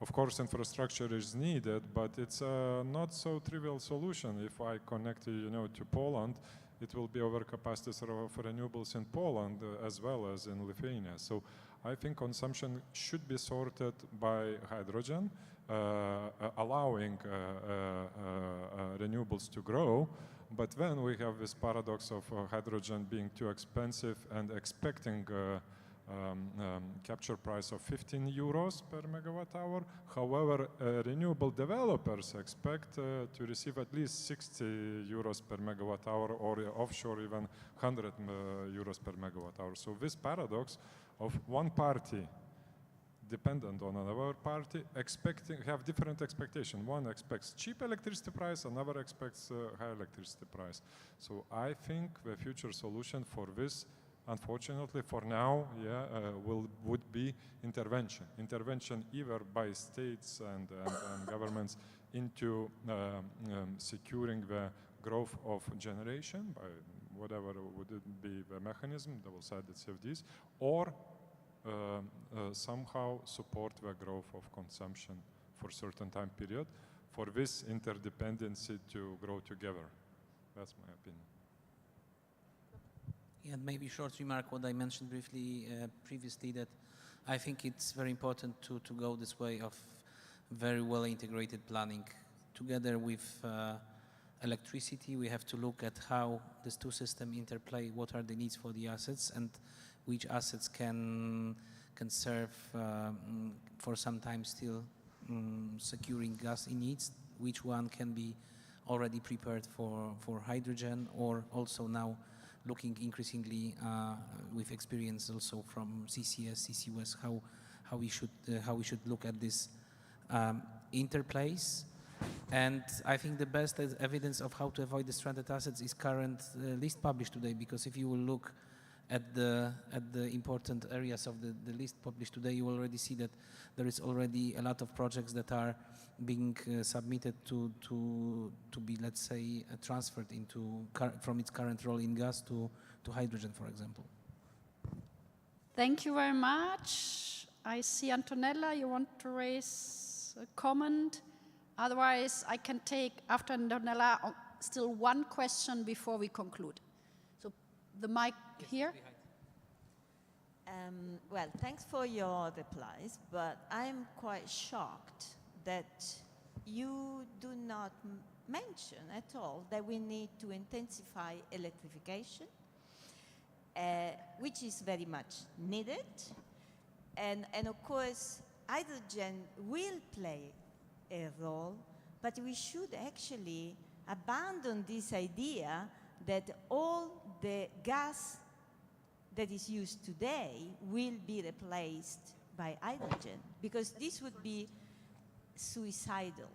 Of course, infrastructure is needed, but it's a not so trivial solution. If I connect, to Poland, it will be overcapacity of renewables in Poland as well as in Lithuania. So I think consumption should be sorted by hydrogen, allowing renewables to grow. But then we have this paradox of hydrogen being too expensive and expecting capture price of 15 euros per megawatt hour. However, renewable developers expect to receive at least 60 euros per megawatt hour, or offshore even 100 euros per megawatt hour. So this paradox of one party dependent on another party, have different expectations. One expects cheap electricity price, another expects high electricity price. So I think the future solution for this, unfortunately for now, would be intervention. Intervention either by states and governments into securing the growth of generation by whatever would it be the mechanism, double-sided CFDs, or somehow support the growth of consumption for a certain time period, for this interdependency to grow together. That's my opinion. Yeah, and maybe short remark what I mentioned briefly previously, that I think it's very important to go this way of very well integrated planning. Together with electricity, we have to look at how these two systems interplay, what are the needs for the assets, and which assets can serve for some time still securing gas in needs, which one can be already prepared for hydrogen, or also now looking increasingly with experience also from CCS, CCUS, how we should look at this interplays. And I think the best evidence of how to avoid the stranded assets is current list published today, because if you will look at the important areas of the list published today, you will already see that there is already a lot of projects that are being submitted to be, let's say, transferred into from its current role in gas to hydrogen, for example. Thank you very much. I see Antonella, you want to raise a comment? Otherwise, I can take, after Antonella, still one question before we conclude. So the mic here. Well, thanks for your replies, but I'm quite shocked that you do not mention at all that we need to intensify electrification, which is very much needed. And of course, hydrogen will play a role, but we should actually abandon this idea that all the gas that is used today will be replaced by hydrogen, because this would be suicidal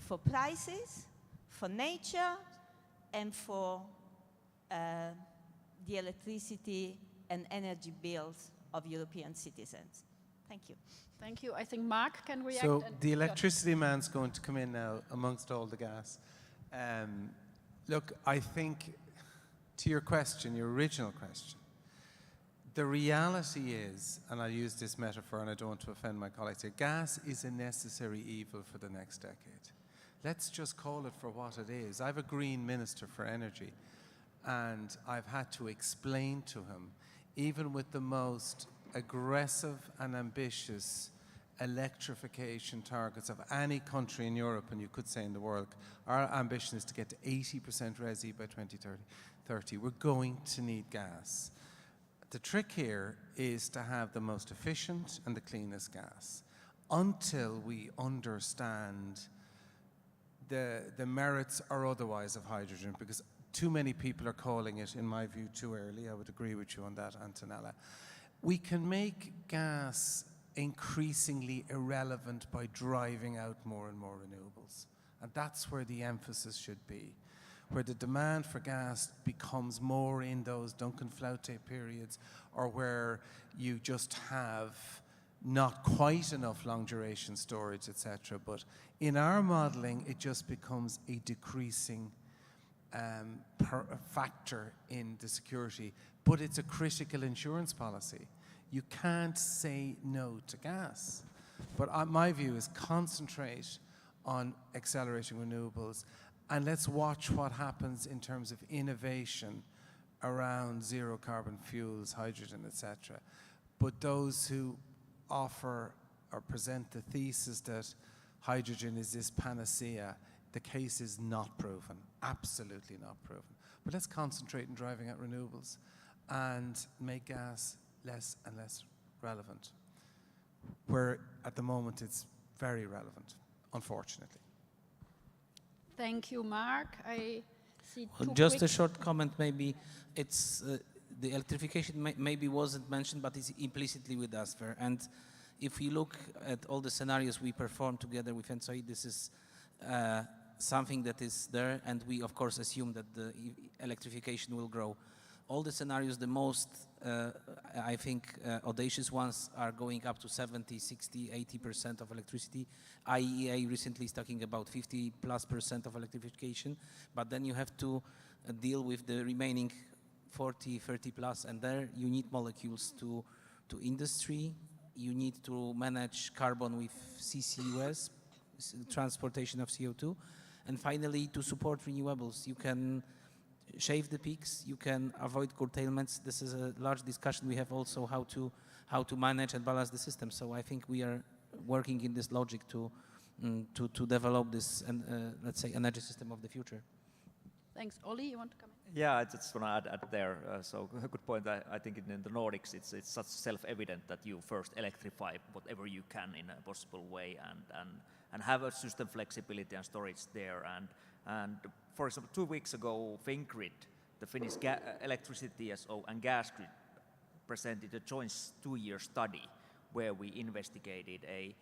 for prices, for nature, and for the electricity and energy bills of European citizens. Thank you. Thank you. I think Mark can react. So the electricity man's going to come in now amongst all the gas. Look, I think to your question, your original question, the reality is, and I'll use this metaphor and I don't want to offend my colleagues here, gas is a necessary evil for the next decade. Let's just call it for what it is. I have a Green Minister for Energy, and I've had to explain to him, even with the most aggressive and ambitious electrification targets of any country in Europe, and you could say in the world, our ambition is to get to 80% RESI by 2030. We're going to need gas. The trick here is to have the most efficient and the cleanest gas until we understand the merits or otherwise of hydrogen, because too many people are calling it, in my view, too early. I would agree with you on that, Antonella. We can make gas increasingly irrelevant by driving out more and more renewables. And that's where the emphasis should be, where the demand for gas becomes more in those Duncan Flaute periods, or where you just have not quite enough long duration storage, etc. But in our modeling, it just becomes a decreasing factor in the security, but it's a critical insurance policy. You can't say no to gas. But my view is concentrate on accelerating renewables, and let's watch what happens in terms of innovation around zero carbon fuels, hydrogen, etc. But those who offer or present the thesis that hydrogen is this panacea, the case is not proven, absolutely not proven. But let's concentrate on driving out renewables and make gas less and less relevant, where at the moment it's very relevant, unfortunately. Thank you, Mark. I see two Just a short comment, maybe. It's the electrification maybe wasn't mentioned, but it's implicitly with us there. And if we look at all the scenarios we performed together with ENTSO-E, this is something that is there, and we of course assume that the electrification will grow. all the scenarios, the most, I think, audacious ones are going up to 70, 60, 80% of electricity. IEA recently is talking about 50+% of electrification, but then you have to deal with the remaining 40, 30+, and there you need molecules to industry. You need to manage carbon with CCUS, transportation of CO2, and finally to support renewables. You can shave the peaks, you can avoid curtailments. This is a large discussion. We have also how to manage and balance the system. So I think we are working in this logic to develop this, let's say, energy system of the future. Thanks. Olli, you want to come in? Yeah, I just want to add there. So a good point. I think in the Nordics, it's such self-evident that you first electrify whatever you can in a possible way, and have a system flexibility and storage there. And for example, 2 weeks ago, Fingrid, the Finnish electricity TSO and gas grid, presented a joint 2-year study where we investigated a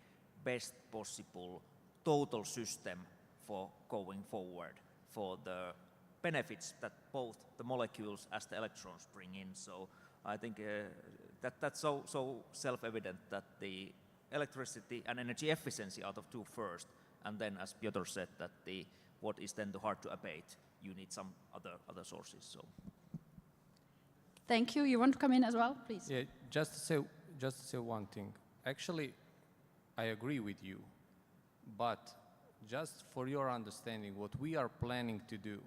best possible total system for going forward for the benefits that both the molecules as the electrons bring in. So I think that's so self-evident that the electricity and energy efficiency out of two first, and then, as Piotr said, that what is then the hard to abate, you need some other sources. So. Thank you. You want to come in as well, please? Yeah, just to say one thing. Actually, I agree with you, but just for your understanding, what we are planning to do,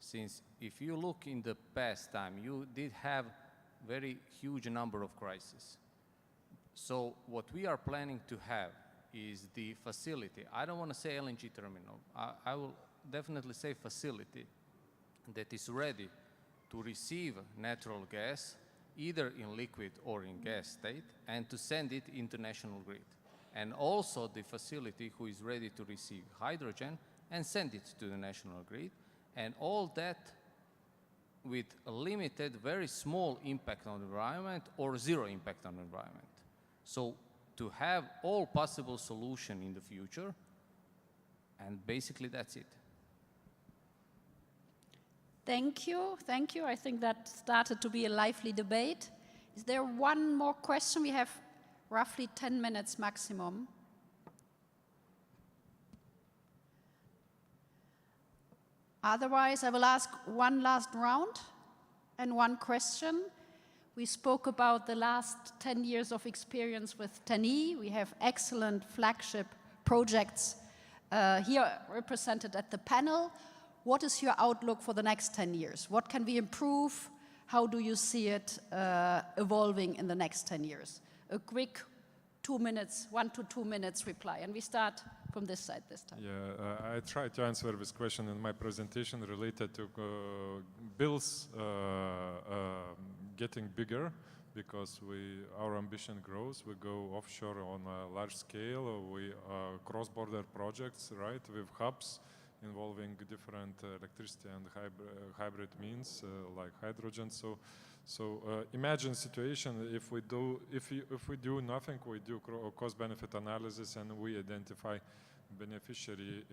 since if you look in the past time, you did have very huge number of crises. So what we are planning to have is the facility. I don't want to say LNG terminal. I will definitely say facility that is ready to receive natural gas, either in liquid or in gas state, and to send it into national grid. And also the facility who is ready to receive hydrogen and send it to the national grid. And all that with a limited, very small impact on the environment or zero impact on the environment. So to have all possible solution in the future, and basically that's it. Thank you. Thank you. I think that started to be a lively debate. Is there one more question? We have roughly 10 minutes maximum. Otherwise, I will ask one last round and one question. We spoke about the last 10 years of experience with TEN-E. We have excellent flagship projects here represented at the panel. What is your outlook for the next 10 years? What can we improve? How do you see it evolving in the next 10 years? A quick 2 minutes, 1 to 2 minutes reply. And we start from this side this time. Yeah, I tried to answer this question in my presentation related to bills getting bigger because our ambition grows. We go offshore on a large scale. We cross-border projects, right, with hubs involving different electricity and hybrid means like hydrogen. So imagine situation if we do nothing, we do cost-benefit analysis and we identify beneficiary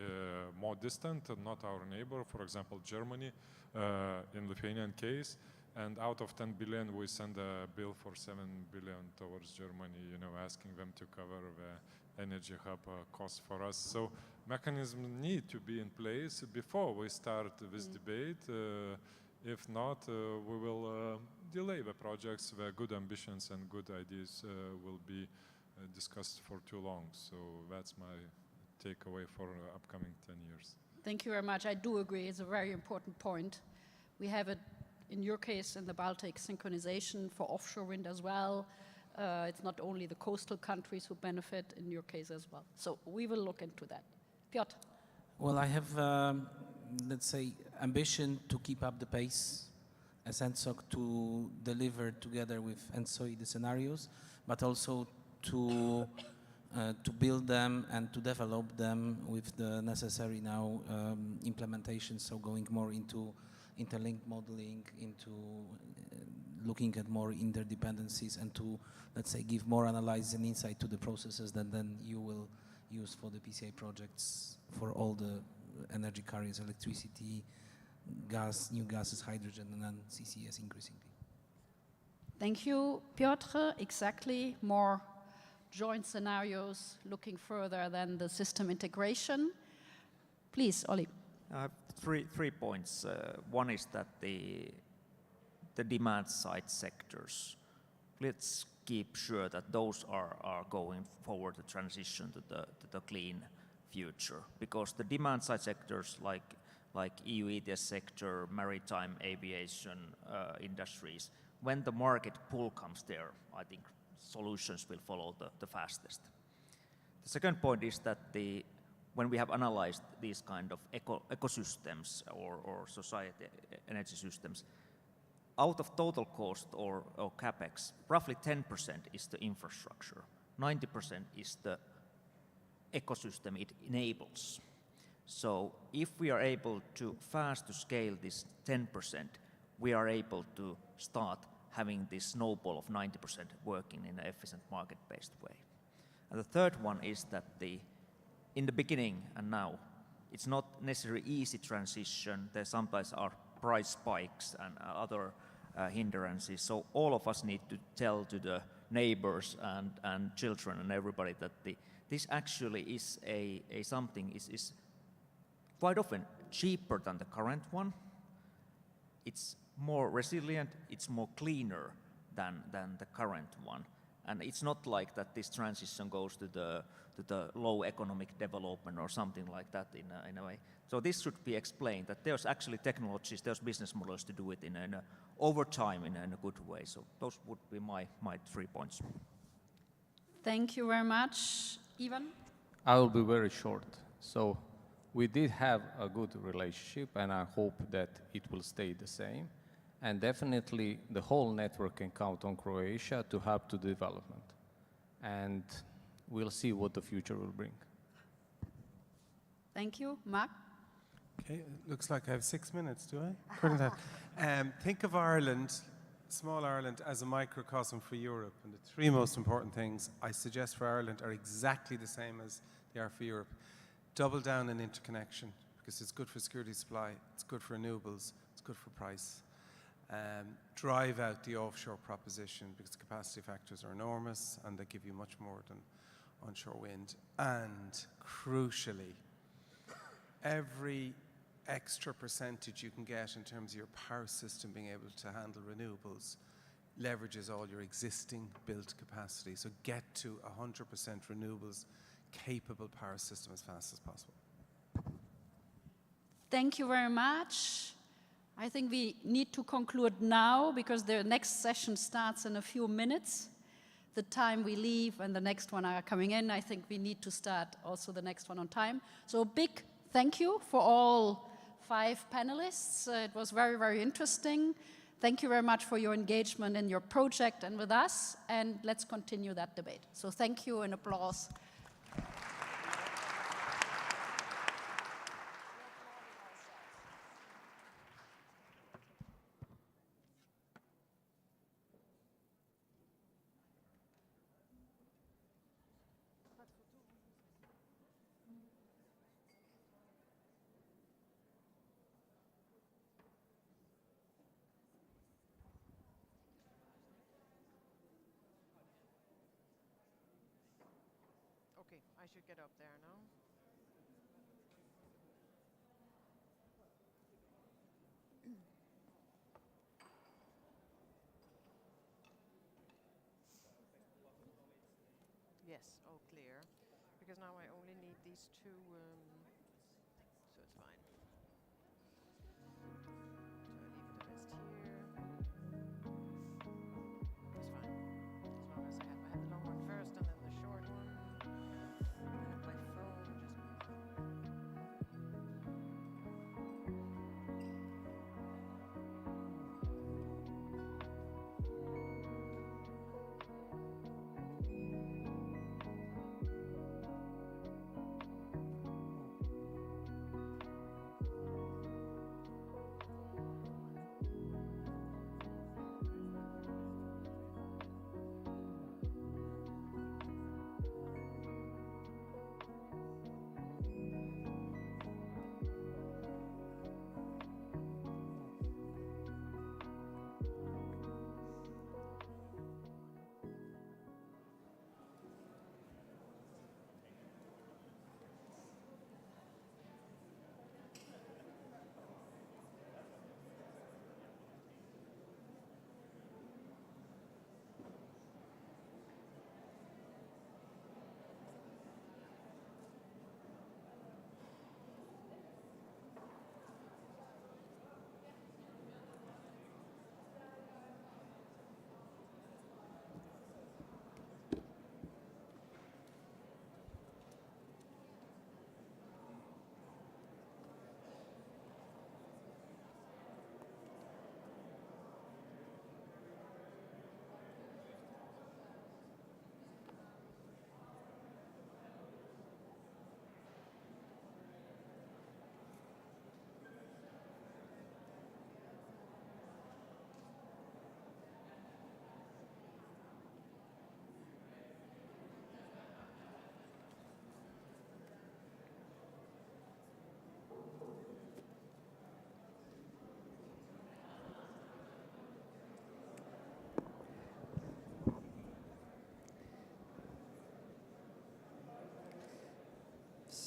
more distant, not our neighbor, for example, Germany, in Lithuanian case, and out of 10 billion, we send a bill for 7 billion towards Germany, asking them to cover the energy hub costs for us. So mechanisms need to be in place before we start this debate. If not, we will delay the projects where good ambitions and good ideas will be discussed for too long. So that's my takeaway for upcoming 10 years. Thank you very much. I do agree. It's a very important point. We have it, in your case, in the Baltic, synchronization for offshore wind as well. It's not only the coastal countries who benefit, in your case as well. So we will look into that. Piotr. Well, I have, let's say, ambition to keep up the pace as ENTSOC to deliver together with ENTSOI the scenarios, but also to build them and to develop them with the necessary now implementation, so going more into interlinked modeling, into looking at more interdependencies and to, let's say, give more analysis and insight to the processes that then you will use for the PCI projects for all the energy carriers, electricity, new gases, hydrogen, and then CCS increasingly. Thank you, Piotr. Exactly, more joint scenarios looking further than the system integration. Please, Oli. Three points. One is that the demand side sectors, let's keep sure that those are going forward the transition to the clean future, because the demand side sectors like EU ETS sector, maritime, aviation industries, when the market pull comes there, I think solutions will follow the fastest. The second point is that when we have analyzed these kind of ecosystems or society energy systems, out of total cost or capex, roughly 10% is the infrastructure, 90% is the ecosystem it enables. So if we are able to fast to scale this 10%, we are able to start having this snowball of 90% working in an efficient market-based way. And the third one is that in the beginning and now, it's not necessarily easy transition. There sometimes are price spikes and other hindrances. So all of us need to tell to the neighbors and children and everybody that this actually is something is quite often cheaper than the current one. It's more resilient, it's more cleaner than the current one. And it's not like that this transition goes to the low economic development or something like that in a way. So this should be explained, that there's actually technologies, there's business models to do it over time in a good way. So those would be my 3 points. Thank you very much. Ivan? I will be very short. So we did have a good relationship, and I hope that it will stay the same. And definitely the whole network can count on Croatia to help to development. And we'll see what the future will bring. Thank you. Mark? Okay, it looks like I have 6 minutes, do I? According to that. Think of Ireland, small Ireland, as a microcosm for Europe. And the 3 most important things I suggest for Ireland are exactly the same as they are for Europe. Double down on interconnection, because it's good for security supply, it's good for renewables, it's good for price. Drive out the offshore proposition, because capacity factors are enormous and they give you much more than onshore wind. And crucially, every extra percentage you can get in terms of your power system being able to handle renewables leverages all your existing built capacity. So get to 100% renewables capable power system as fast as possible. Thank you very much. I think we need to conclude now because the next session starts in a few minutes. The time we leave and the next one are coming in, I think we need to start also the next one on time. So a big thank you for all 5 panelists. It was very, very interesting. Thank you very much for your engagement in your project and with us, and let's continue that debate. So thank you and applause. Okay, I should get up there now. Yes, all clear. Because now I only need these 2, so it's fine. So I leave the rest here. It's fine. As long as I have the long one first and then the short one. I have my phone just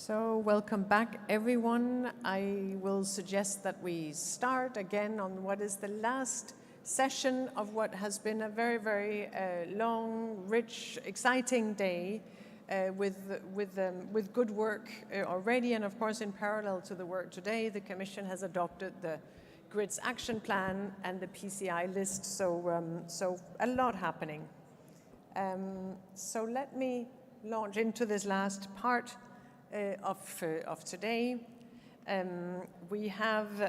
So welcome back, everyone. I will suggest that we start again on what is the last session of what has been a very, very long, rich, exciting day with good work already. And of course, in parallel to the work today, the Commission has adopted the Grids Action Plan and the PCI list. So a lot happening. So let me launch into this last part of today. We have,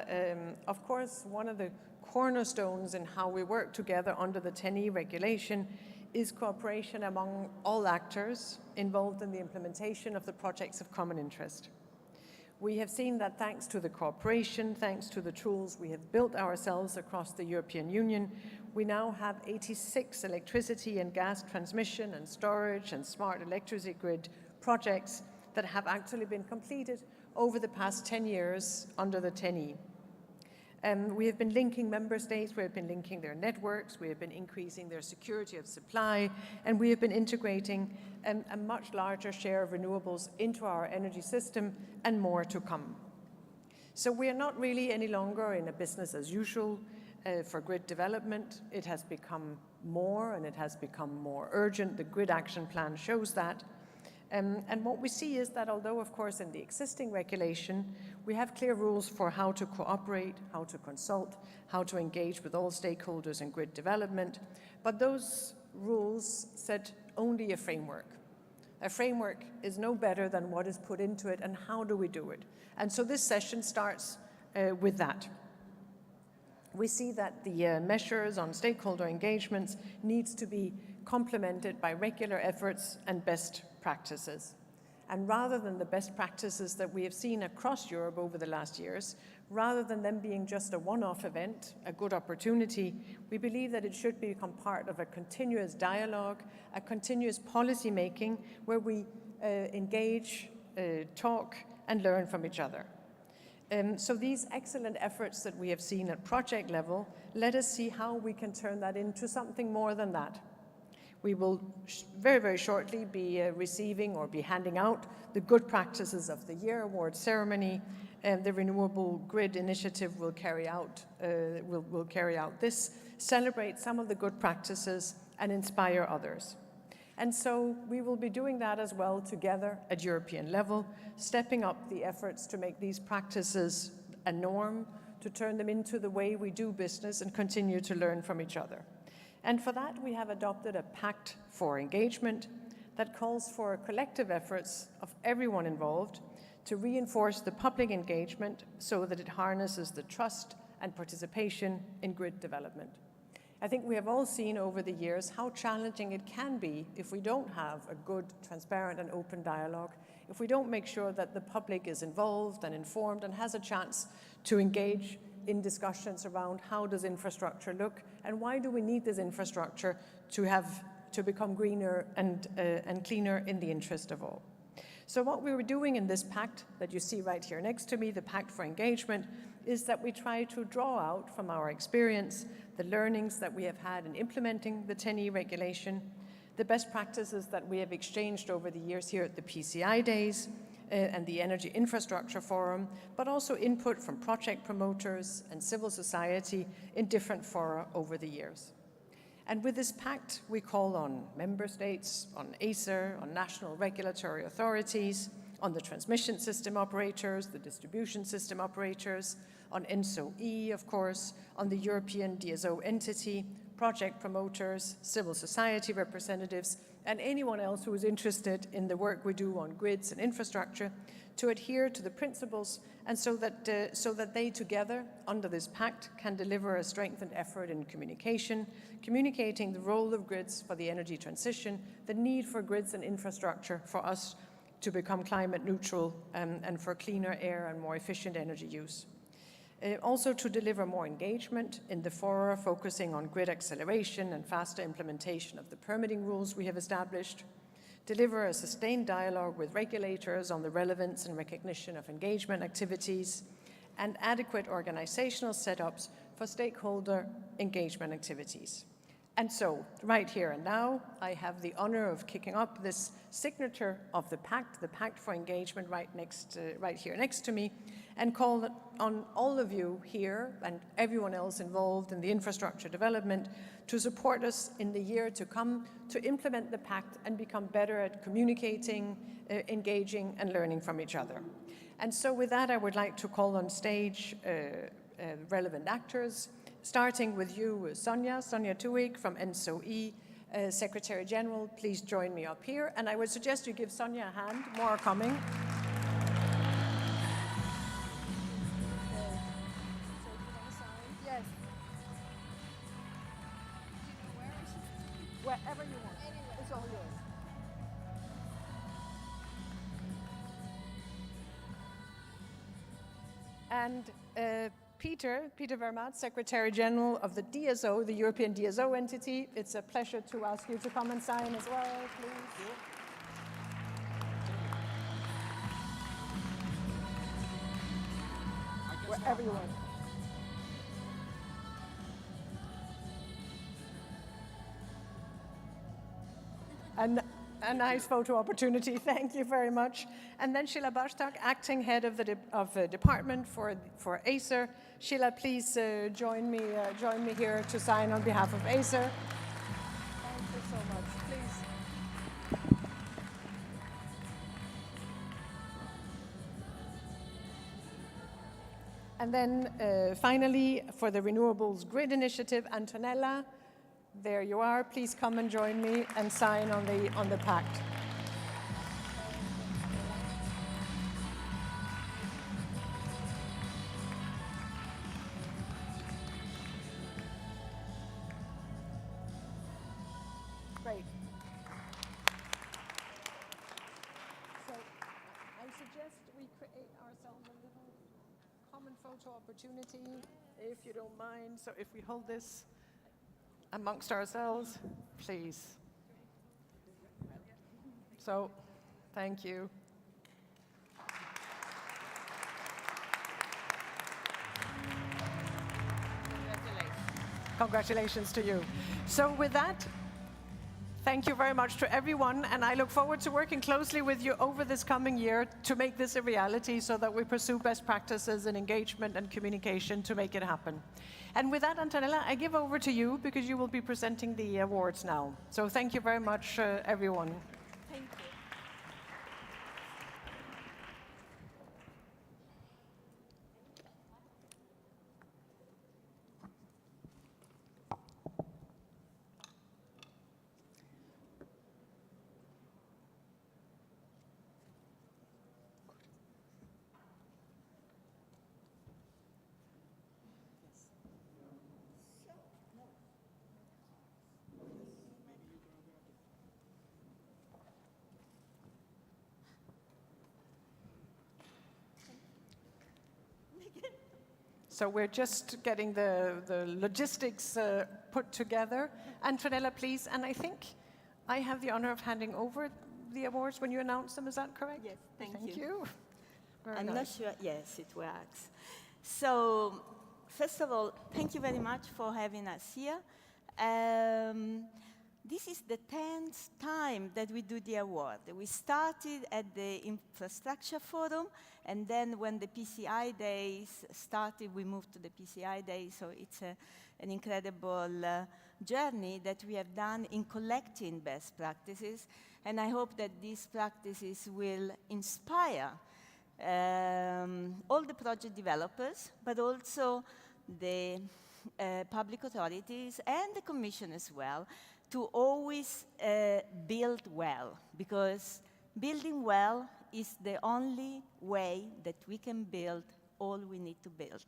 of course, one of the cornerstones in how we work together under the 10E regulation is cooperation among all actors involved in the implementation of the projects of common interest. We have seen that thanks to the cooperation, thanks to the tools we have built ourselves across the European Union, we now have 86 electricity and gas transmission and storage and smart electricity grid projects that have actually been completed over the past 10 years under the 10E. We have been linking member states, we have been linking their networks, we have been increasing their security of supply, and we have been integrating a much larger share of renewables into our energy system, and more to come. So we are not really any longer in a business as usual for grid development. It has become more, and it has become more urgent. The Grid Action Plan shows that. And what we see is that although, of course, in the existing regulation, we have clear rules for how to cooperate, how to consult, how to engage with all stakeholders in grid development, but those rules set only a framework. A framework is no better than what is put into it, and how do we do it? And so this session starts with that. We see that the measures on stakeholder engagements needs to be complemented by regular efforts and best practices. And rather than the best practices that we have seen across Europe over the last years, rather than them being just a one-off event, a good opportunity, we believe that it should become part of a continuous dialogue, a continuous policy making where we engage, talk, and learn from each other. So these excellent efforts that we have seen at project level, let us see how we can turn that into something more than that. We will very, very shortly be receiving or be handing out the Good Practices of the Year award ceremony, and the Renewable Grid Initiative will carry out this, celebrate some of the good practices and inspire others. And so we will be doing that as well together at European level, stepping up the efforts to make these practices a norm, to turn them into the way we do business and continue to learn from each other. And for that, we have adopted a pact for engagement that calls for collective efforts of everyone involved to reinforce the public engagement so that it harnesses the trust and participation in grid development. I think we have all seen over the years how challenging it can be if we don't have a good, transparent, and open dialogue, if we don't make sure that the public is involved and informed and has a chance to engage in discussions around how does infrastructure look and why do we need this infrastructure to become greener and cleaner in the interest of all. So what we were doing in this pact that you see right here next to me, the Pact for Engagement, is that we try to draw out from our experience the learnings that we have had in implementing the 10E regulation, the best practices that we have exchanged over the years here at the PCI Days, and the Energy Infrastructure Forum, but also input from project promoters and civil society in different fora over the years. And with this pact, we call on member states, on ACER, on national regulatory authorities, on the transmission system operators, the distribution system operators, on ENSO-E, of course, on the European DSO entity, project promoters, civil society representatives, and anyone else who is interested in the work we do on grids and infrastructure to adhere to the principles, and so that they together, under this pact, can deliver a strengthened effort in communicating the role of grids for the energy transition, the need for grids and infrastructure for us to become climate neutral, and for cleaner air and more efficient energy use. Also to deliver more engagement in the fora, focusing on grid acceleration and faster implementation of the permitting rules we have established, deliver a sustained dialogue with regulators on the relevance and recognition of engagement activities, and adequate organizational setups for stakeholder engagement activities. And so, right here and now, I have the honor of kicking up this signature of the Pact for Engagement right here next to me, and call on all of you here and everyone else involved in the infrastructure development to support us in the year to come to implement the Pact and become better at communicating, engaging, and learning from each other. And so with that, I would like to call on stage relevant actors, starting with you, Sonia Tuig from NSOE, Secretary General. Please join me up here. And I would suggest you give Sonia a hand. More are coming. Yes. Wherever you want. It's all yours. And Peter Vermaat, Secretary General of the DSO, the European DSO entity. It's a pleasure to ask you to come and sign as well, please. Wherever you want. And a nice photo opportunity. Thank you very much. And then Sheila Bashtak, acting head of the department for Acer. Sheila, please join me here to sign on behalf of Acer. Thank you so much. Please. And then finally, for the Renewables Grid Initiative, Antonella. There you are. Please come and join me and sign on the pact. Great. So I suggest we create ourselves a little common photo opportunity, if you don't mind. So if we hold this amongst ourselves, please. So, thank you. Congratulations to you. So with that, thank you very much to everyone, and I look forward to working closely with you over this coming year to make this a reality so that we pursue best practices and engagement and communication to make it happen. And with that, Antonella, I give over to you because you will be presenting the awards now. So thank you very much, everyone. Thank you. So we're just getting the logistics put together. Antonella, please. And I think I have the honor of handing over the awards when you announce them. Is that correct? Yes, thank you. Thank you. I'm not sure. Yes, it works. So, first of all, thank you very much for having us here. This is the 10th time that we do the award. We started at the Infrastructure Forum, and then when the PCI Days started, we moved to the PCI Days, so it's an incredible journey that we have done in collecting best practices, and I hope that these practices will inspire all the project developers, but also the public authorities and the Commission as well, to always build well, because building well is the only way that we can build all we need to build.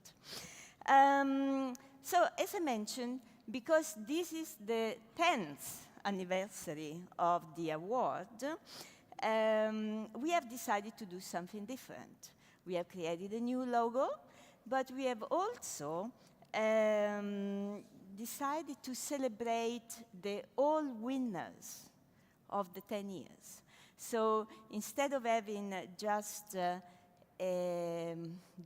So, as I mentioned, because this is the 10th anniversary of the award, we have decided to do something different. We have created a new logo, but we have also decided to celebrate all winners of the 10 years. So instead of having just the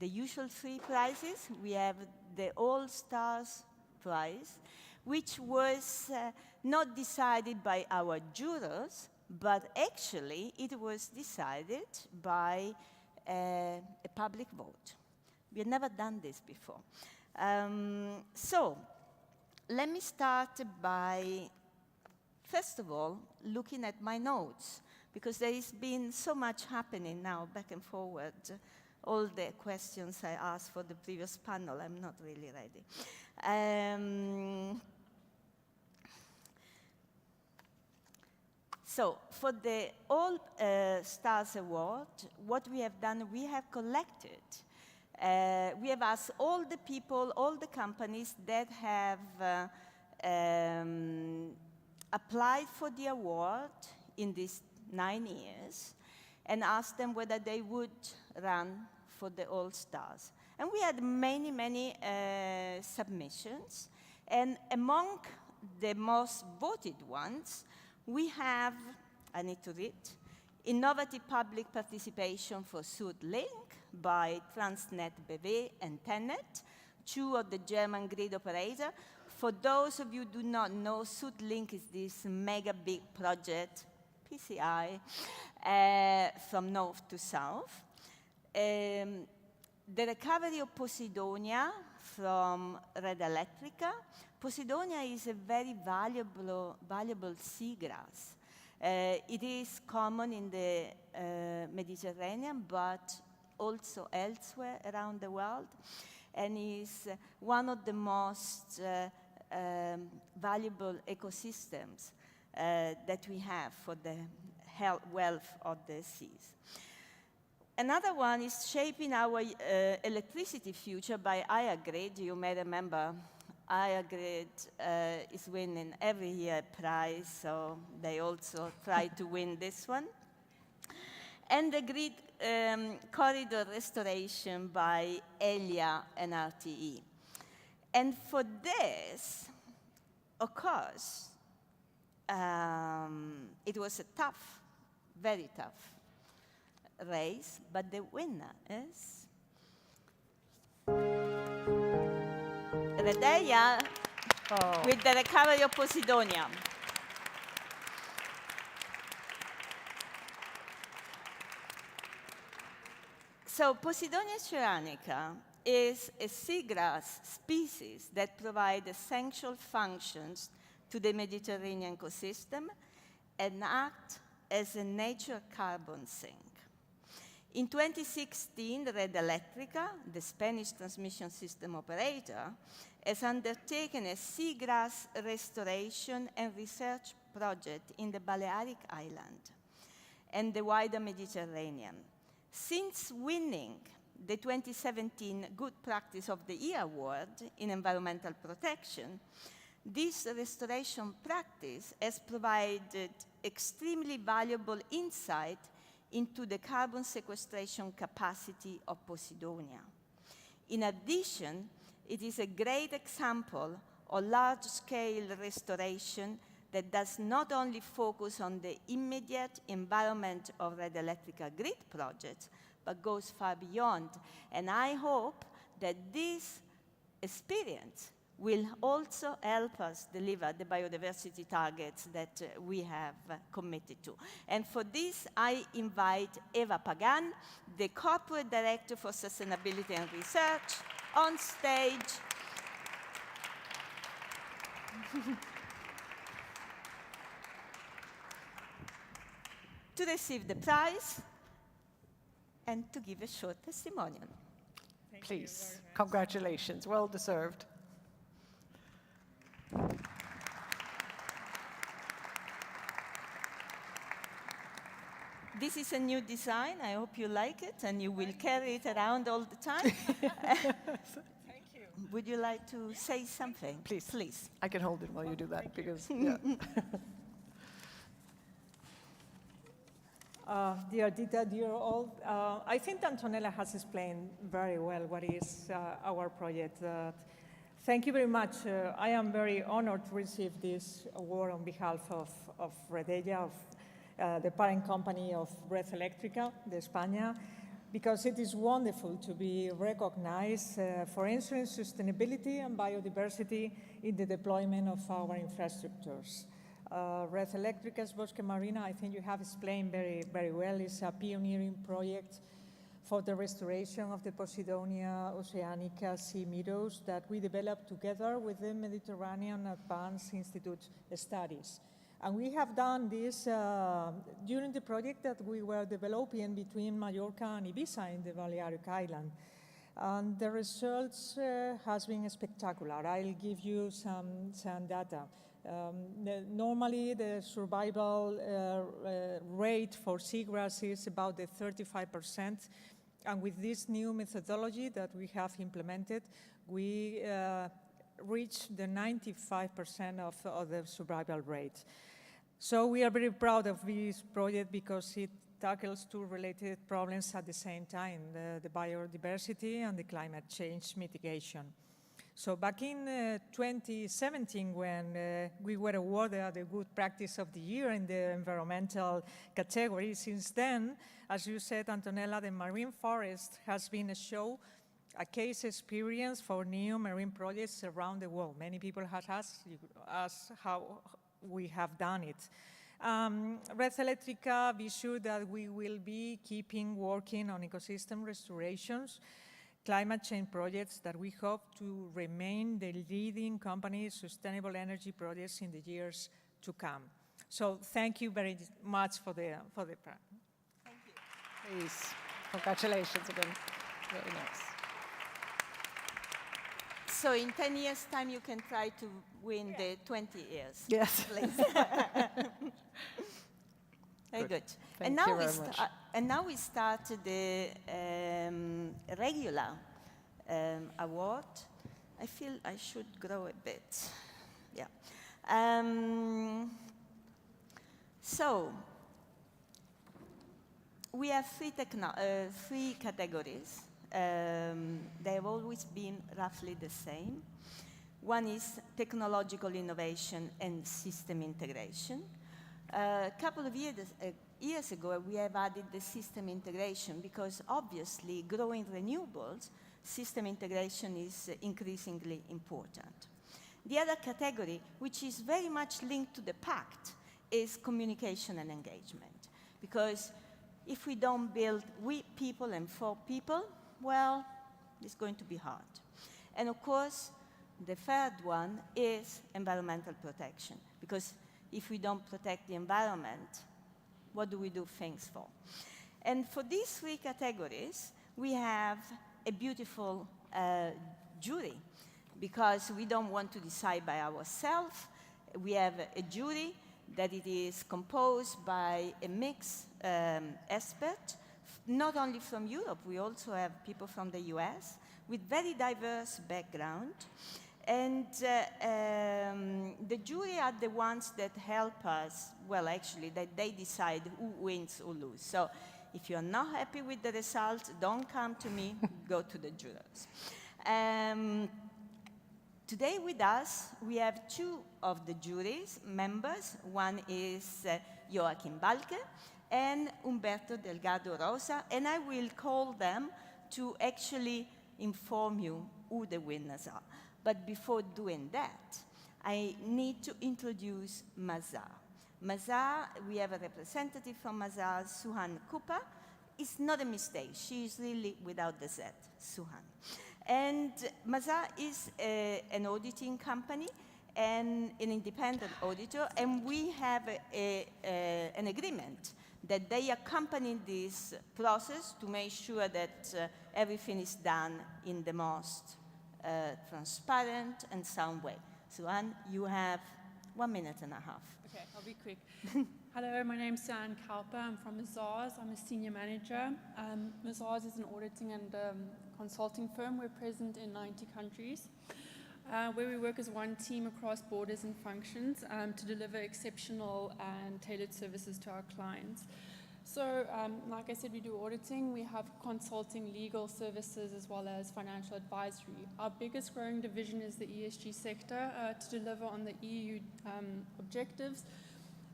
usual 3 prizes, we have the All Stars prize, which was not decided by our jurors, but actually it was decided by a public vote. We had never done this before. So let me start by, first of all, looking at my notes, because there has been so much happening now, back and forward. All the questions I asked for the previous panel, I'm not really ready. So for the All Stars Award, what we have done, we have collected, we have asked all the people, all the companies that have applied for the award in these 9 years, and asked them whether they would run for the All Stars. And we had many, many submissions, and among the most voted ones, we have, I need to read, innovative public participation for SuedLink by Transnet BW and TenneT, two of the German grid operator. For those of you who do not know, SuedLink is this mega big project, PCI, from north to south. The recovery of Posidonia from Red Electrica. Posidonia is a very valuable seagrass. It is common in the Mediterranean, but also elsewhere around the world, and is one of the most valuable ecosystems that we have for the wealth of the seas. Another one is shaping our electricity future by IAGrid. You may remember IAGrid is winning every year a prize, so they also try to win this one. And the grid corridor restoration by ELIA and RTE. And for this, of course, it was a tough, very tough race, but the winner is Redeia with the recovery of Posidonia. So Posidonia cyranica is a seagrass species that provides essential functions to the Mediterranean ecosystem and act as a natural carbon sink. In 2016, Red Electrica, the Spanish transmission system operator, has undertaken a seagrass restoration and research project in the Balearic Island and the wider Mediterranean. Since winning the 2017 Good Practice of the Year Award in environmental protection, this restoration practice has provided extremely valuable insight into the carbon sequestration capacity of Posidonia. In addition, it is a great example of large-scale restoration that does not only focus on the immediate environment of Red Electrica grid projects, but goes far beyond. And I hope that this experience will also help us deliver the biodiversity targets that we have committed to. And for this, I invite Eva Pagan, the Corporate Director for Sustainability and Research, on stage. To receive the prize and to give a short testimonial. Please, congratulations, well deserved. This is a new design. I hope you like it and you will carry it around all the time. Thank you. Would you like to say something? Please. Please. I can hold it while you do that because, yeah. Dear Dita, dear all, I think Antonella has explained very well what is our project. Thank you very much. I am very honored to receive this award on behalf of Redeia, of the parent company of Red Electrica de España. because it is wonderful to be recognized for ensuring sustainability and biodiversity in the deployment of our infrastructures. Red Eléctricas Bosque Marina, I think you have explained very well, is a pioneering project for the restoration of the Posidonia oceanica sea meadows that we developed together with the Mediterranean Advanced Institute Studies. And we have done this during the project that we were developing between Mallorca and Ibiza in the Balearic Island. And the results has been spectacular. I'll give you some data. Normally, the survival rate for seagrass is about the 35%. And with this new methodology that we have implemented, we reach the 95% of the survival rate. So we are very proud of this project because it tackles two related problems at the same time, the biodiversity and the climate change mitigation. So back in 2017, when we were awarded the Good Practice of the Year in the environmental category, since then, as you said, Antonella, the marine forest has been a case experience for new marine projects around the world. Many people have asked us how we have done it. Red Eléctrica, be sure that we will be keeping working on ecosystem restorations, climate change projects that we hope to remain the leading company sustainable energy projects in the years to come. So thank you very much for the plan. Thank you. Please, congratulations again. Very nice. So in 10 years' time, you can try to win the 20 years. Yes. Please. Very good. Thank you very much. And now we start the regular award. I feel I should grow a bit. Yeah. So we have three categories. They have always been roughly the same. One is technological innovation and system integration. A couple of years ago, we have added the system integration because obviously growing renewables, system integration is increasingly important. The other category, which is very much linked to the pact, is communication and engagement. Because if we don't build with people and for people, well, it's going to be hard. And of course, the third one is environmental protection, because if we don't protect the environment, what do we do things for? And for these three categories, we have a beautiful jury, because we don't want to decide by ourselves. We have a jury that it is composed by a mixed expert, not only from Europe, we also have people from the US with very diverse background. And the jury are the ones that help us, well, actually, that they decide who wins or loses. So if you're not happy with the results, don't come to me, go to the jurors. Today with us, we have two of the jury's members. One is Joachim Balke and Umberto Delgado Rosa, and I will call them to actually inform you who the winners are. But before doing that, I need to introduce Mazar. Mazar, we have a representative from Mazar, Suhan Cooper. It's not a mistake. She is really without the Z, Suhan. And Mazar is an auditing company and an independent auditor, and we have an agreement that they accompany this process to make sure that everything is done in the most transparent and sound way. Suhan, you have 1.5 minutes. Okay, I'll be quick. Hello, my name's Suhan Kalpa. I'm from Mazars. I'm a senior manager. Mazars is an auditing and consulting firm. We're present in 90 countries, where we work as one team across borders and functions to deliver exceptional and tailored services to our clients. So, like I said, we do auditing. We have consulting, legal services, as well as financial advisory. Our biggest growing division is the ESG sector to deliver on the EU objectives.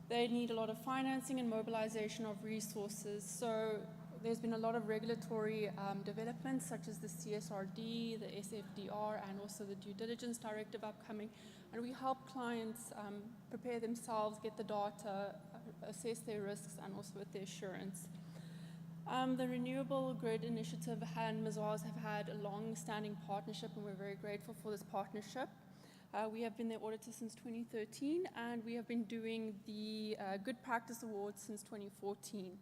They need a lot of financing and mobilization of resources. So there's been a lot of regulatory developments such as the CSRD, the SFDR, and also the due diligence directive upcoming. And we help clients prepare themselves, get the data, assess their risks, and also with the assurance. The Renewable Grid Initiative and Mazars have had a long-standing partnership, and we're very grateful for this partnership. We have been their auditor since 2013, and we have been doing the Good Practice Awards since 2014.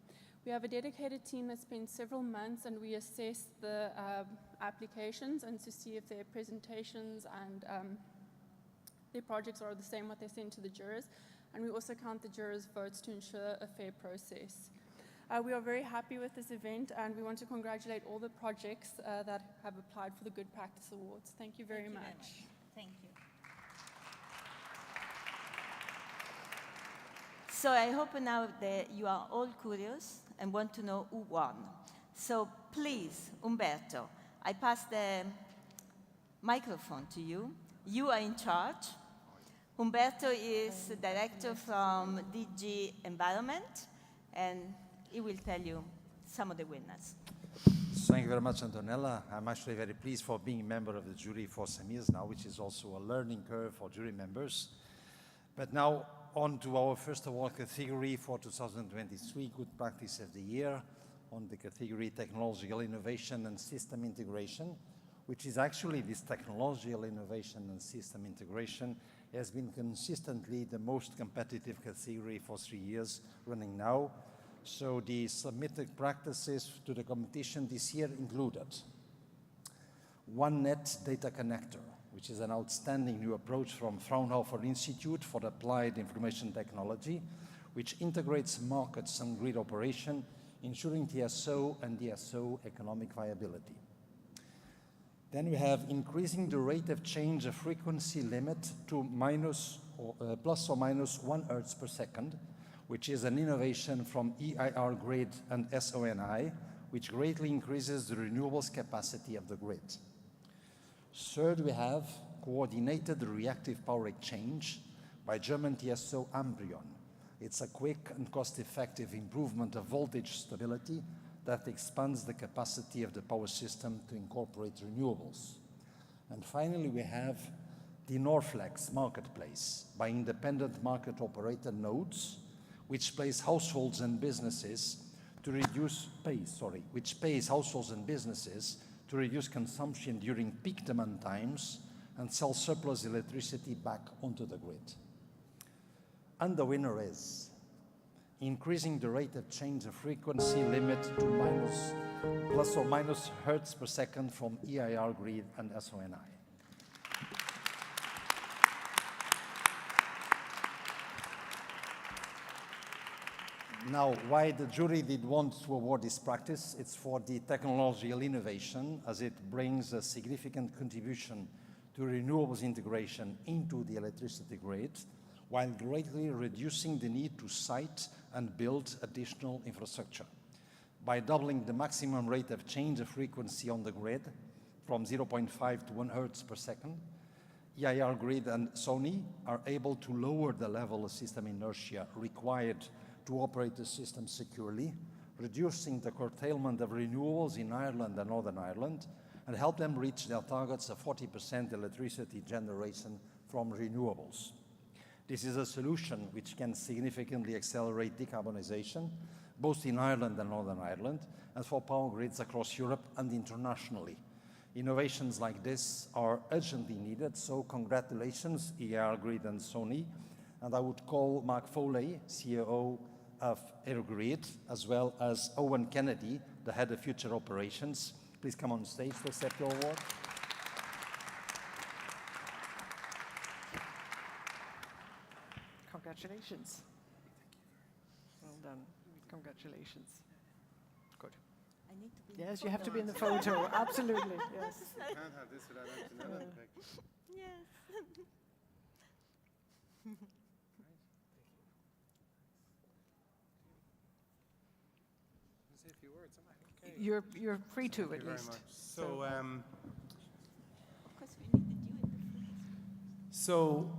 We have a dedicated team that spends several months, and we assess the applications and to see if their presentations and their projects are the same what they send to the jurors. And we also count the jurors' votes to ensure a fair process. We are very happy with this event, and we want to congratulate all the projects that have applied for the Good Practice Awards. Thank you very much. Thank you. So I hope now that you are all curious and want to know who won. So please, Umberto, I pass the microphone to you. You are in charge. Umberto is director from DG Environment, and he will tell you some of the winners. Thank you very much, Antonella. I'm actually very pleased for being a member of the jury for some years now, which is also a learning curve for jury members. But now on to our first award category for 2023, Good Practice of the Year, on the category Technological Innovation and System Integration, which is actually this technological innovation and system integration has been consistently the most competitive category for 3 years running now. So the submitted practices to the competition this year included OneNet Data Connector, which is an outstanding new approach from Fraunhofer Institute for Applied Information Technology, which integrates markets and grid operation, ensuring TSO and DSO economic viability. Then we have increasing the rate of change of frequency limit to plus or minus 1 Hertz per second, which is an innovation from EIR Grid and SONI, which greatly increases the renewables capacity of the grid. Third, we have coordinated reactive power exchange by German TSO Amprion. It's a quick and cost-effective improvement of voltage stability that expands the capacity of the power system to incorporate renewables. And finally, we have the Norflex marketplace by independent market operator nodes, which pays households and businesses to reduce consumption during peak demand times and sell surplus electricity back onto the grid. And the winner is increasing the rate of change of frequency limit to plus or minus Hertz per second from EIR Grid and SONI. Now, why the jury did want to award this practice? It's for the technological innovation, as it brings a significant contribution to renewables integration into the electricity grid, while greatly reducing the need to site and build additional infrastructure. By doubling the maximum rate of change of frequency on the grid from 0.5 to 1 Hertz per second, EIR Grid and Sony are able to lower the level of system inertia required to operate the system securely, reducing the curtailment of renewables in Ireland and Northern Ireland, and help them reach their targets of 40% electricity generation from renewables. This is a solution which can significantly accelerate decarbonization, both in Ireland and Northern Ireland, and for power grids across Europe and internationally. Innovations like this are urgently needed, so congratulations, EIR Grid and Sony. And I would call Mark Foley, CEO of EirGrid, as well as Owen Kennedy, the head of future operations. Please come on stage to accept your award. Congratulations. Well done. Congratulations. Good. I need to be yes, you have to be in the photo. Absolutely. Yes. You can't have this without Antonella. Yes. Say a few words. Okay. You're free to Thank at you least. very much. So, Of course, we needed you in the so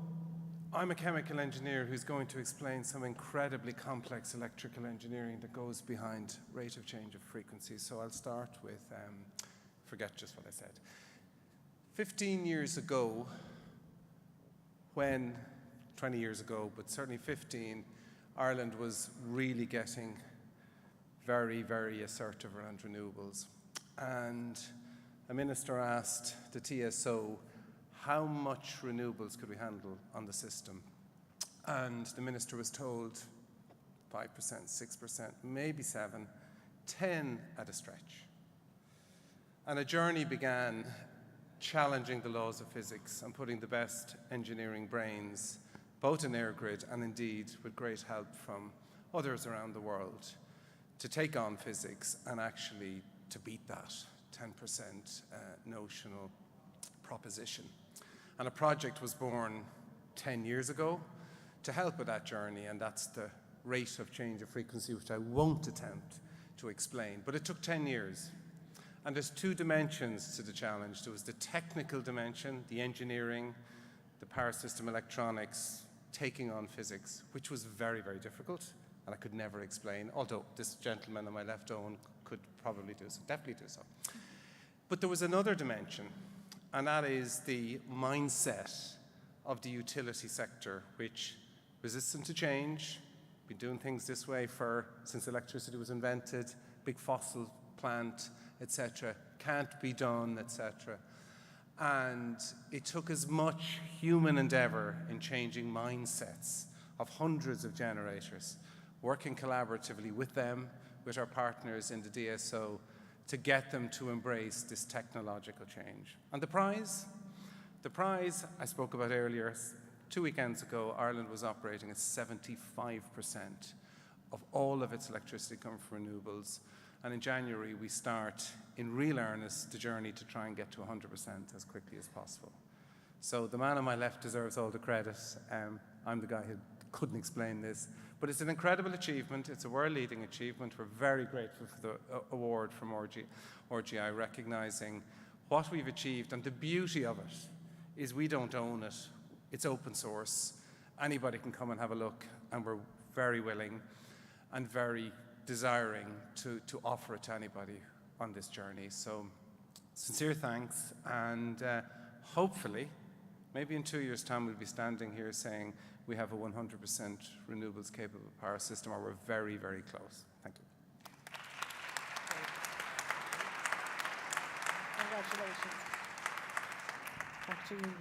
I'm a chemical engineer who's going to explain some incredibly complex electrical engineering that goes behind rate of change of frequency. So I'll start with, forget just what I said. 15 years ago, 20 years ago, but certainly 15, Ireland was really getting very, very assertive around renewables. And a minister asked the TSO, how much renewables could we handle on the system? And the minister was told 5%, 6%, maybe 7%, 10% at a stretch. And a journey began challenging the laws of physics and putting the best engineering brains, both in EirGrid and indeed with great help from others around the world, to take on physics and actually to beat that 10% notional proposition. And a project was born 10 years ago to help with that journey, and that's the rate of change of frequency, which I won't attempt to explain. But it took 10 years. And there's two dimensions to the challenge. There was the technical dimension, the engineering, the power system electronics, taking on physics, which was very, very difficult, and I could never explain, although this gentleman on my left, Owen, could probably do so, definitely do so. But there was another dimension, and that is the mindset of the utility sector, which resistant to change, been doing things this way since electricity was invented, big fossil plant, etc., can't be done, etc. And it took as much human endeavor in changing mindsets of hundreds of generators, working collaboratively with them, with our partners in the DSO, to get them to embrace this technological change. And the prize I spoke about earlier, 2 weekends ago, Ireland was operating at 75% of all of its electricity coming from renewables. And in January, we start in real earnest the journey to try and get to 100% as quickly as possible. So the man on my left deserves all the credit. I'm the guy who couldn't explain this. But it's an incredible achievement. It's a world-leading achievement. We're very grateful for the award from RGI, recognizing what we've achieved. And the beauty of it is we don't own it. It's open source. Anybody can come and have a look, and we're very willing and very desiring to offer it to anybody on this journey. So sincere thanks, and hopefully, maybe in 2 years' time, we'll be standing here saying we have a 100% renewables capable power system, or we're very, very close. Thank you. Congratulations. Back to you.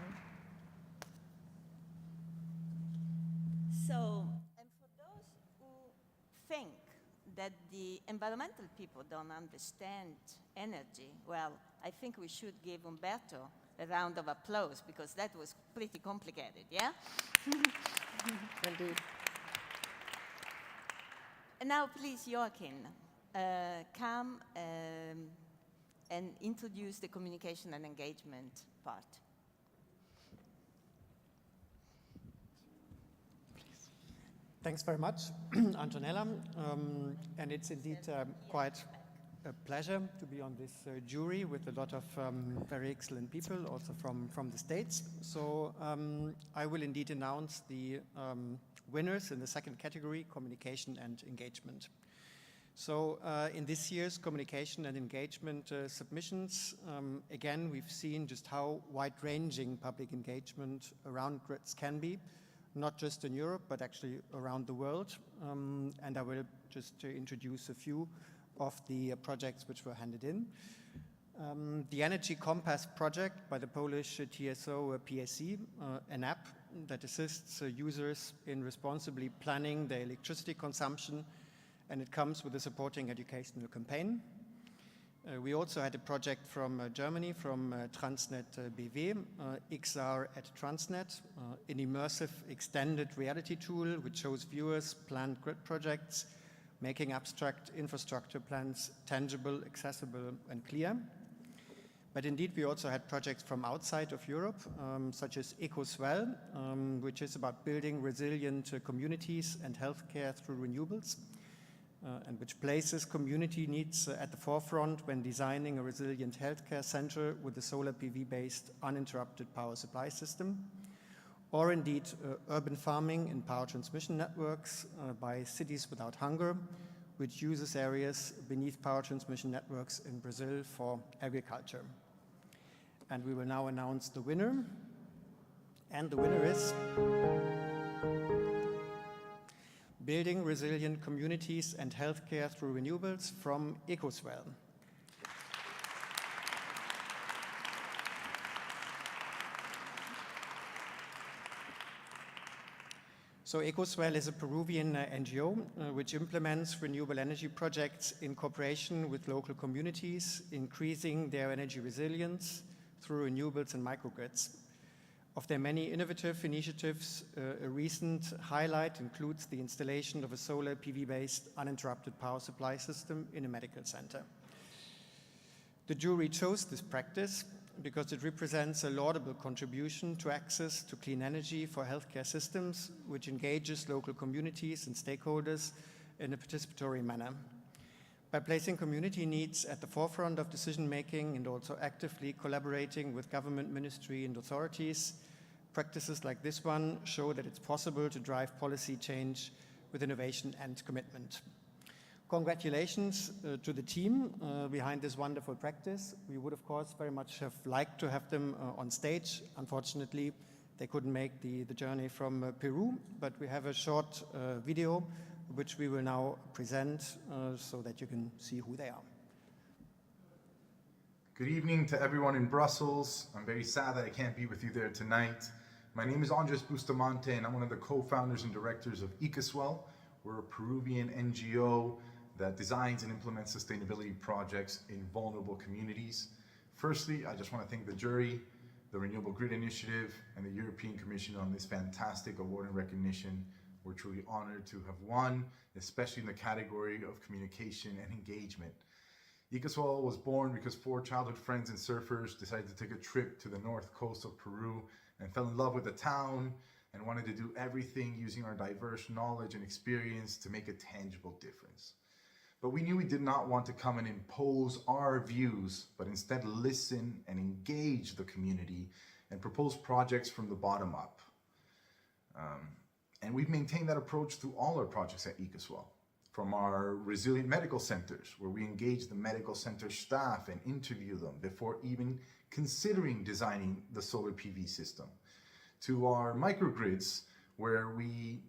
So, and for those who think that the environmental people don't understand energy, well, I think we should give Umberto a round of applause, because that was pretty complicated, yeah? Indeed. And now, please, Joachim, come and introduce the communication and engagement part. Thanks very much, Antonella. And it's indeed quite a pleasure to be on this jury with a lot of very excellent people, also from the States. So I will indeed announce the winners in the second category, communication and engagement. So in this year's communication and engagement submissions, again, we've seen just how wide-ranging public engagement around grids can be, not just in Europe, but actually around the world. And I will just introduce a few of the projects which were handed in. The Energy Compass project by the Polish TSO PSE, an app that assists users in responsibly planning their electricity consumption, and it comes with a supporting educational campaign. We also had a project from Germany, from Transnet BW, XR at Transnet, an immersive extended reality tool which shows viewers planned grid projects, making abstract infrastructure plans tangible, accessible, and clear. But indeed, we also had projects from outside of Europe, such as EcoSwell, which is about building resilient communities and healthcare through renewables, and which places community needs at the forefront when designing a resilient healthcare center with a solar PV-based uninterrupted power supply system. or indeed urban farming in power transmission networks by Cities Without Hunger, which uses areas beneath power transmission networks in Brazil for agriculture. And we will now announce the winner. And the winner is Building Resilient Communities and Healthcare Through Renewables from Ecoswell. So Ecoswell is a Peruvian NGO which implements renewable energy projects in cooperation with local communities, increasing their energy resilience through renewables and microgrids. Of their many innovative initiatives, a recent highlight includes the installation of a solar PV-based uninterrupted power supply system in a medical center. The jury chose this practice because it represents a laudable contribution to access to clean energy for healthcare systems, which engages local communities and stakeholders in a participatory manner. By placing community needs at the forefront of decision-making and also actively collaborating with government ministry and authorities, practices like this one show that it's possible to drive policy change with innovation and commitment. Congratulations to the team behind this wonderful practice. We would, of course, very much have liked to have them on stage. Unfortunately, they couldn't make the journey from Peru, but we have a short video which we will now present so that you can see who they are. Good evening to everyone in Brussels. I'm very sad that I can't be with you there tonight. My name is Andres Bustamante, and I'm one of the co-founders and directors of Ecoswell. We're a Peruvian NGO that designs and implements sustainability projects in vulnerable communities. Firstly, I just want to thank the jury, the Renewable Grid Initiative, and the European Commission on this fantastic award and recognition. We're truly honored to have won, especially in the category of communication and engagement. Ecoswell was born because 4 childhood friends and surfers decided to take a trip to the north coast of Peru and fell in love with the town and wanted to do everything using our diverse knowledge and experience to make a tangible difference. But we knew we did not want to come and impose our views, but instead listen and engage the community and propose projects from the bottom up. And we've maintained that approach through all our projects at Ecoswell. From our resilient medical centers, where we engage the medical center staff and interview them before even considering designing the solar PV system, to our microgrids, where we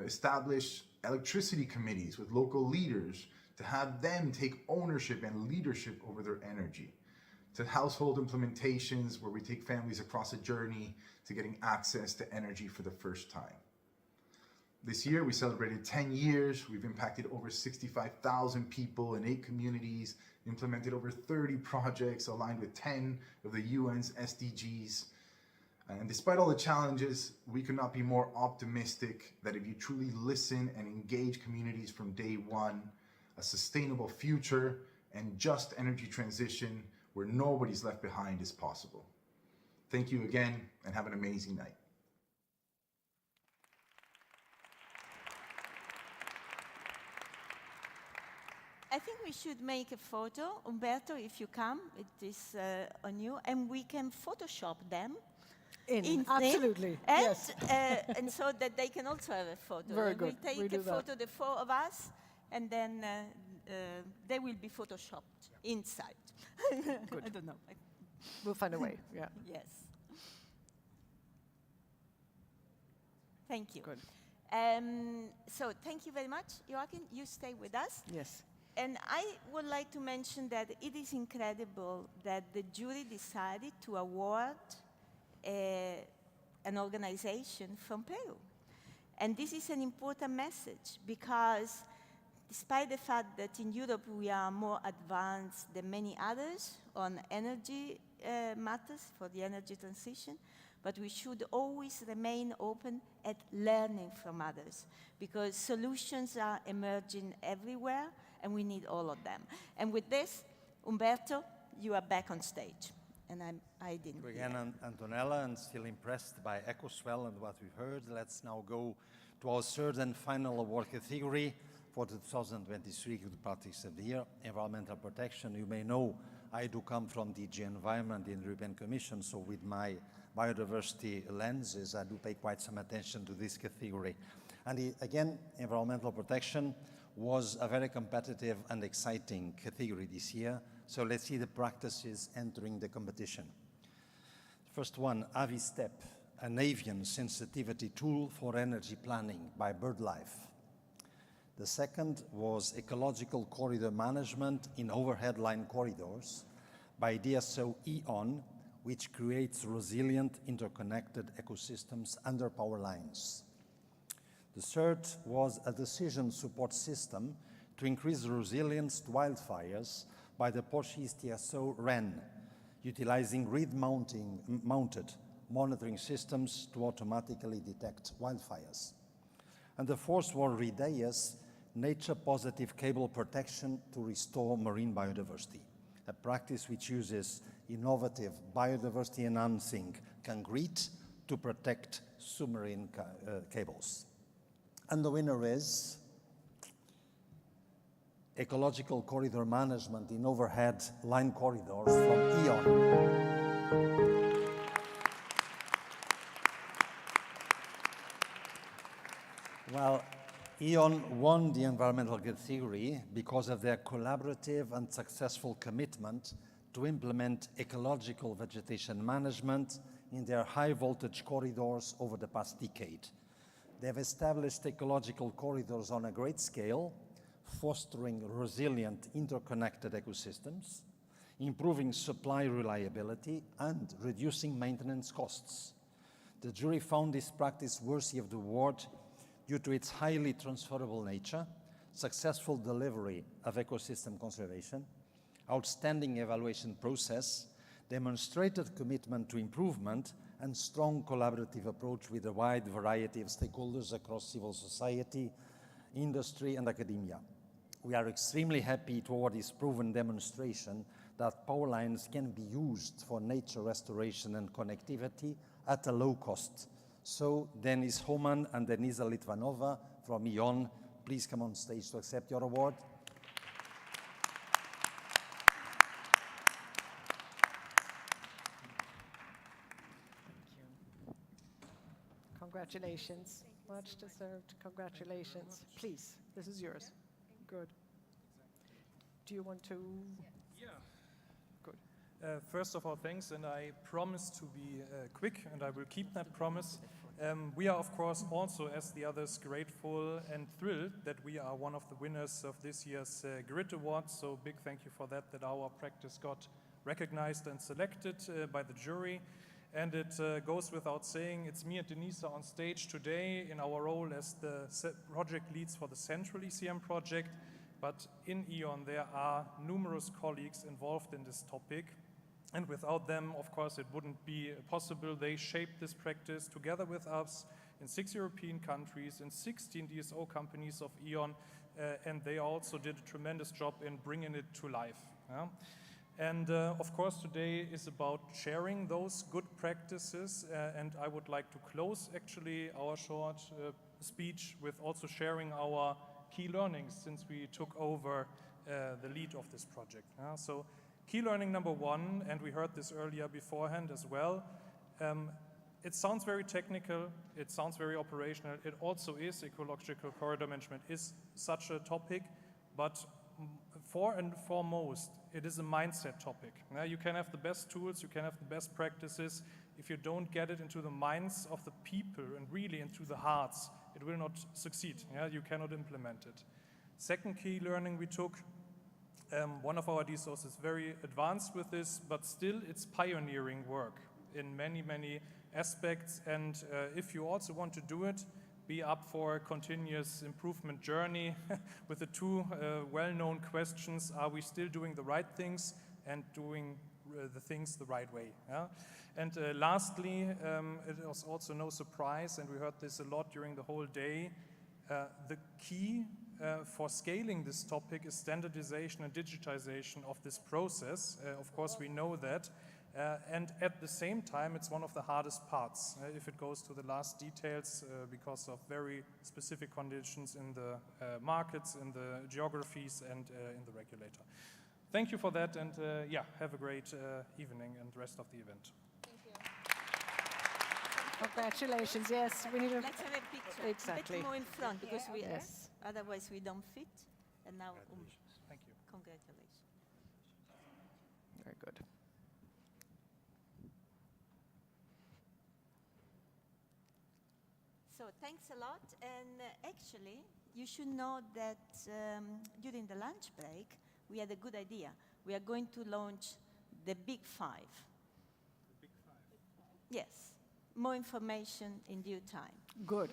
establish electricity committees with local leaders to have them take ownership and leadership over their energy, to household implementations where we take families across a journey to getting access to energy for the first time. This year, we celebrated 10 years. We've impacted over 65,000 people in 8 communities, implemented over 30 projects aligned with 10 of the UN's SDGs. And despite all the challenges, we could not be more optimistic that if you truly listen and engage communities from day one, a sustainable future and just energy transition where nobody's left behind is possible. Thank you again, and have an amazing night. I think we should make a photo. Umberto, if you come, it is on you, and we can Photoshop them. Absolutely, and, yes. And so that they can also have a photo. Very good. We'll take a photo, the 4 of us, and then they will be Photoshopped inside. Good. I don't know. We'll find a way, yeah. Yes. Thank you. Good. So thank you very much. Joachim, you stay with us. Yes. And I would like to mention that it is incredible that the jury decided to award an organization from Peru. And this is an important message because despite the fact that in Europe we are more advanced than many others on energy matters for the energy transition, but we should always remain open at learning from others because solutions are emerging everywhere and we need all of them. And with this, Umberto, you are back on stage. And I didn't. Again, Antonella, and still impressed by Ecoswell and what we've heard. Let's now go to our third and final award category for the 2023 Good Practice of the Year, Environmental Protection. You may know I do come from DG Environment in the European Commission, so with my biodiversity lenses, I do pay quite some attention to this category. And again, environmental protection was a very competitive and exciting category this year. So let's see the practices entering the competition. First one, AviStep, an avian sensitivity tool for energy planning by BirdLife. The second was ecological corridor management in overhead line corridors by DSO E.ON, which creates resilient interconnected ecosystems under power lines. The third was a decision support system to increase resilience to wildfires by the Portuguese TSO REN, utilizing grid-mounted monitoring systems to automatically detect wildfires. And the fourth was REDEIA's nature-positive cable protection to restore marine biodiversity, a practice which uses innovative biodiversity-enhancing concrete to protect submarine cables. And the winner is ecological corridor management in overhead line corridors from E.ON. Well, E.ON won the environmental category because of their collaborative and successful commitment to implement ecological vegetation management in their high voltage corridors over the past decade. They have established ecological corridors on a great scale, fostering resilient interconnected ecosystems, improving supply reliability, and reducing maintenance costs. The jury found this practice worthy of the award due to its highly transferable nature, successful delivery of ecosystem conservation, outstanding evaluation process, demonstrated commitment to improvement, and strong collaborative approach with a wide variety of stakeholders across civil society, industry, and academia. We are extremely happy to award this proven demonstration that power lines can be used for nature restoration and connectivity at a low cost. So Denis Homan and Denisa Litvanova from E.ON, please come on stage to accept your award. Congratulations. Much deserved. Congratulations. Please, this is yours. Good. Do you want to? Yeah. Good. First of all, thanks, and I promise to be quick, and I will keep that promise. We are, of course, also, as the others, grateful and thrilled that we are one of the winners of this year's GRID Award, so big thank you for that our practice got recognized and selected by the jury. And it goes without saying, it's me and Denisa on stage today in our role as the project leads for the Central ECM project. But in E.ON, there are numerous colleagues involved in this topic. And without them, of course, it wouldn't be possible. They shaped this practice together with us in 6 European countries, in 16 DSO companies of E.ON. And they also did a tremendous job in bringing it to life. Yeah? And of course, today is about sharing those good practices. And I would like to close actually our short speech with also sharing our key learnings since we took over the lead of this project. So key learning number one, and we heard this earlier beforehand as well, it sounds very technical, it sounds very operational, it also is. Ecological corridor management is such a topic, but for and foremost, it is a mindset topic. You can have the best tools, you can have the best practices. If you don't get it into the minds of the people and really into the hearts, it will not succeed. You cannot implement it. Second key learning we took, one of our DSOs is very advanced with this, but still it's pioneering work in many, many aspects. And if you also want to do it, be up for a continuous improvement journey with the two well-known questions: are we still doing the right things and doing the things the right way? Yeah? And lastly, it was also no surprise, and we heard this a lot during the whole day, the key for scaling this topic is standardization and digitization of this process. Of course, we know that. And at the same time, it's one of the hardest parts if it goes to the last details because of very specific conditions in the markets, in the geographies, and in the regulator. Thank you for that, and yeah, have a great evening and rest of the event. Thank you. Congratulations, yes. We need to... Let's have a picture. Exactly. A bit more in front, because Yes. otherwise we don't fit. And now, Thank you. congratulations. Very good. So thanks a lot. And actually, you should know that during the lunch break, we had a good idea. We are going to launch the Big Five. The Big Five? Yes. More information in due time. Good.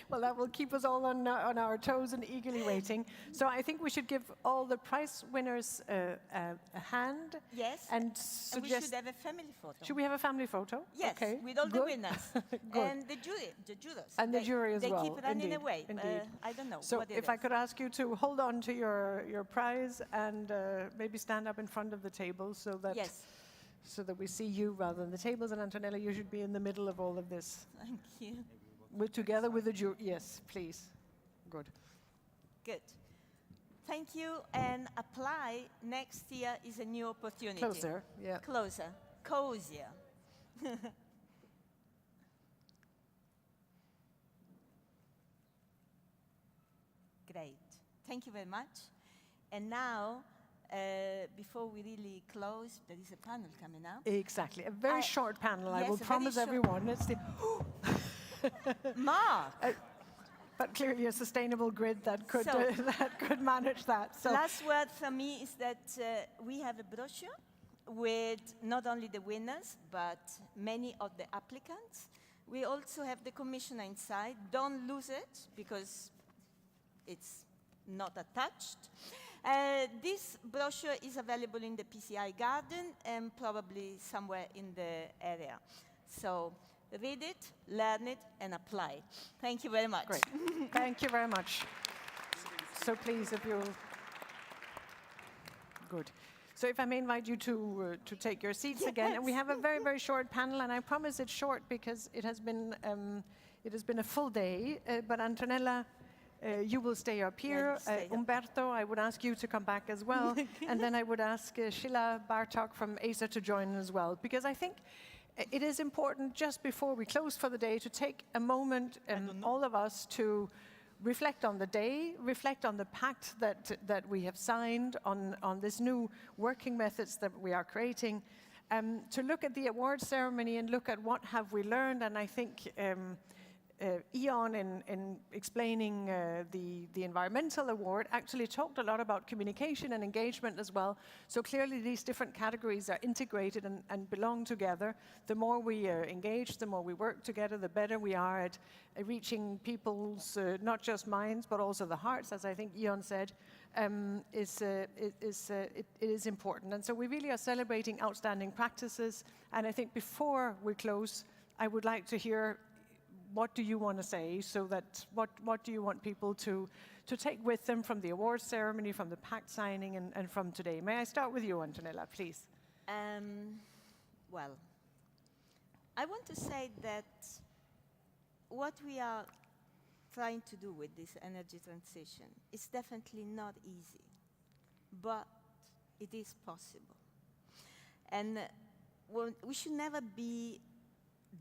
Well, that will keep us all on our toes and eagerly waiting. So I think we should give all the prize winners a hand. Yes. And And we suggest... should have a family photo. Should we have a family photo? Yes, Okay. with all the Good. winners. Good. And the jurors. And the jury as well. They keep running Indeed. away. Indeed. I don't know So what it if I is. could ask you to hold on to your prize and maybe stand up in front of the table so that Yes. so that we see you rather than the tables. And Antonella, you should be in the middle of all of this. Thank you. Together with the jury. Yes, please. Good. Good. Thank you. And apply next year is a new opportunity. Closer, yeah. Closer. Cozier. Great. Thank you very much. And now, before we really close, there is a panel coming up. Exactly. A very short panel, I yes, will a very promise short- everyone. It's the Mark! But clearly a sustainable grid that could, So- that could manage that. So Last word from me is that we have a brochure with not only the winners, but many of the applicants. We also have the commissioner inside. Don't lose it, because it's not attached. This brochure is available in the PCI garden and probably somewhere in the area. So read it, learn it, and apply. Thank you very much. Great. Thank you very much. So please, if you... Good. So if I may invite you to take your seats again. And we have a very, very short panel, and I promise it's short because it has been a full day. But Antonella, you will stay up here. stay up. Umberto, I would ask you to come back as well. And then I would ask Sheila Bartok from ASA to join as well. Because I think it is important, just before we close for the day, to take a moment, all of us, to reflect on the day, reflect on the pact that we have signed, on this new working methods that we are creating, to look at the award ceremony and look at what have we learned. And I think Ion, in explaining the environmental award, actually talked a lot about communication and engagement as well. So clearly these different categories are integrated and belong together. The more we engage, the more we work together, the better we are at reaching people's not just minds, but also the hearts, as I think Ion said. It is important. And so we really are celebrating outstanding practices. And I think before we close, I would like to hear, what do you want to say? So that what do you want people to take with them from the awards ceremony, from the pact signing, and from today? May I start with you, Antonella, please? Well, I want to say that what we are trying to do with this energy transition is definitely not easy, but it is possible. And we should never be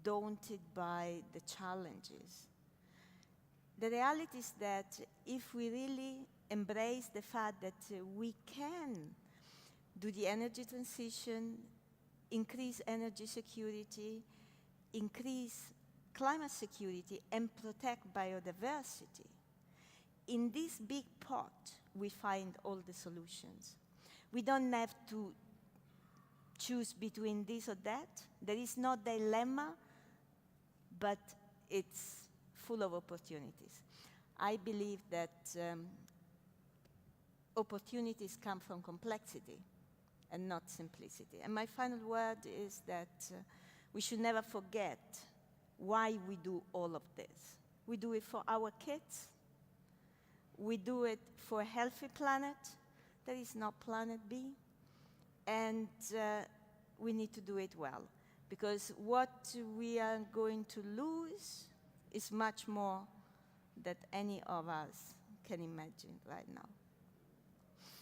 daunted by the challenges. The reality is that if we really embrace the fact that we can do the energy transition, increase energy security, increase climate security, and protect biodiversity, in this big pot, we find all the solutions. We don't have to choose between this or that. There is no dilemma, but it's full of opportunities. I believe that opportunities come from complexity and not simplicity. And my final word is that we should never forget why we do all of this. We do it for our kids. We do it for a healthy planet. There is no planet B. And we need to do it well, because what we are going to lose is much more than any of us can imagine right now.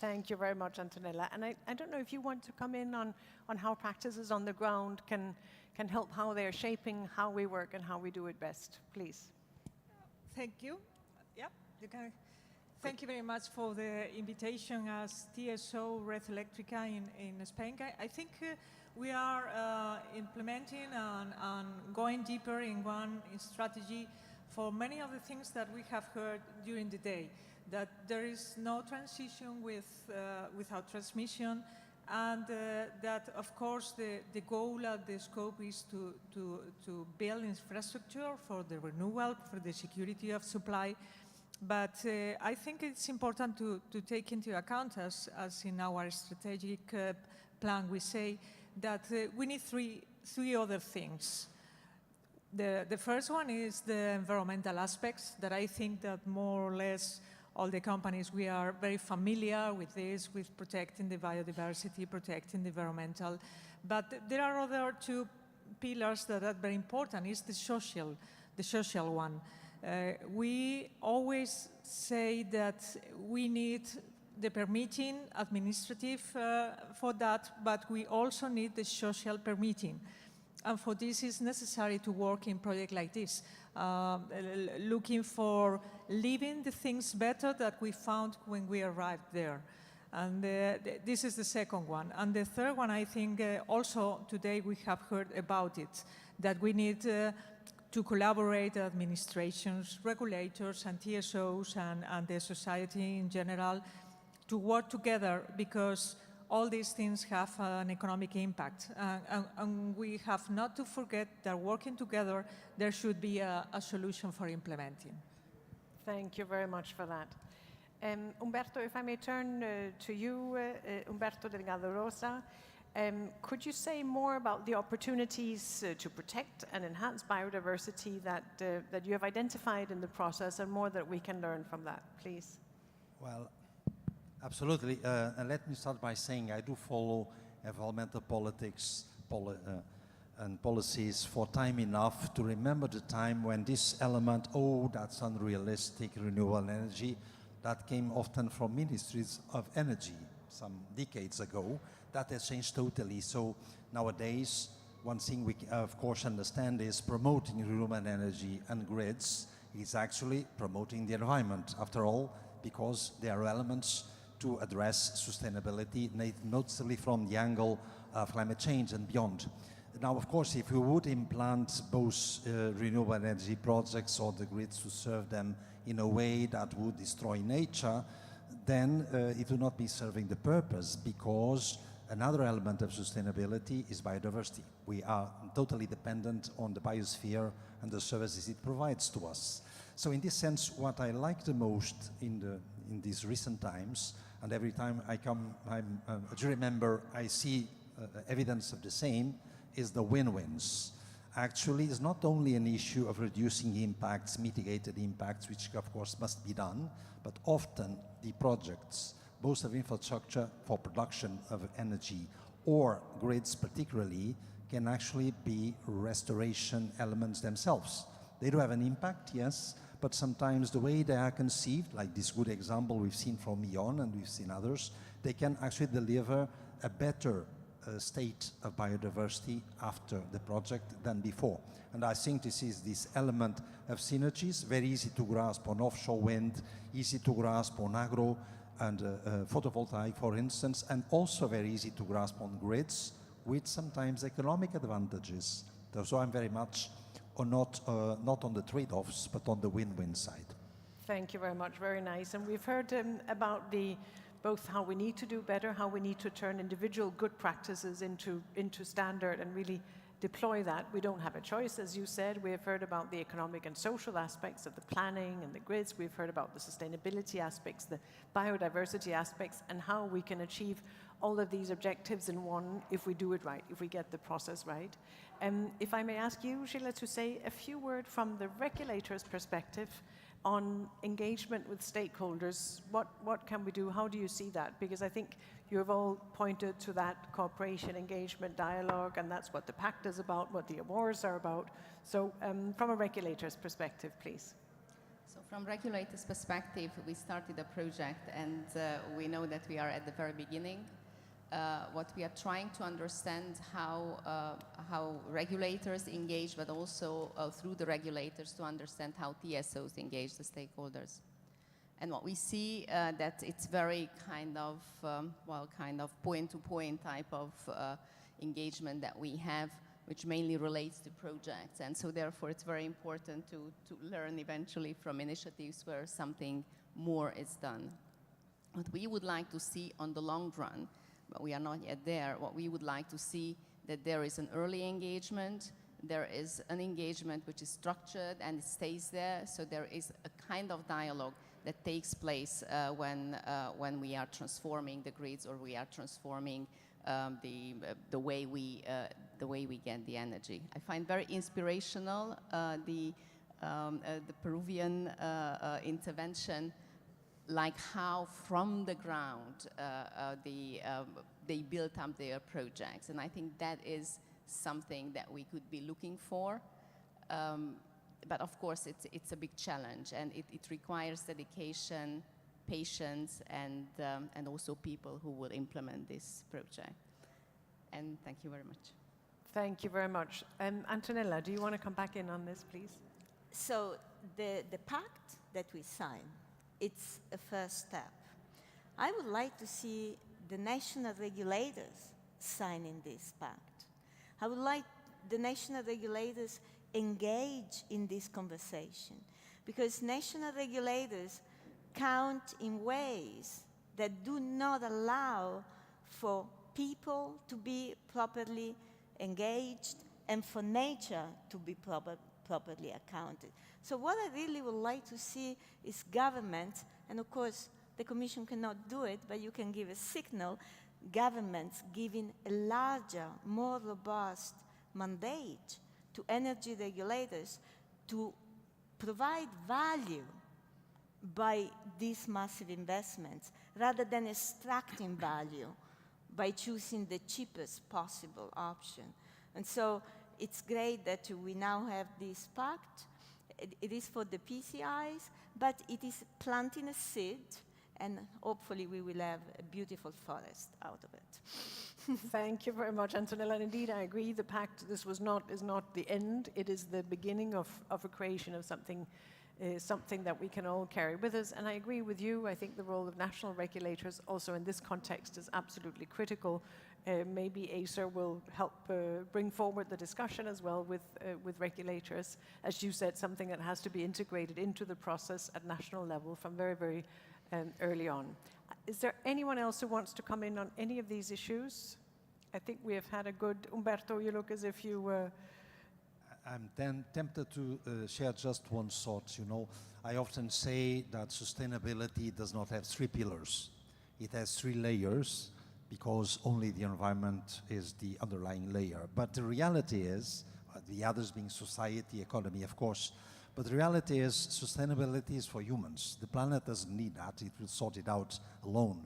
Thank you very much, Antonella. And I don't know if you want to come in on how practices on the ground can can help how they're shaping how we work and how we do it best. Please. Thank you. Yeah, you can. Thank you very much for the invitation as TSO Red Electrica in Spain. I think we are implementing and going deeper in one strategy for many of the things that we have heard during the day, that there is no transition without transmission, and that, of course, the goal and the scope is to build infrastructure for the renewal, for the security of supply. But I think it's important to take into account, as in our strategic plan we say, that we need three other things. The first one is the environmental aspects, that I think that more or less all the companies, we are very familiar with this, with protecting the biodiversity, protecting the environmental. But there are other two pillars that are very important. Is the social one. We always say that we need the permitting administrative for that, but we also need the social permitting. And for this, it's necessary to work in projects like this, looking for living the things better that we found when we arrived there. And this is the second one. And the third one, I think also today we have heard about it, that we need to collaborate, administrations, regulators, and TSOs, and the society in general, to work together, because all these things have an economic impact. And we have not to forget that working together, there should be a solution for implementing. Thank you very much for that. Umberto, if I may turn to you, Umberto Delgado Rosa. Could you say more about the opportunities to protect and enhance biodiversity that you have identified in the process, and more that we can learn from that, please? Well, absolutely. And let me start by saying I do follow environmental politics and policies for time enough to remember the time when this element, oh, that's unrealistic, renewable energy, that came often from ministries of energy some decades ago. That has changed totally. So nowadays, one thing we of course understand is promoting renewable energy and grids is actually promoting the environment, after all, because there are elements to address sustainability, notably from the angle of climate change and beyond. Now, of course, if we would implant both renewable energy projects or the grids to serve them in a way that would destroy nature, then it would not be serving the purpose, because another element of sustainability is biodiversity. We are totally dependent on the biosphere and the services it provides to us. So in this sense, what I like the most in these recent times, and every time I'm a jury member, I see evidence of the same, is the win-wins. Actually, it's not only an issue of reducing impacts, mitigated impacts, which of course must be done, but often the projects, both of infrastructure for production of energy or grids particularly, can actually be restoration elements themselves. They do have an impact, yes, but sometimes the way they are conceived, like this good example we've seen from E.ON and we've seen others, they can actually deliver a better state of biodiversity after the project than before. And I think this is this element of synergies, very easy to grasp on offshore wind, easy to grasp on agro and photovoltaic, for instance, and also very easy to grasp on grids with sometimes economic advantages. So I'm very much not on the trade-offs, but on the win-win side. Thank you very much, very nice. And we've heard about both how we need to do better, how we need to turn individual good practices into standard and really deploy that. We don't have a choice, as you said. We have heard about the economic and social aspects of the planning and the grids. We've heard about the sustainability aspects, the biodiversity aspects, and how we can achieve all of these objectives in one if we do it right, if we get the process right. If I may ask you, Sheila, to say a few words from the regulator's perspective on engagement with stakeholders. What can we do? How do you see that? Because I think you have all pointed to that cooperation, engagement, dialogue, and that's what the pact is about, what the awards are about. So from a regulator's perspective, please. So from regulator's perspective, we started a project, and we know that we are at the very beginning. what we are trying to understand how regulators engage, but also through the regulators to understand how TSOs engage the stakeholders. And what we see that it's very kind of point-to-point type of engagement that we have, which mainly relates to projects. And so therefore it's very important to learn eventually from initiatives where something more is done. What we would like to see on the long run, but we are not yet there, what we would like to see that there is an early engagement, there is an engagement which is structured and it stays there, so there is a kind of dialogue that takes place when we are transforming the grids or we are transforming the way we get the energy. I find very inspirational the Peruvian intervention, like how from the ground they built up their projects, and I think that is something that we could be looking for. But of course, it's a big challenge, and it requires dedication, patience, and also people who will implement this project. And thank you very much. Thank you very much. Antonella, do you want to come back in on this, please? So the pact that we sign, it's a first step. I would like to see the national regulators signing this pact. I would like the national regulators engage in this conversation, because national regulators count in ways that do not allow for people to be properly engaged and for nature to be properly accounted. So what I really would like to see is governments, and of course the Commission cannot do it, but you can give a signal, governments giving a larger, more robust mandate to energy regulators to provide value by these massive investments, rather than extracting value by choosing the cheapest possible option. And so it's great that we now have this pact. It is for the PCIs, but it is planting a seed, and hopefully we will have a beautiful forest out of it. Thank you very much, Antonella. And indeed, I agree, the pact, this is not the end. It is the beginning of a creation of something that we can all carry with us. And I agree with you. I think the role of national regulators also in this context is absolutely critical. Maybe ACER will help bring forward the discussion as well with regulators. As you said, something that has to be integrated into the process at national level from very, very early on. Is there anyone else who wants to come in on any of these issues? I think we have had a good... Umberto, you look as if you... I'm tempted to share just one thought. You know, I often say that sustainability does not have three pillars. It has three layers, because only the environment is the underlying layer. But the reality is, the others being society, economy, of course, but the reality is sustainability is for humans. The planet doesn't need that. It will sort it out alone.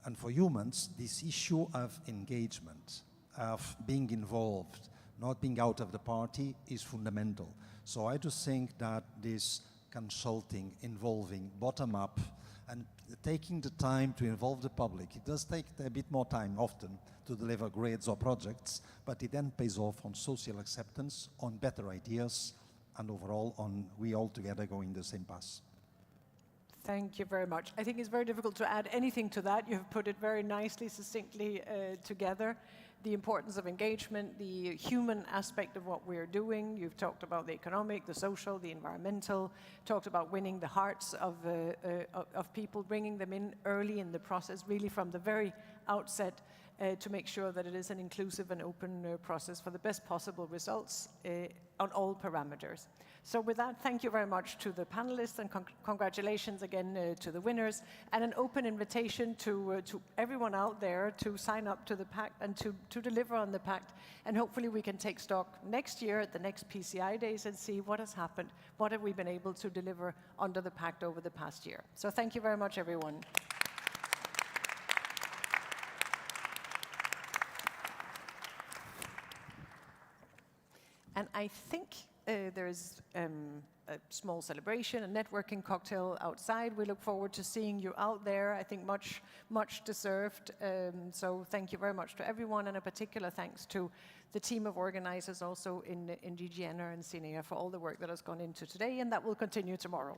And for humans, this issue of engagement, of being involved, not being out of the party, is fundamental. So I just think that this consulting, involving bottom-up, and taking the time to involve the public, it does take a bit more time often to deliver grades or projects, but it then pays off on social acceptance, on better ideas, and overall on we all together going the same path. Thank you very much. I think it's very difficult to add anything to that. You have put it very nicely, succinctly together. The importance of engagement, the human aspect of what we're doing. You've talked about the economic, the social, the environmental, talked about winning the hearts of people, bringing them in early in the process, really from the very outset, to make sure that it is an inclusive and open process for the best possible results on all parameters. So with that, thank you very much to the panelists, and congratulations again to the winners, and an open invitation to everyone out there to sign up to the pact and to deliver on the pact. And hopefully we can take stock next year at the next PCI Days and see what has happened, what have we been able to deliver under the pact over the past year. So thank you very much, everyone. And I think There is a small celebration, a networking cocktail outside. We look forward to seeing you out there. I think much deserved. So thank you very much to everyone, and a particular thanks to the team of organizers also in DG Ener and CNEA for all the work that has gone into today, and that will continue tomorrow.